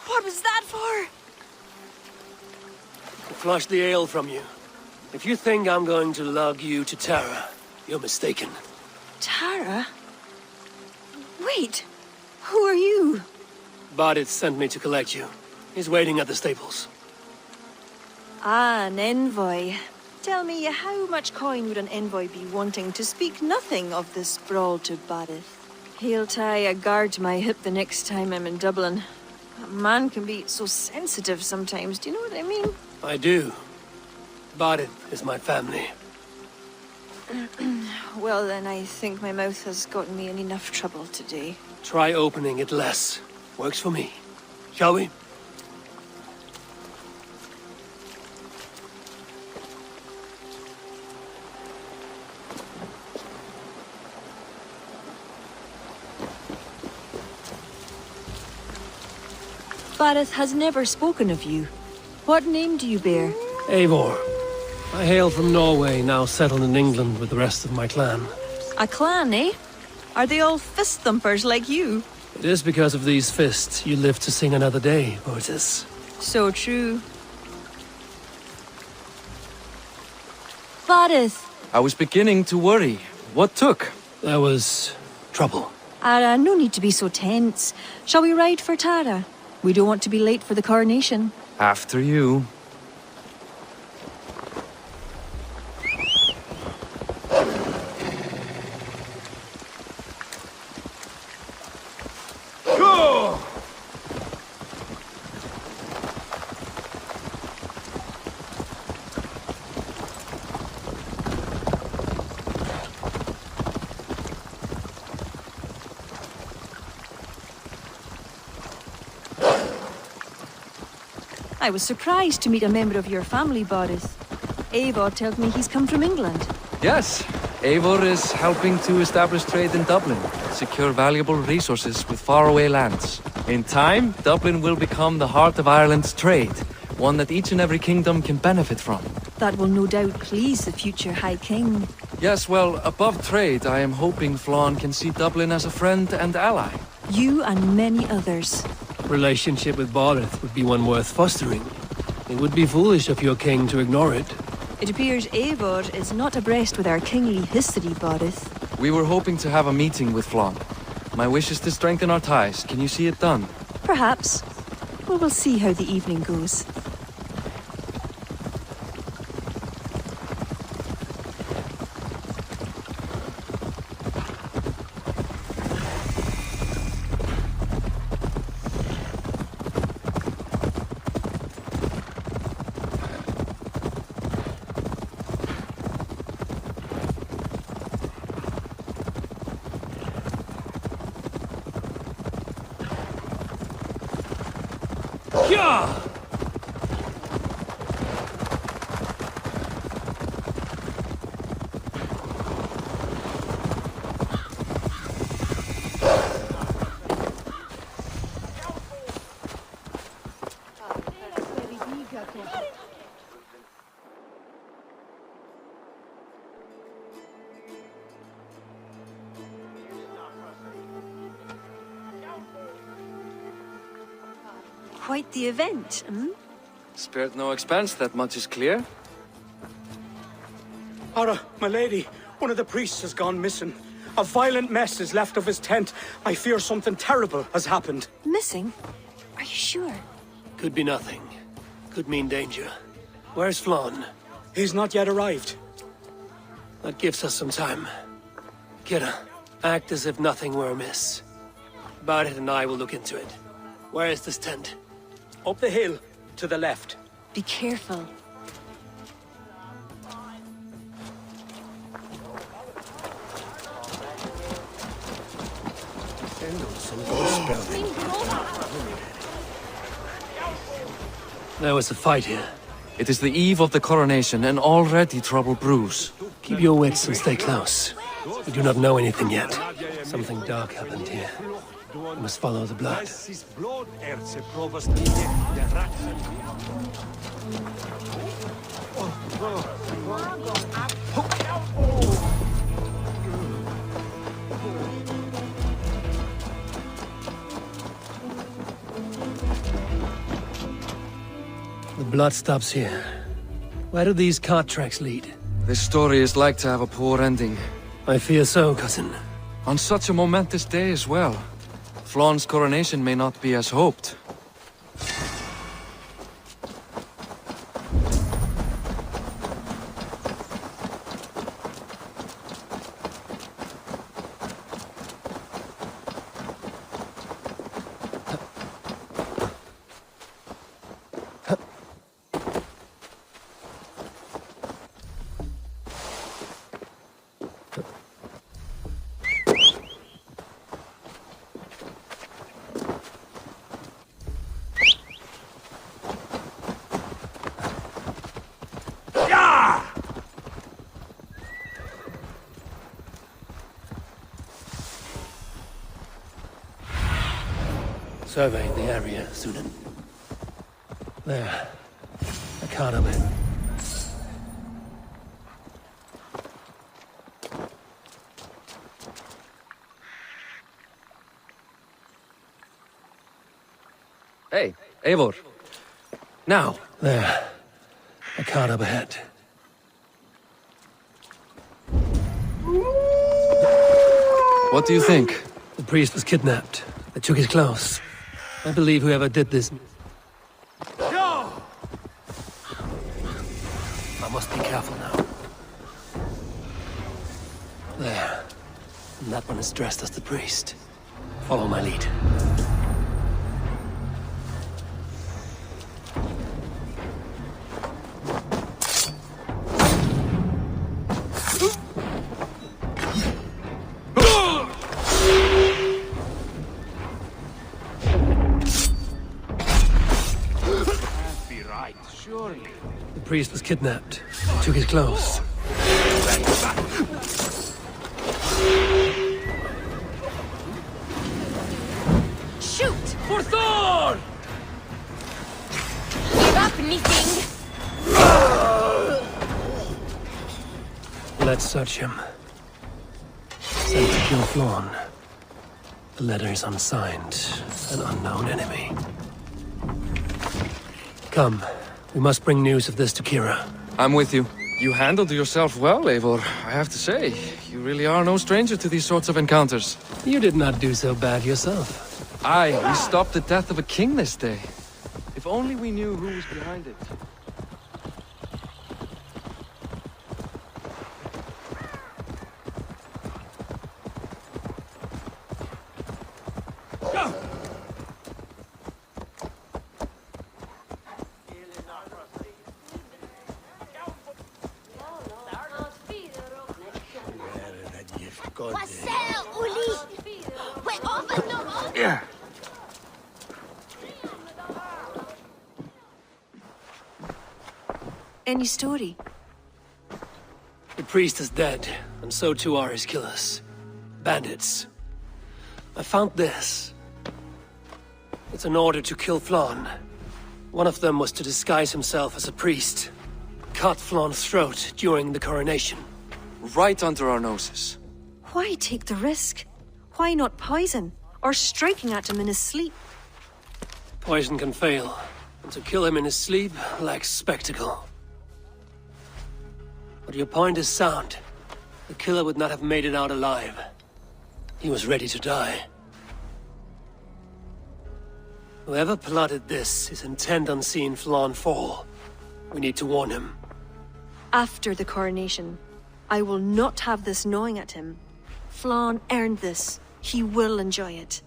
What was that for? To flush the ale from you. If you think I'm going to lug you to Tara, you're mistaken. Tara? Wait, who are you? Bodit sent me to collect you. He's waiting at the stables. Ah, an envoy. Tell me, how much coin would an envoy be wanting, to speak nothing of this brawl to Badith? He'll tie a guard to my hip the next time I'm in Dublin. A man can be so sensitive sometimes, do you know what I mean? I do. Bodit is my family. Well, then I think my mouth has gotten me in enough trouble today. Try opening it less. Works for me. Shall we? Badith has never spoken of you. What name do you bear? Eivor. I hail from Norway, now settled in England with the rest of my clan. A clan, eh? Are they all fist-thumpers like you? It is because of these fists you live to sing another day, poetess. So true. Badith! I was beginning to worry. What took? There was trouble. No need to be so tense. Shall we ride for Tara? We don't want to be late for the coronation. After you. Go! I was surprised to meet a member of your family, Boris. Eivor told me he's come from England. Yes, Eivor is helping to establish trade in Dublin, secure valuable resources with faraway lands. In time, Dublin will become the heart of Ireland's trade, one that each and every kingdom can benefit from. That will no doubt please the future High King. Yes, well, above trade, I am hoping Flann can see Dublin as a friend and ally. You and many others. Relationship with Barleth would be one worth fostering. It would be foolish of your king to ignore it. It appears Eivor is not abreast with our kingly history, Barith. We were hoping to have a meeting with Flann. My wish is to strengthen our ties. Can you see it done? Perhaps. We will see how the evening goes. Quite the event, hmm? Spared no expense, that much is clear. Ara, my lady, one of the priests has gone missing. A violent mess is left of his tent. I fear something terrible has happened. Missing? Are you sure? Could be nothing. Could mean danger. Where's Flann? He's not yet arrived. That gives us some time. Kira, act as if nothing were amiss. Barrett and I will look into it. Where is this tent? Up the hill, to the left. Be careful. There was a fight here. It is the eve of the coronation, and already trouble brews. Keep your wits and stay close. We do not know anything yet. Something dark happened here. We must follow the blood. The blood stops here. Where do these cart tracks lead? This story is like to have a poor ending. I fear so, cousin. On such a momentous day as well. Flann's coronation may not be as hoped. Surveying the area, Sunan. There. A cart of it. Hey, Eivor. Now. There. A cart up ahead. What do you think? The priest was kidnapped. They took his clothes. I believe whoever did this... I must be careful now. There. And that one is dressed as the priest. Follow my lead. The priest was kidnapped. They took his clothes. Shoot! For Thor! Give up, Nithing! Let's search him. Sent to kill Flawn. The letter is unsigned. An unknown enemy. Come. We must bring news of this to Kira. I'm with you. You handled yourself well, Eivor, I have to say. You really are no stranger to these sorts of encounters. You did not do so bad yourself. Aye, we stopped the death of a king this day. If only we knew who was behind it. Any story? The priest is dead, and so too are his killers. Bandits. I found this. It's an order to kill Flawn. One of them was to disguise himself as a priest. Cut Flawn's throat during the coronation. Right under our noses. Why take the risk? Why not poison? Or striking at him in his sleep? Poison can fail, and to kill him in his sleep lacks spectacle. But your point is sound. The killer would not have made it out alive. He was ready to die. Whoever plotted this is intent on seeing Flawn fall. We need to warn him. After the coronation, I will not have this gnawing at him. Flawn earned this. He will enjoy it.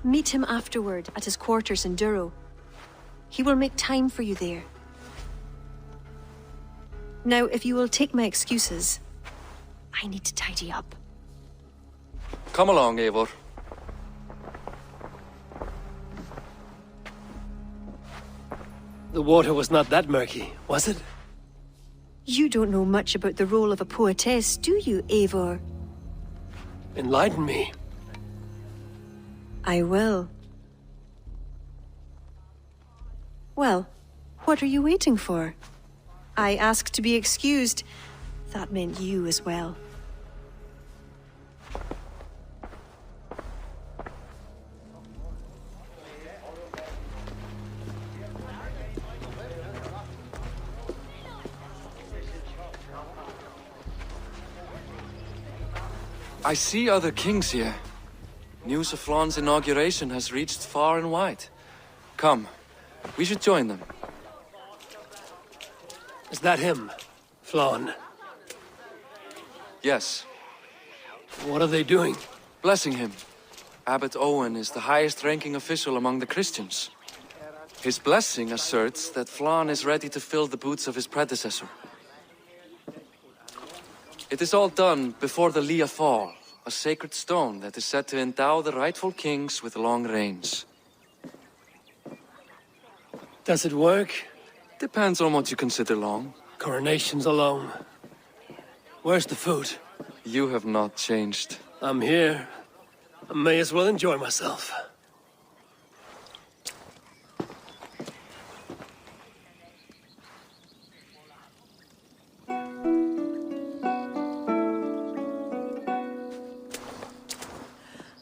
Meet him afterward at his quarters in Duro. He will make time for you there. Now, if you will take my excuses, I need to tidy up. Come along, Eivor. The water was not that murky, was it? You don't know much about the role of a poetess, do you, Eivor? Enlighten me. I will. Well, what are you waiting for? I asked to be excused. That meant you as well. I see other kings here. News of Flawn's inauguration has reached far and wide. Come, we should join them. Is that him? Flawn? Yes. What are they doing? Blessing him. Abbot Owen is the highest-ranking official among the Christians. His blessing asserts that Flawn is ready to fill the boots of his predecessor. It is all done before the Lia Fall, a sacred stone that is said to endow the rightful kings with long reigns. Does it work? Depends on what you consider long. Coronations are long. Where's the food? You have not changed. I'm here. I may as well enjoy myself.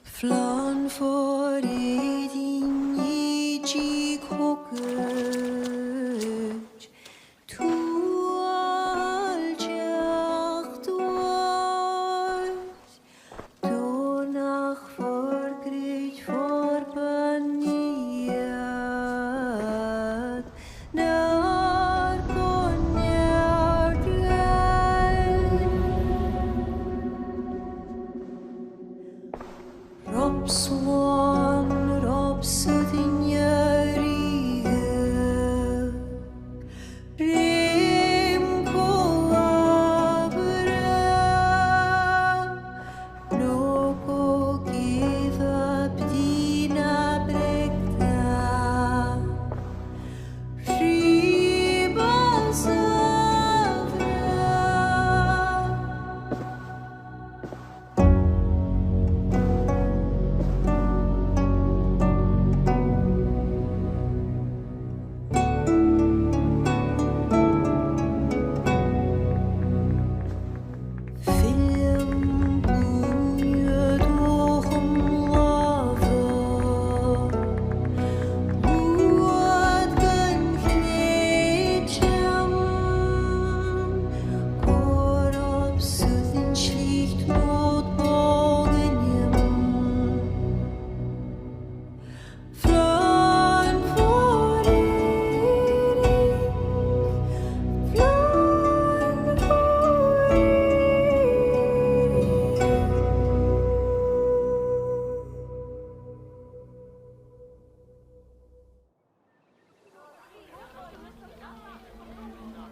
Flawn for eating ye cockage to all jacht was donach for great for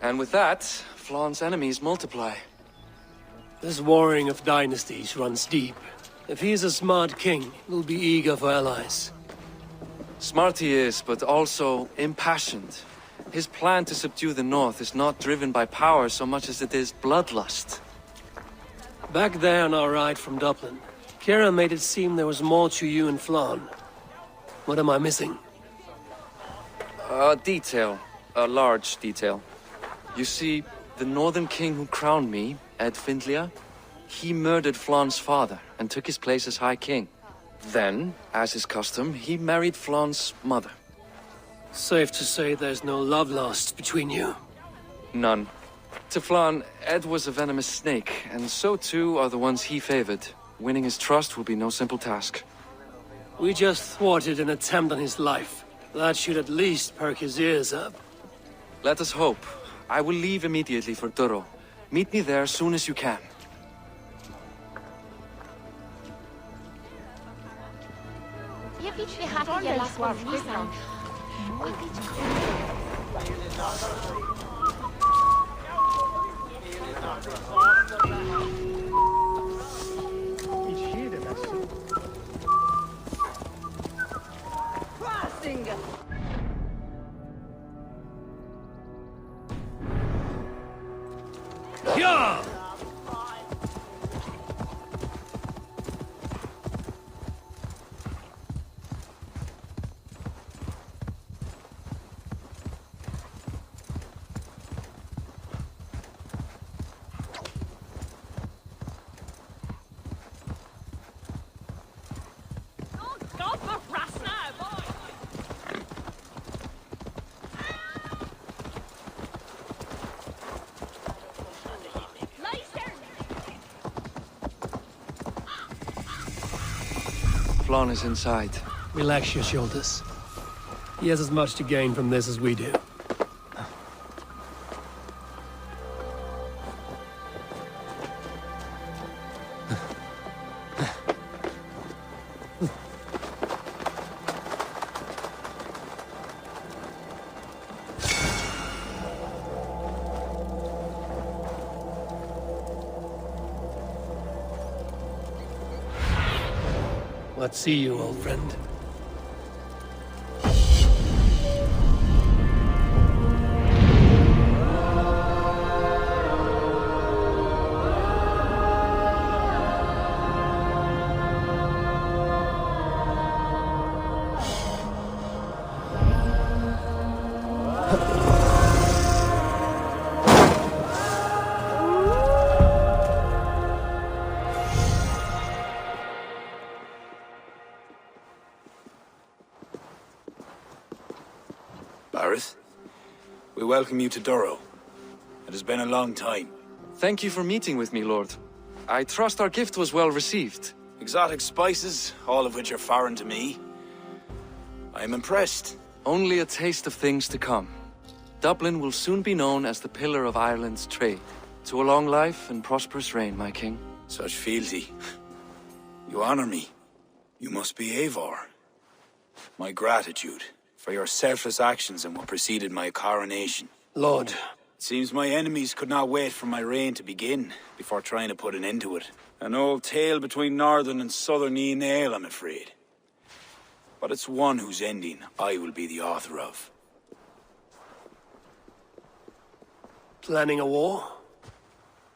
And with that, Flaan's enemies multiply. This warring of dynasties runs deep. If he is a smart king, he'll be eager for allies. Smart he is, but also impassioned. His plan to subdue the north is not driven by power so much as it is bloodlust. Back there on our ride from Dublin, Kira made it seem there was more to you and Flann. What am I missing? A detail. A large detail. You see, the northern king who crowned me, Ed Findlia, he murdered Flaan's father and took his place as High King. Then, as is custom, he married Flaan's mother. Safe to say there's no love lost between you. None. To Flann, Ed was a venomous snake, and so too are the ones he favored. Winning his trust will be no simple task. We just thwarted an attempt on his life. That should at least perk his ears up. Let us hope. I will leave immediately for Duro. Meet me there as soon as you can. Yeah! Flann is inside. Relax your shoulders. He has as much to gain from this as we do. What see you, old friend? We welcome you to Duro. It has been a long time. Thank you for meeting with me, Lord. I trust our gift was well received. Exotic spices, all of which are foreign to me. I am impressed. Only a taste of things to come. Dublin will soon be known as the pillar of Ireland's trade. To a long life and prosperous reign, my king. Such fealty. You honor me. You must be Eivor. My gratitude for your selfless actions and what preceded my coronation. Lord. It seems my enemies could not wait for my reign to begin before trying to put an end to it. An old tale between northern and southern Nael, I'm afraid. But it's one whose ending I will be the author of. Planning a war?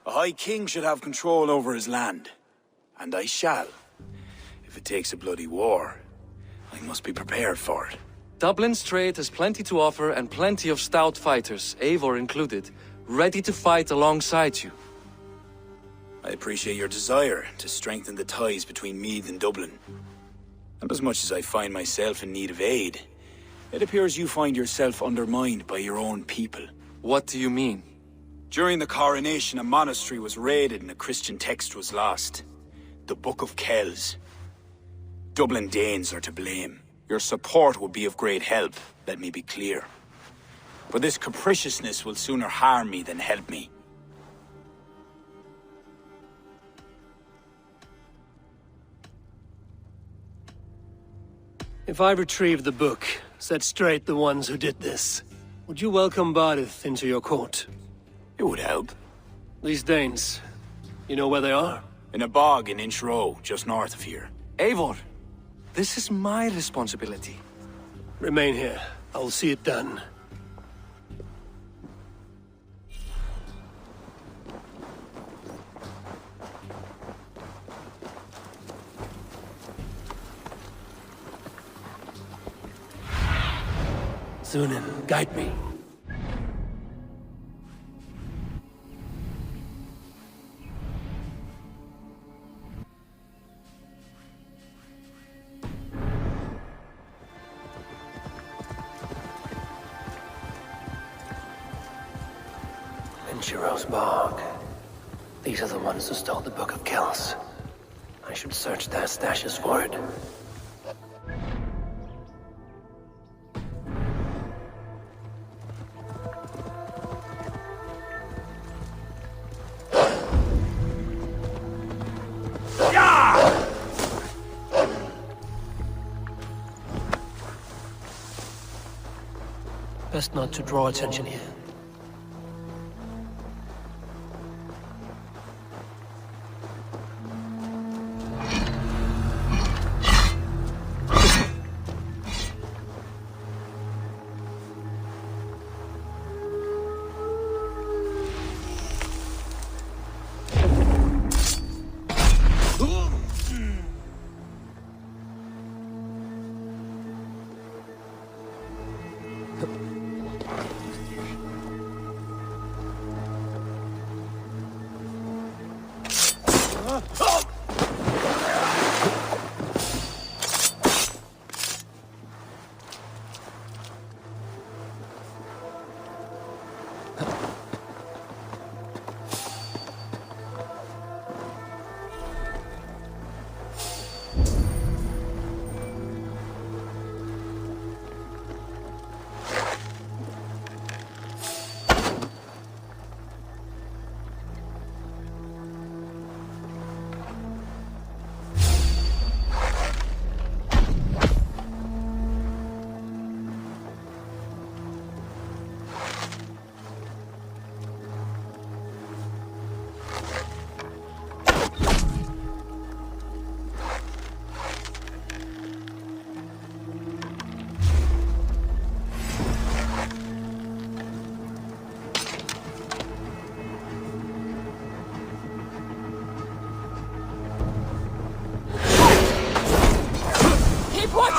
A High King should have control over his land. And I shall. If it takes a bloody war, I must be prepared for it. Dublin's trade has plenty to offer and plenty of stout fighters, Eivor included, ready to fight alongside you. I appreciate your desire to strengthen the ties between Meath and Dublin. And as much as I find myself in need of aid, it appears you find yourself undermined by your own people. What do you mean? During the coronation, a monastery was raided and a Christian text was lost. The Book of Kells. Dublin Danes are to blame. Your support would be of great help, let me be clear. But this capriciousness will sooner harm me than help me. If I retrieve the book, set straight the ones who did this, would you welcome Bardith into your court? It would help. These Danes, you know where they are? In a bog in Inch Row, just north of here. Eivor, this is my responsibility. Remain here. I will see it done. Zunin, guide me. Minchiro's Bog. These are the ones who stole the Book of Kells. I should search their stashes for it. Best not to draw attention here.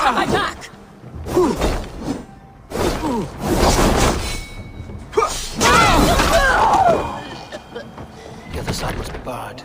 On my back! The other side must be barred.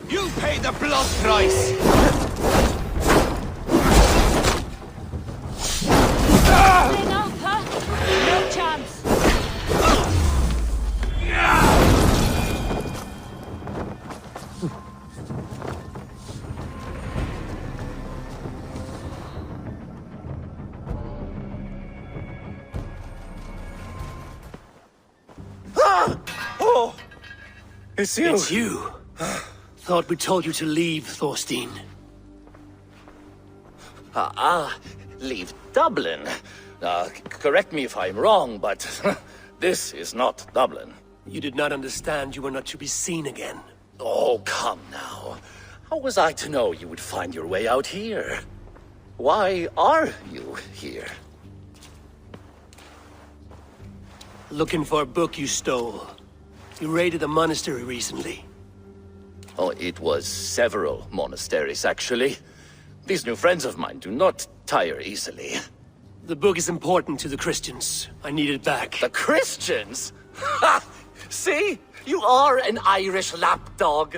You'll pay the blood price! No chance! It's you. Thought we told you to leave, Thorstein. Leave Dublin. Correct me if I'm wrong, but this is not Dublin. You did not understand you were not to be seen again. Oh, come now. How was I to know you would find your way out here? Why are you here? Looking for a book you stole. You raided a monastery recently. Oh, it was several monasteries, actually. These new friends of mine do not tire easily. The book is important to the Christians. I need it back. The Christians? Ha! See? You are an Irish lapdog.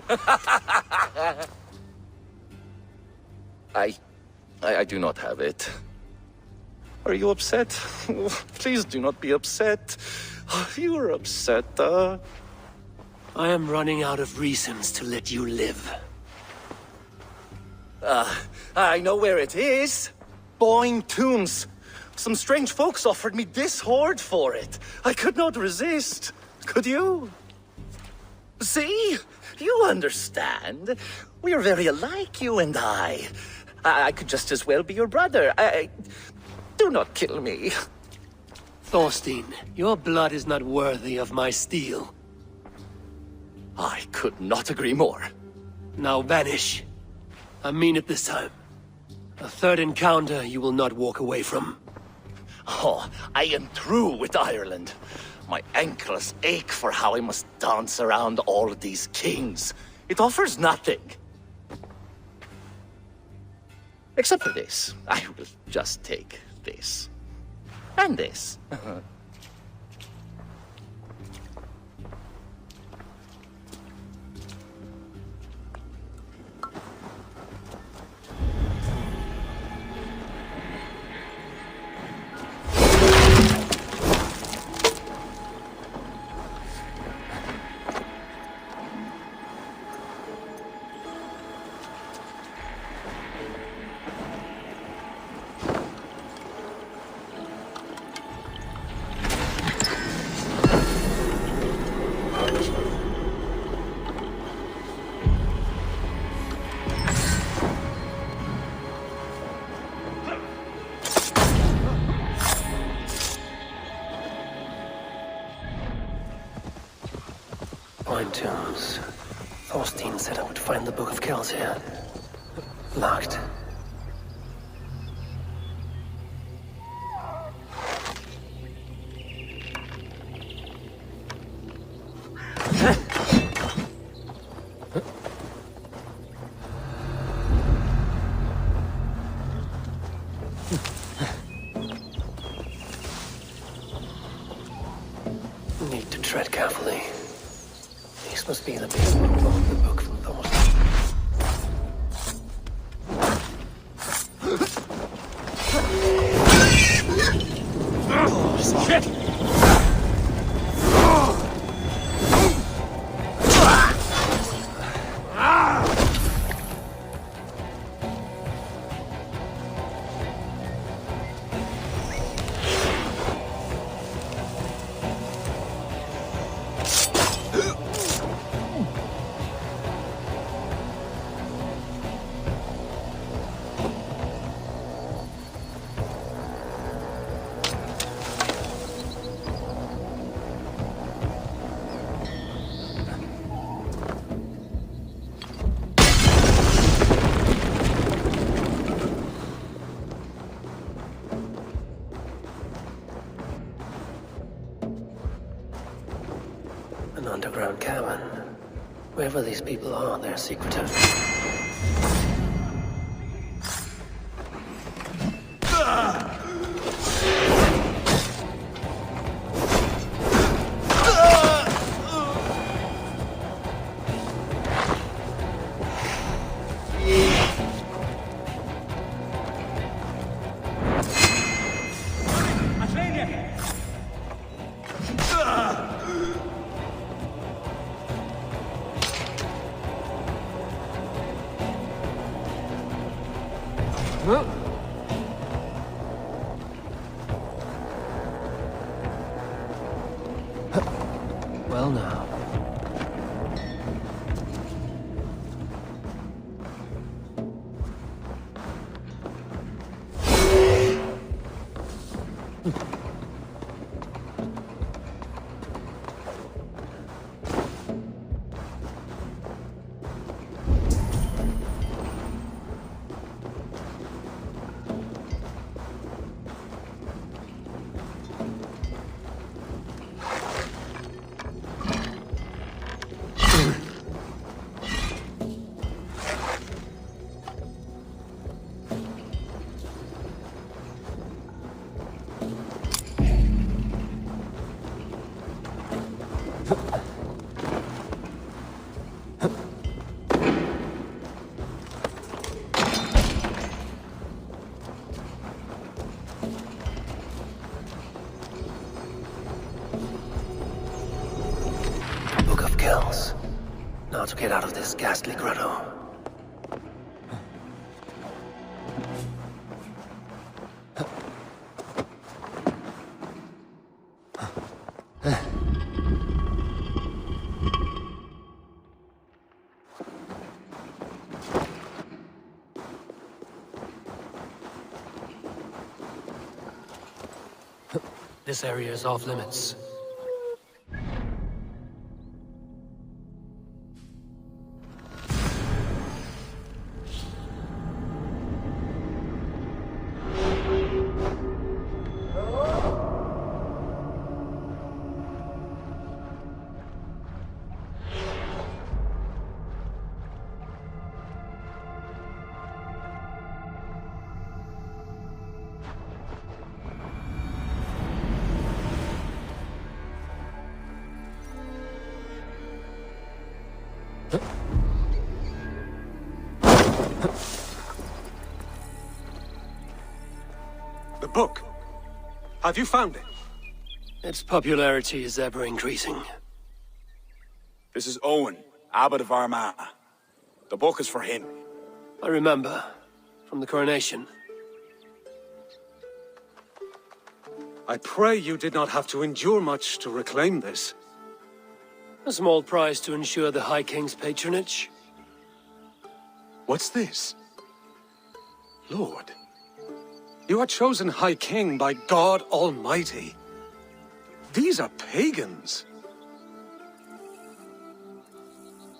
I do not have it. Are you upset? Please do not be upset. You are upset, I am running out of reasons to let you live. I know where it is. Boyne Tombs. Some strange folks offered me this hoard for it. I could not resist. Could you? See? You understand. We are very alike, you and I. I could just as well be your brother. Do not kill me. Thorstein, your blood is not worthy of my steel. I could not agree more. Now vanish. I mean it this time. A third encounter you will not walk away from. Oh, I am through with Ireland. My ankles ache for how I must dance around all of these kings. It offers nothing. Except for this. I will just take this. And this. Tombs. Thorstein said I would find the Book of Kells here. Locked. Need to tread carefully. This must be the basement of the book from Thorstein. Oh, shit! An underground cavern. Wherever these people are, they're secretive. Well now. Book of Kells. Now to get out of this ghastly grotto. This area is off limits. The book. Have you found it? Its popularity is ever increasing. This is Owen, Abbot of Armagh. The book is for him. I remember. From the coronation. I pray you did not have to endure much to reclaim this. A small price to ensure the High King's patronage. What's this? Lord, you are chosen High King by God Almighty. These are pagans.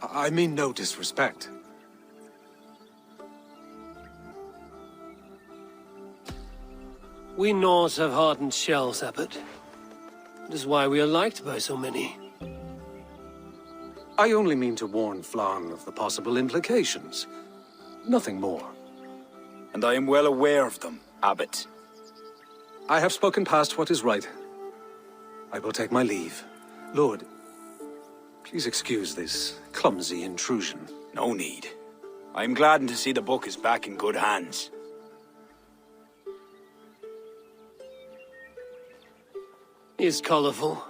I mean no disrespect. We Norse have hardened shells, Abbot. It is why we are liked by so many. I only mean to warn Flann of the possible implications. Nothing more. And I am well aware of them, Abbot. I have spoken past what is right. I will take my leave. Lord, please excuse this clumsy intrusion. No need. I am gladdened to see the book is back in good hands. He is colorful.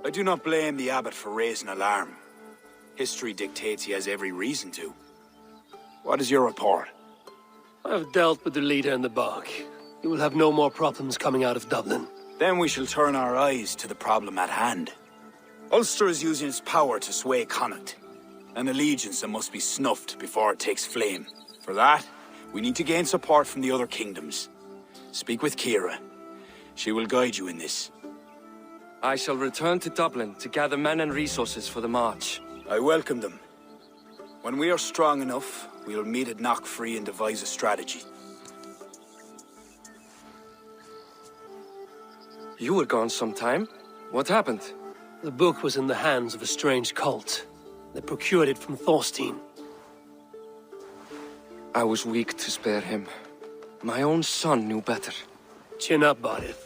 I do not blame the Abbot for raising alarm. History dictates he has every reason to. What is your report? I have dealt with the leader in the bog. You will have no more problems coming out of Dublin. Then we shall turn our eyes to the problem at hand. Ulster is using its power to sway Connacht, an allegiance that must be snuffed before it takes flame. For that, we need to gain support from the other kingdoms. Speak with Kira. She will guide you in this. I shall return to Dublin to gather men and resources for the march. I welcome them. When we are strong enough, we will meet at Knockfree and devise a strategy. You were gone some time. What happened? The book was in the hands of a strange cult. They procured it from Thorstein. I was weak to spare him. My own son knew better. Chin up, Bardith.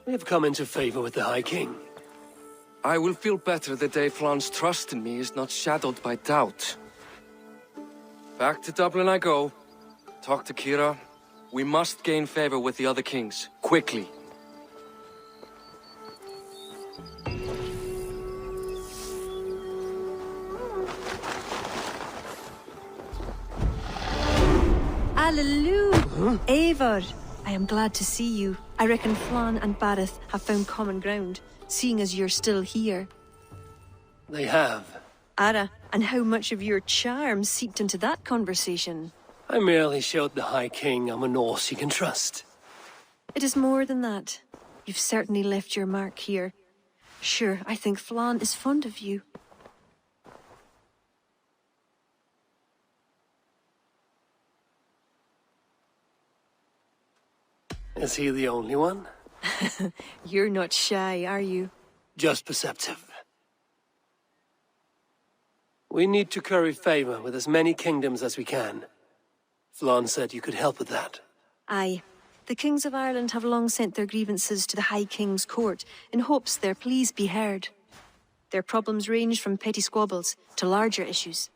We have come into favor with the High King. I will feel better the day Flann's trust in me is not shadowed by doubt. Back to Dublin I go. Talk to Kira. We must gain favor with the other kings, quickly. Hallelujah! Eivor, I am glad to see you. I reckon Flann and Bardith have found common ground, seeing as you're still here. They have. Ara, and how much of your charm seeped into that conversation? I merely showed the High King I'm a Norse he can trust. It is more than that. You've certainly left your mark here. Sure, I think Flann is fond of you. Is he the only one? You're not shy, are you? Just perceptive. We need to curry favor with as many kingdoms as we can. Flann said you could help with that. Aye. The kings of Ireland have long sent their grievances to the High King's court, in hopes their pleas be heard. Their problems range from petty squabbles to larger issues.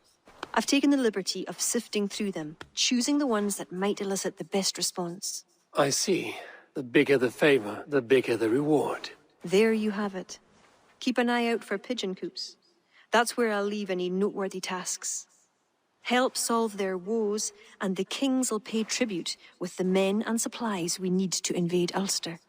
I've taken the liberty of sifting through them, choosing the ones that might elicit the best response. I see. The bigger the favor, the bigger the reward. There you have it. Keep an eye out for pigeon coops. That's where I'll leave any noteworthy tasks. Help solve their woes, and the kings'll pay tribute with the men and supplies we need to invade Ulster.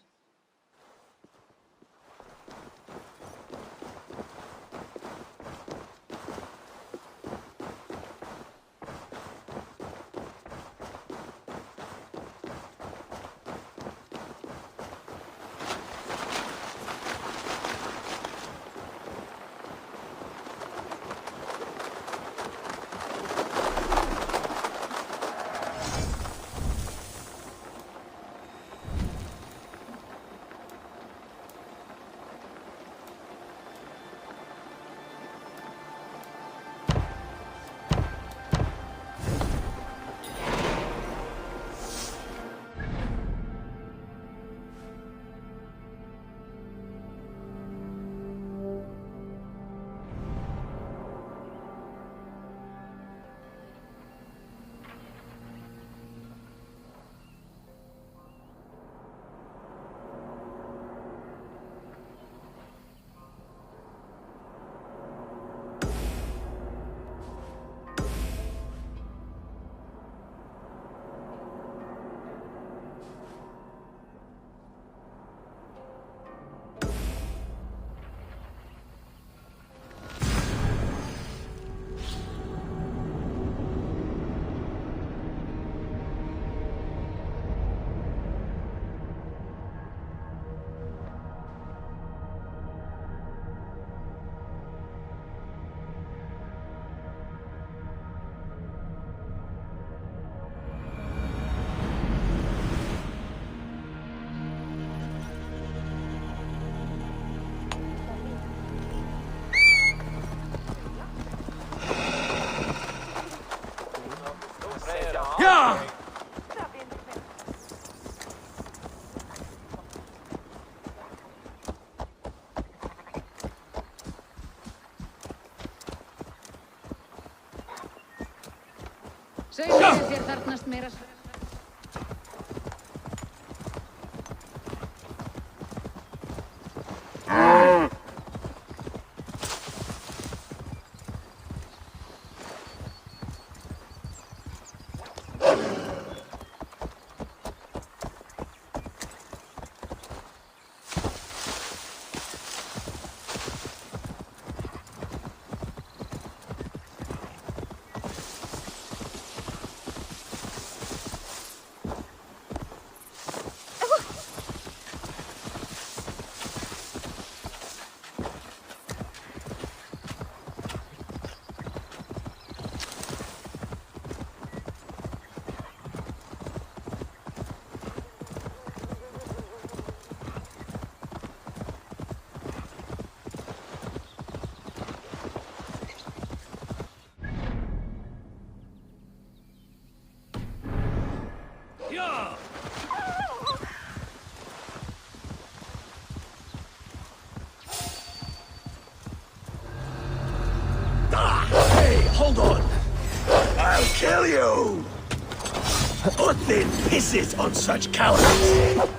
Hold on! I'll kill you! Put thin pisses on such cowardice!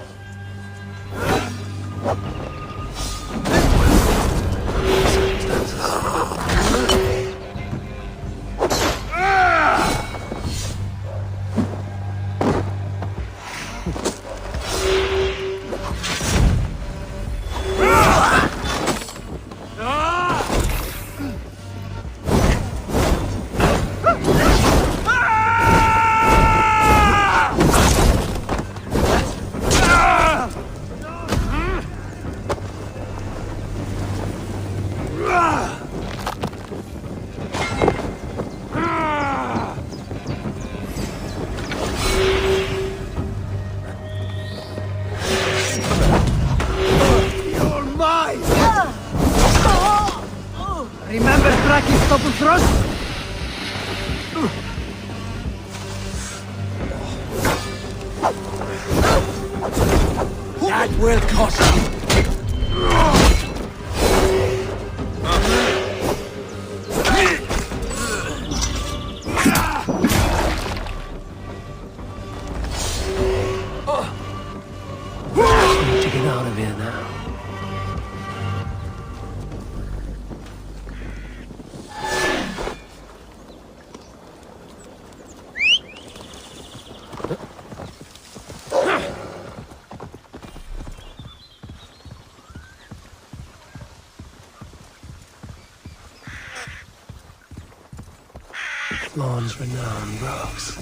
Remember cracking stop and thrust? That will cost you! Flawn's renowned rogues.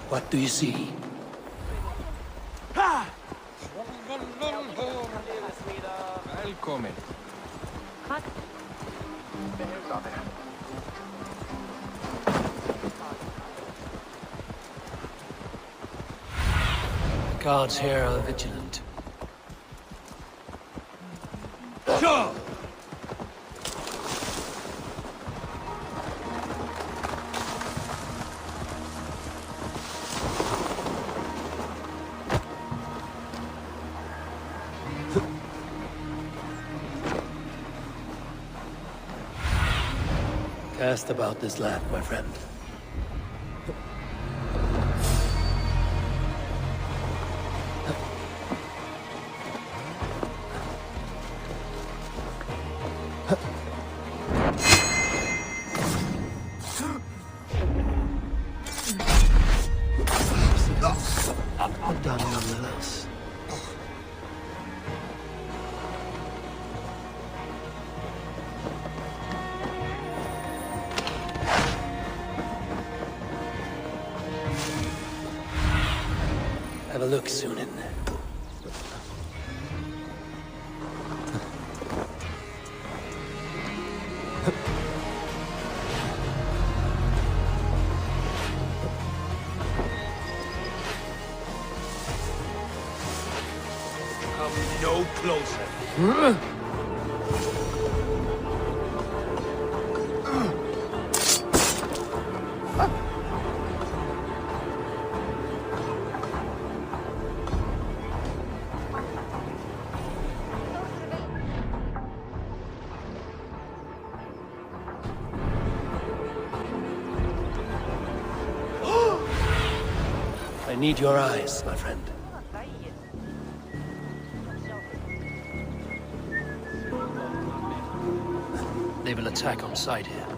What do you see? Välkommen. The guards here are vigilant. Sure. Cast about this land, my friend. Done nonetheless. Have a look, Sunan. Come no closer. I need your eyes, my friend. they will attack on sight here.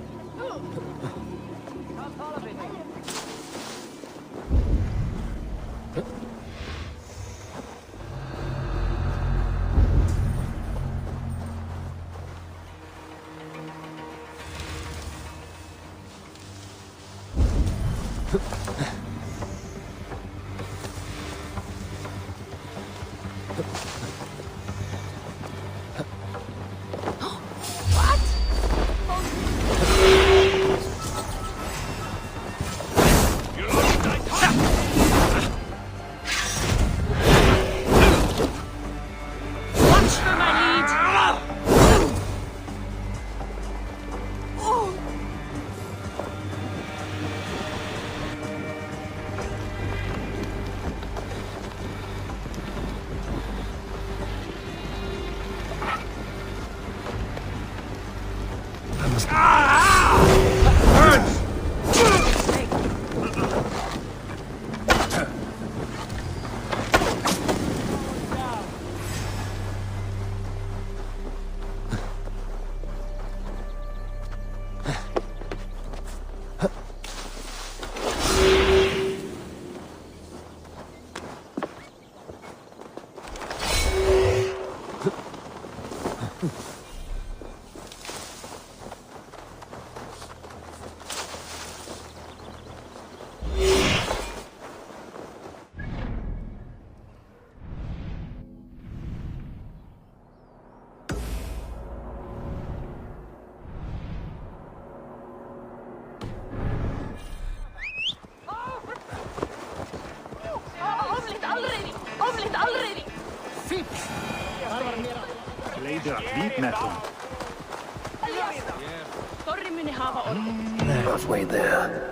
Halfway there.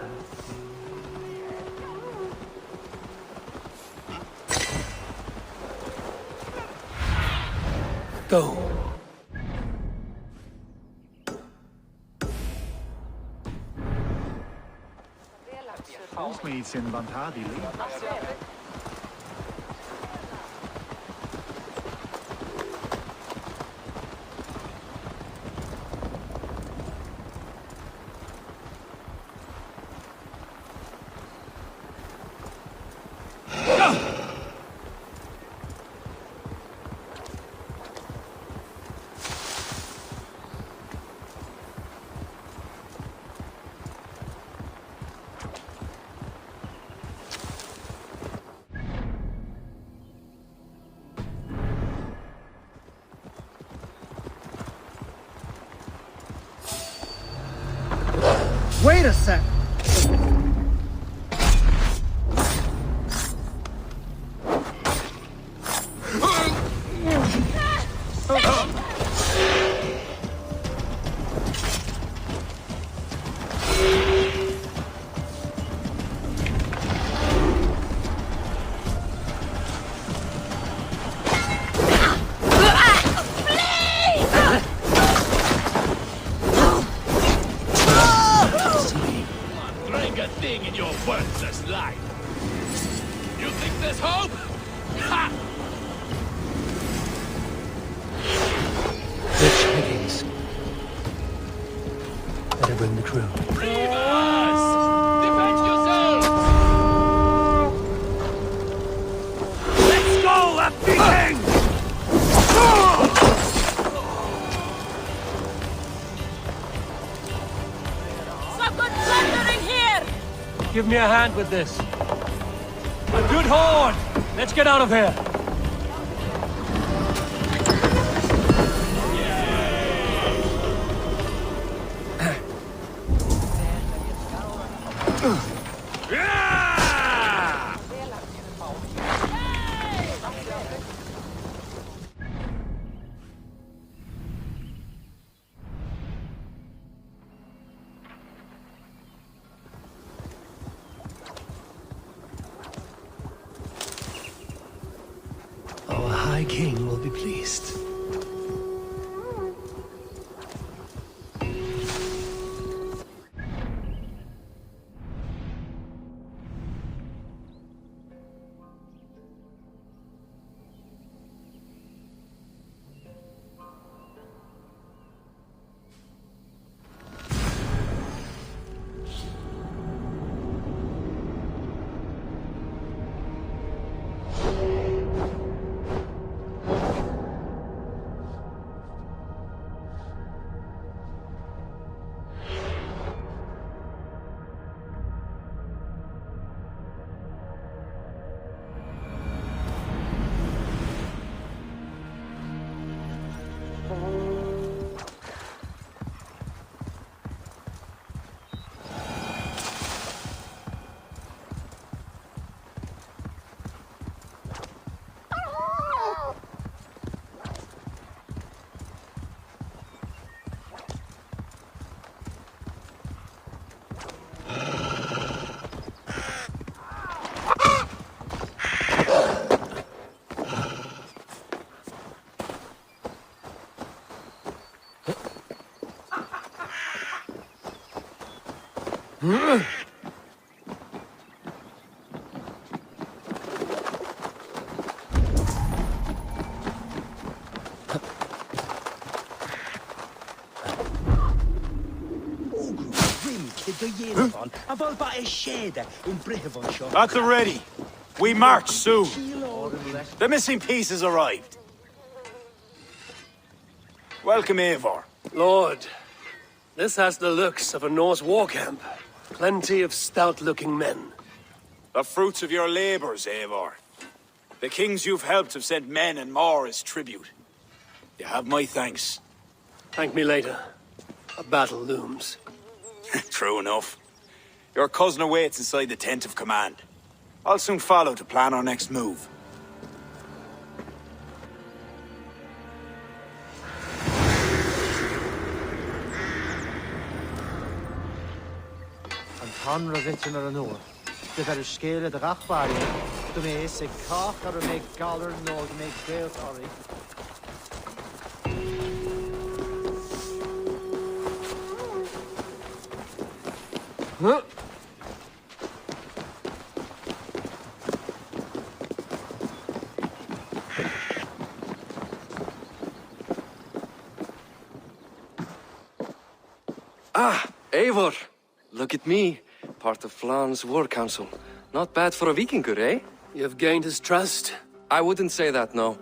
Go. Wait a sec! Give me a hand with this. A good horn! Let's get out of here! King will be pleased. At the ready. We march soon. The missing piece arrived. Welcome, Eivor. Lord, this has the looks of a Norse war camp. Plenty of stout-looking men. The fruits of your labors, Eivor. The kings you've helped have sent men and more as tribute. You have my thanks. Thank me later. A battle looms. True enough. Your cousin awaits inside the tent of command. I'll soon follow to plan our next move. An rich ar an uair. De ver scéile de gachbáir, do mé is cach ar mé galar nó mé géalt orí. Ah, Eivor! Look at me, part of Flan's war council. Not bad for a Vikinger, eh? You've gained his trust? I wouldn't say that, no.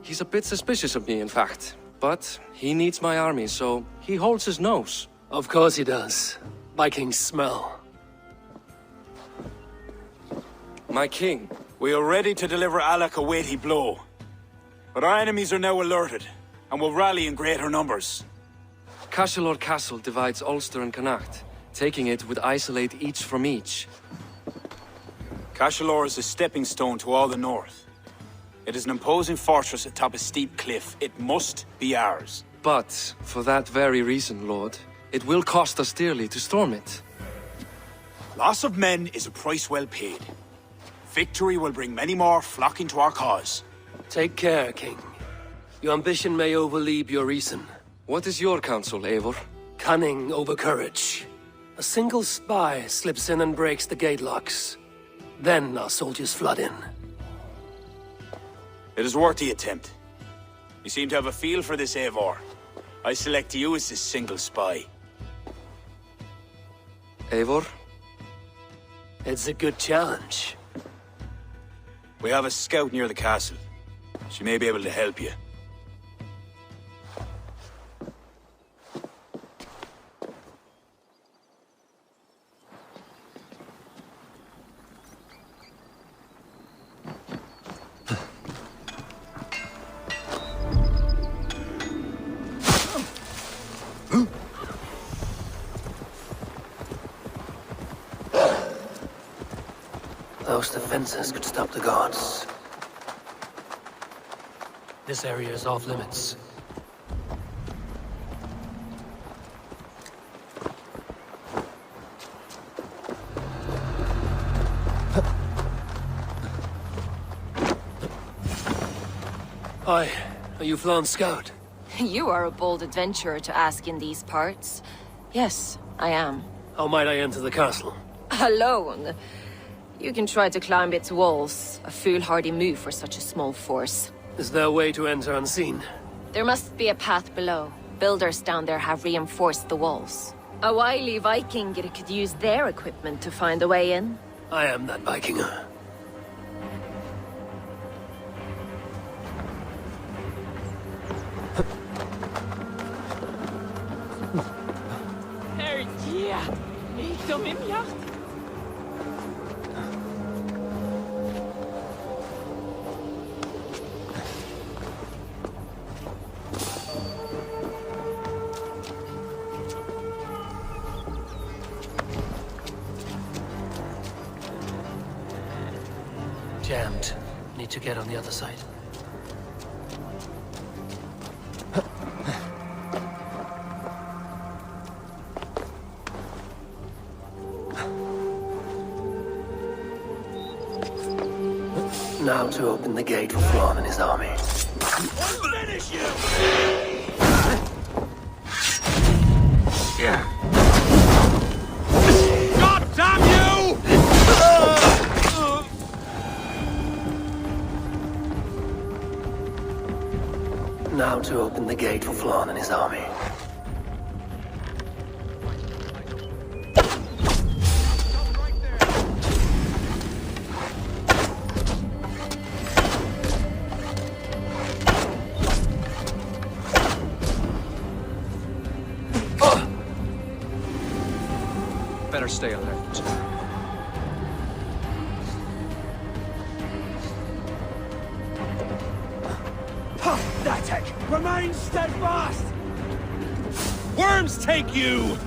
He's a bit suspicious of me, in fact. But he needs my army, so he holds his nose. Of course he does. Vikings smell. My king. We are ready to deliver Alec a weighty blow. But our enemies are now alerted, and will rally in greater numbers. Cashel Castle divides Ulster and Connacht. Taking it would isolate each from each. Cashel is a stepping stone to all the north. It is an imposing fortress atop a steep cliff. It must be ours. But, for that very reason, Lord, it will cost us dearly to storm it. Loss of men is a price well paid. Victory will bring many more flocking to our cause. Take care, King. Your ambition may overleap your reason. What is your counsel, Eivor? Cunning over courage. A single spy slips in and breaks the gate locks. Then our soldiers flood in. It is worth the attempt. You seem to have a feel for this, Eivor. I select you as this single spy. Eivor? It's a good challenge. We have a scout near the castle. She may be able to help you. Those defenses could stop the gods. This area is off limits. Hi, are you Flan's scout? You are a bold adventurer to ask in these parts. Yes, I am. How might I enter the castle? Alone? You can try to climb its walls. A foolhardy move for such a small force. Is there a way to enter unseen? There must be a path below. Builders down there have reinforced the walls. A wily Viking could use their equipment to find a way in. I am that Vikinger. Jammed. Need to get on the other side. Now to open the gate for Flan and his army. Finish you! Yeah. Go! how to open the gate for Flann and his army. Better stay alert. That's it! Remain steadfast! Worms take you!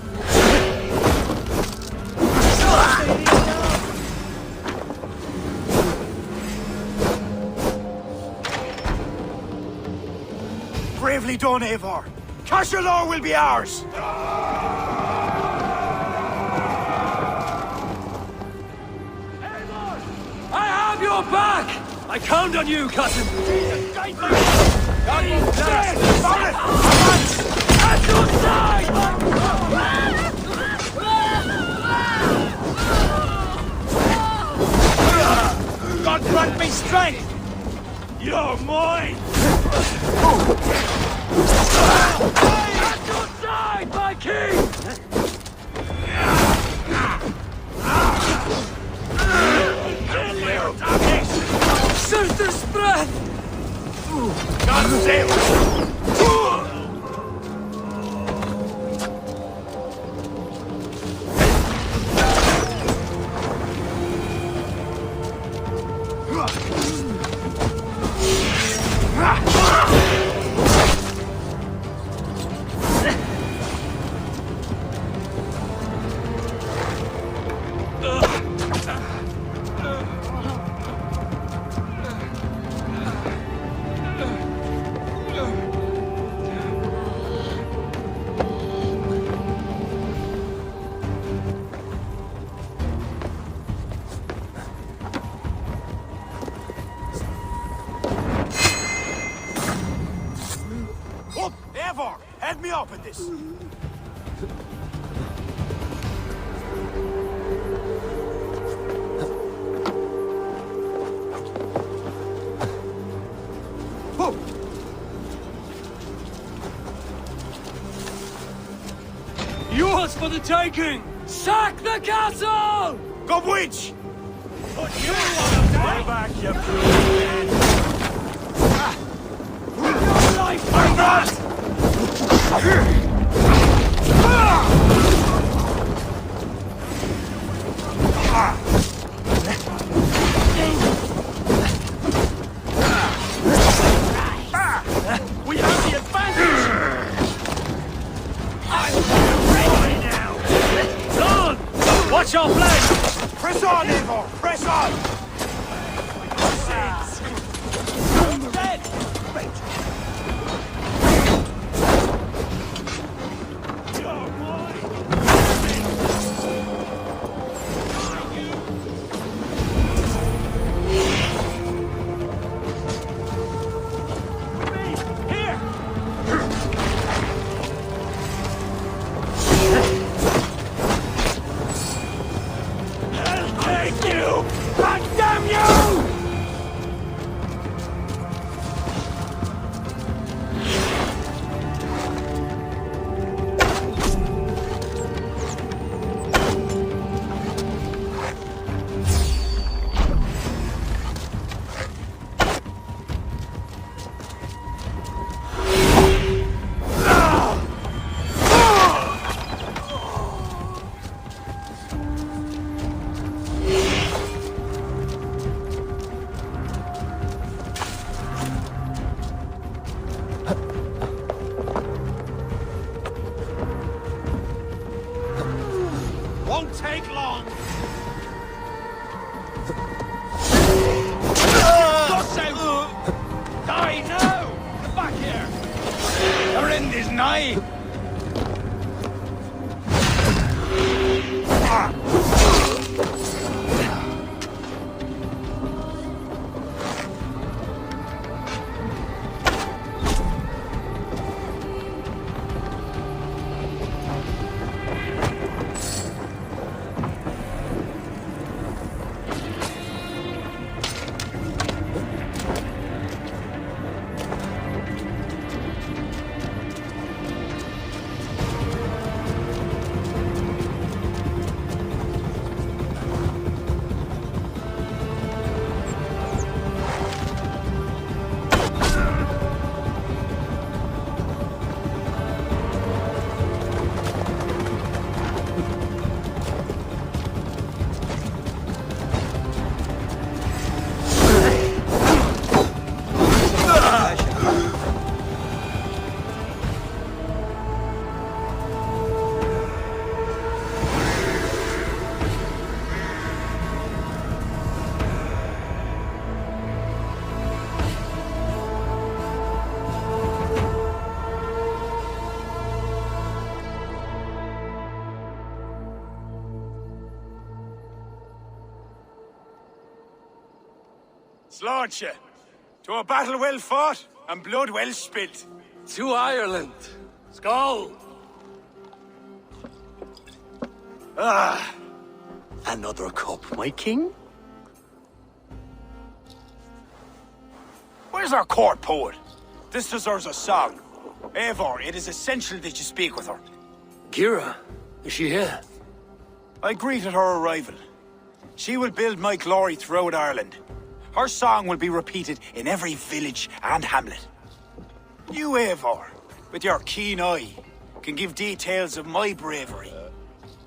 Bravely done, Eivor. Cashalor will be ours! I have your back! I count on you, cousin! At your side! God grant me strength! You're mine! At your side, my king! Shoot this breath! God save us! Eivor, head me up in this. Yours for the taking! Sack the castle! Go witch! Put you on a day! Back, you Your life for that! We have the advantage! I'm ready now! Don! Watch your flank! Press on, Eivor! Press on! Dead! Won't take long! Die now! Get back here! Your end is nigh! Slaunch ye. To a battle well fought and blood well spilt. To Ireland. Skull! Ah, Another cup, my king? where's our court poet? This deserves a song. Eivor, it is essential that you speak with her. Kira, is she here? I greeted her arrival. She will build my glory throughout Ireland. Her song will be repeated in every village and hamlet. You, Eivor, with your keen eye, can give details of my bravery.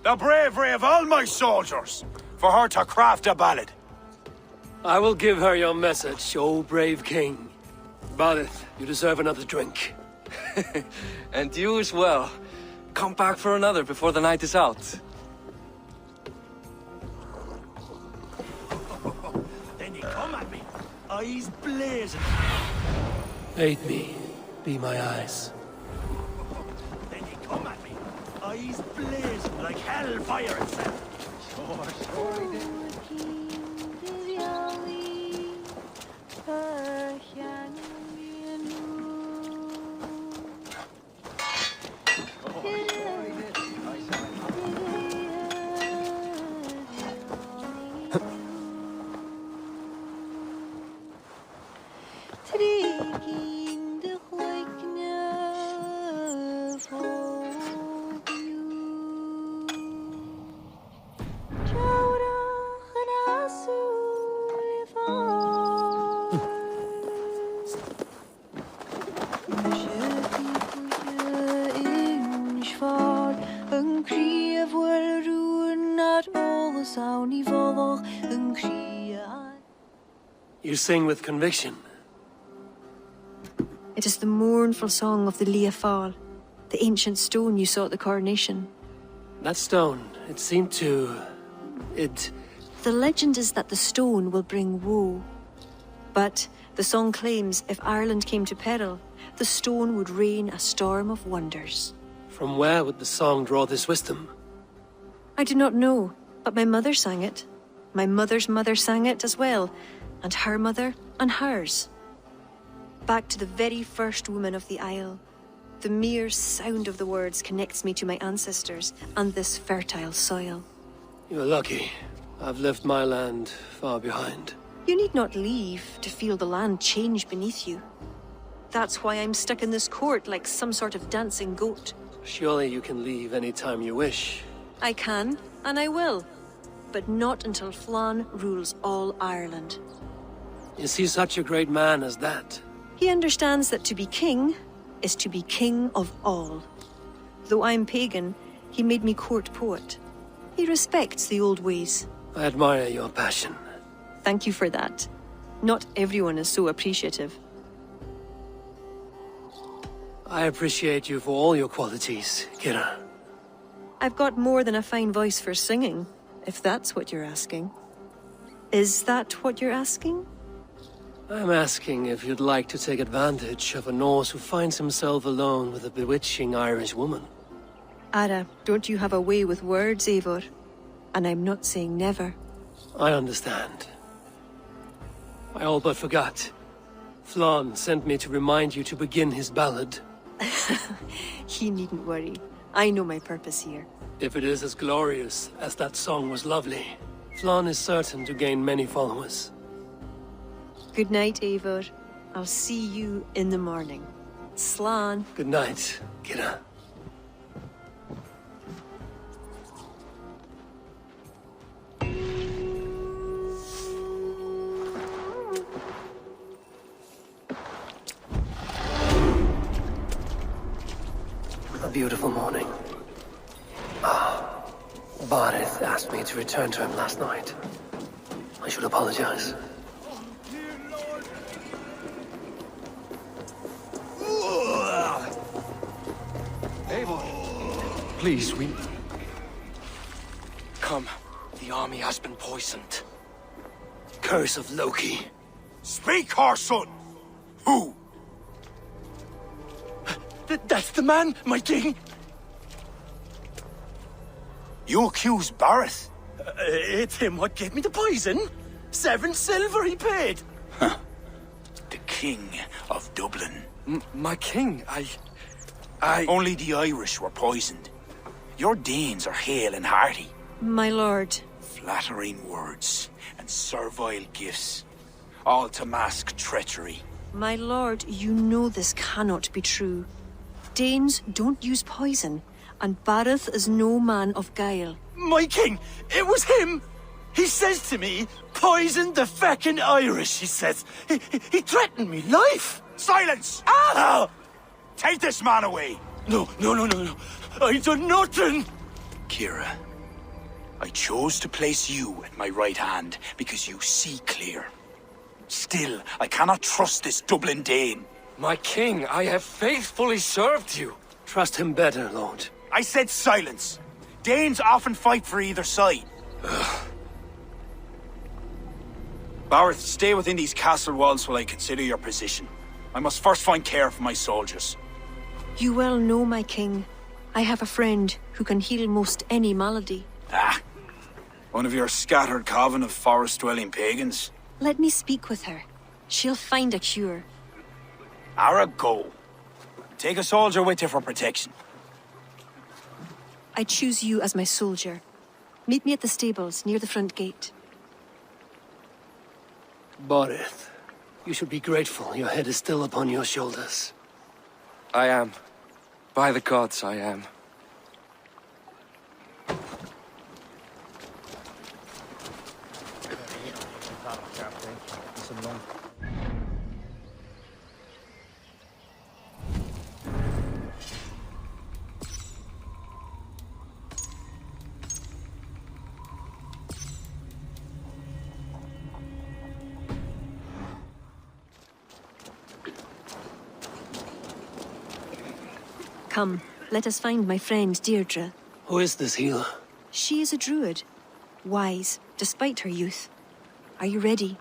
The bravery of all my soldiers, for her to craft a ballad. I will give her your message, O brave king. Barith, you deserve another drink. And you as well. Come back for another before the night is out. Then you come at me, eyes blazing. Aid me, be my eyes. Then you come at me, eyes blazing like hellfire itself. Sure did. You sing with conviction. It is the mournful song of the Liafal, the ancient stone you saw at the coronation. That stone, it seemed to... The legend is that the stone will bring woe. But the song claims if Ireland came to peril, the stone would rain a storm of wonders. From where would the song draw this wisdom? I do not know, but my mother sang it. My mother's mother sang it as well, and her mother and hers. Back to the very first woman of the Isle. The mere sound of the words connects me to my ancestors and this fertile soil. You're lucky. I've left my land far behind. You need not leave to feel the land change beneath you. That's why I'm stuck in this court like some sort of dancing goat. Surely you can leave any time you wish. I can, and I will. But not until Flann rules all Ireland. Is he such a great man as that? He understands that to be king is to be king of all. Though I'm pagan, he made me court poet. He respects the old ways. I admire your passion. Thank you for that. Not everyone is so appreciative. I appreciate you for all your qualities, Kira. I've got more than a fine voice for singing, if that's what you're asking. Is that what you're asking? I'm asking if you'd like to take advantage of a Norse who finds himself alone with a bewitching Irish woman. Ara, don't you have a way with words, Eivor? And I'm not saying never. I understand. I all but forgot. Flann sent me to remind you to begin his ballad. He needn't worry. I know my purpose here. If it is as glorious as that song was lovely, Flann is certain to gain many followers. Good night, Eivor. I'll see you in the morning. Slán. Good night, Kira. A beautiful morning. Barith asked me to return to him last night. I should apologize. Eivor, please, we... Come. The army has been poisoned. Curse of Loki. Speak, our son! Who? That's the man, my king! You accuse Barith? It's him what gave me the poison. 7 silver he paid. The King of Dublin. My king, I... Only the Irish were poisoned. Your Danes are hale and hearty. My lord. Flattering words and servile gifts, all to mask treachery. My lord, you know this cannot be true. Danes don't use poison, and Bareth is no man of guile. My king, it was him! He says to me, poison the feckin' Irish, he says. He threatened me life! Silence! Ah! Take this man away! No. I done nothing! Kira, I chose to place you at my right hand because you see clear. Still, I cannot trust this Dublin Dane. My king, I have faithfully served you. Trust him better, Lord. I said silence. Danes often fight for either side. Bareth, stay within these castle walls while I consider your position. I must first find care for my soldiers. You well know, my king. I have a friend who can heal most any malady. One of your scattered coven of forest-dwelling pagans? Let me speak with her. She'll find a cure. Ara, go. Take a soldier with you for protection. I choose you as my soldier. Meet me at the stables near the front gate. Borith, you should be grateful your head is still upon your shoulders. I am. By the gods, I am. Come, let us find my friend Deirdre. Who is this healer? She is a druid. Wise, despite her youth. Are you ready?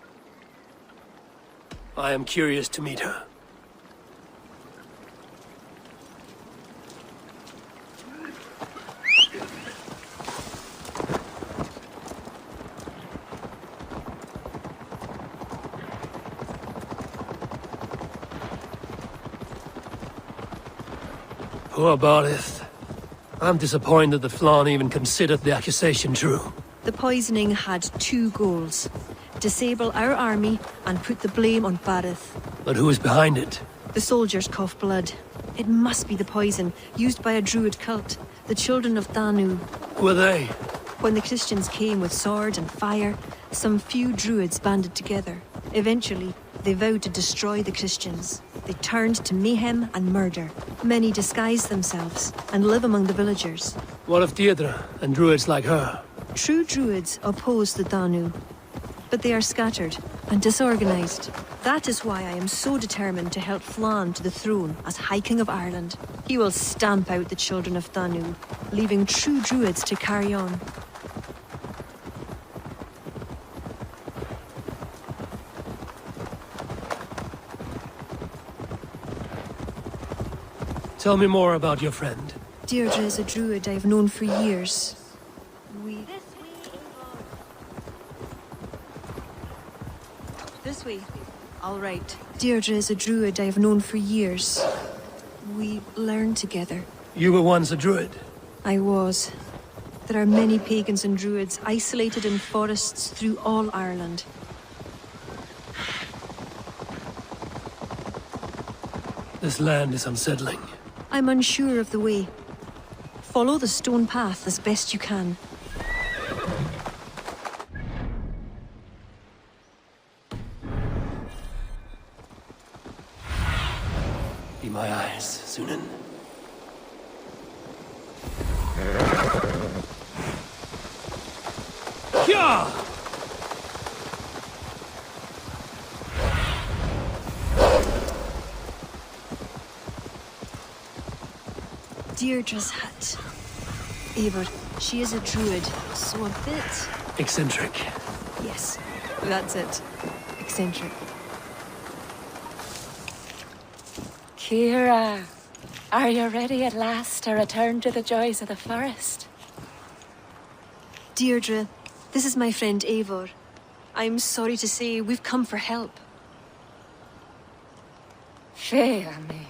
I am curious to meet her. Poor Barith. I'm disappointed that Flann even considered the accusation true. The poisoning had two goals. Disable our army and put the blame on Barith. But who is behind it? The soldiers cough blood. It must be the poison, used by a druid cult. The children of Danu. Who are they? When the Christians came with sword and fire, some few druids banded together. Eventually, they vowed to destroy the Christians. They turned to mayhem and murder. Many disguise themselves and live among the villagers. What of Deirdre and druids like her? True druids oppose the Danu, but they are scattered and disorganized. That is why I am so determined to help Flann to the throne as High King of Ireland. He will stamp out the children of Danu, leaving true druids to carry on. Tell me more about your friend. Deirdre is a druid I've known for years. This way. All right. Deirdre is a druid I've known for years. We learned together. You were once a druid? I was. There are many pagans and druids isolated in forests through all Ireland. This land is unsettling. I'm unsure of the way. Follow the stone path as best you can. Be my eyes, Sunan. Yeah! Deirdre's hut. Eivor, she is a druid, so a bit... eccentric. Yes, that's it. Eccentric. Kira, are you ready at last to return to the joys of the forest? Deirdre, this is my friend Eivor. I'm sorry to say we've come for help. Fair me.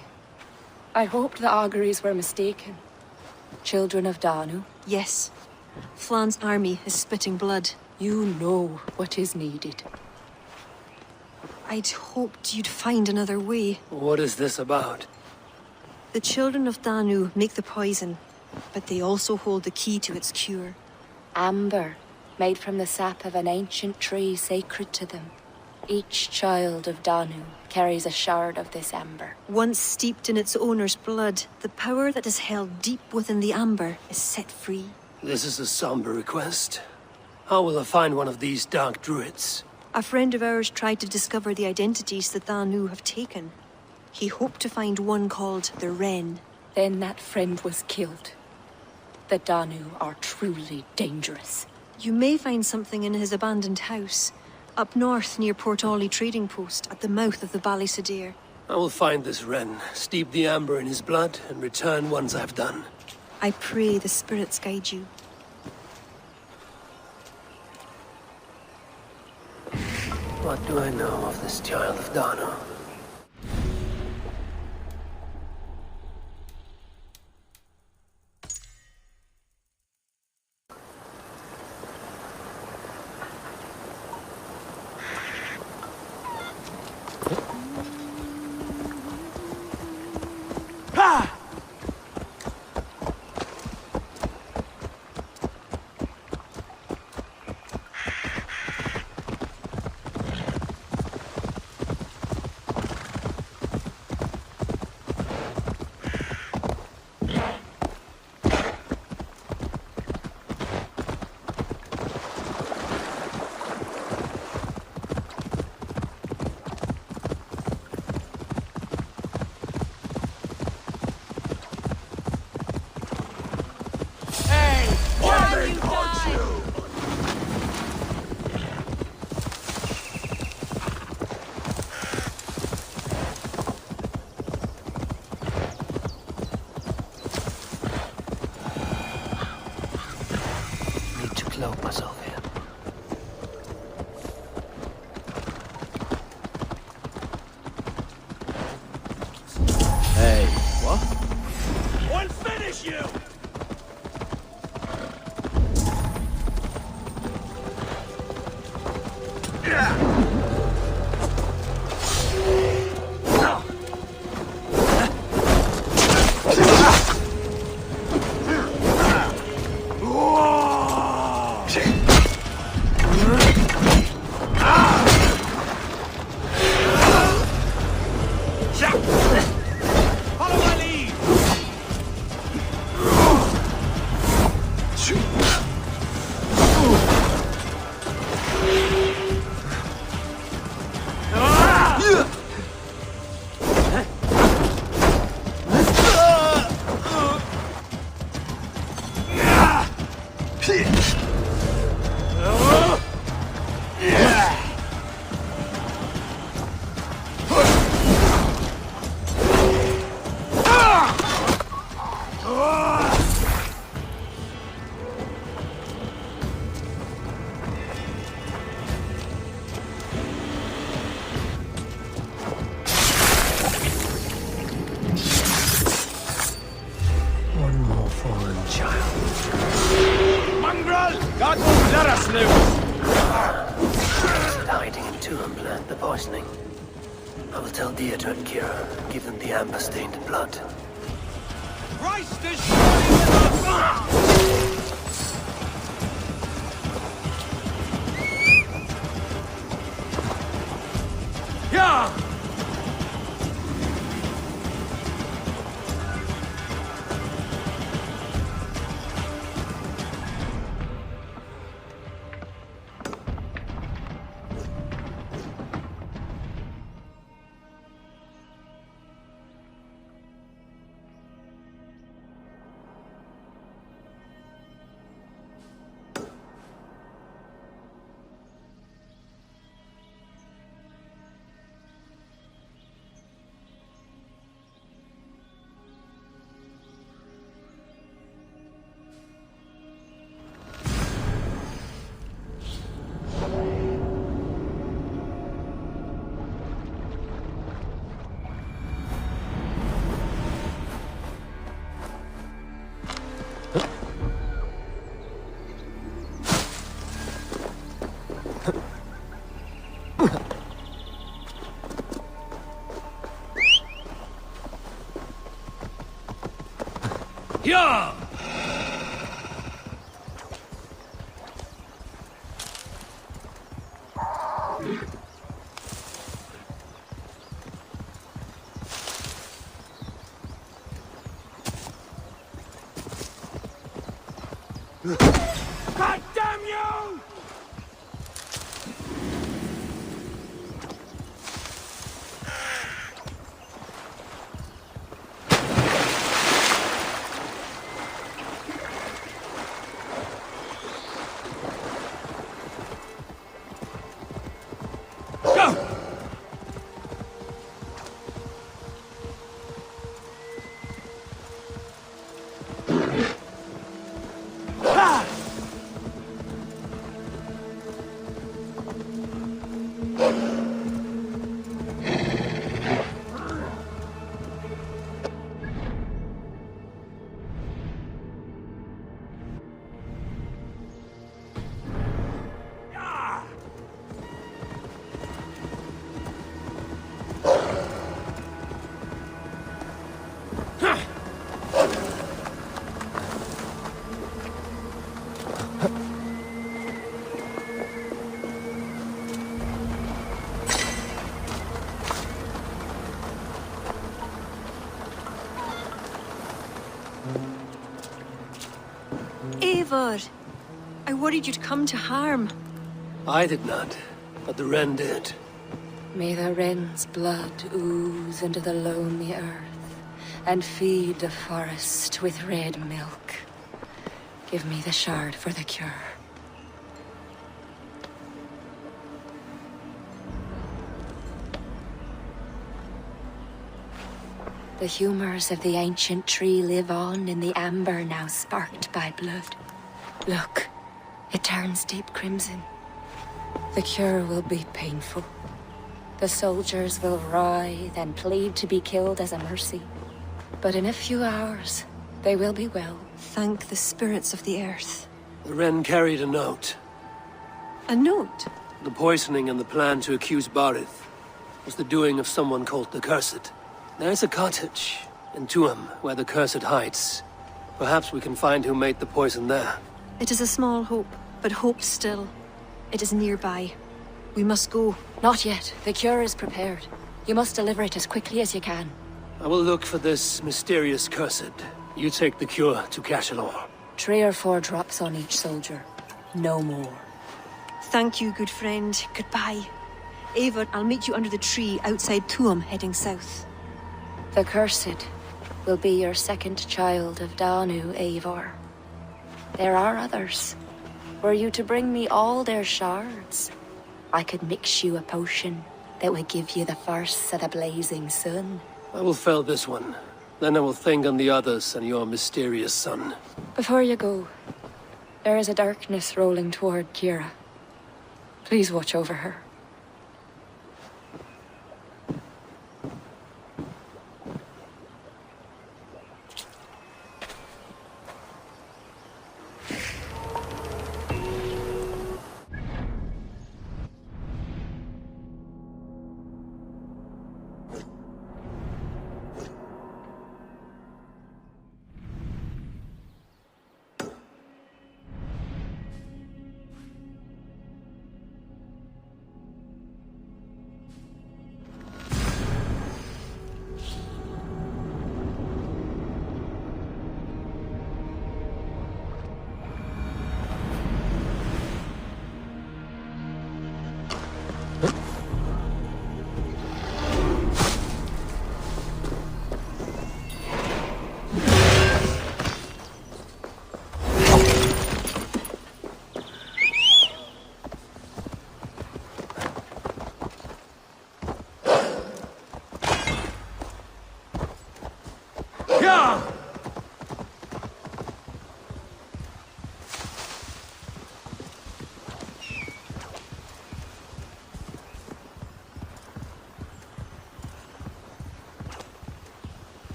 I hoped the auguries were mistaken. Children of Danu? Yes. Flan's army is spitting blood. You know what is needed. I'd hoped you'd find another way. What is this about? The children of Danu make the poison, but they also hold the key to its cure. Amber, made from the sap of an ancient tree sacred to them. Each child of Danu carries a shard of this amber. Once steeped in its owner's blood, the power that is held deep within the amber is set free. This is a somber request. How will I find one of these dark druids? A friend of ours tried to discover the identities the Danu have taken. He hoped to find one called the Wren. Then that friend was killed. The Danu are truly dangerous. You may find something in his abandoned house, up north near Port Ollie trading post at the mouth of the Ballysadere. I will find this Wren, steep the amber in his blood, and return once I've done. I pray the spirits guide you. What do I know of this child of Danu? Hiding in Tuam plant the poisoning. I will tell Deirdre and Kira. Give them the amber stained in blood. Christ is surely with us! Yeah! Yeah! God damn you! Eivor, I worried you'd come to harm. I did not, but the wren did. May the wren's blood ooze into the lonely earth and feed the forest with red milk. Give me the shard for the cure. The humors of the ancient tree live on in the amber now sparked by blood. Look, it turns deep crimson. The cure will be painful. The soldiers will writhe and plead to be killed as a mercy. But in a few hours, they will be well. Thank the spirits of the earth. The wren carried a note. A note? The poisoning and the plan to accuse Barith was the doing of someone called the Cursed. There's a cottage in Tuam where the Cursed hides. Perhaps we can find who made the poison there. It is a small hope, but hope still. It is nearby. We must go. Not yet. The cure is prepared. You must deliver it as quickly as you can. I will look for this mysterious Cursed. You take the cure to Cachalor. 3 or 4 drops on each soldier. No more. Thank you, good friend. Goodbye. Eivor, I'll meet you under the tree outside Tuam, heading south. The Cursed will be your second child of Danu, Eivor. There are others. Were you to bring me all their shards, I could mix you a potion that would give you the first of the blazing sun. I will fell this one. Then I will think on the others and your mysterious son. Before you go, there is a darkness rolling toward Kira. Please watch over her.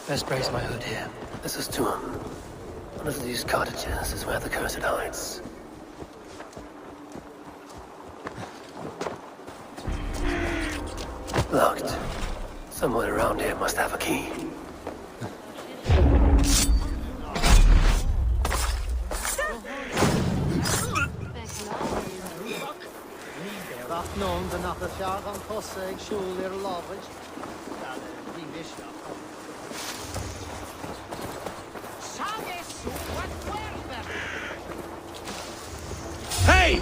Best brace my hood here. This is to him. One of these cottages is where the cursed hides. Locked. Someone around here must have a key. Hey!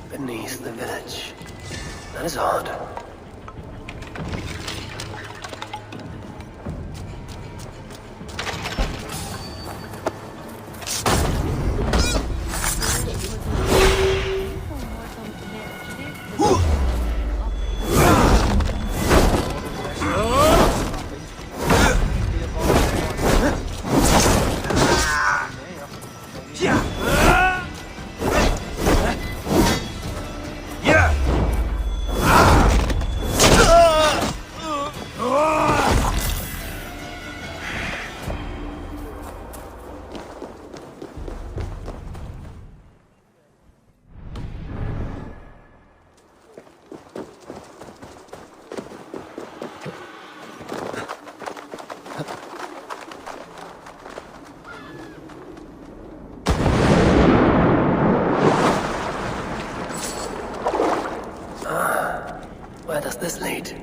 Beneath the village. That is odd. Where does this lead?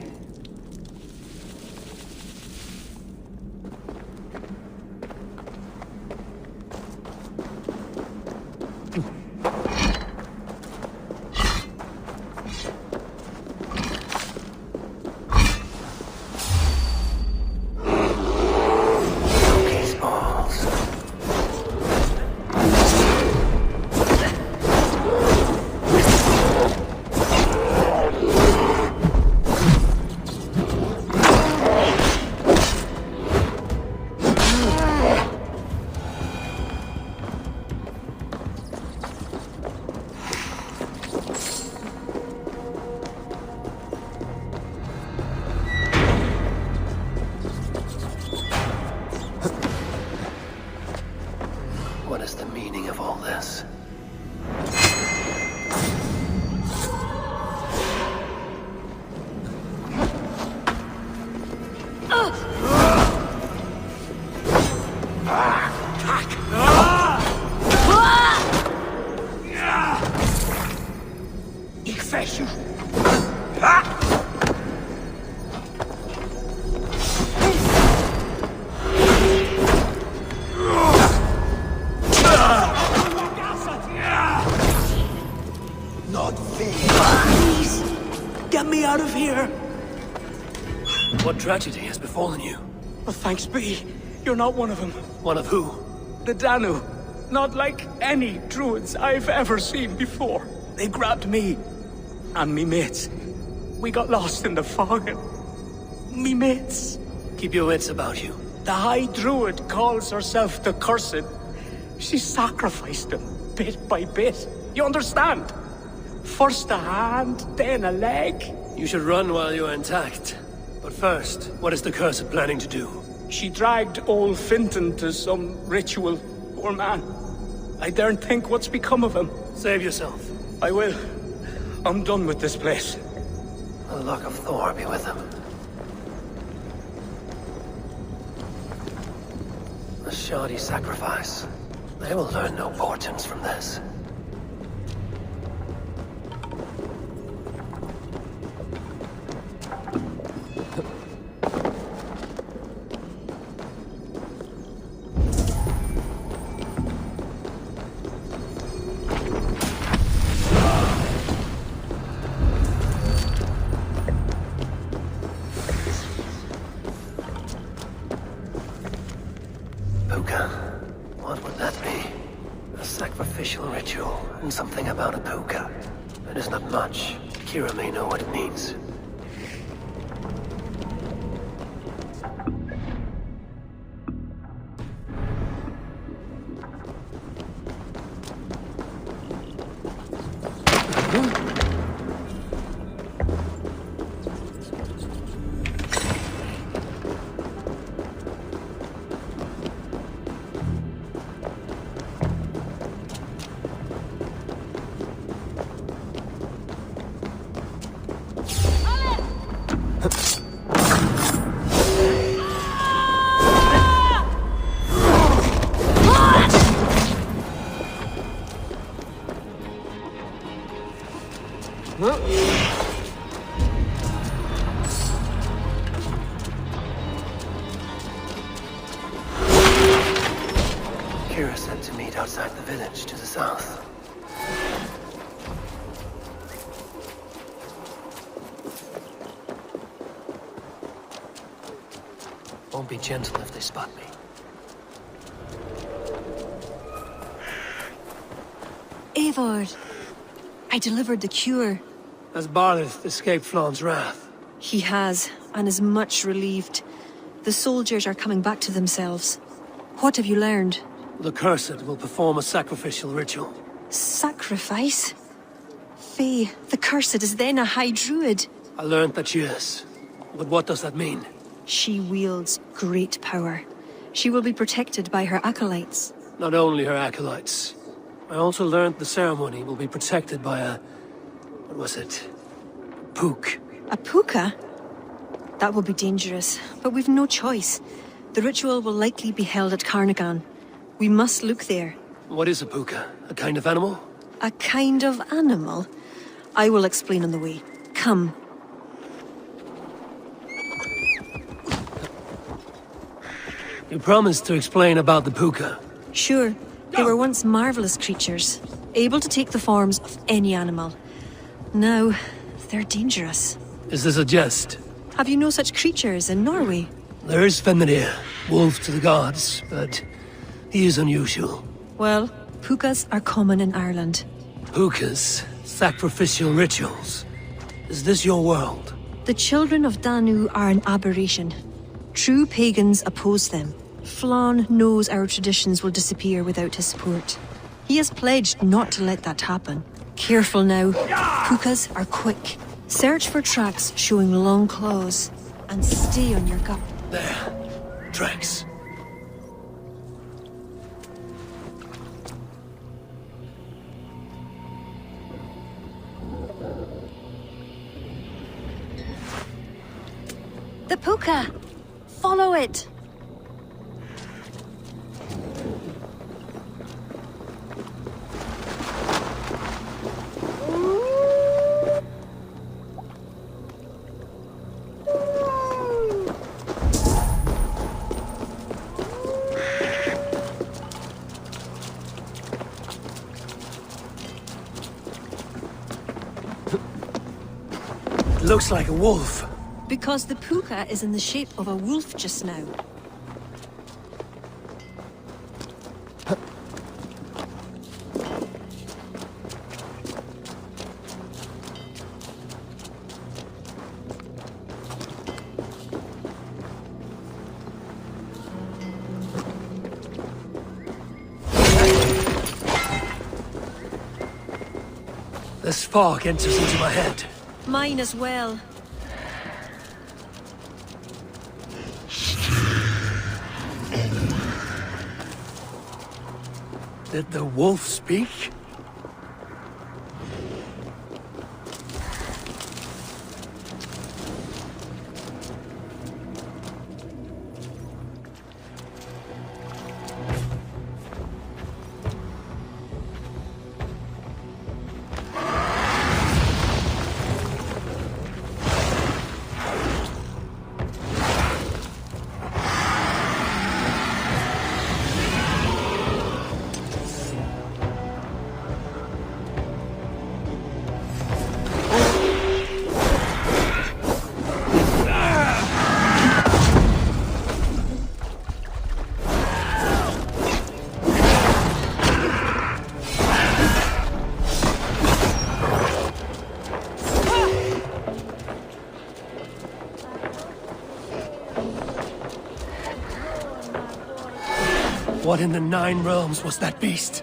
What is the meaning of all this? Ik ves u. Not fair. Please, get me out of here. What tragedy has befallen you? Well, thanks be. You're not one of them. One of who? The Danu. Not like any druids I've ever seen before. They grabbed me and me mates. We got lost in the fog and me mates. Keep your wits about you. The High Druid calls herself the Cursed. She sacrificed them bit by bit. You understand? First a hand, then a leg. You should run while you're intact. But first, what is the Cursed planning to do? She dragged old Finton to some ritual. Poor man. I daren't think what's become of him. Save yourself. I will. I'm done with this place. The luck of Thor be with him. A shoddy sacrifice. They will learn no portents from this. What would that be? A sacrificial ritual, and something about a puka. It is not much. Kira may know what it means. Kira said to meet outside the village to the south. Won't be gentle if they spot me. Eivor, I delivered the cure. Has Barleth escaped Flawn's wrath? He has, and is much relieved. The soldiers are coming back to themselves. What have you learned? The Cursed will perform a sacrificial ritual. Sacrifice? Faye, the Cursed is then a High Druid. I learned that she is. But what does that mean? She wields great power. She will be protected by her acolytes. Not only her acolytes. I also learned the ceremony will be protected by a... what was it? Pook. A puka? That will be dangerous, but we've no choice. The ritual will likely be held at Carnagan. We must look there. What is a puka? A kind of animal? A kind of animal? I will explain on the way. Come. You promised to explain about the puka. Sure. They were once marvelous creatures, able to take the forms of any animal. Now, they're dangerous. Is this a jest? Have you no such creatures in Norway? There is Fenrir, wolf to the gods, but he is unusual. Well, pukas are common in Ireland. Pukas? Sacrificial rituals. Is this your world? The children of Danu are an aberration. True pagans oppose them. Flann knows our traditions will disappear without his support. He has pledged not to let that happen. Careful now. Pukas are quick. Search for tracks showing long claws, and stay on your gut. There. Tracks. The puka! Follow it! Looks like a wolf. Because the puka is in the shape of a wolf just now. The spark enters into my head. Mine as well. Did the wolf speak? What in the Nine Realms was that beast?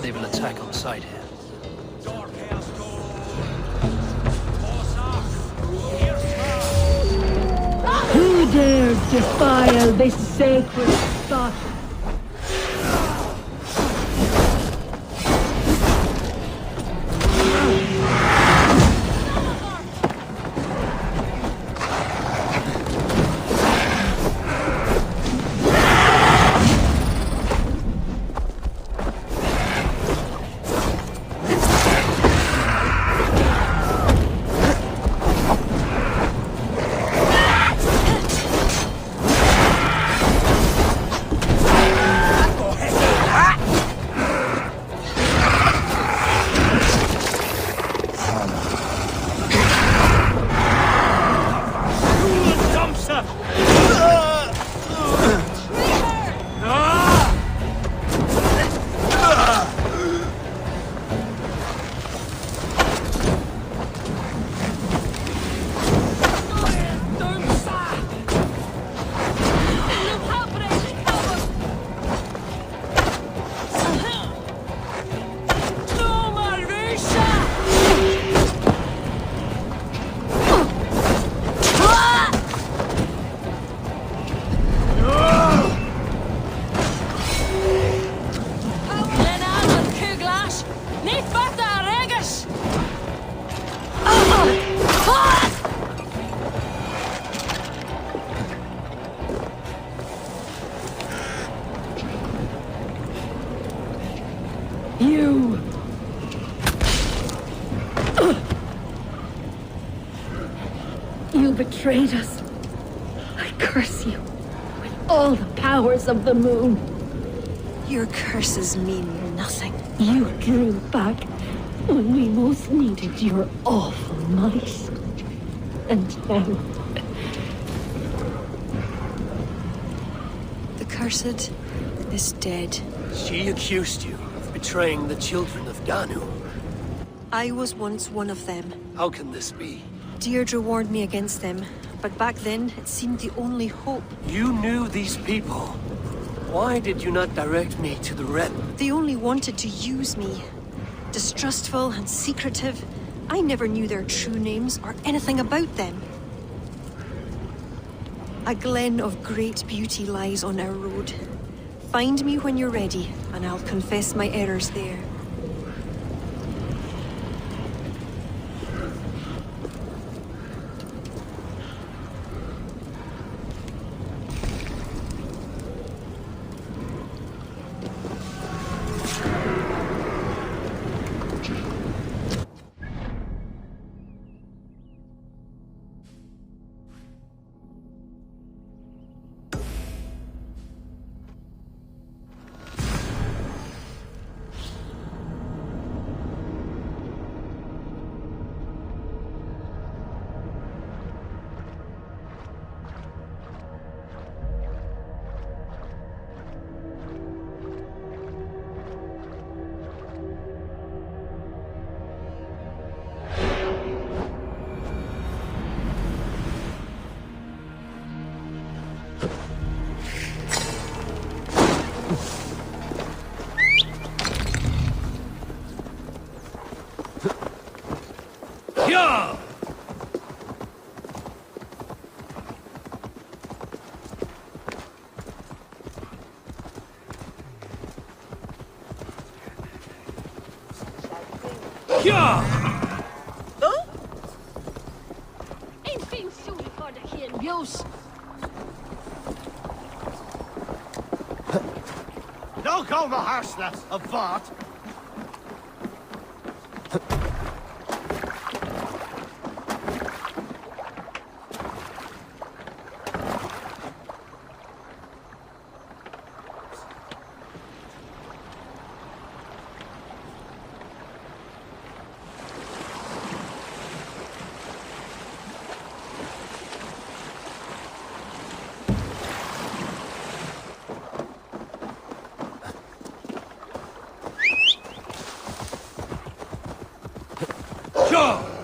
They will attack on sight here. Who dares defile this sacred spot? You betrayed us. I curse you with all the powers of the moon. Your curses mean nothing. You drew back when we most needed your awful might. And now... The cursed is dead. She accused you of betraying the children of Danu. I was once one of them. How can this be? Deirdre warned me against them, but back then it seemed the only hope. You knew these people. Why did you not direct me to the Ren? They only wanted to use me. Distrustful and secretive. I never knew their true names or anything about them. A glen of great beauty lies on our road. Find me when you're ready, and I'll confess my errors there. Don't call the harshness a vart. Yeah!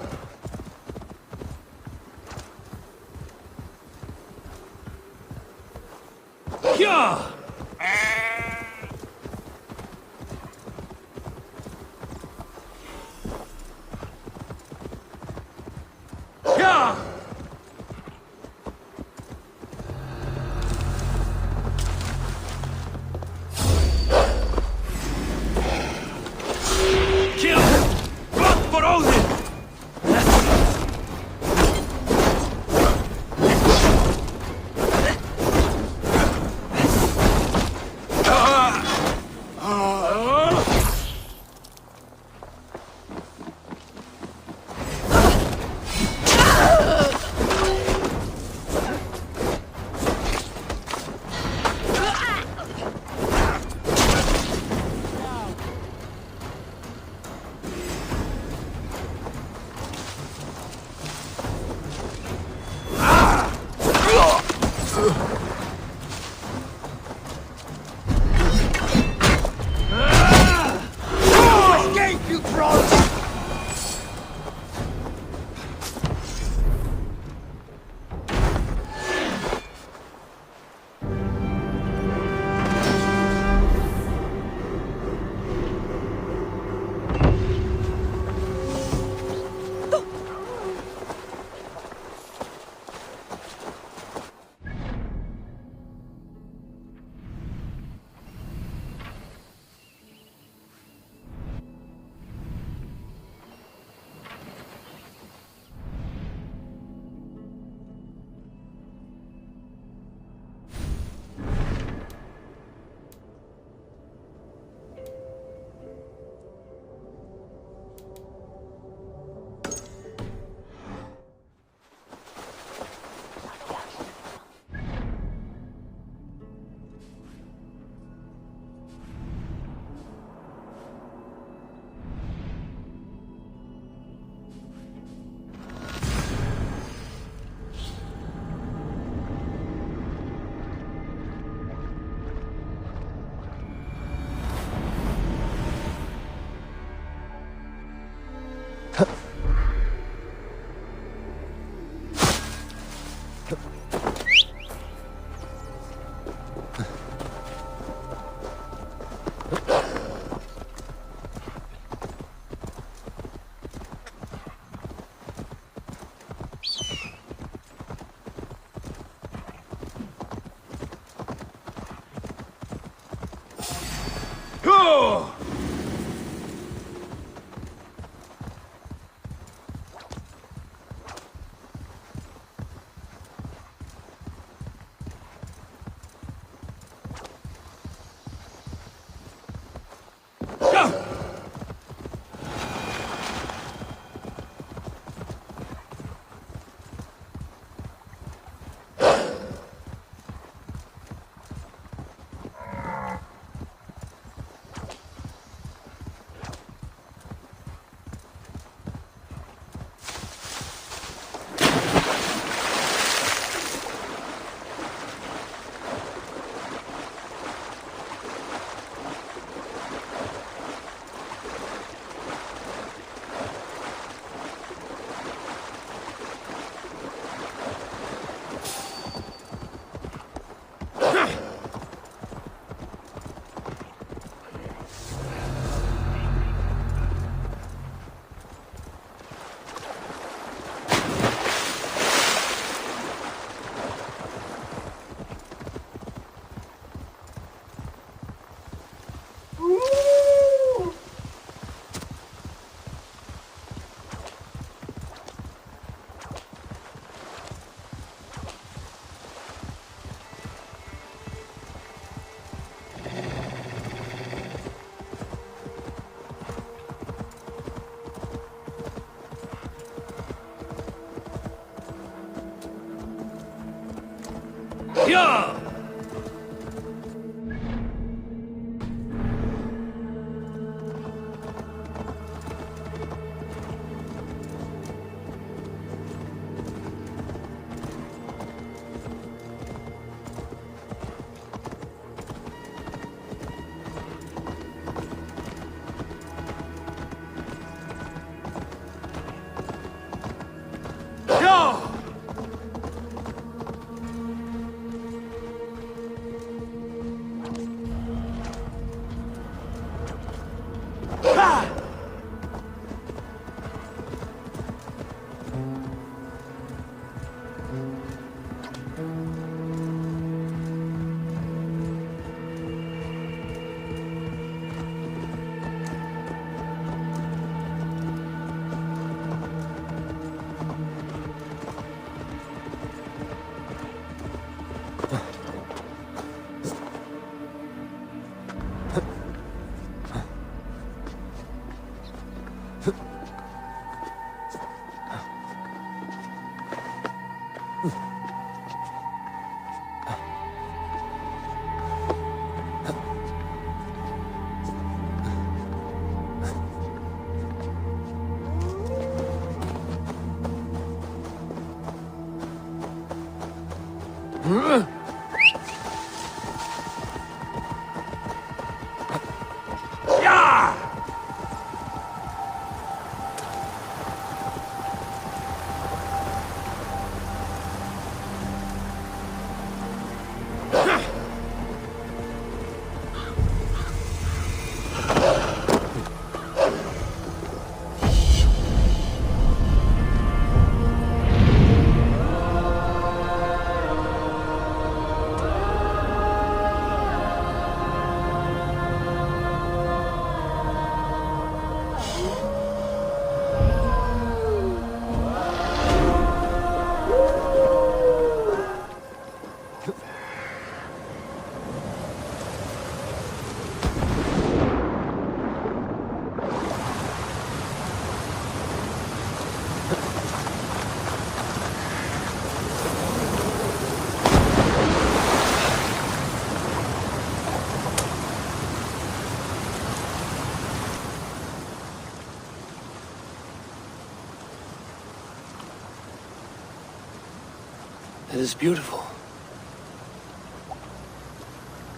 It is beautiful.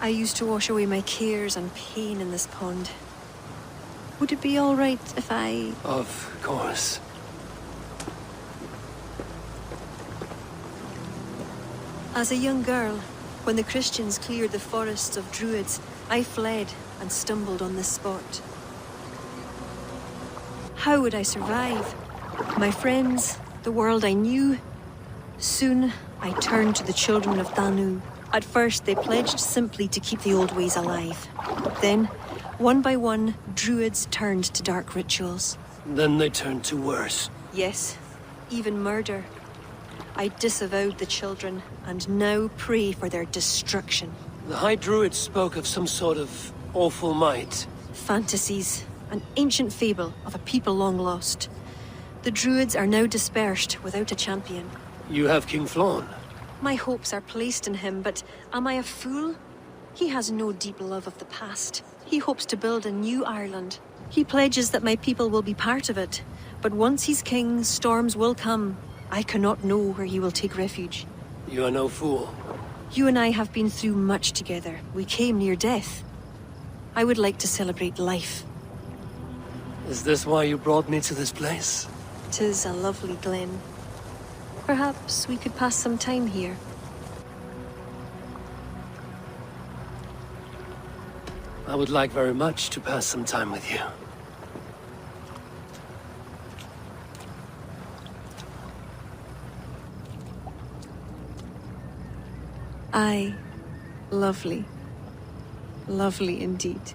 I used to wash away my cares and pain in this pond. Would it be all right if I... Of course. As a young girl, when the Christians cleared the forests of Druids, I fled and stumbled on this spot. How would I survive? My friends, the world I knew. Soon, I turned to the children of Danu. At first, they pledged simply to keep the old ways alive. Then, one by one, Druids turned to dark rituals. Then they turned to worse. Yes, even murder. I disavowed the children, and now pray for their destruction. The High Druids spoke of some sort of awful might. Fantasies, an ancient fable of a people long lost. The Druids are now dispersed without a champion. You have King Flann. My hopes are placed in him, but am I a fool? He has no deep love of the past. He hopes to build a new Ireland. He pledges that my people will be part of it. But once he's king, storms will come. I cannot know where he will take refuge. You are no fool. You and I have been through much together. We came near death. I would like to celebrate life. Is this why you brought me to this place? 'Tis a lovely glen. Perhaps we could pass some time here. I would like very much to pass some time with you. Aye. Lovely. Lovely indeed.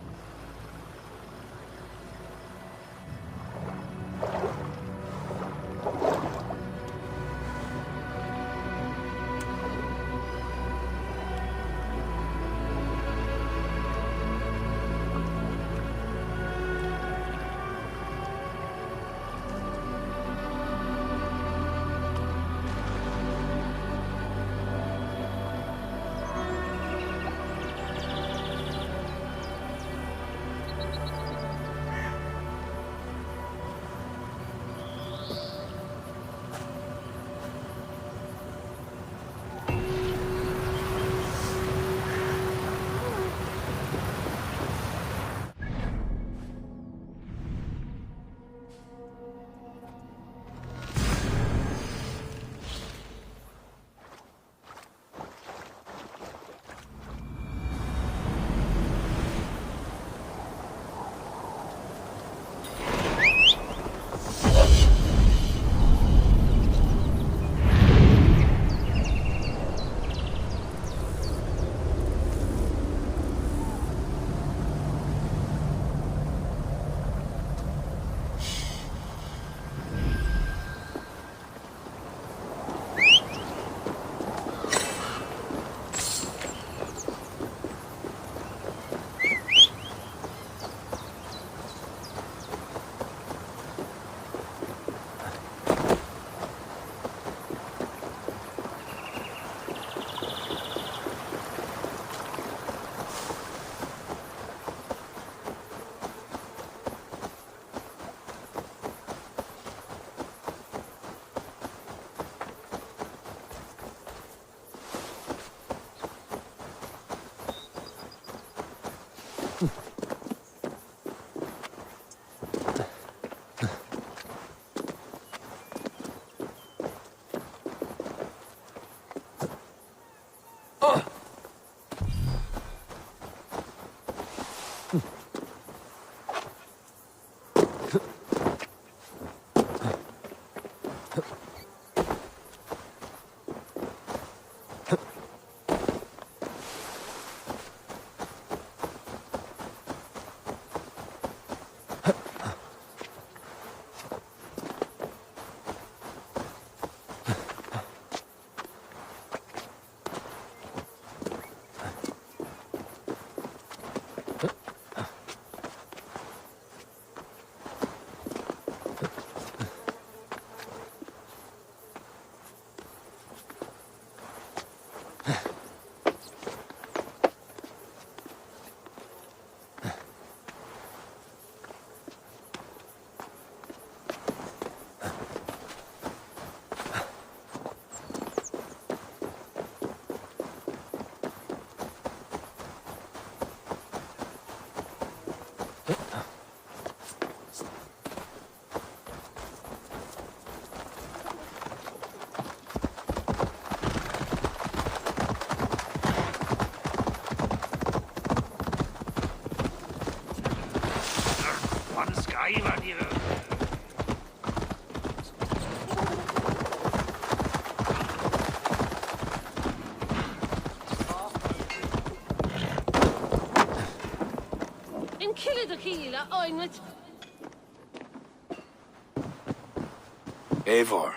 Eivor,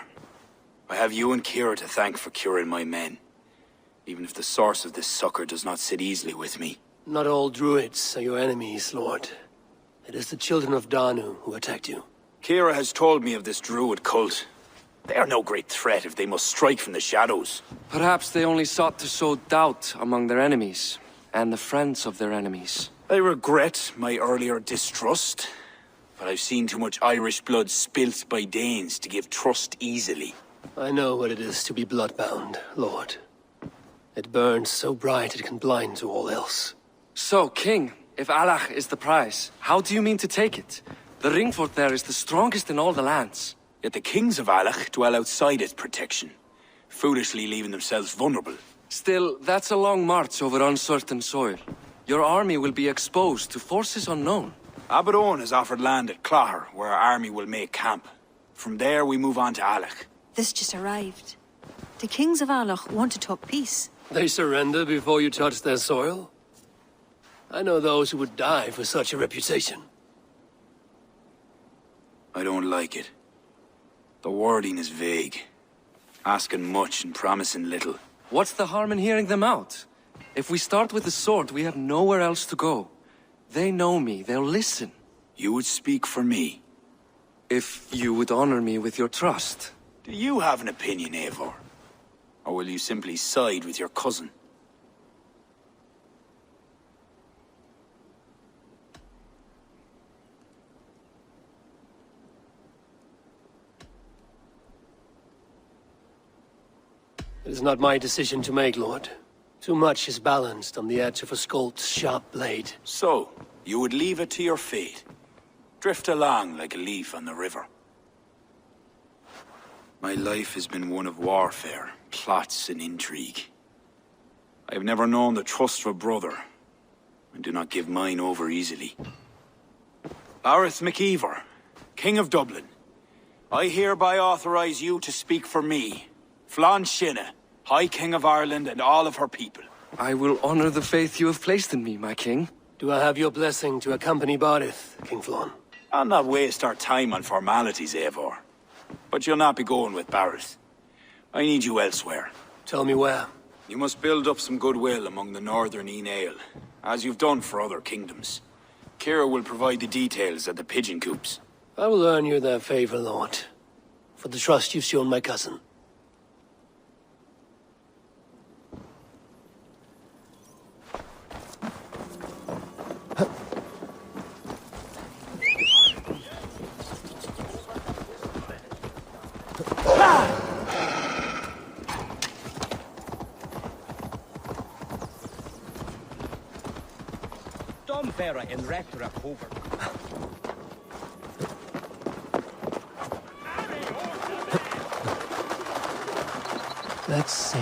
I have you and Kira to thank for curing my men. Even if the source of this succor does not sit easily with me. Not all druids are your enemies, Lord. It is the children of Danu who attacked you. Kira has told me of this druid cult. They are no great threat if they must strike from the shadows. Perhaps they only sought to sow doubt among their enemies, and the friends of their enemies. I regret my earlier distrust, but I've seen too much Irish blood spilt by Danes to give trust easily. I know what it is to be bloodbound, Lord. It burns so bright it can blind to all else. So, King, if Allach is the prize, how do you mean to take it? The ringfort there is the strongest in all the lands. Yet the kings of Allach dwell outside its protection, foolishly leaving themselves vulnerable. Still, that's a long march over uncertain soil. Your army will be exposed to forces unknown. Abaddon has offered land at Claher, where our army will make camp. From there, we move on to Allach. This just arrived. The kings of Allach want to talk peace. They surrender before you touch their soil? I know those who would die for such a reputation. I don't like it. The wording is vague. Asking much and promising little. What's the harm in hearing them out? If we start with the sword, we have nowhere else to go. They know me, they'll listen. You would speak for me? If you would honor me with your trust. Do you have an opinion, Eivor? Or will you simply side with your cousin? It is not my decision to make, Lord. Too much is balanced on the edge of a Skolt's sharp blade. So, you would leave it to your fate? Drift along like a leaf on the river? My life has been one of warfare, plots and intrigue. I have never known the trust of a brother, and do not give mine over easily. Arith MacEivor, King of Dublin, I hereby authorize you to speak for me, Flann Sinne, High King of Ireland and all of her people. I will honor the faith you have placed in me, my king. Do I have your blessing to accompany Barith, King Flann? I'll not waste our time on formalities, Eivor. But you'll not be going with Barith. I need you elsewhere. Tell me where. You must build up some goodwill among the northern Aele, as you've done for other kingdoms. Kira will provide the details at the pigeon coops. I will earn you their favor, Lord, for the trust you've shown my cousin. Let's see.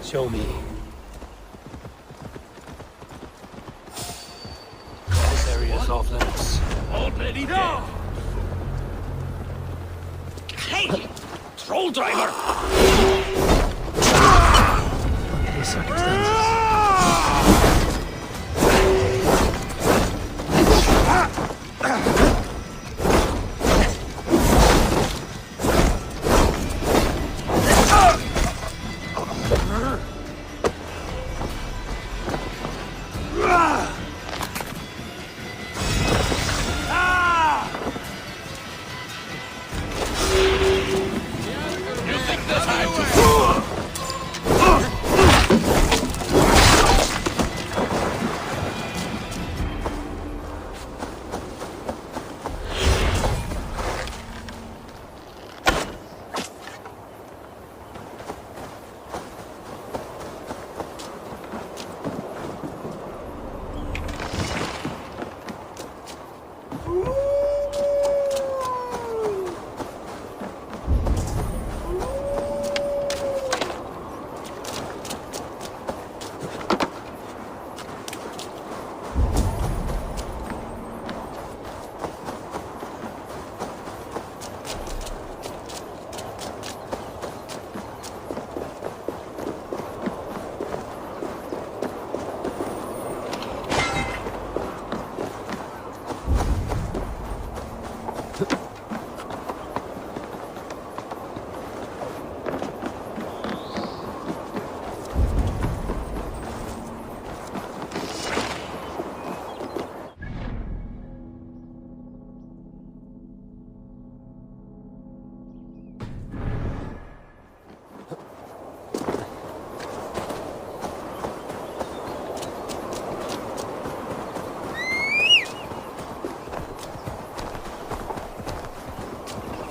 Show me. This area is off limits. Already dead. Hey! Troll driver! Any circumstances?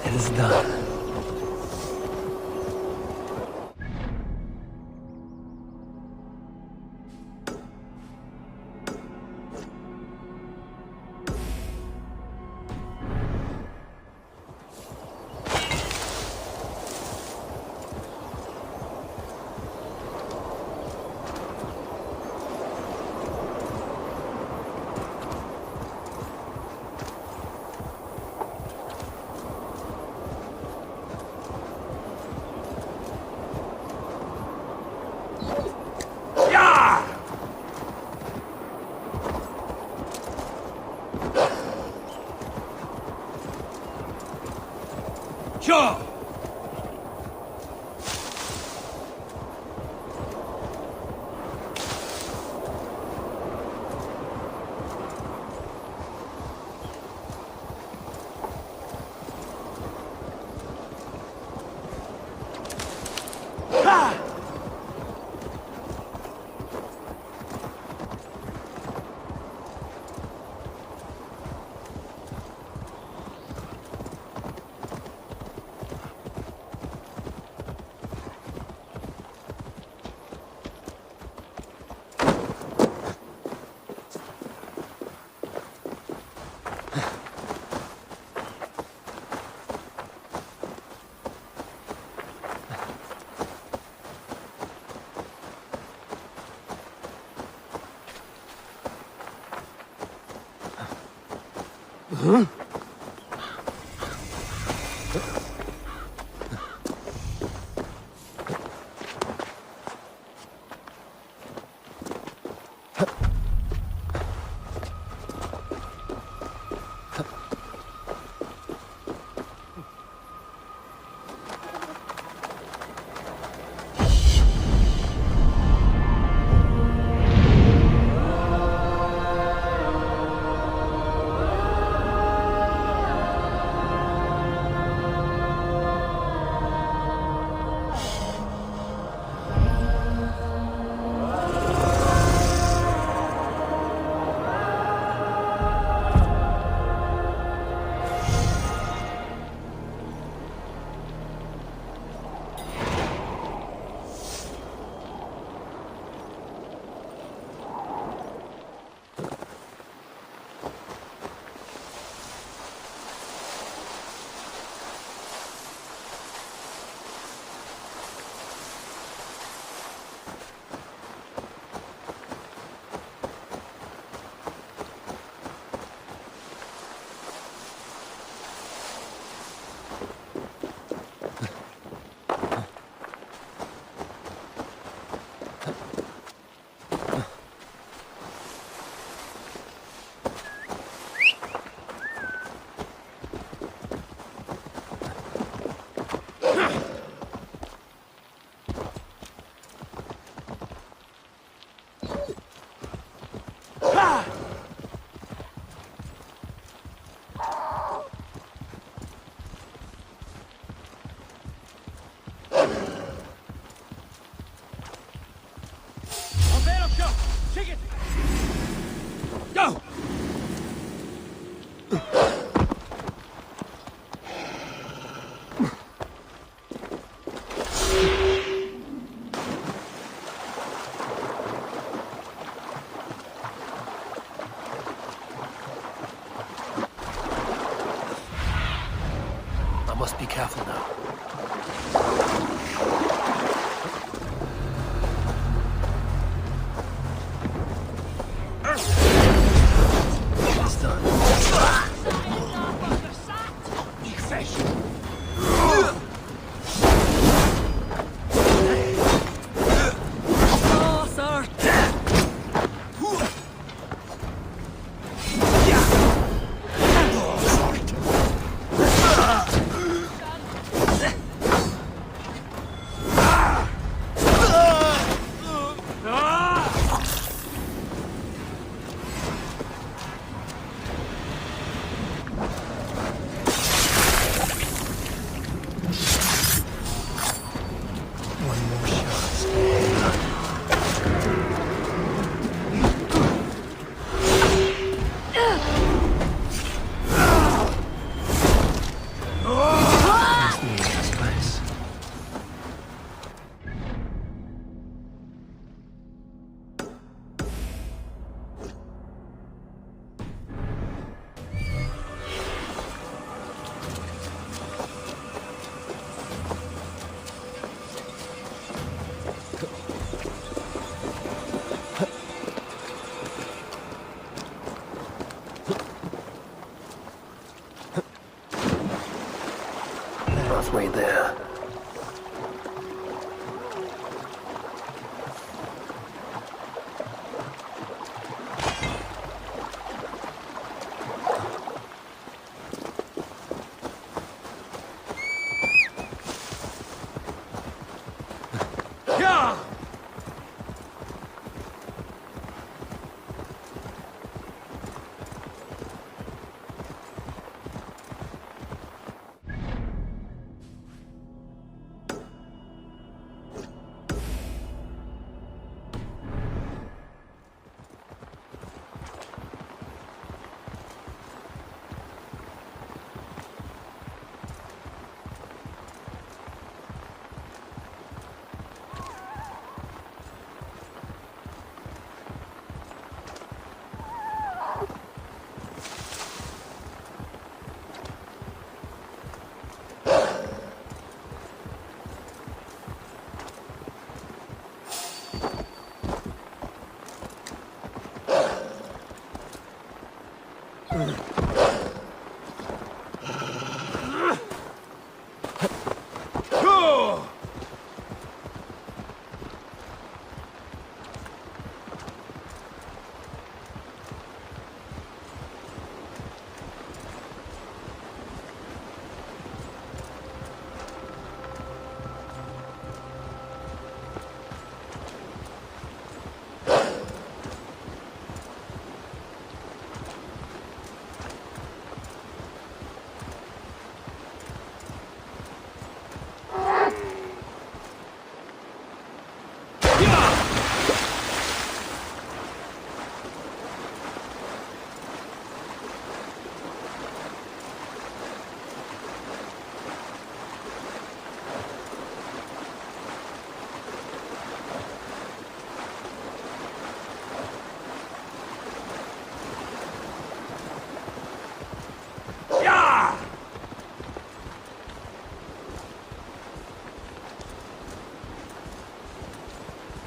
It is done. Sure. Huh? Go! I must be careful now.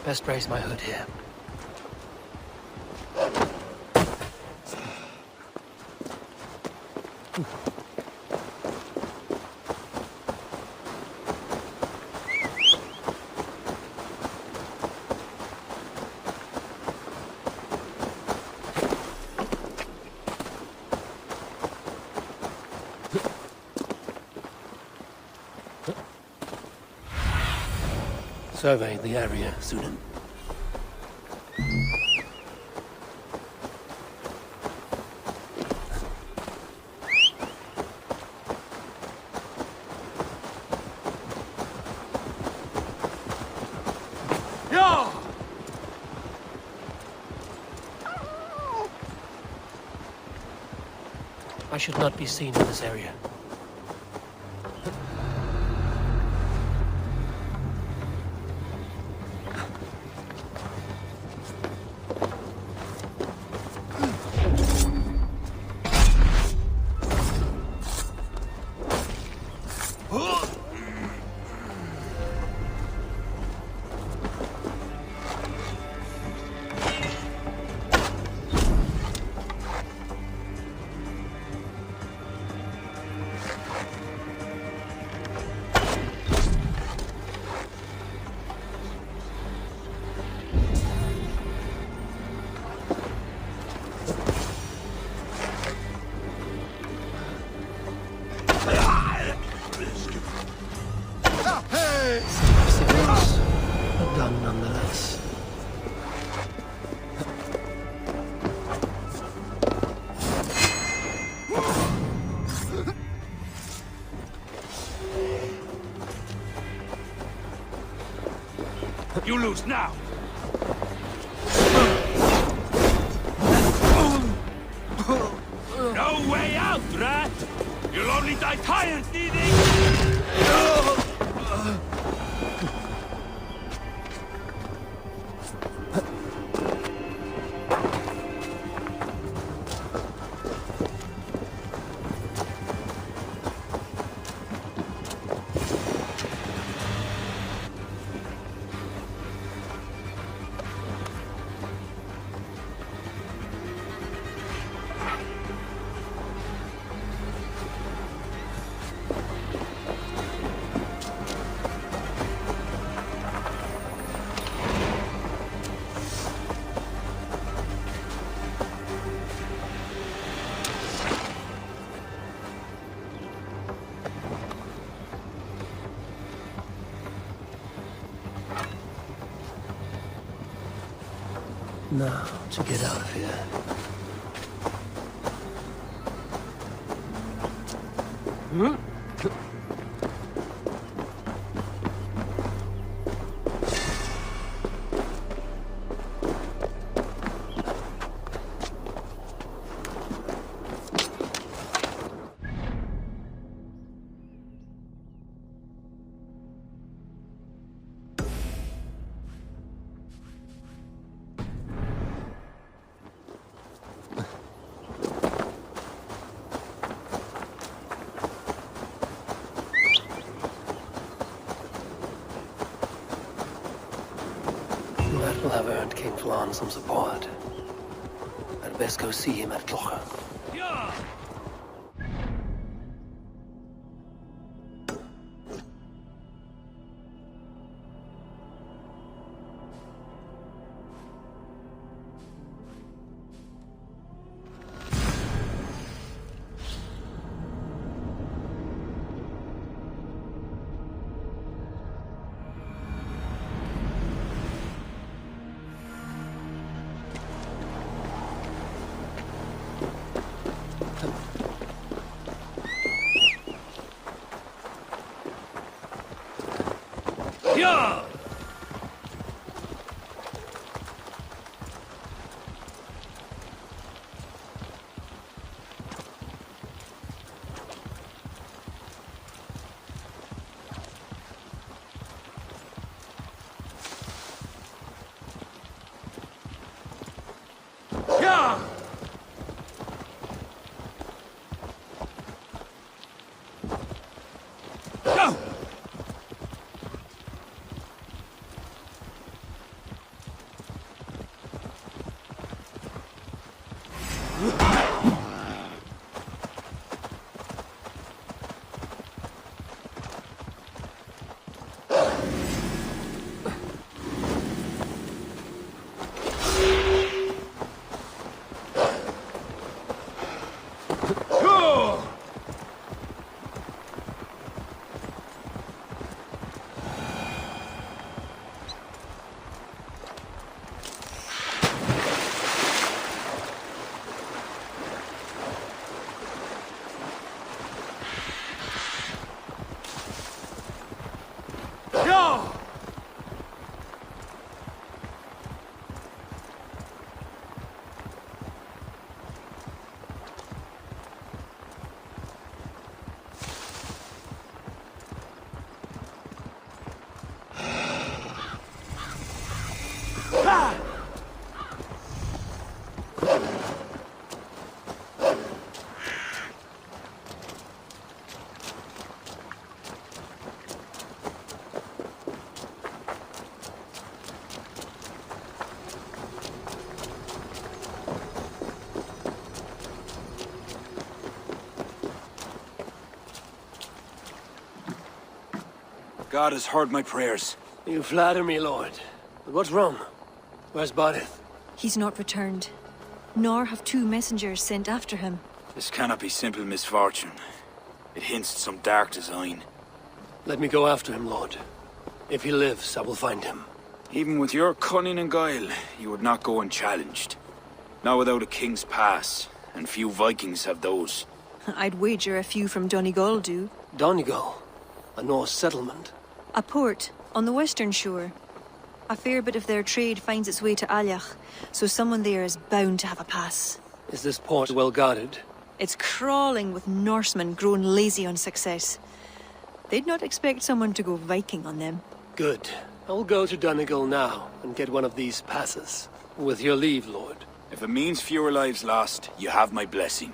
Best raise my hood here. Survey the area, Sunan. I should not be seen in this area. Civilians, but done nonetheless. You lose now! No way out, rat! You'll only die tired, thieving! Now, to get out of here. That will have earned King Flan some support. I'd best go see him at Clocher. God has heard my prayers. You flatter me, Lord. But what's wrong? Where's Bodith? He's not returned. Nor have 2 messengers sent after him. This cannot be simple misfortune. It hints at some dark design. Let me go after him, Lord. If he lives, I will find him. Even with your cunning and guile, you would not go unchallenged. Not without a king's pass, and few Vikings have those. I'd wager a few from Donegal do. Donegal? A Norse settlement? A port, on the western shore. A fair bit of their trade finds its way to Aljach, so someone there is bound to have a pass. Is this port well guarded? It's crawling with Norsemen grown lazy on success. They'd not expect someone to go Viking on them. Good. I will go to Donegal now and get one of these passes. With your leave, Lord. If it means fewer lives lost, you have my blessing.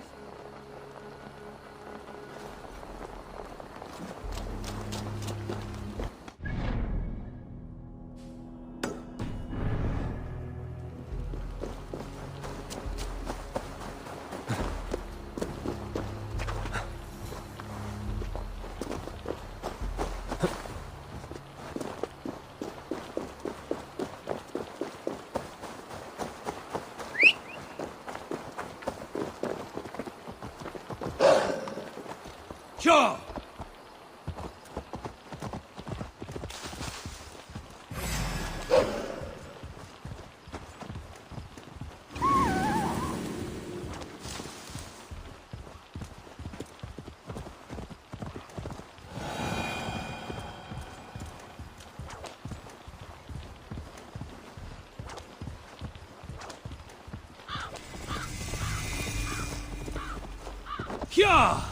Sure! Yeah!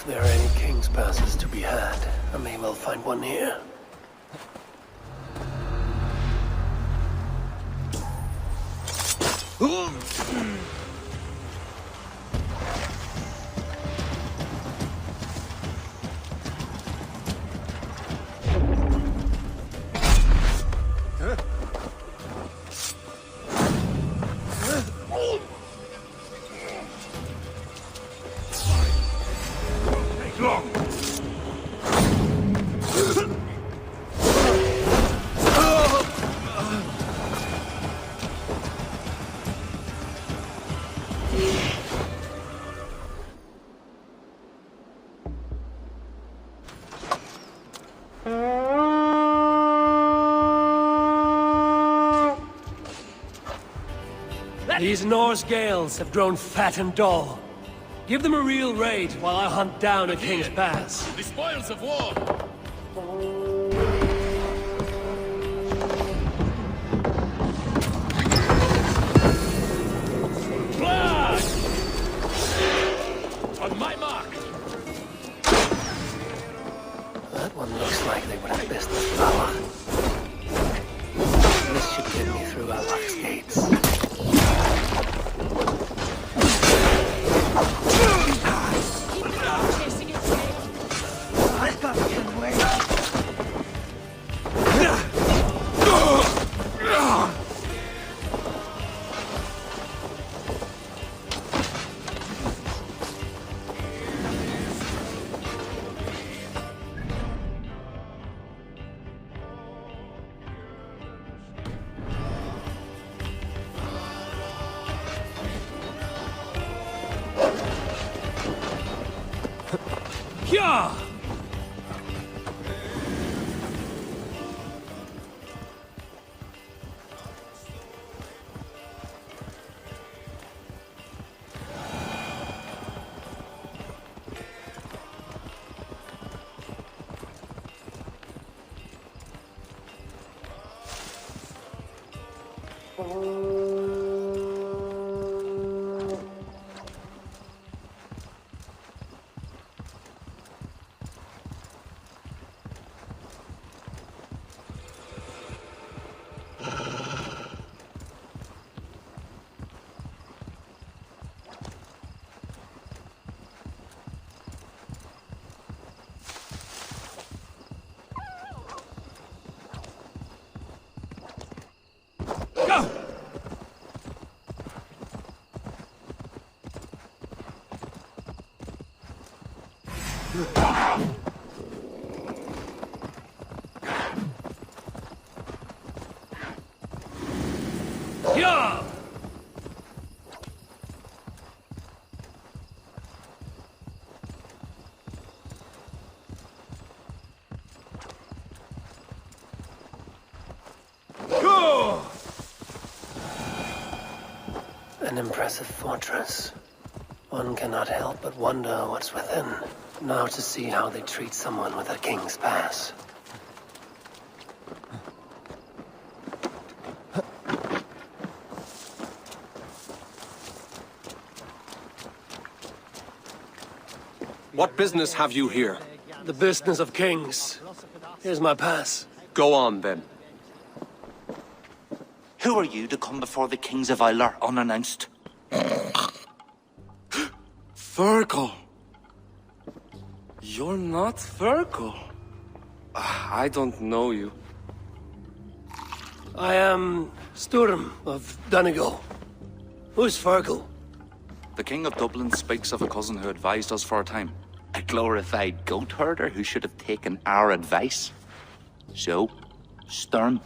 If there are any king's passes to be had, I may well find one here. These Norse Gales have grown fat and dull. Give them a real raid while I hunt down a King's Pass. The spoils of war! Blood! On my mark! That one looks like they would have business with Allah. This should get me through Allah's gates. An impressive fortress. One cannot help but wonder what's within. Now to see how they treat someone with a King's Pass. What business have you here? The business of kings. Here's my pass. Go on, then. Who are you to come before the kings of Ilar unannounced? Virgil! You're not Virgil. I don't know you. I am Sturm of Donegal. Who's Virgil? The King of Dublin speaks of a cousin who advised us for a time. A glorified goat herder who should have taken our advice. So, Sturm,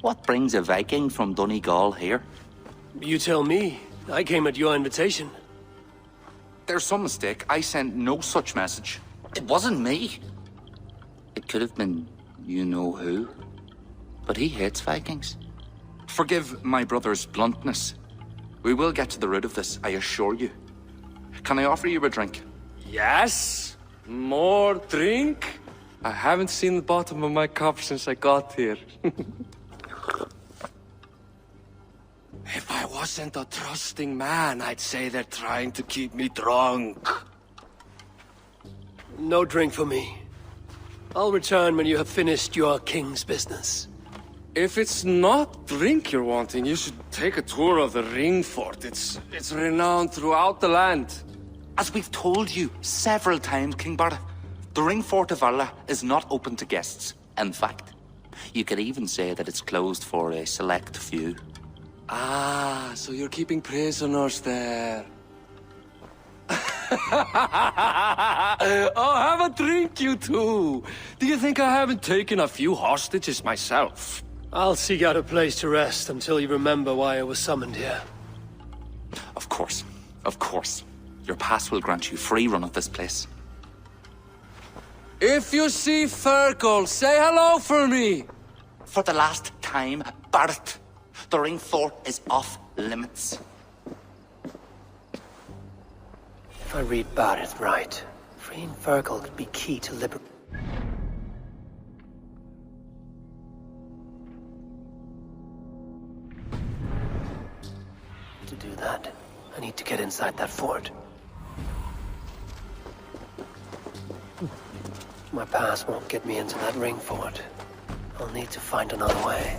what brings a Viking from Donegal here? You tell me. I came at your invitation. There's some mistake. I sent no such message. It wasn't me. It could have been you-know-who. But he hates Vikings. Forgive my brother's bluntness. We will get to the root of this, I assure you. Can I offer you a drink? Yes? More drink? I haven't seen the bottom of my cup since I got here. If I wasn't a trusting man, I'd say they're trying to keep me drunk. No drink for me. I'll return when you have finished your king's business. If it's not drink you're wanting, you should take a tour of the ring fort. It's renowned throughout the land. As we've told you several times, King Barda, the ring fort of Varla is not open to guests. In fact, you could even say that it's closed for a select few. Ah, so you're keeping prisoners there. Oh, have a drink, you two. Do you think I haven't taken a few hostages myself? I'll seek out a place to rest until you remember why I was summoned here. Of course. Of course. Your pass will grant you free run of this place. If you see Fergal, say hello for me! For the last time, Barret, the ring fort is off limits. If I read Barret right, freeing Fergal could be key to liberation. To do that, I need to get inside that fort. My pass won't get me into that ring fort. I'll need to find another way.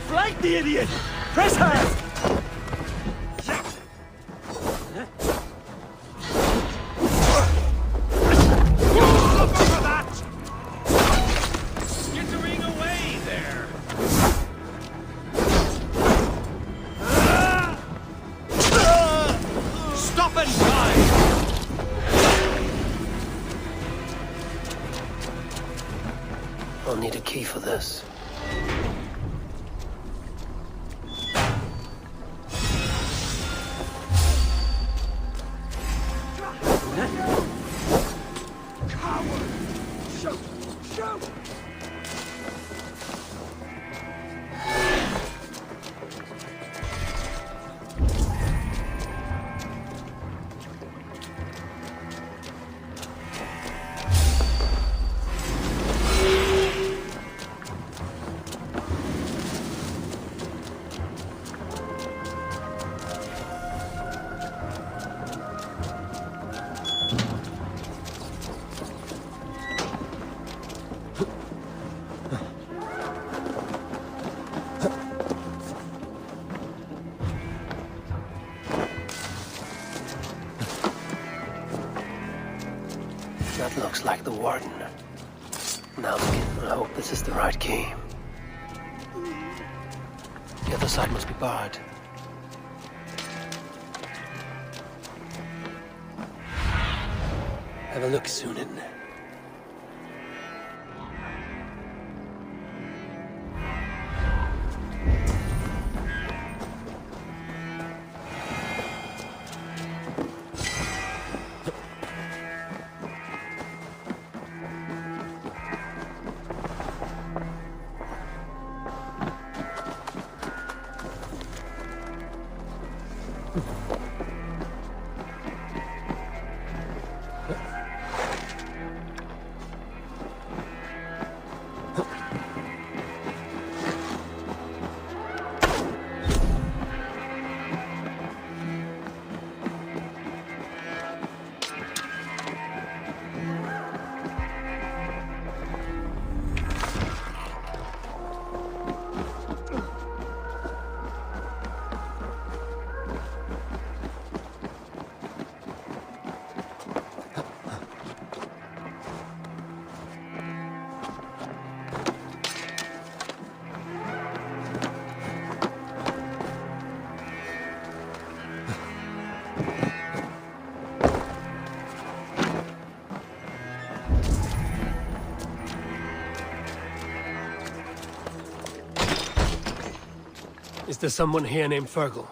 Flank the idiot! Press hard! Skittering away there! Stop and die! I'll need a key for this. That looks like the warden. Now, I hope this is the right key. The other side must be barred. Have a look, Sunan. there someone here named Fergal?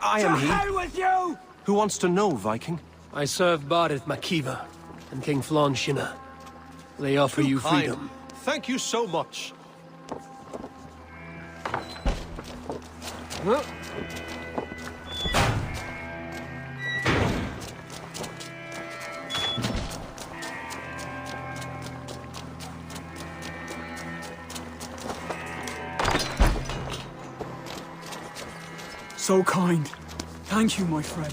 I am he. Hell with you! Who wants to know, Viking? I serve Barith Makiva and King Flann Shinna. They offer you freedom. Thank you so much. Huh? So kind. Thank you, my friend.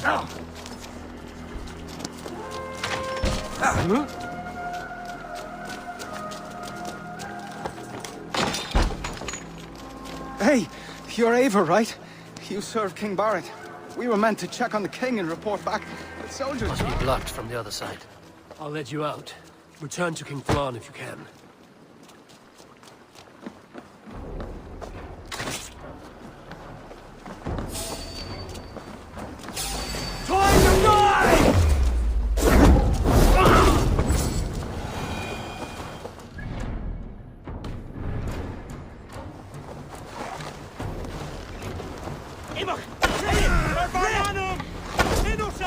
Hey, you're Eivor, right? You serve King Barrett. We were meant to check on the king and report back, but soldiers... Must be blocked from the other side. I'll let you out. Return to King Flann if you can. Time to die!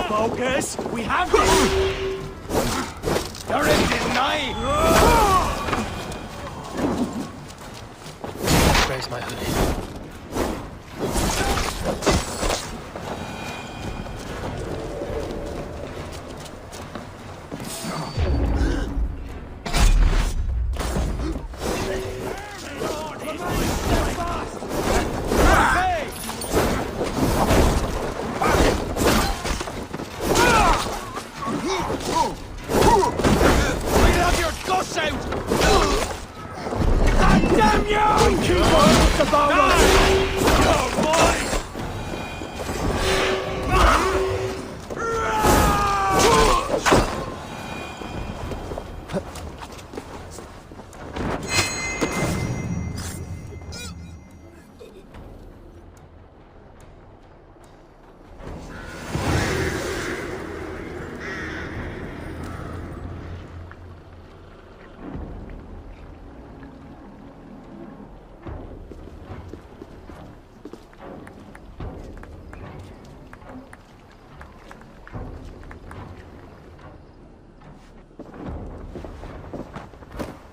Focus! We have this! You're in, didn't I? Raise my hoodie.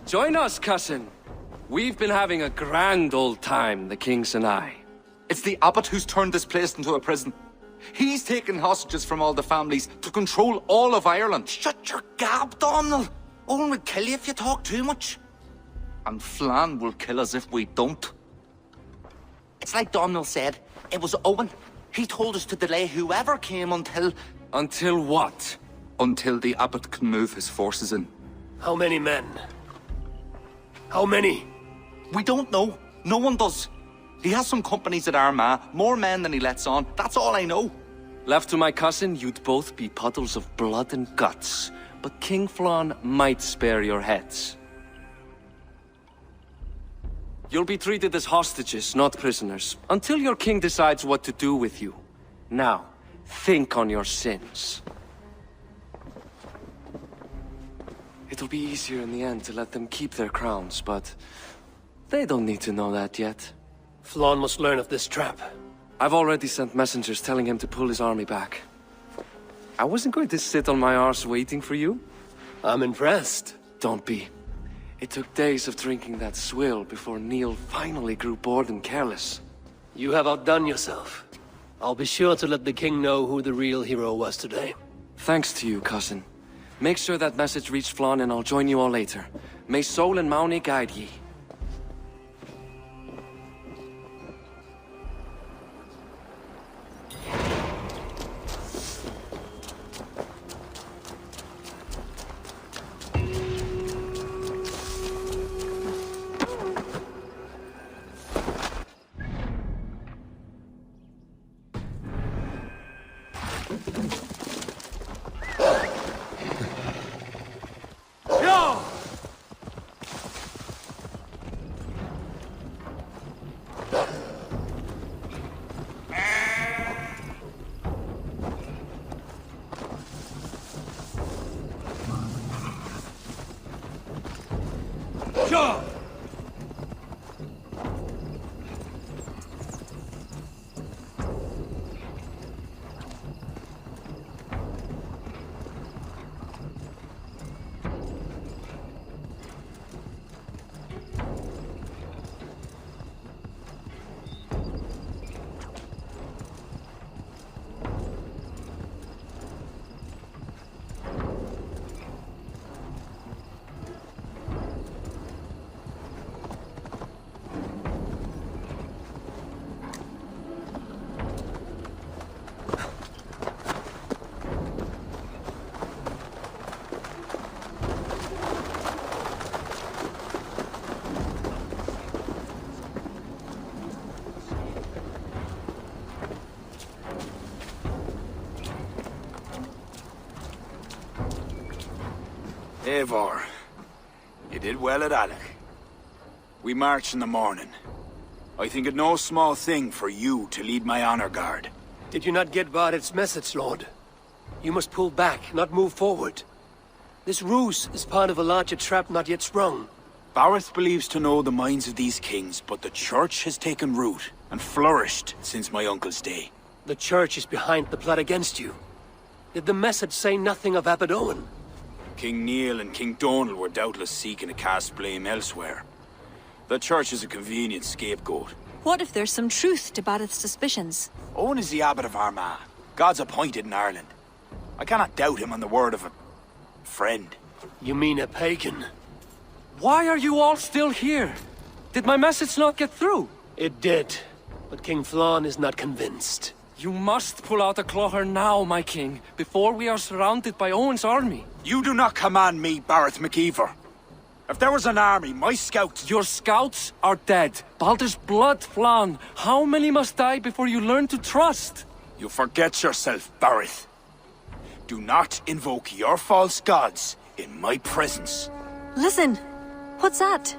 Join us, cousin. We've been having a grand old time, the kings and I. It's the abbot who's turned this place into a prison. He's taken hostages from all the families to control all of Ireland. Shut your gab, Domhnall. Owen would kill you if you talk too much. And Flann will kill us if we don't. It's like Domhnall said, it was Owen. He told us to delay whoever came until... Until what? Until the abbot can move his forces in. How many men? How many? We don't know. No one does. He has some companies at Armagh, more men than he lets on. That's all I know. Left to my cousin, you'd both be puddles of blood and guts. But King Flann might spare your heads. You'll be treated as hostages, not prisoners, until your king decides what to do with you. Now, think on your sins. It'll be easier in the end to let them keep their crowns, but they don't need to know that yet. Flann must learn of this trap. I've already sent messengers telling him to pull his army back. I wasn't going to sit on my arse waiting for you. I'm impressed. Don't be. It took days of drinking that swill before Neil finally grew bored and careless. You have outdone yourself. I'll be sure to let the king know who the real hero was today. Thanks to you, cousin. Make sure that message reached Flann and I'll join you all later. May Sol and Mauni guide ye. Eivor, you did well at Alec. We march in the morning. I think it no small thing for you to lead my honor guard. Did you not get Barit's message, Lord? You must pull back, not move forward. This ruse is part of a larger trap not yet sprung. Barith believes to know the minds of these kings, but the Church has taken root and flourished since my uncle's day. The Church is behind the plot against you. Did the message say nothing of Abaddon? King Neil and King Donal were doubtless seeking to cast blame elsewhere. The Church is a convenient scapegoat. What if there's some truth to Barith's suspicions? Owen is the abbot of Armagh, God's appointed in Ireland. I cannot doubt him on the word of a friend. You mean a pagan? Why are you all still here? Did my message not get through? It did, but King Flann is not convinced. You must pull out a clawher now, my king, before we are surrounded by Owen's army. You do not command me, Barith McEivor. If there was an army, my scouts... Your scouts are dead. Baldur's blood, Flann. How many must die before you learn to trust? You forget yourself, Barith. Do not invoke your false gods in my presence. Listen, what's that?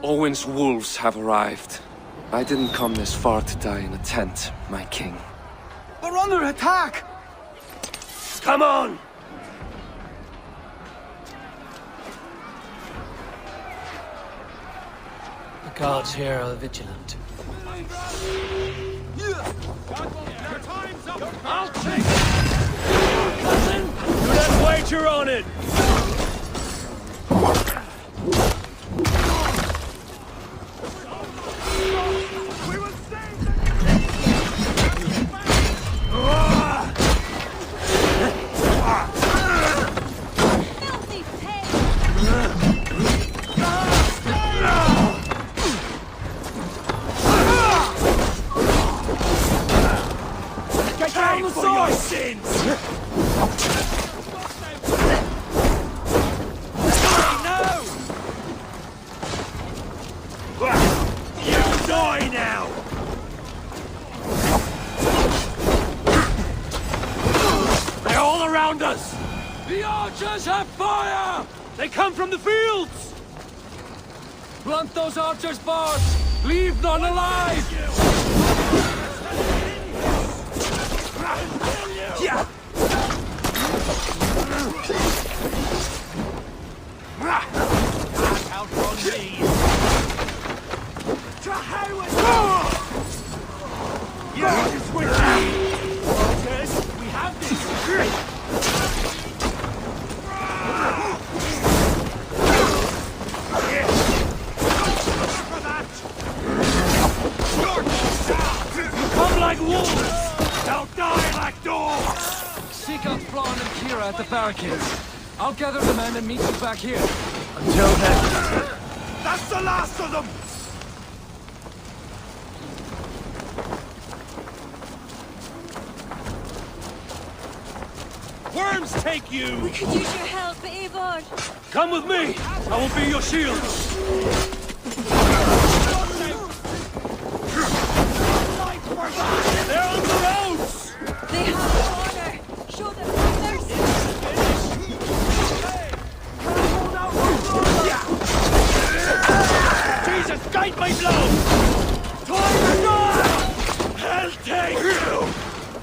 Owen's wolves have arrived. I didn't come this far to die in a tent, my king. We're under attack! Come on! The guards here are vigilant. I'll take it! Cousin, you don't wager on it! The archers have fire! They come from the fields! Blunt those archers' barbs! Leave none alive! Yeah. Out on me! To hell with you! Yeah, we have this! Come like wolves! They'll die like dogs! Seek out Flann and Kira at the barricades. I'll gather the men and meet you back here. Until then... That's the last of them! Worms take you! We could use your help, Eivor. Come with me! I will be your shield! They're on the roads! They have the order! Show them mercy! Jesus, guide my blow! Time to die! Hell take you!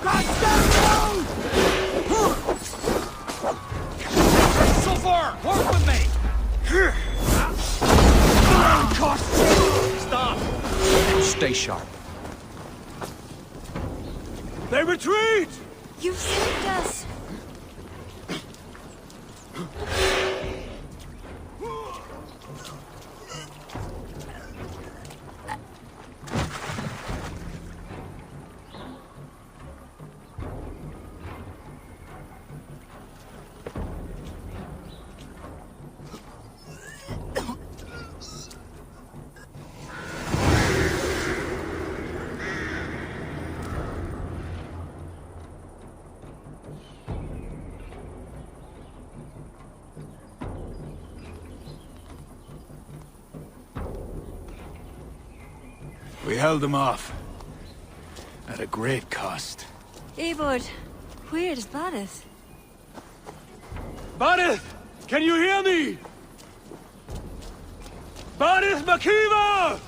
Got them! So far, work with me! Stop! Stay sharp. They retreat! You've saved us! We held them off. At a great cost. Eivor, where is Barith? Barith! Can you hear me? Baris Makiva!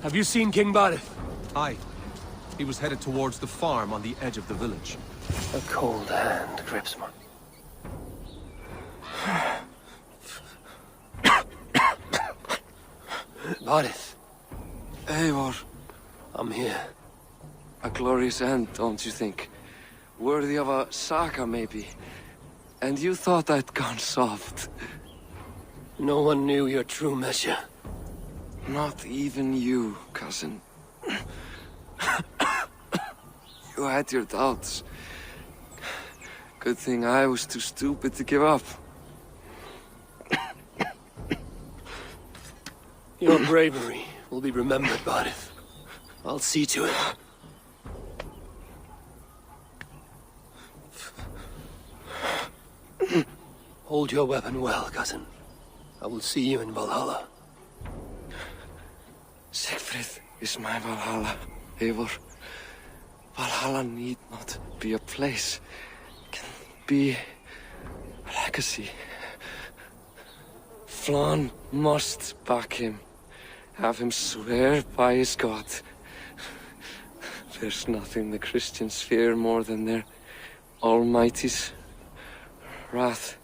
Have you seen King Barith? Aye. He was headed towards the farm on the edge of the village. A cold hand grips my... Barith. Eivor. I'm here. A glorious end, don't you think? Worthy of a saga, maybe. And you thought I'd gone soft. No one knew your true measure. Not even you, cousin. You had your doubts. Good thing I was too stupid to give up. Your bravery will be remembered, Barith. I'll see to it. Hold your weapon well, cousin. I will see you in Valhalla. Siegfried is my Valhalla, Eivor. Valhalla need not be a place. It can be a legacy. Flann must back him. Have him swear by his God. There's nothing the Christians fear more than their Almighty's wrath.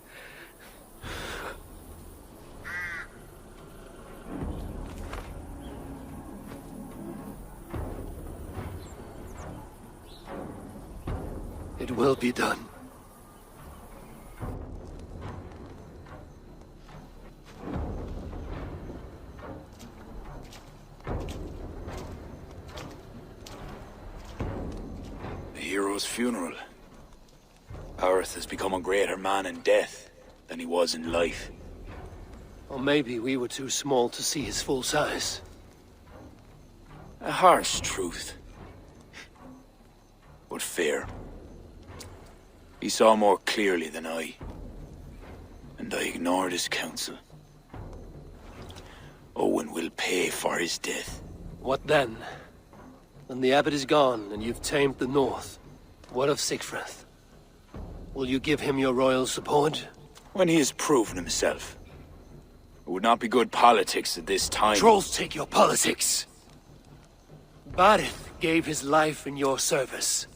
It will be done. A hero's funeral. Barith has become a greater man in death than he was in life. Or maybe we were too small to see his full size. A harsh truth. But fair. He saw more clearly than I. And I ignored his counsel. Owen will pay for his death. What then? When the abbot is gone and you've tamed the north, what of Siegfried? Will you give him your royal support? When he has proven himself. It would not be good politics at this time. Trolls take your politics! Barith gave his life in your service.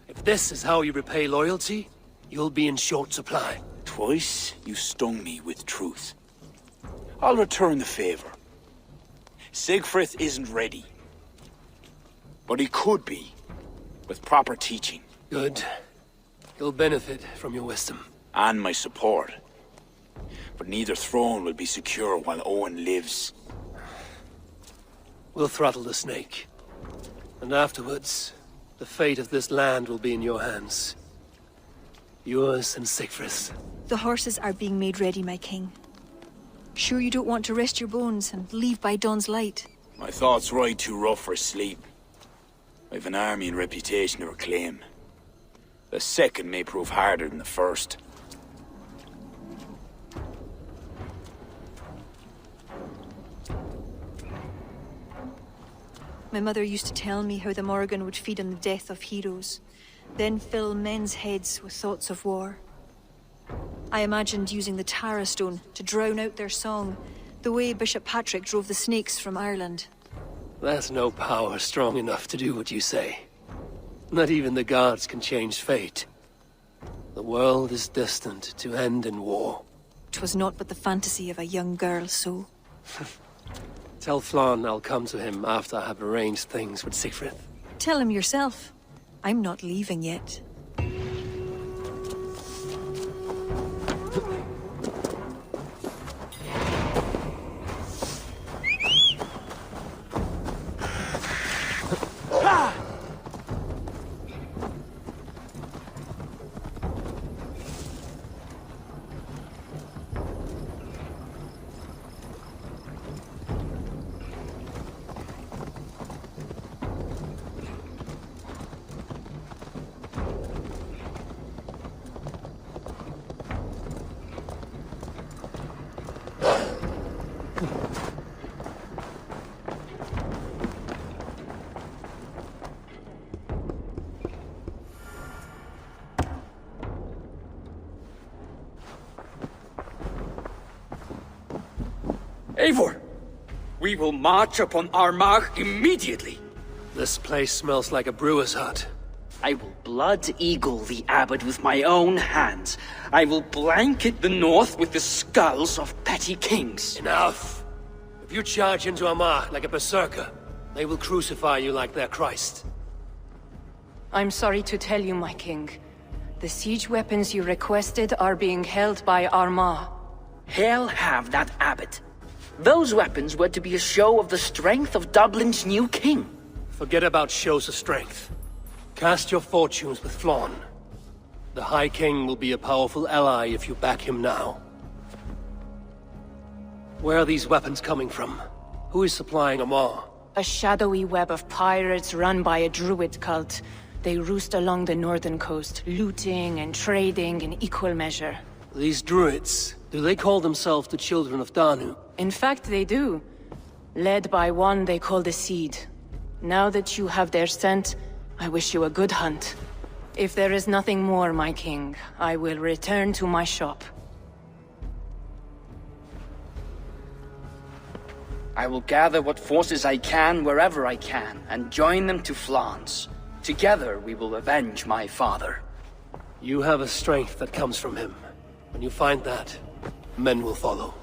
If this is how you repay loyalty, you'll be in short supply. Twice you stung me with truth. I'll return the favor. Siegfried isn't ready. But he could be, with proper teaching. Good. He'll benefit from your wisdom. And my support. But neither throne will be secure while Owen lives. We'll throttle the snake. And afterwards, the fate of this land will be in your hands. Yours and Siegfried's. The horses are being made ready, my king. Sure you don't want to rest your bones and leave by dawn's light? My thoughts ride too rough for sleep. I've an army and reputation to reclaim. The second may prove harder than the first. My mother used to tell me how the Morrigan would feed on the death of heroes, then fill men's heads with thoughts of war. I imagined using the Tara Stone to drown out their song, the way Bishop Patrick drove the snakes from Ireland. There's no power strong enough to do what you say. Not even the gods can change fate. The world is destined to end in war. 'Twas not but the fantasy of a young girl, so... Tell Flann I'll come to him after I have arranged things with Siegfried. Tell him yourself. I'm not leaving yet. Eivor! We will march upon Armagh immediately! This place smells like a brewer's hut. I will blood eagle the abbot with my own hands. I will blanket the north with the skulls of petty kings. Enough! If you charge into Armagh like a berserker, they will crucify you like their Christ. I'm sorry to tell you, my king. The siege weapons you requested are being held by Armagh. Hell have that abbot. Those weapons were to be a show of the strength of Dublin's new king. Forget about shows of strength. Cast your fortunes with Flann. The High King will be a powerful ally if you back him now. Where are these weapons coming from? Who is supplying Armagh? A shadowy web of pirates run by a druid cult. They roost along the northern coast, looting and trading in equal measure. These druids, do they call themselves the Children of Danu? In fact, they do. Led by one they call the Seed. Now that you have their scent, I wish you a good hunt. If there is nothing more, my king, I will return to my shop. I will gather what forces I can wherever I can, and join them to Flann's. Together we will avenge my father. You have a strength that comes from him. When you find that, men will follow.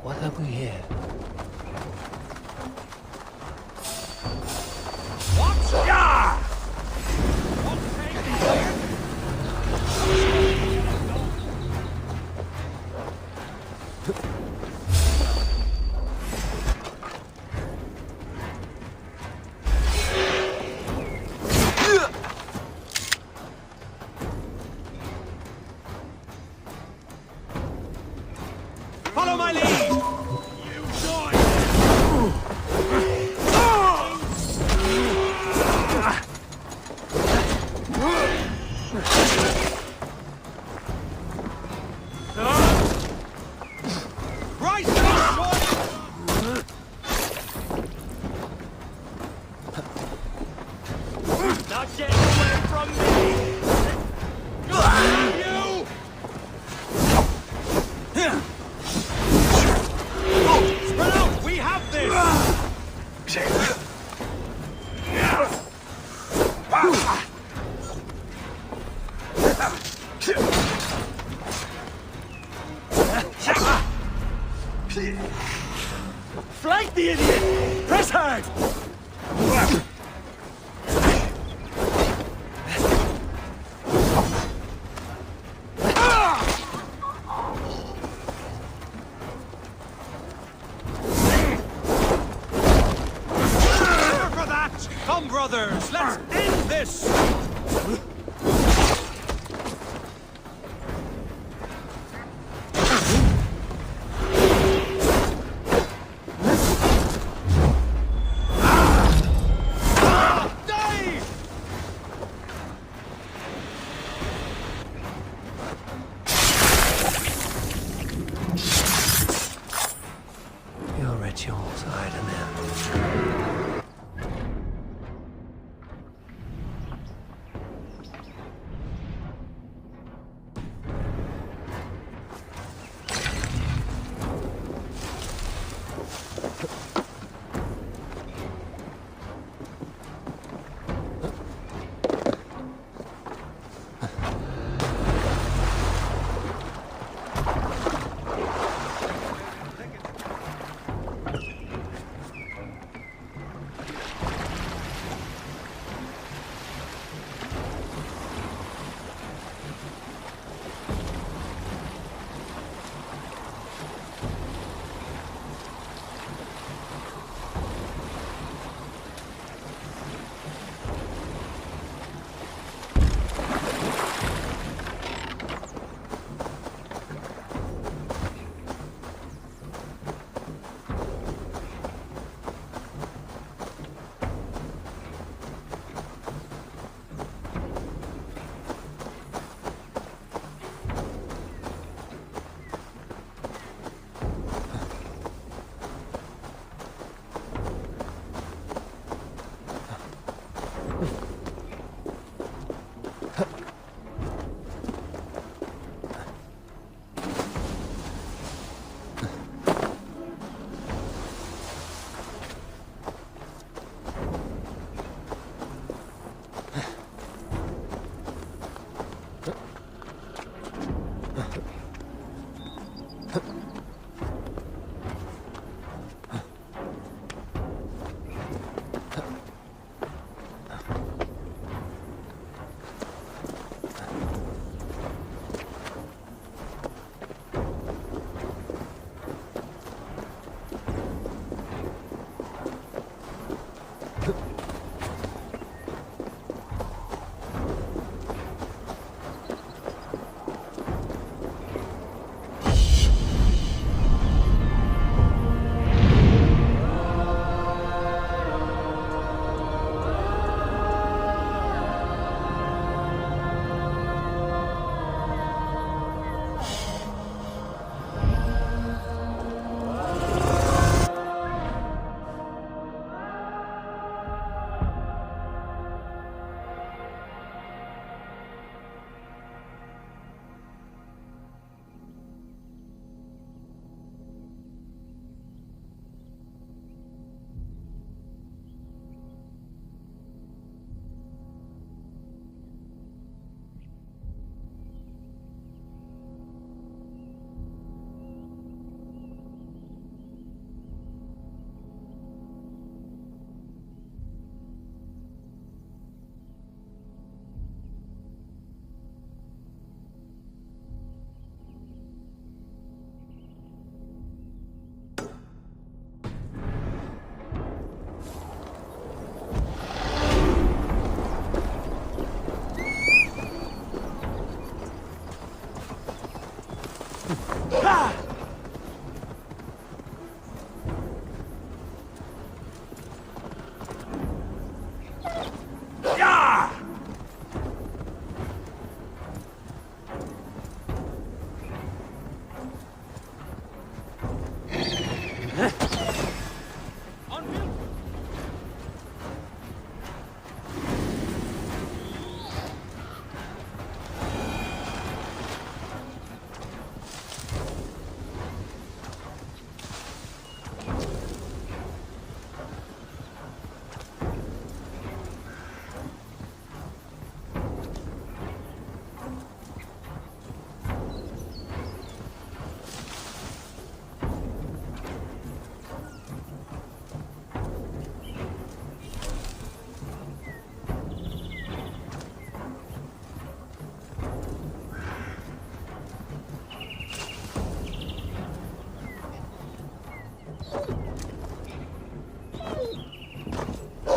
What have we here? What? Yeah! Flank the idiot! Press hard! For that! Come, brothers, let's end this! Your rituals are at an end.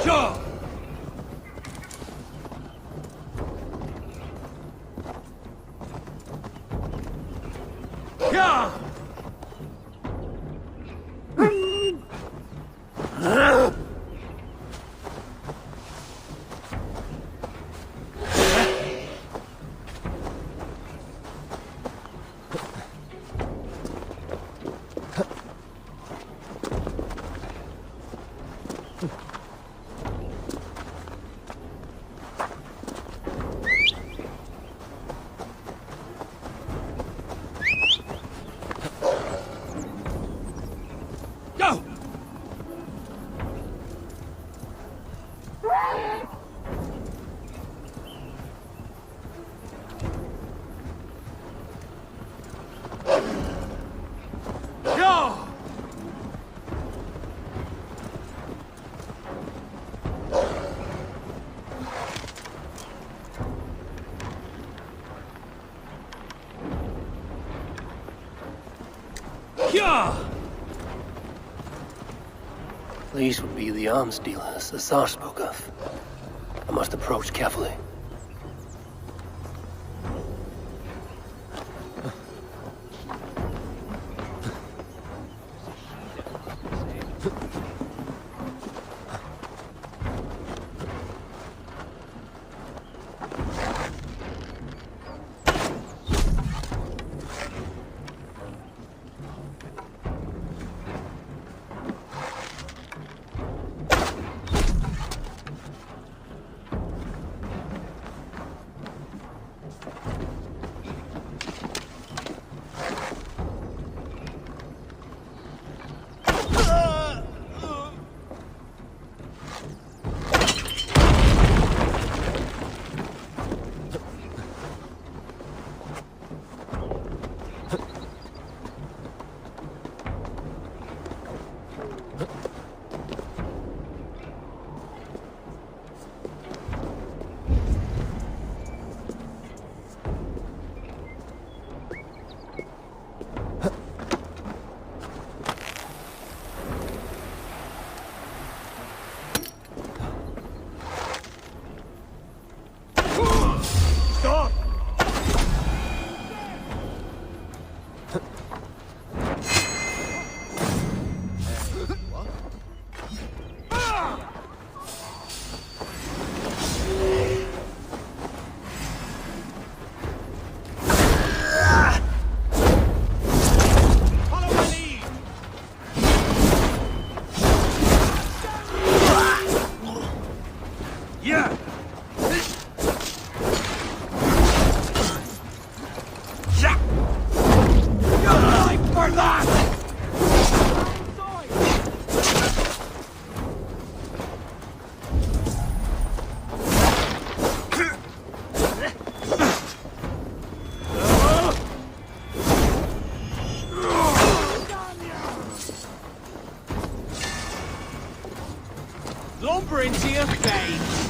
Sure. Yeah. These would be the arms dealers the Tsar spoke of. I must approach carefully. Lumber into your face!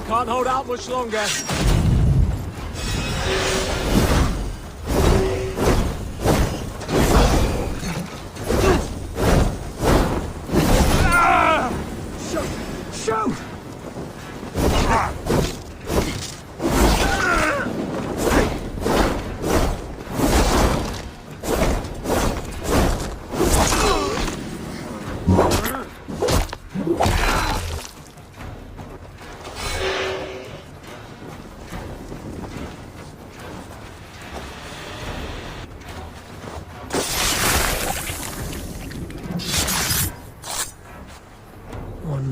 Can't hold out much longer. Shoot!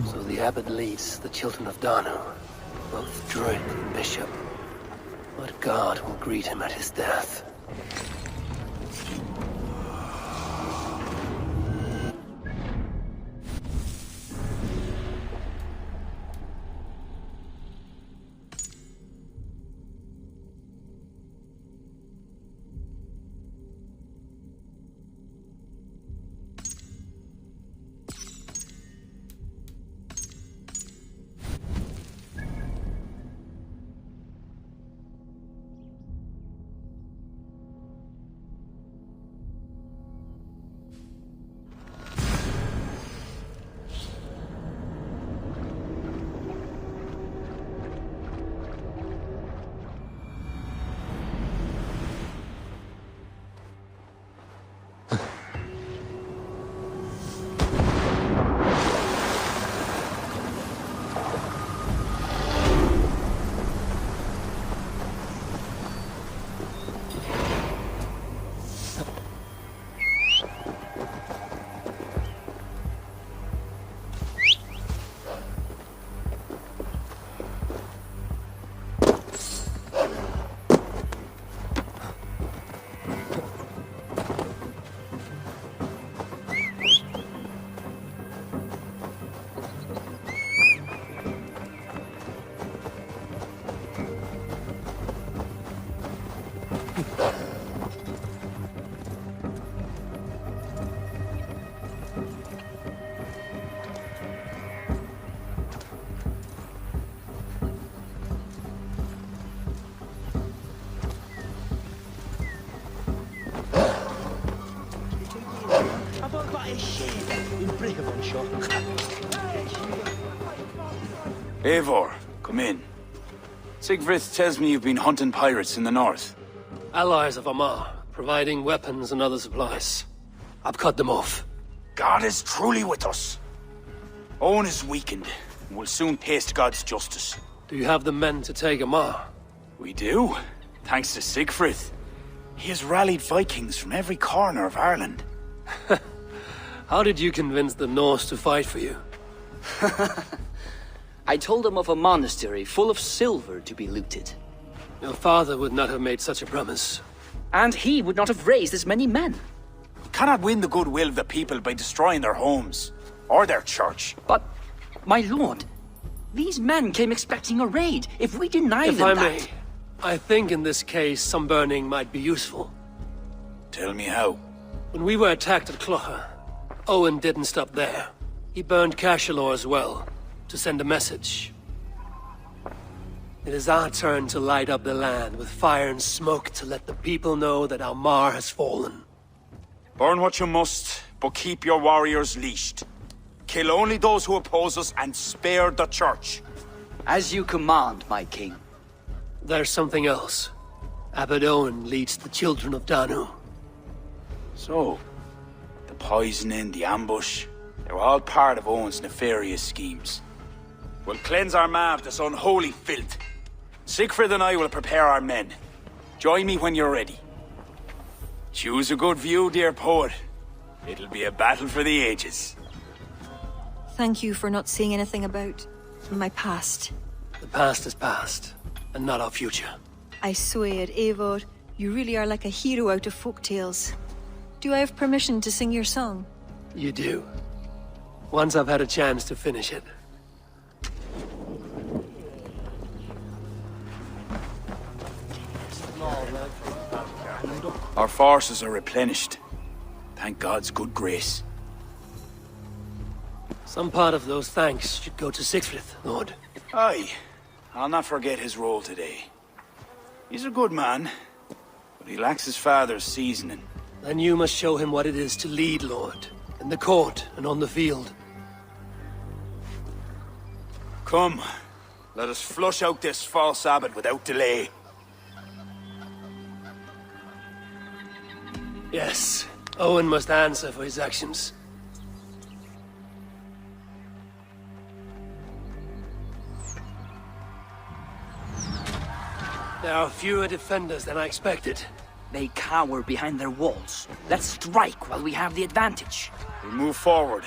So the abbot leads the children of Danu, both druid and bishop. What god will greet him at his death? Eivor, come in. Siegfried tells me you've been hunting pirates in the north. Allies of Amar, providing weapons and other supplies. I've cut them off. God is truly with us. Owen is weakened, and will soon taste God's justice. Do you have the men to take Amar? We do, thanks to Siegfried. He has rallied Vikings from every corner of Ireland. How did you convince the Norse to fight for you? I told them of a monastery full of silver to be looted. Your father would not have made such a promise. And he would not have raised as many men. You cannot win the goodwill of the people by destroying their homes, or their church. But, my lord, these men came expecting a raid. If we deny them that... If I may, I think in this case some burning might be useful. Tell me how. When we were attacked at Clougha, Owen didn't stop there. He burned Cashelor as well, to send a message. It is our turn to light up the land with fire and smoke to let the people know that Almar has fallen. Burn what you must, but keep your warriors leashed. Kill only those who oppose us and spare the church. As you command, my king. There's something else. Abbot Owen leads the children of Danu. So, the poisoning, the ambush, they were all part of Owen's nefarious schemes. We'll cleanse our ma of this unholy filth. Siegfried and I will prepare our men. Join me when you're ready. Choose a good view, dear poet. It'll be a battle for the ages. Thank you for not saying anything about my past. The past is past, and not our future. I swear, Eivor, you really are like a hero out of folk tales. Do I have permission to sing your song? You do. Once I've had a chance to finish it. Our forces are replenished. Thank God's good grace. Some part of those thanks should go to Siegfried, Lord. Aye. I'll not forget his role today. He's a good man, but he lacks his father's seasoning. Then you must show him what it is to lead, Lord. In the court and on the field. Come, let us flush out this false abbot without delay. Yes, Owen must answer for his actions. There are fewer defenders than I expected. They cower behind their walls. Let's strike while we have the advantage. We move forward,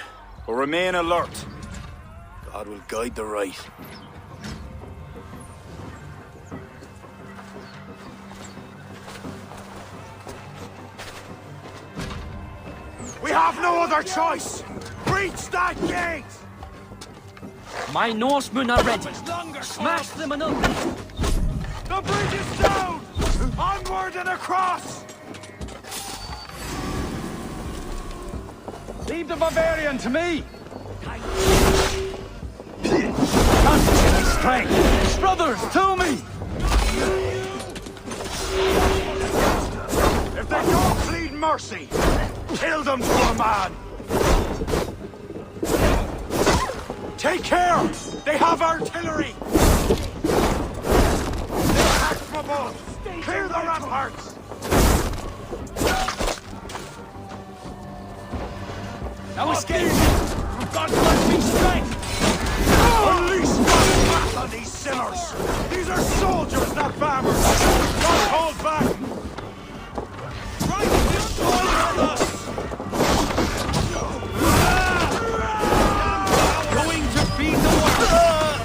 but remain alert. God will guide the right. We have no other choice! Breach that gate! My Norsemen are ready. Smash them and open. The bridge is down! Onward and across! Leave the Bavarian to me! Concentrate strength! Brothers, to me! If they don't plead mercy, kill them to a man! Take care! They have artillery! They're actionable! Clear the ramparts! Now escape! God bless me strength! Unleash God's wrath on these sinners! These are soldiers, not farmers! Don't hold back! Right this way on us! Going to feed the world!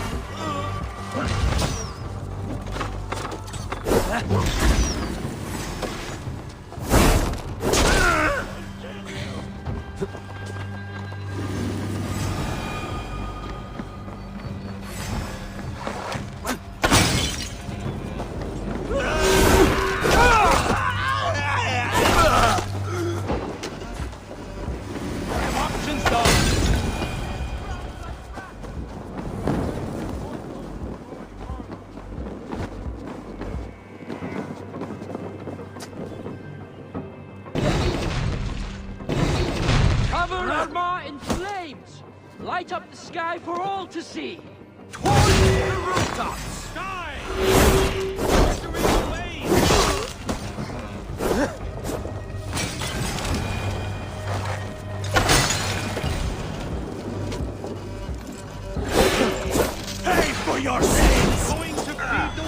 Cover Armagh in flames! Light up the sky for all to see! Towards the rooftops! Die! Pay for your sins! Going to feed the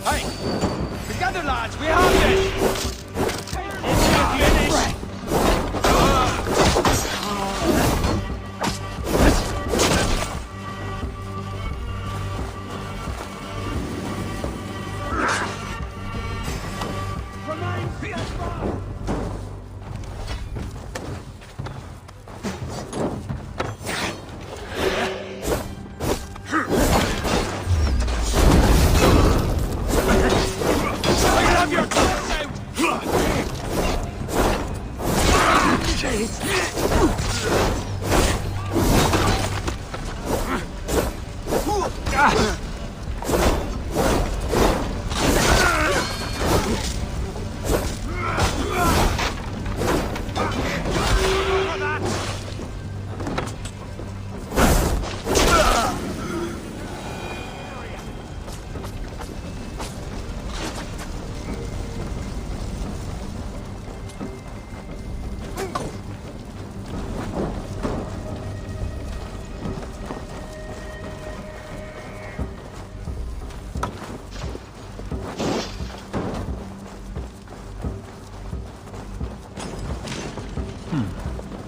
Hey! Together, lads! We have this!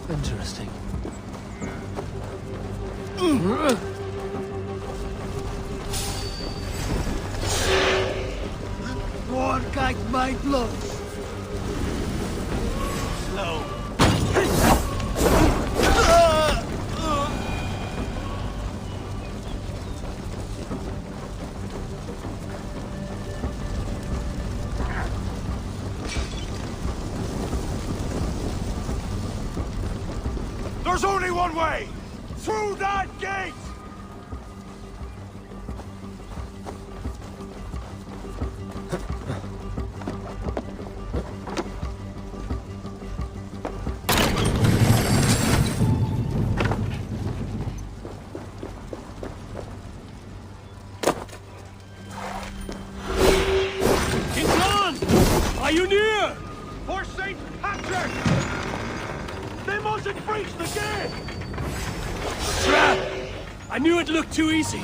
Interesting. More guides my blood. Slow. There's only one way! Through that gate! King John! Are you near? For St. Patrick! They mustn't breach the gate! Trap! I knew it looked too easy.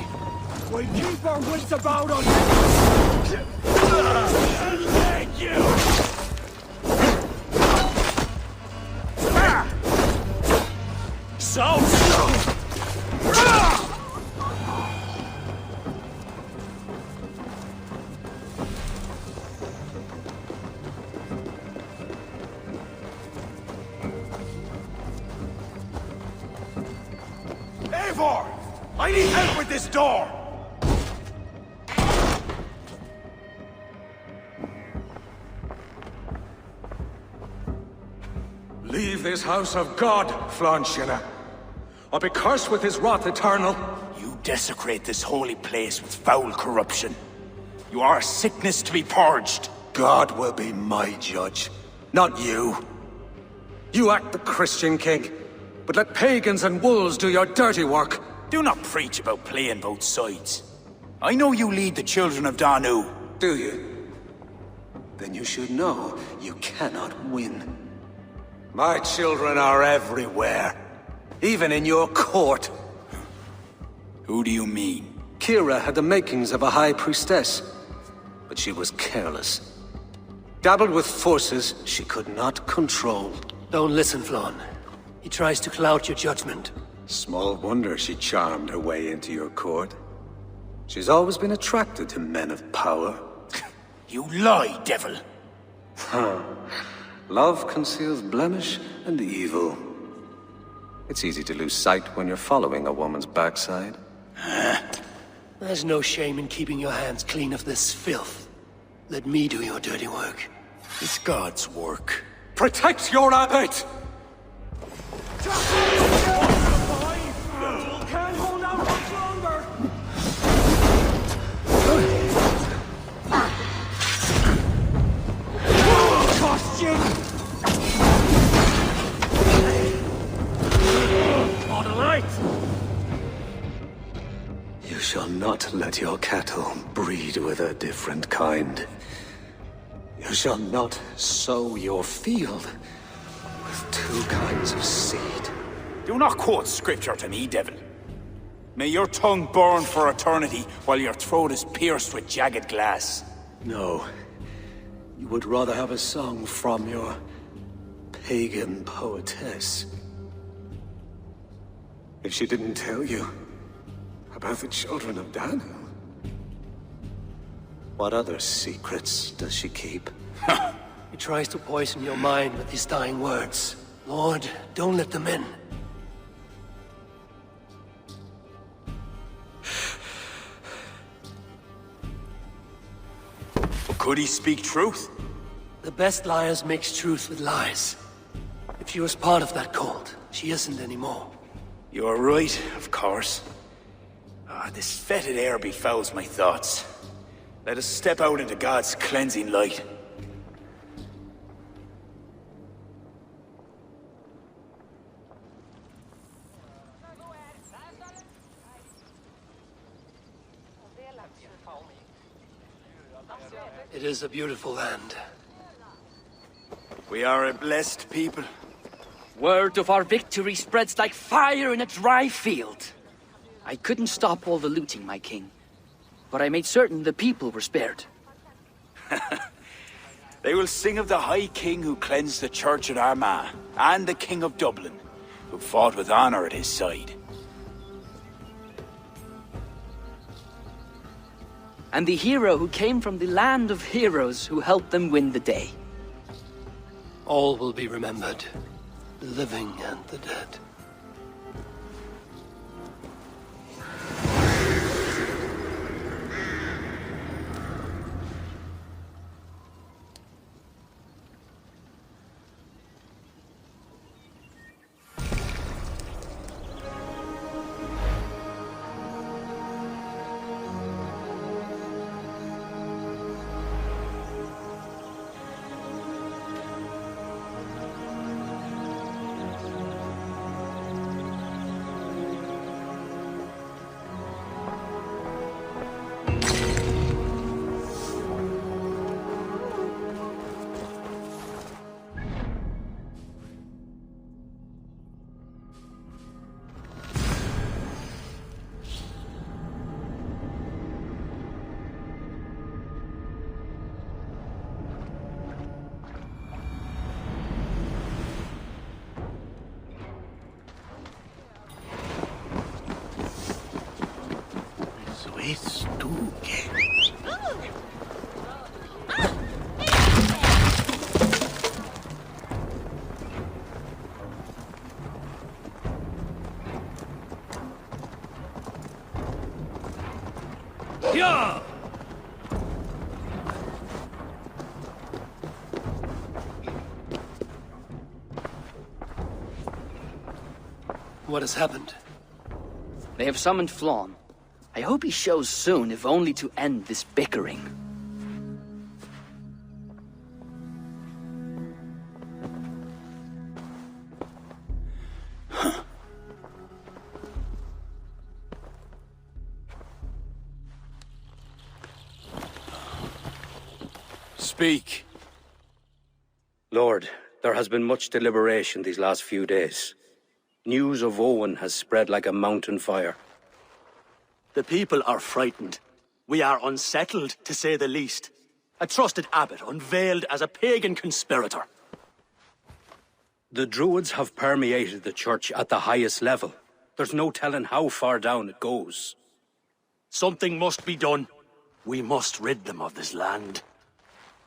We keep our wits about us! Thank you! So slow! Eivor! I need help with this door! Leave this house of God, Flanshina, or be cursed with his wrath eternal. You desecrate this holy place with foul corruption. You are a sickness to be purged. God will be my judge, not you. You act the Christian king, but let pagans and wolves do your dirty work. Do not preach about playing both sides. I know you lead the children of Danu. Do you? Then you should know you cannot win. My children are everywhere, even in your court. Who do you mean? Kira had the makings of a high priestess, but she was careless. Dabbled with forces she could not control. Don't listen, Flann. He tries to cloud your judgment. Small wonder she charmed her way into your court. She's always been attracted to men of power. You lie, devil! Love conceals blemish and evil. It's easy to lose sight when you're following a woman's backside. There's no shame in keeping your hands clean of this filth. Let me do your dirty work. It's God's work. Protect your abbot! Can't hold out much longer! Costume! On the light! You shall not let your cattle breed with a different kind. You shall not sow your field with two kinds of seed. Do not quote scripture to me, devil. May your tongue burn for eternity while your throat is pierced with jagged glass. No. You would rather have a song from your pagan poetess. If she didn't tell you about the children of Daniel, what other secrets does she keep? He tries to poison your mind with his dying words. Lord, don't let them in. Could he speak truth? The best liars mix truth with lies. If she was part of that cult, she isn't anymore. You're right, of course. This fetid air befouls my thoughts. Let us step out into God's cleansing light. It is a beautiful land. We are a blessed people. Word of our victory spreads like fire in a dry field. I couldn't stop all the looting, my king. But I made certain the people were spared. They will sing of the High King who cleansed the church at Armagh, and the King of Dublin, who fought with honor at his side. And the hero who came from the land of heroes who helped them win the day. All will be remembered, the living and the dead. What has happened? They have summoned Flann. I hope he shows soon, if only to end this bickering. Speak. Lord, there has been much deliberation these last few days. News of Owen has spread like a mountain fire. The people are frightened. We are unsettled, to say the least. A trusted abbot unveiled as a pagan conspirator. The Druids have permeated the church at the highest level. There's no telling how far down it goes. Something must be done. We must rid them of this land.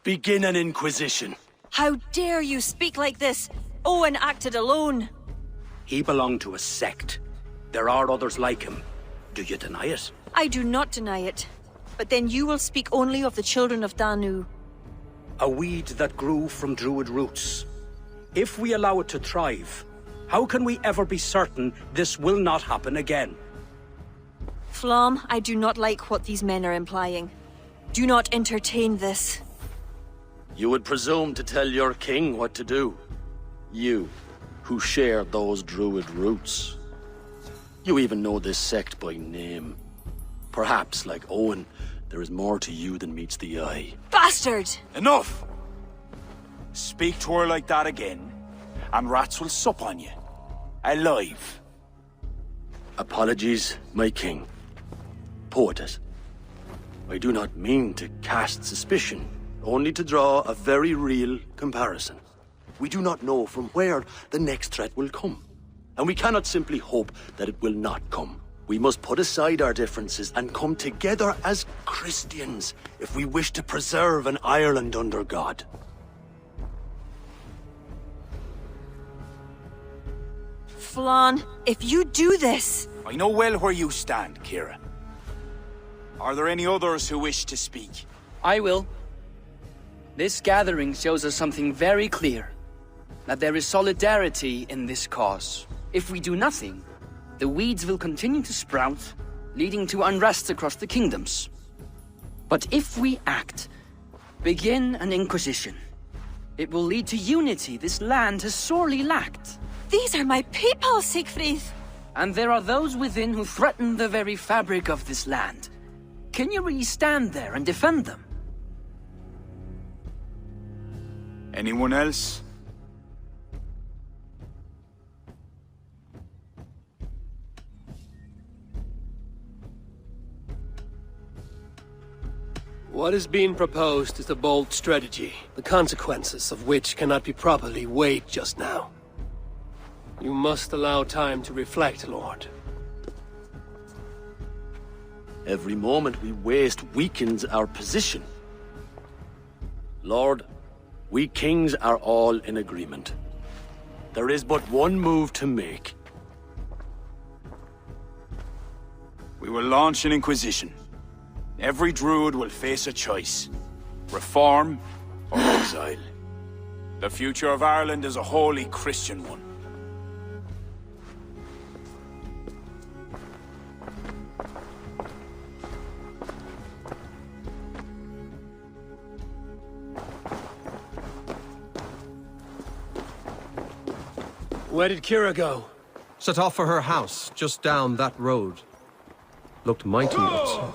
Begin an inquisition. How dare you speak like this? Owen acted alone. He belonged to a sect. There are others like him. Do you deny it? I do not deny it. But then you will speak only of the children of Danu. A weed that grew from druid roots. If we allow it to thrive, how can we ever be certain this will not happen again? Flom, I do not like what these men are implying. Do not entertain this. You would presume to tell your king what to do. You, who share those druid roots. You even know this sect by name. Perhaps, like Owen, there is more to you than meets the eye. Bastard! Enough! Speak to her like that again, and rats will sup on you. Alive. Apologies, my king. Poetess. I do not mean to cast suspicion, only to draw a very real comparison. We do not know from where the next threat will come, and we cannot simply hope that it will not come. We must put aside our differences and come together as Christians if we wish to preserve an Ireland under God. Flann, if you do this... I know well where you stand, Kira. Are there any others who wish to speak? I will. This gathering shows us something very clear. That there is solidarity in this cause. If we do nothing, the weeds will continue to sprout, leading to unrest across the kingdoms. But if we act, begin an inquisition, it will lead to unity this land has sorely lacked. These are my people, Siegfried! And there are those within who threaten the very fabric of this land. Can you really stand there and defend them? Anyone else? What is being proposed is a bold strategy, the consequences of which cannot be properly weighed just now. You must allow time to reflect, Lord. Every moment we waste weakens our position. Lord, we kings are all in agreement. There is but one move to make. We will launch an inquisition. Every druid will face a choice. Reform or exile. The future of Ireland is a wholly Christian one. Where did Kira go? Set off for her house, just down that road. Looked mighty upset.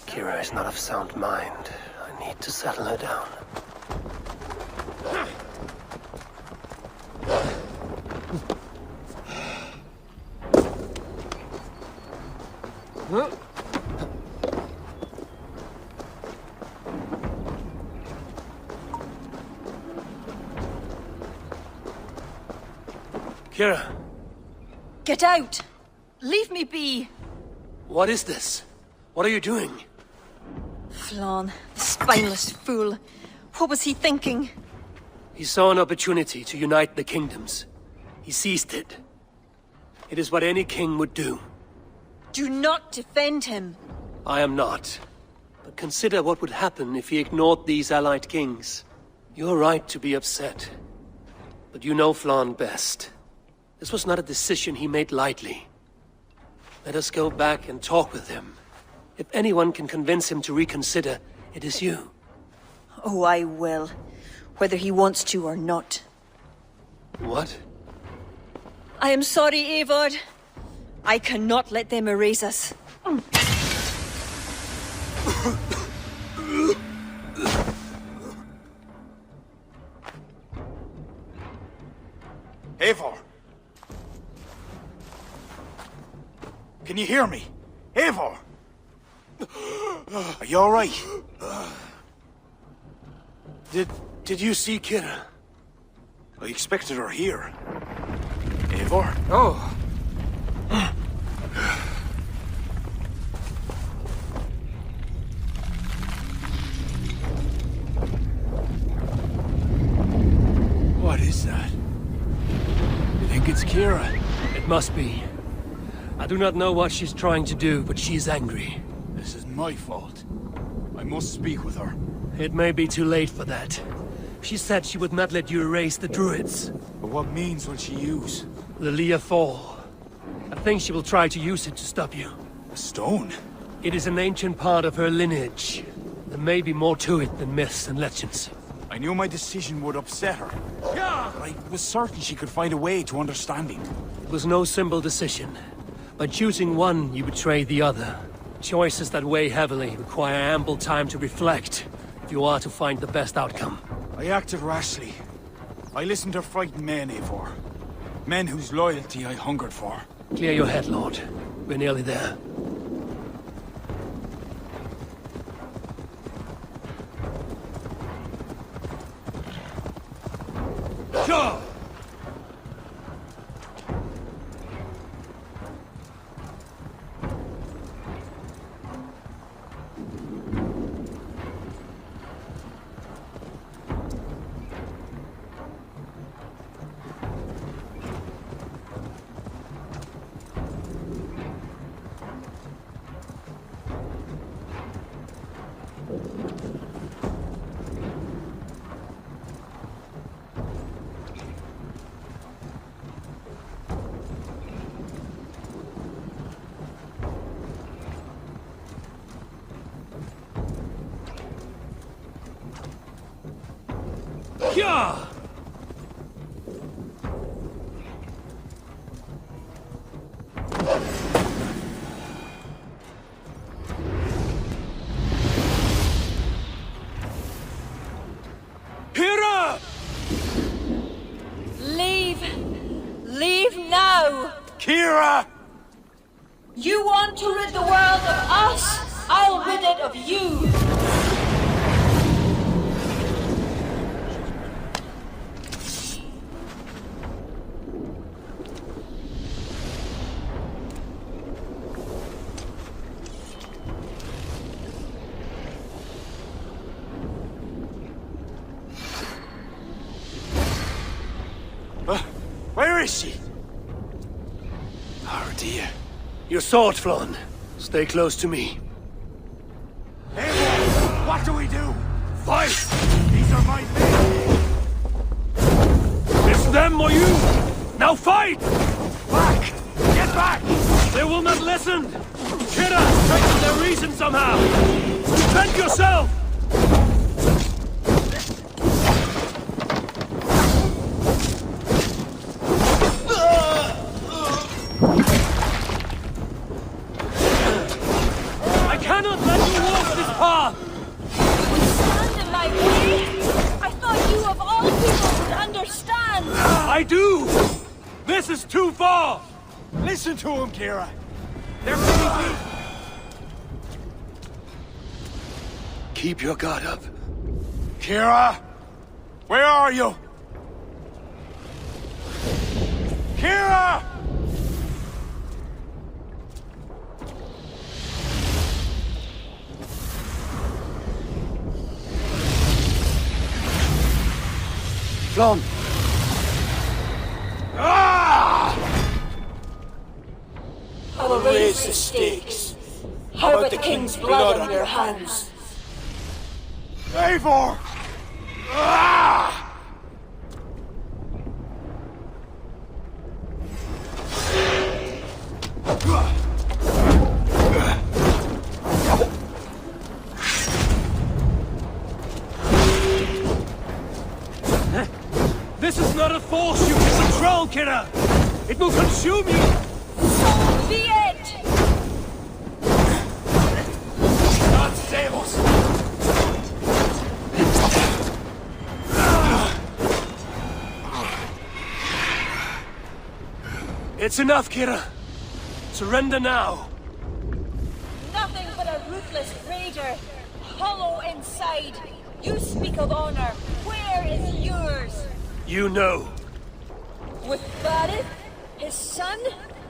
Kira is not of sound mind. I need to settle her down. Kira! Get out! Leave me be! What is this? What are you doing? Flann, the spineless fool. What was he thinking? He saw an opportunity to unite the kingdoms. He seized it. It is what any king would do. Do not defend him. I am not. But consider what would happen if he ignored these allied kings. You're right to be upset. But you know Flann best. This was not a decision he made lightly. Let us go back and talk with him. If anyone can convince him to reconsider, it is you. Oh, I will. Whether he wants to or not. What? I am sorry, Eivor. I cannot let them erase us. Eivor! Can you hear me? Eivor! Are you alright? Did you see Kira? I expected her here. Eivor? Oh. What is that? You think it's Kira? It must be. I do not know what she's trying to do, but she's angry. This is my fault. I must speak with her. It may be too late for that. She said she would not let you erase the druids. But what means will she use? The Leah Fall. I think she will try to use it to stop you. A stone? It is an ancient part of her lineage. There may be more to it than myths and legends. I knew my decision would upset her. Yeah! But I was certain she could find a way to understanding. It was no simple decision. By choosing one, you betray the other. Choices that weigh heavily require ample time to reflect, if you are to find the best outcome. I acted rashly. I listened to frightened men, Eivor. Men whose loyalty I hungered for. Clear your head, Lord. We're nearly there. Sure! Yeah! Kira! Leave! Leave now! Kira! You want to rid the world of us? I'll rid it of you! Where is she? Oh dear. Your sword, Flann. Stay close to me. Eivor, what do we do? Fight! These are my men! It's them or you! Now fight! Back! Get back! They will not listen! Kira, straighten their reason somehow! Defend yourself! I cannot let you walk this path! Stand in my way? I thought you of all people would understand! I do! This is too far! Listen to him, Kira! They're crazy! Keep your guard up. Kira! Where are you? Kira! Flann! I will raise the stakes. How about the king's blood on your hands? Eivor! This is not a force you can control, Kira! It will consume you! So be it! God save us! It's enough, Kira. Surrender now. Nothing but a ruthless raider. Hollow inside. You speak of honor. Where is yours? You know. With Varith, his son,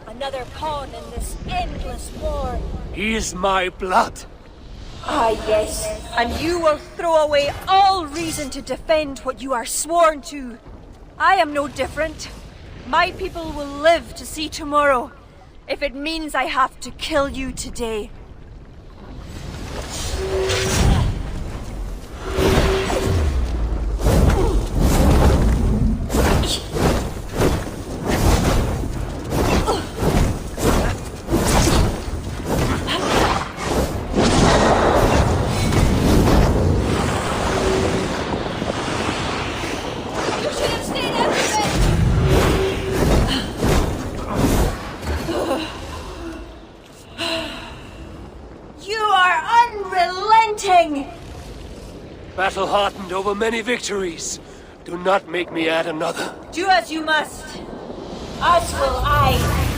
another pawn in this endless war. He is my blood. Ah, yes. And you will throw away all reason to defend what you are sworn to. I am no different. My people will live to see tomorrow, if it means I have to kill you today. Battle-hardened over many victories. Do not make me add another. Do as you must. As will I.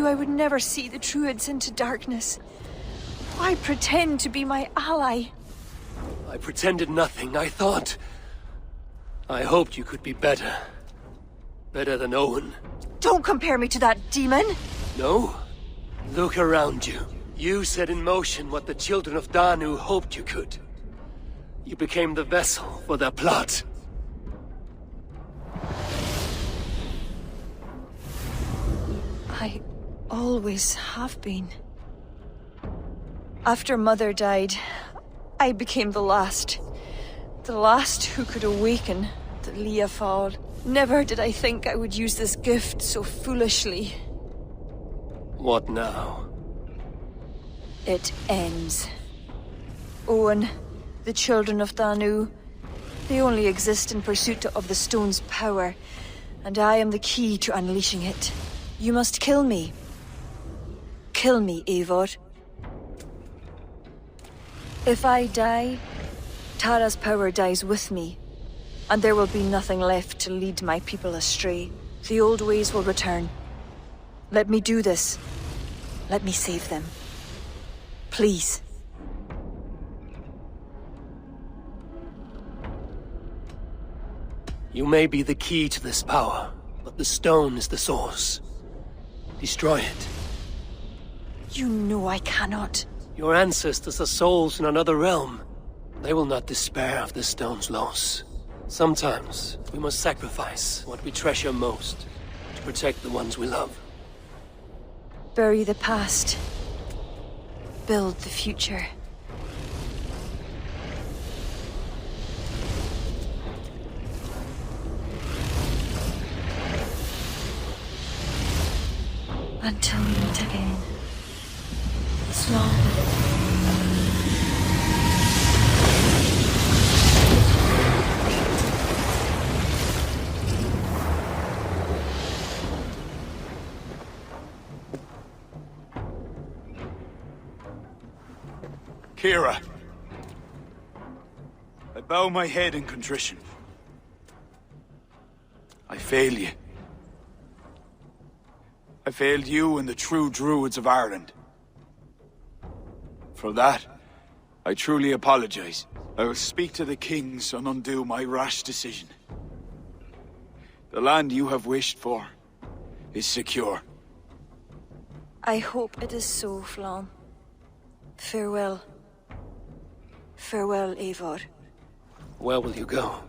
I would never see the Druids into darkness. Why pretend to be my ally? I pretended nothing. I hoped you could be better. Better than Owen. Don't compare me to that demon! No? Look around you. You set in motion what the children of Danu hoped you could. You became the vessel for their plot. I always have been. After Mother died, I became the last. The last who could awaken the Leafal. Never did I think I would use this gift so foolishly. What now? It ends. Owen, the children of Danu, they only exist in pursuit of the stone's power, and I am the key to unleashing it. You must kill me. Kill me, Eivor. If I die, Tara's power dies with me, and there will be nothing left to lead my people astray. The old ways will return. Let me do this. Let me save them. Please. You may be the key to this power, but the stone is the source. Destroy it. You know I cannot. Your ancestors are souls in another realm. They will not despair of the stone's loss. Sometimes, we must sacrifice what we treasure most to protect the ones we love. Bury the past. Build the future. Until we meet again. Small. Kira, I bow my head in contrition. I fail you. I failed you and the true Druids of Ireland. For that, I truly apologize. I will speak to the kings and undo my rash decision. The land you have wished for is secure. I hope it is so, Flann. Farewell. Farewell, Eivor. Where will you go?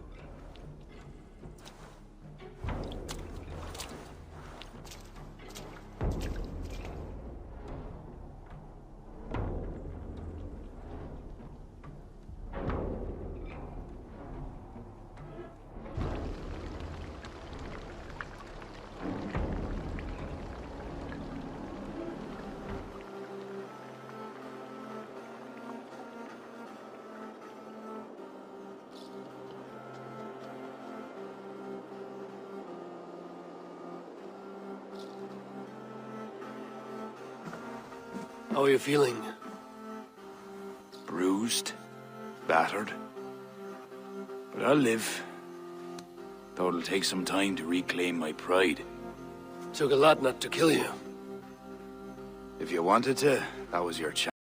How are you feeling? Bruised, battered. But I'll live. Though it'll take some time to reclaim my pride. Took a lot not to kill you. If you wanted to, that was your chance.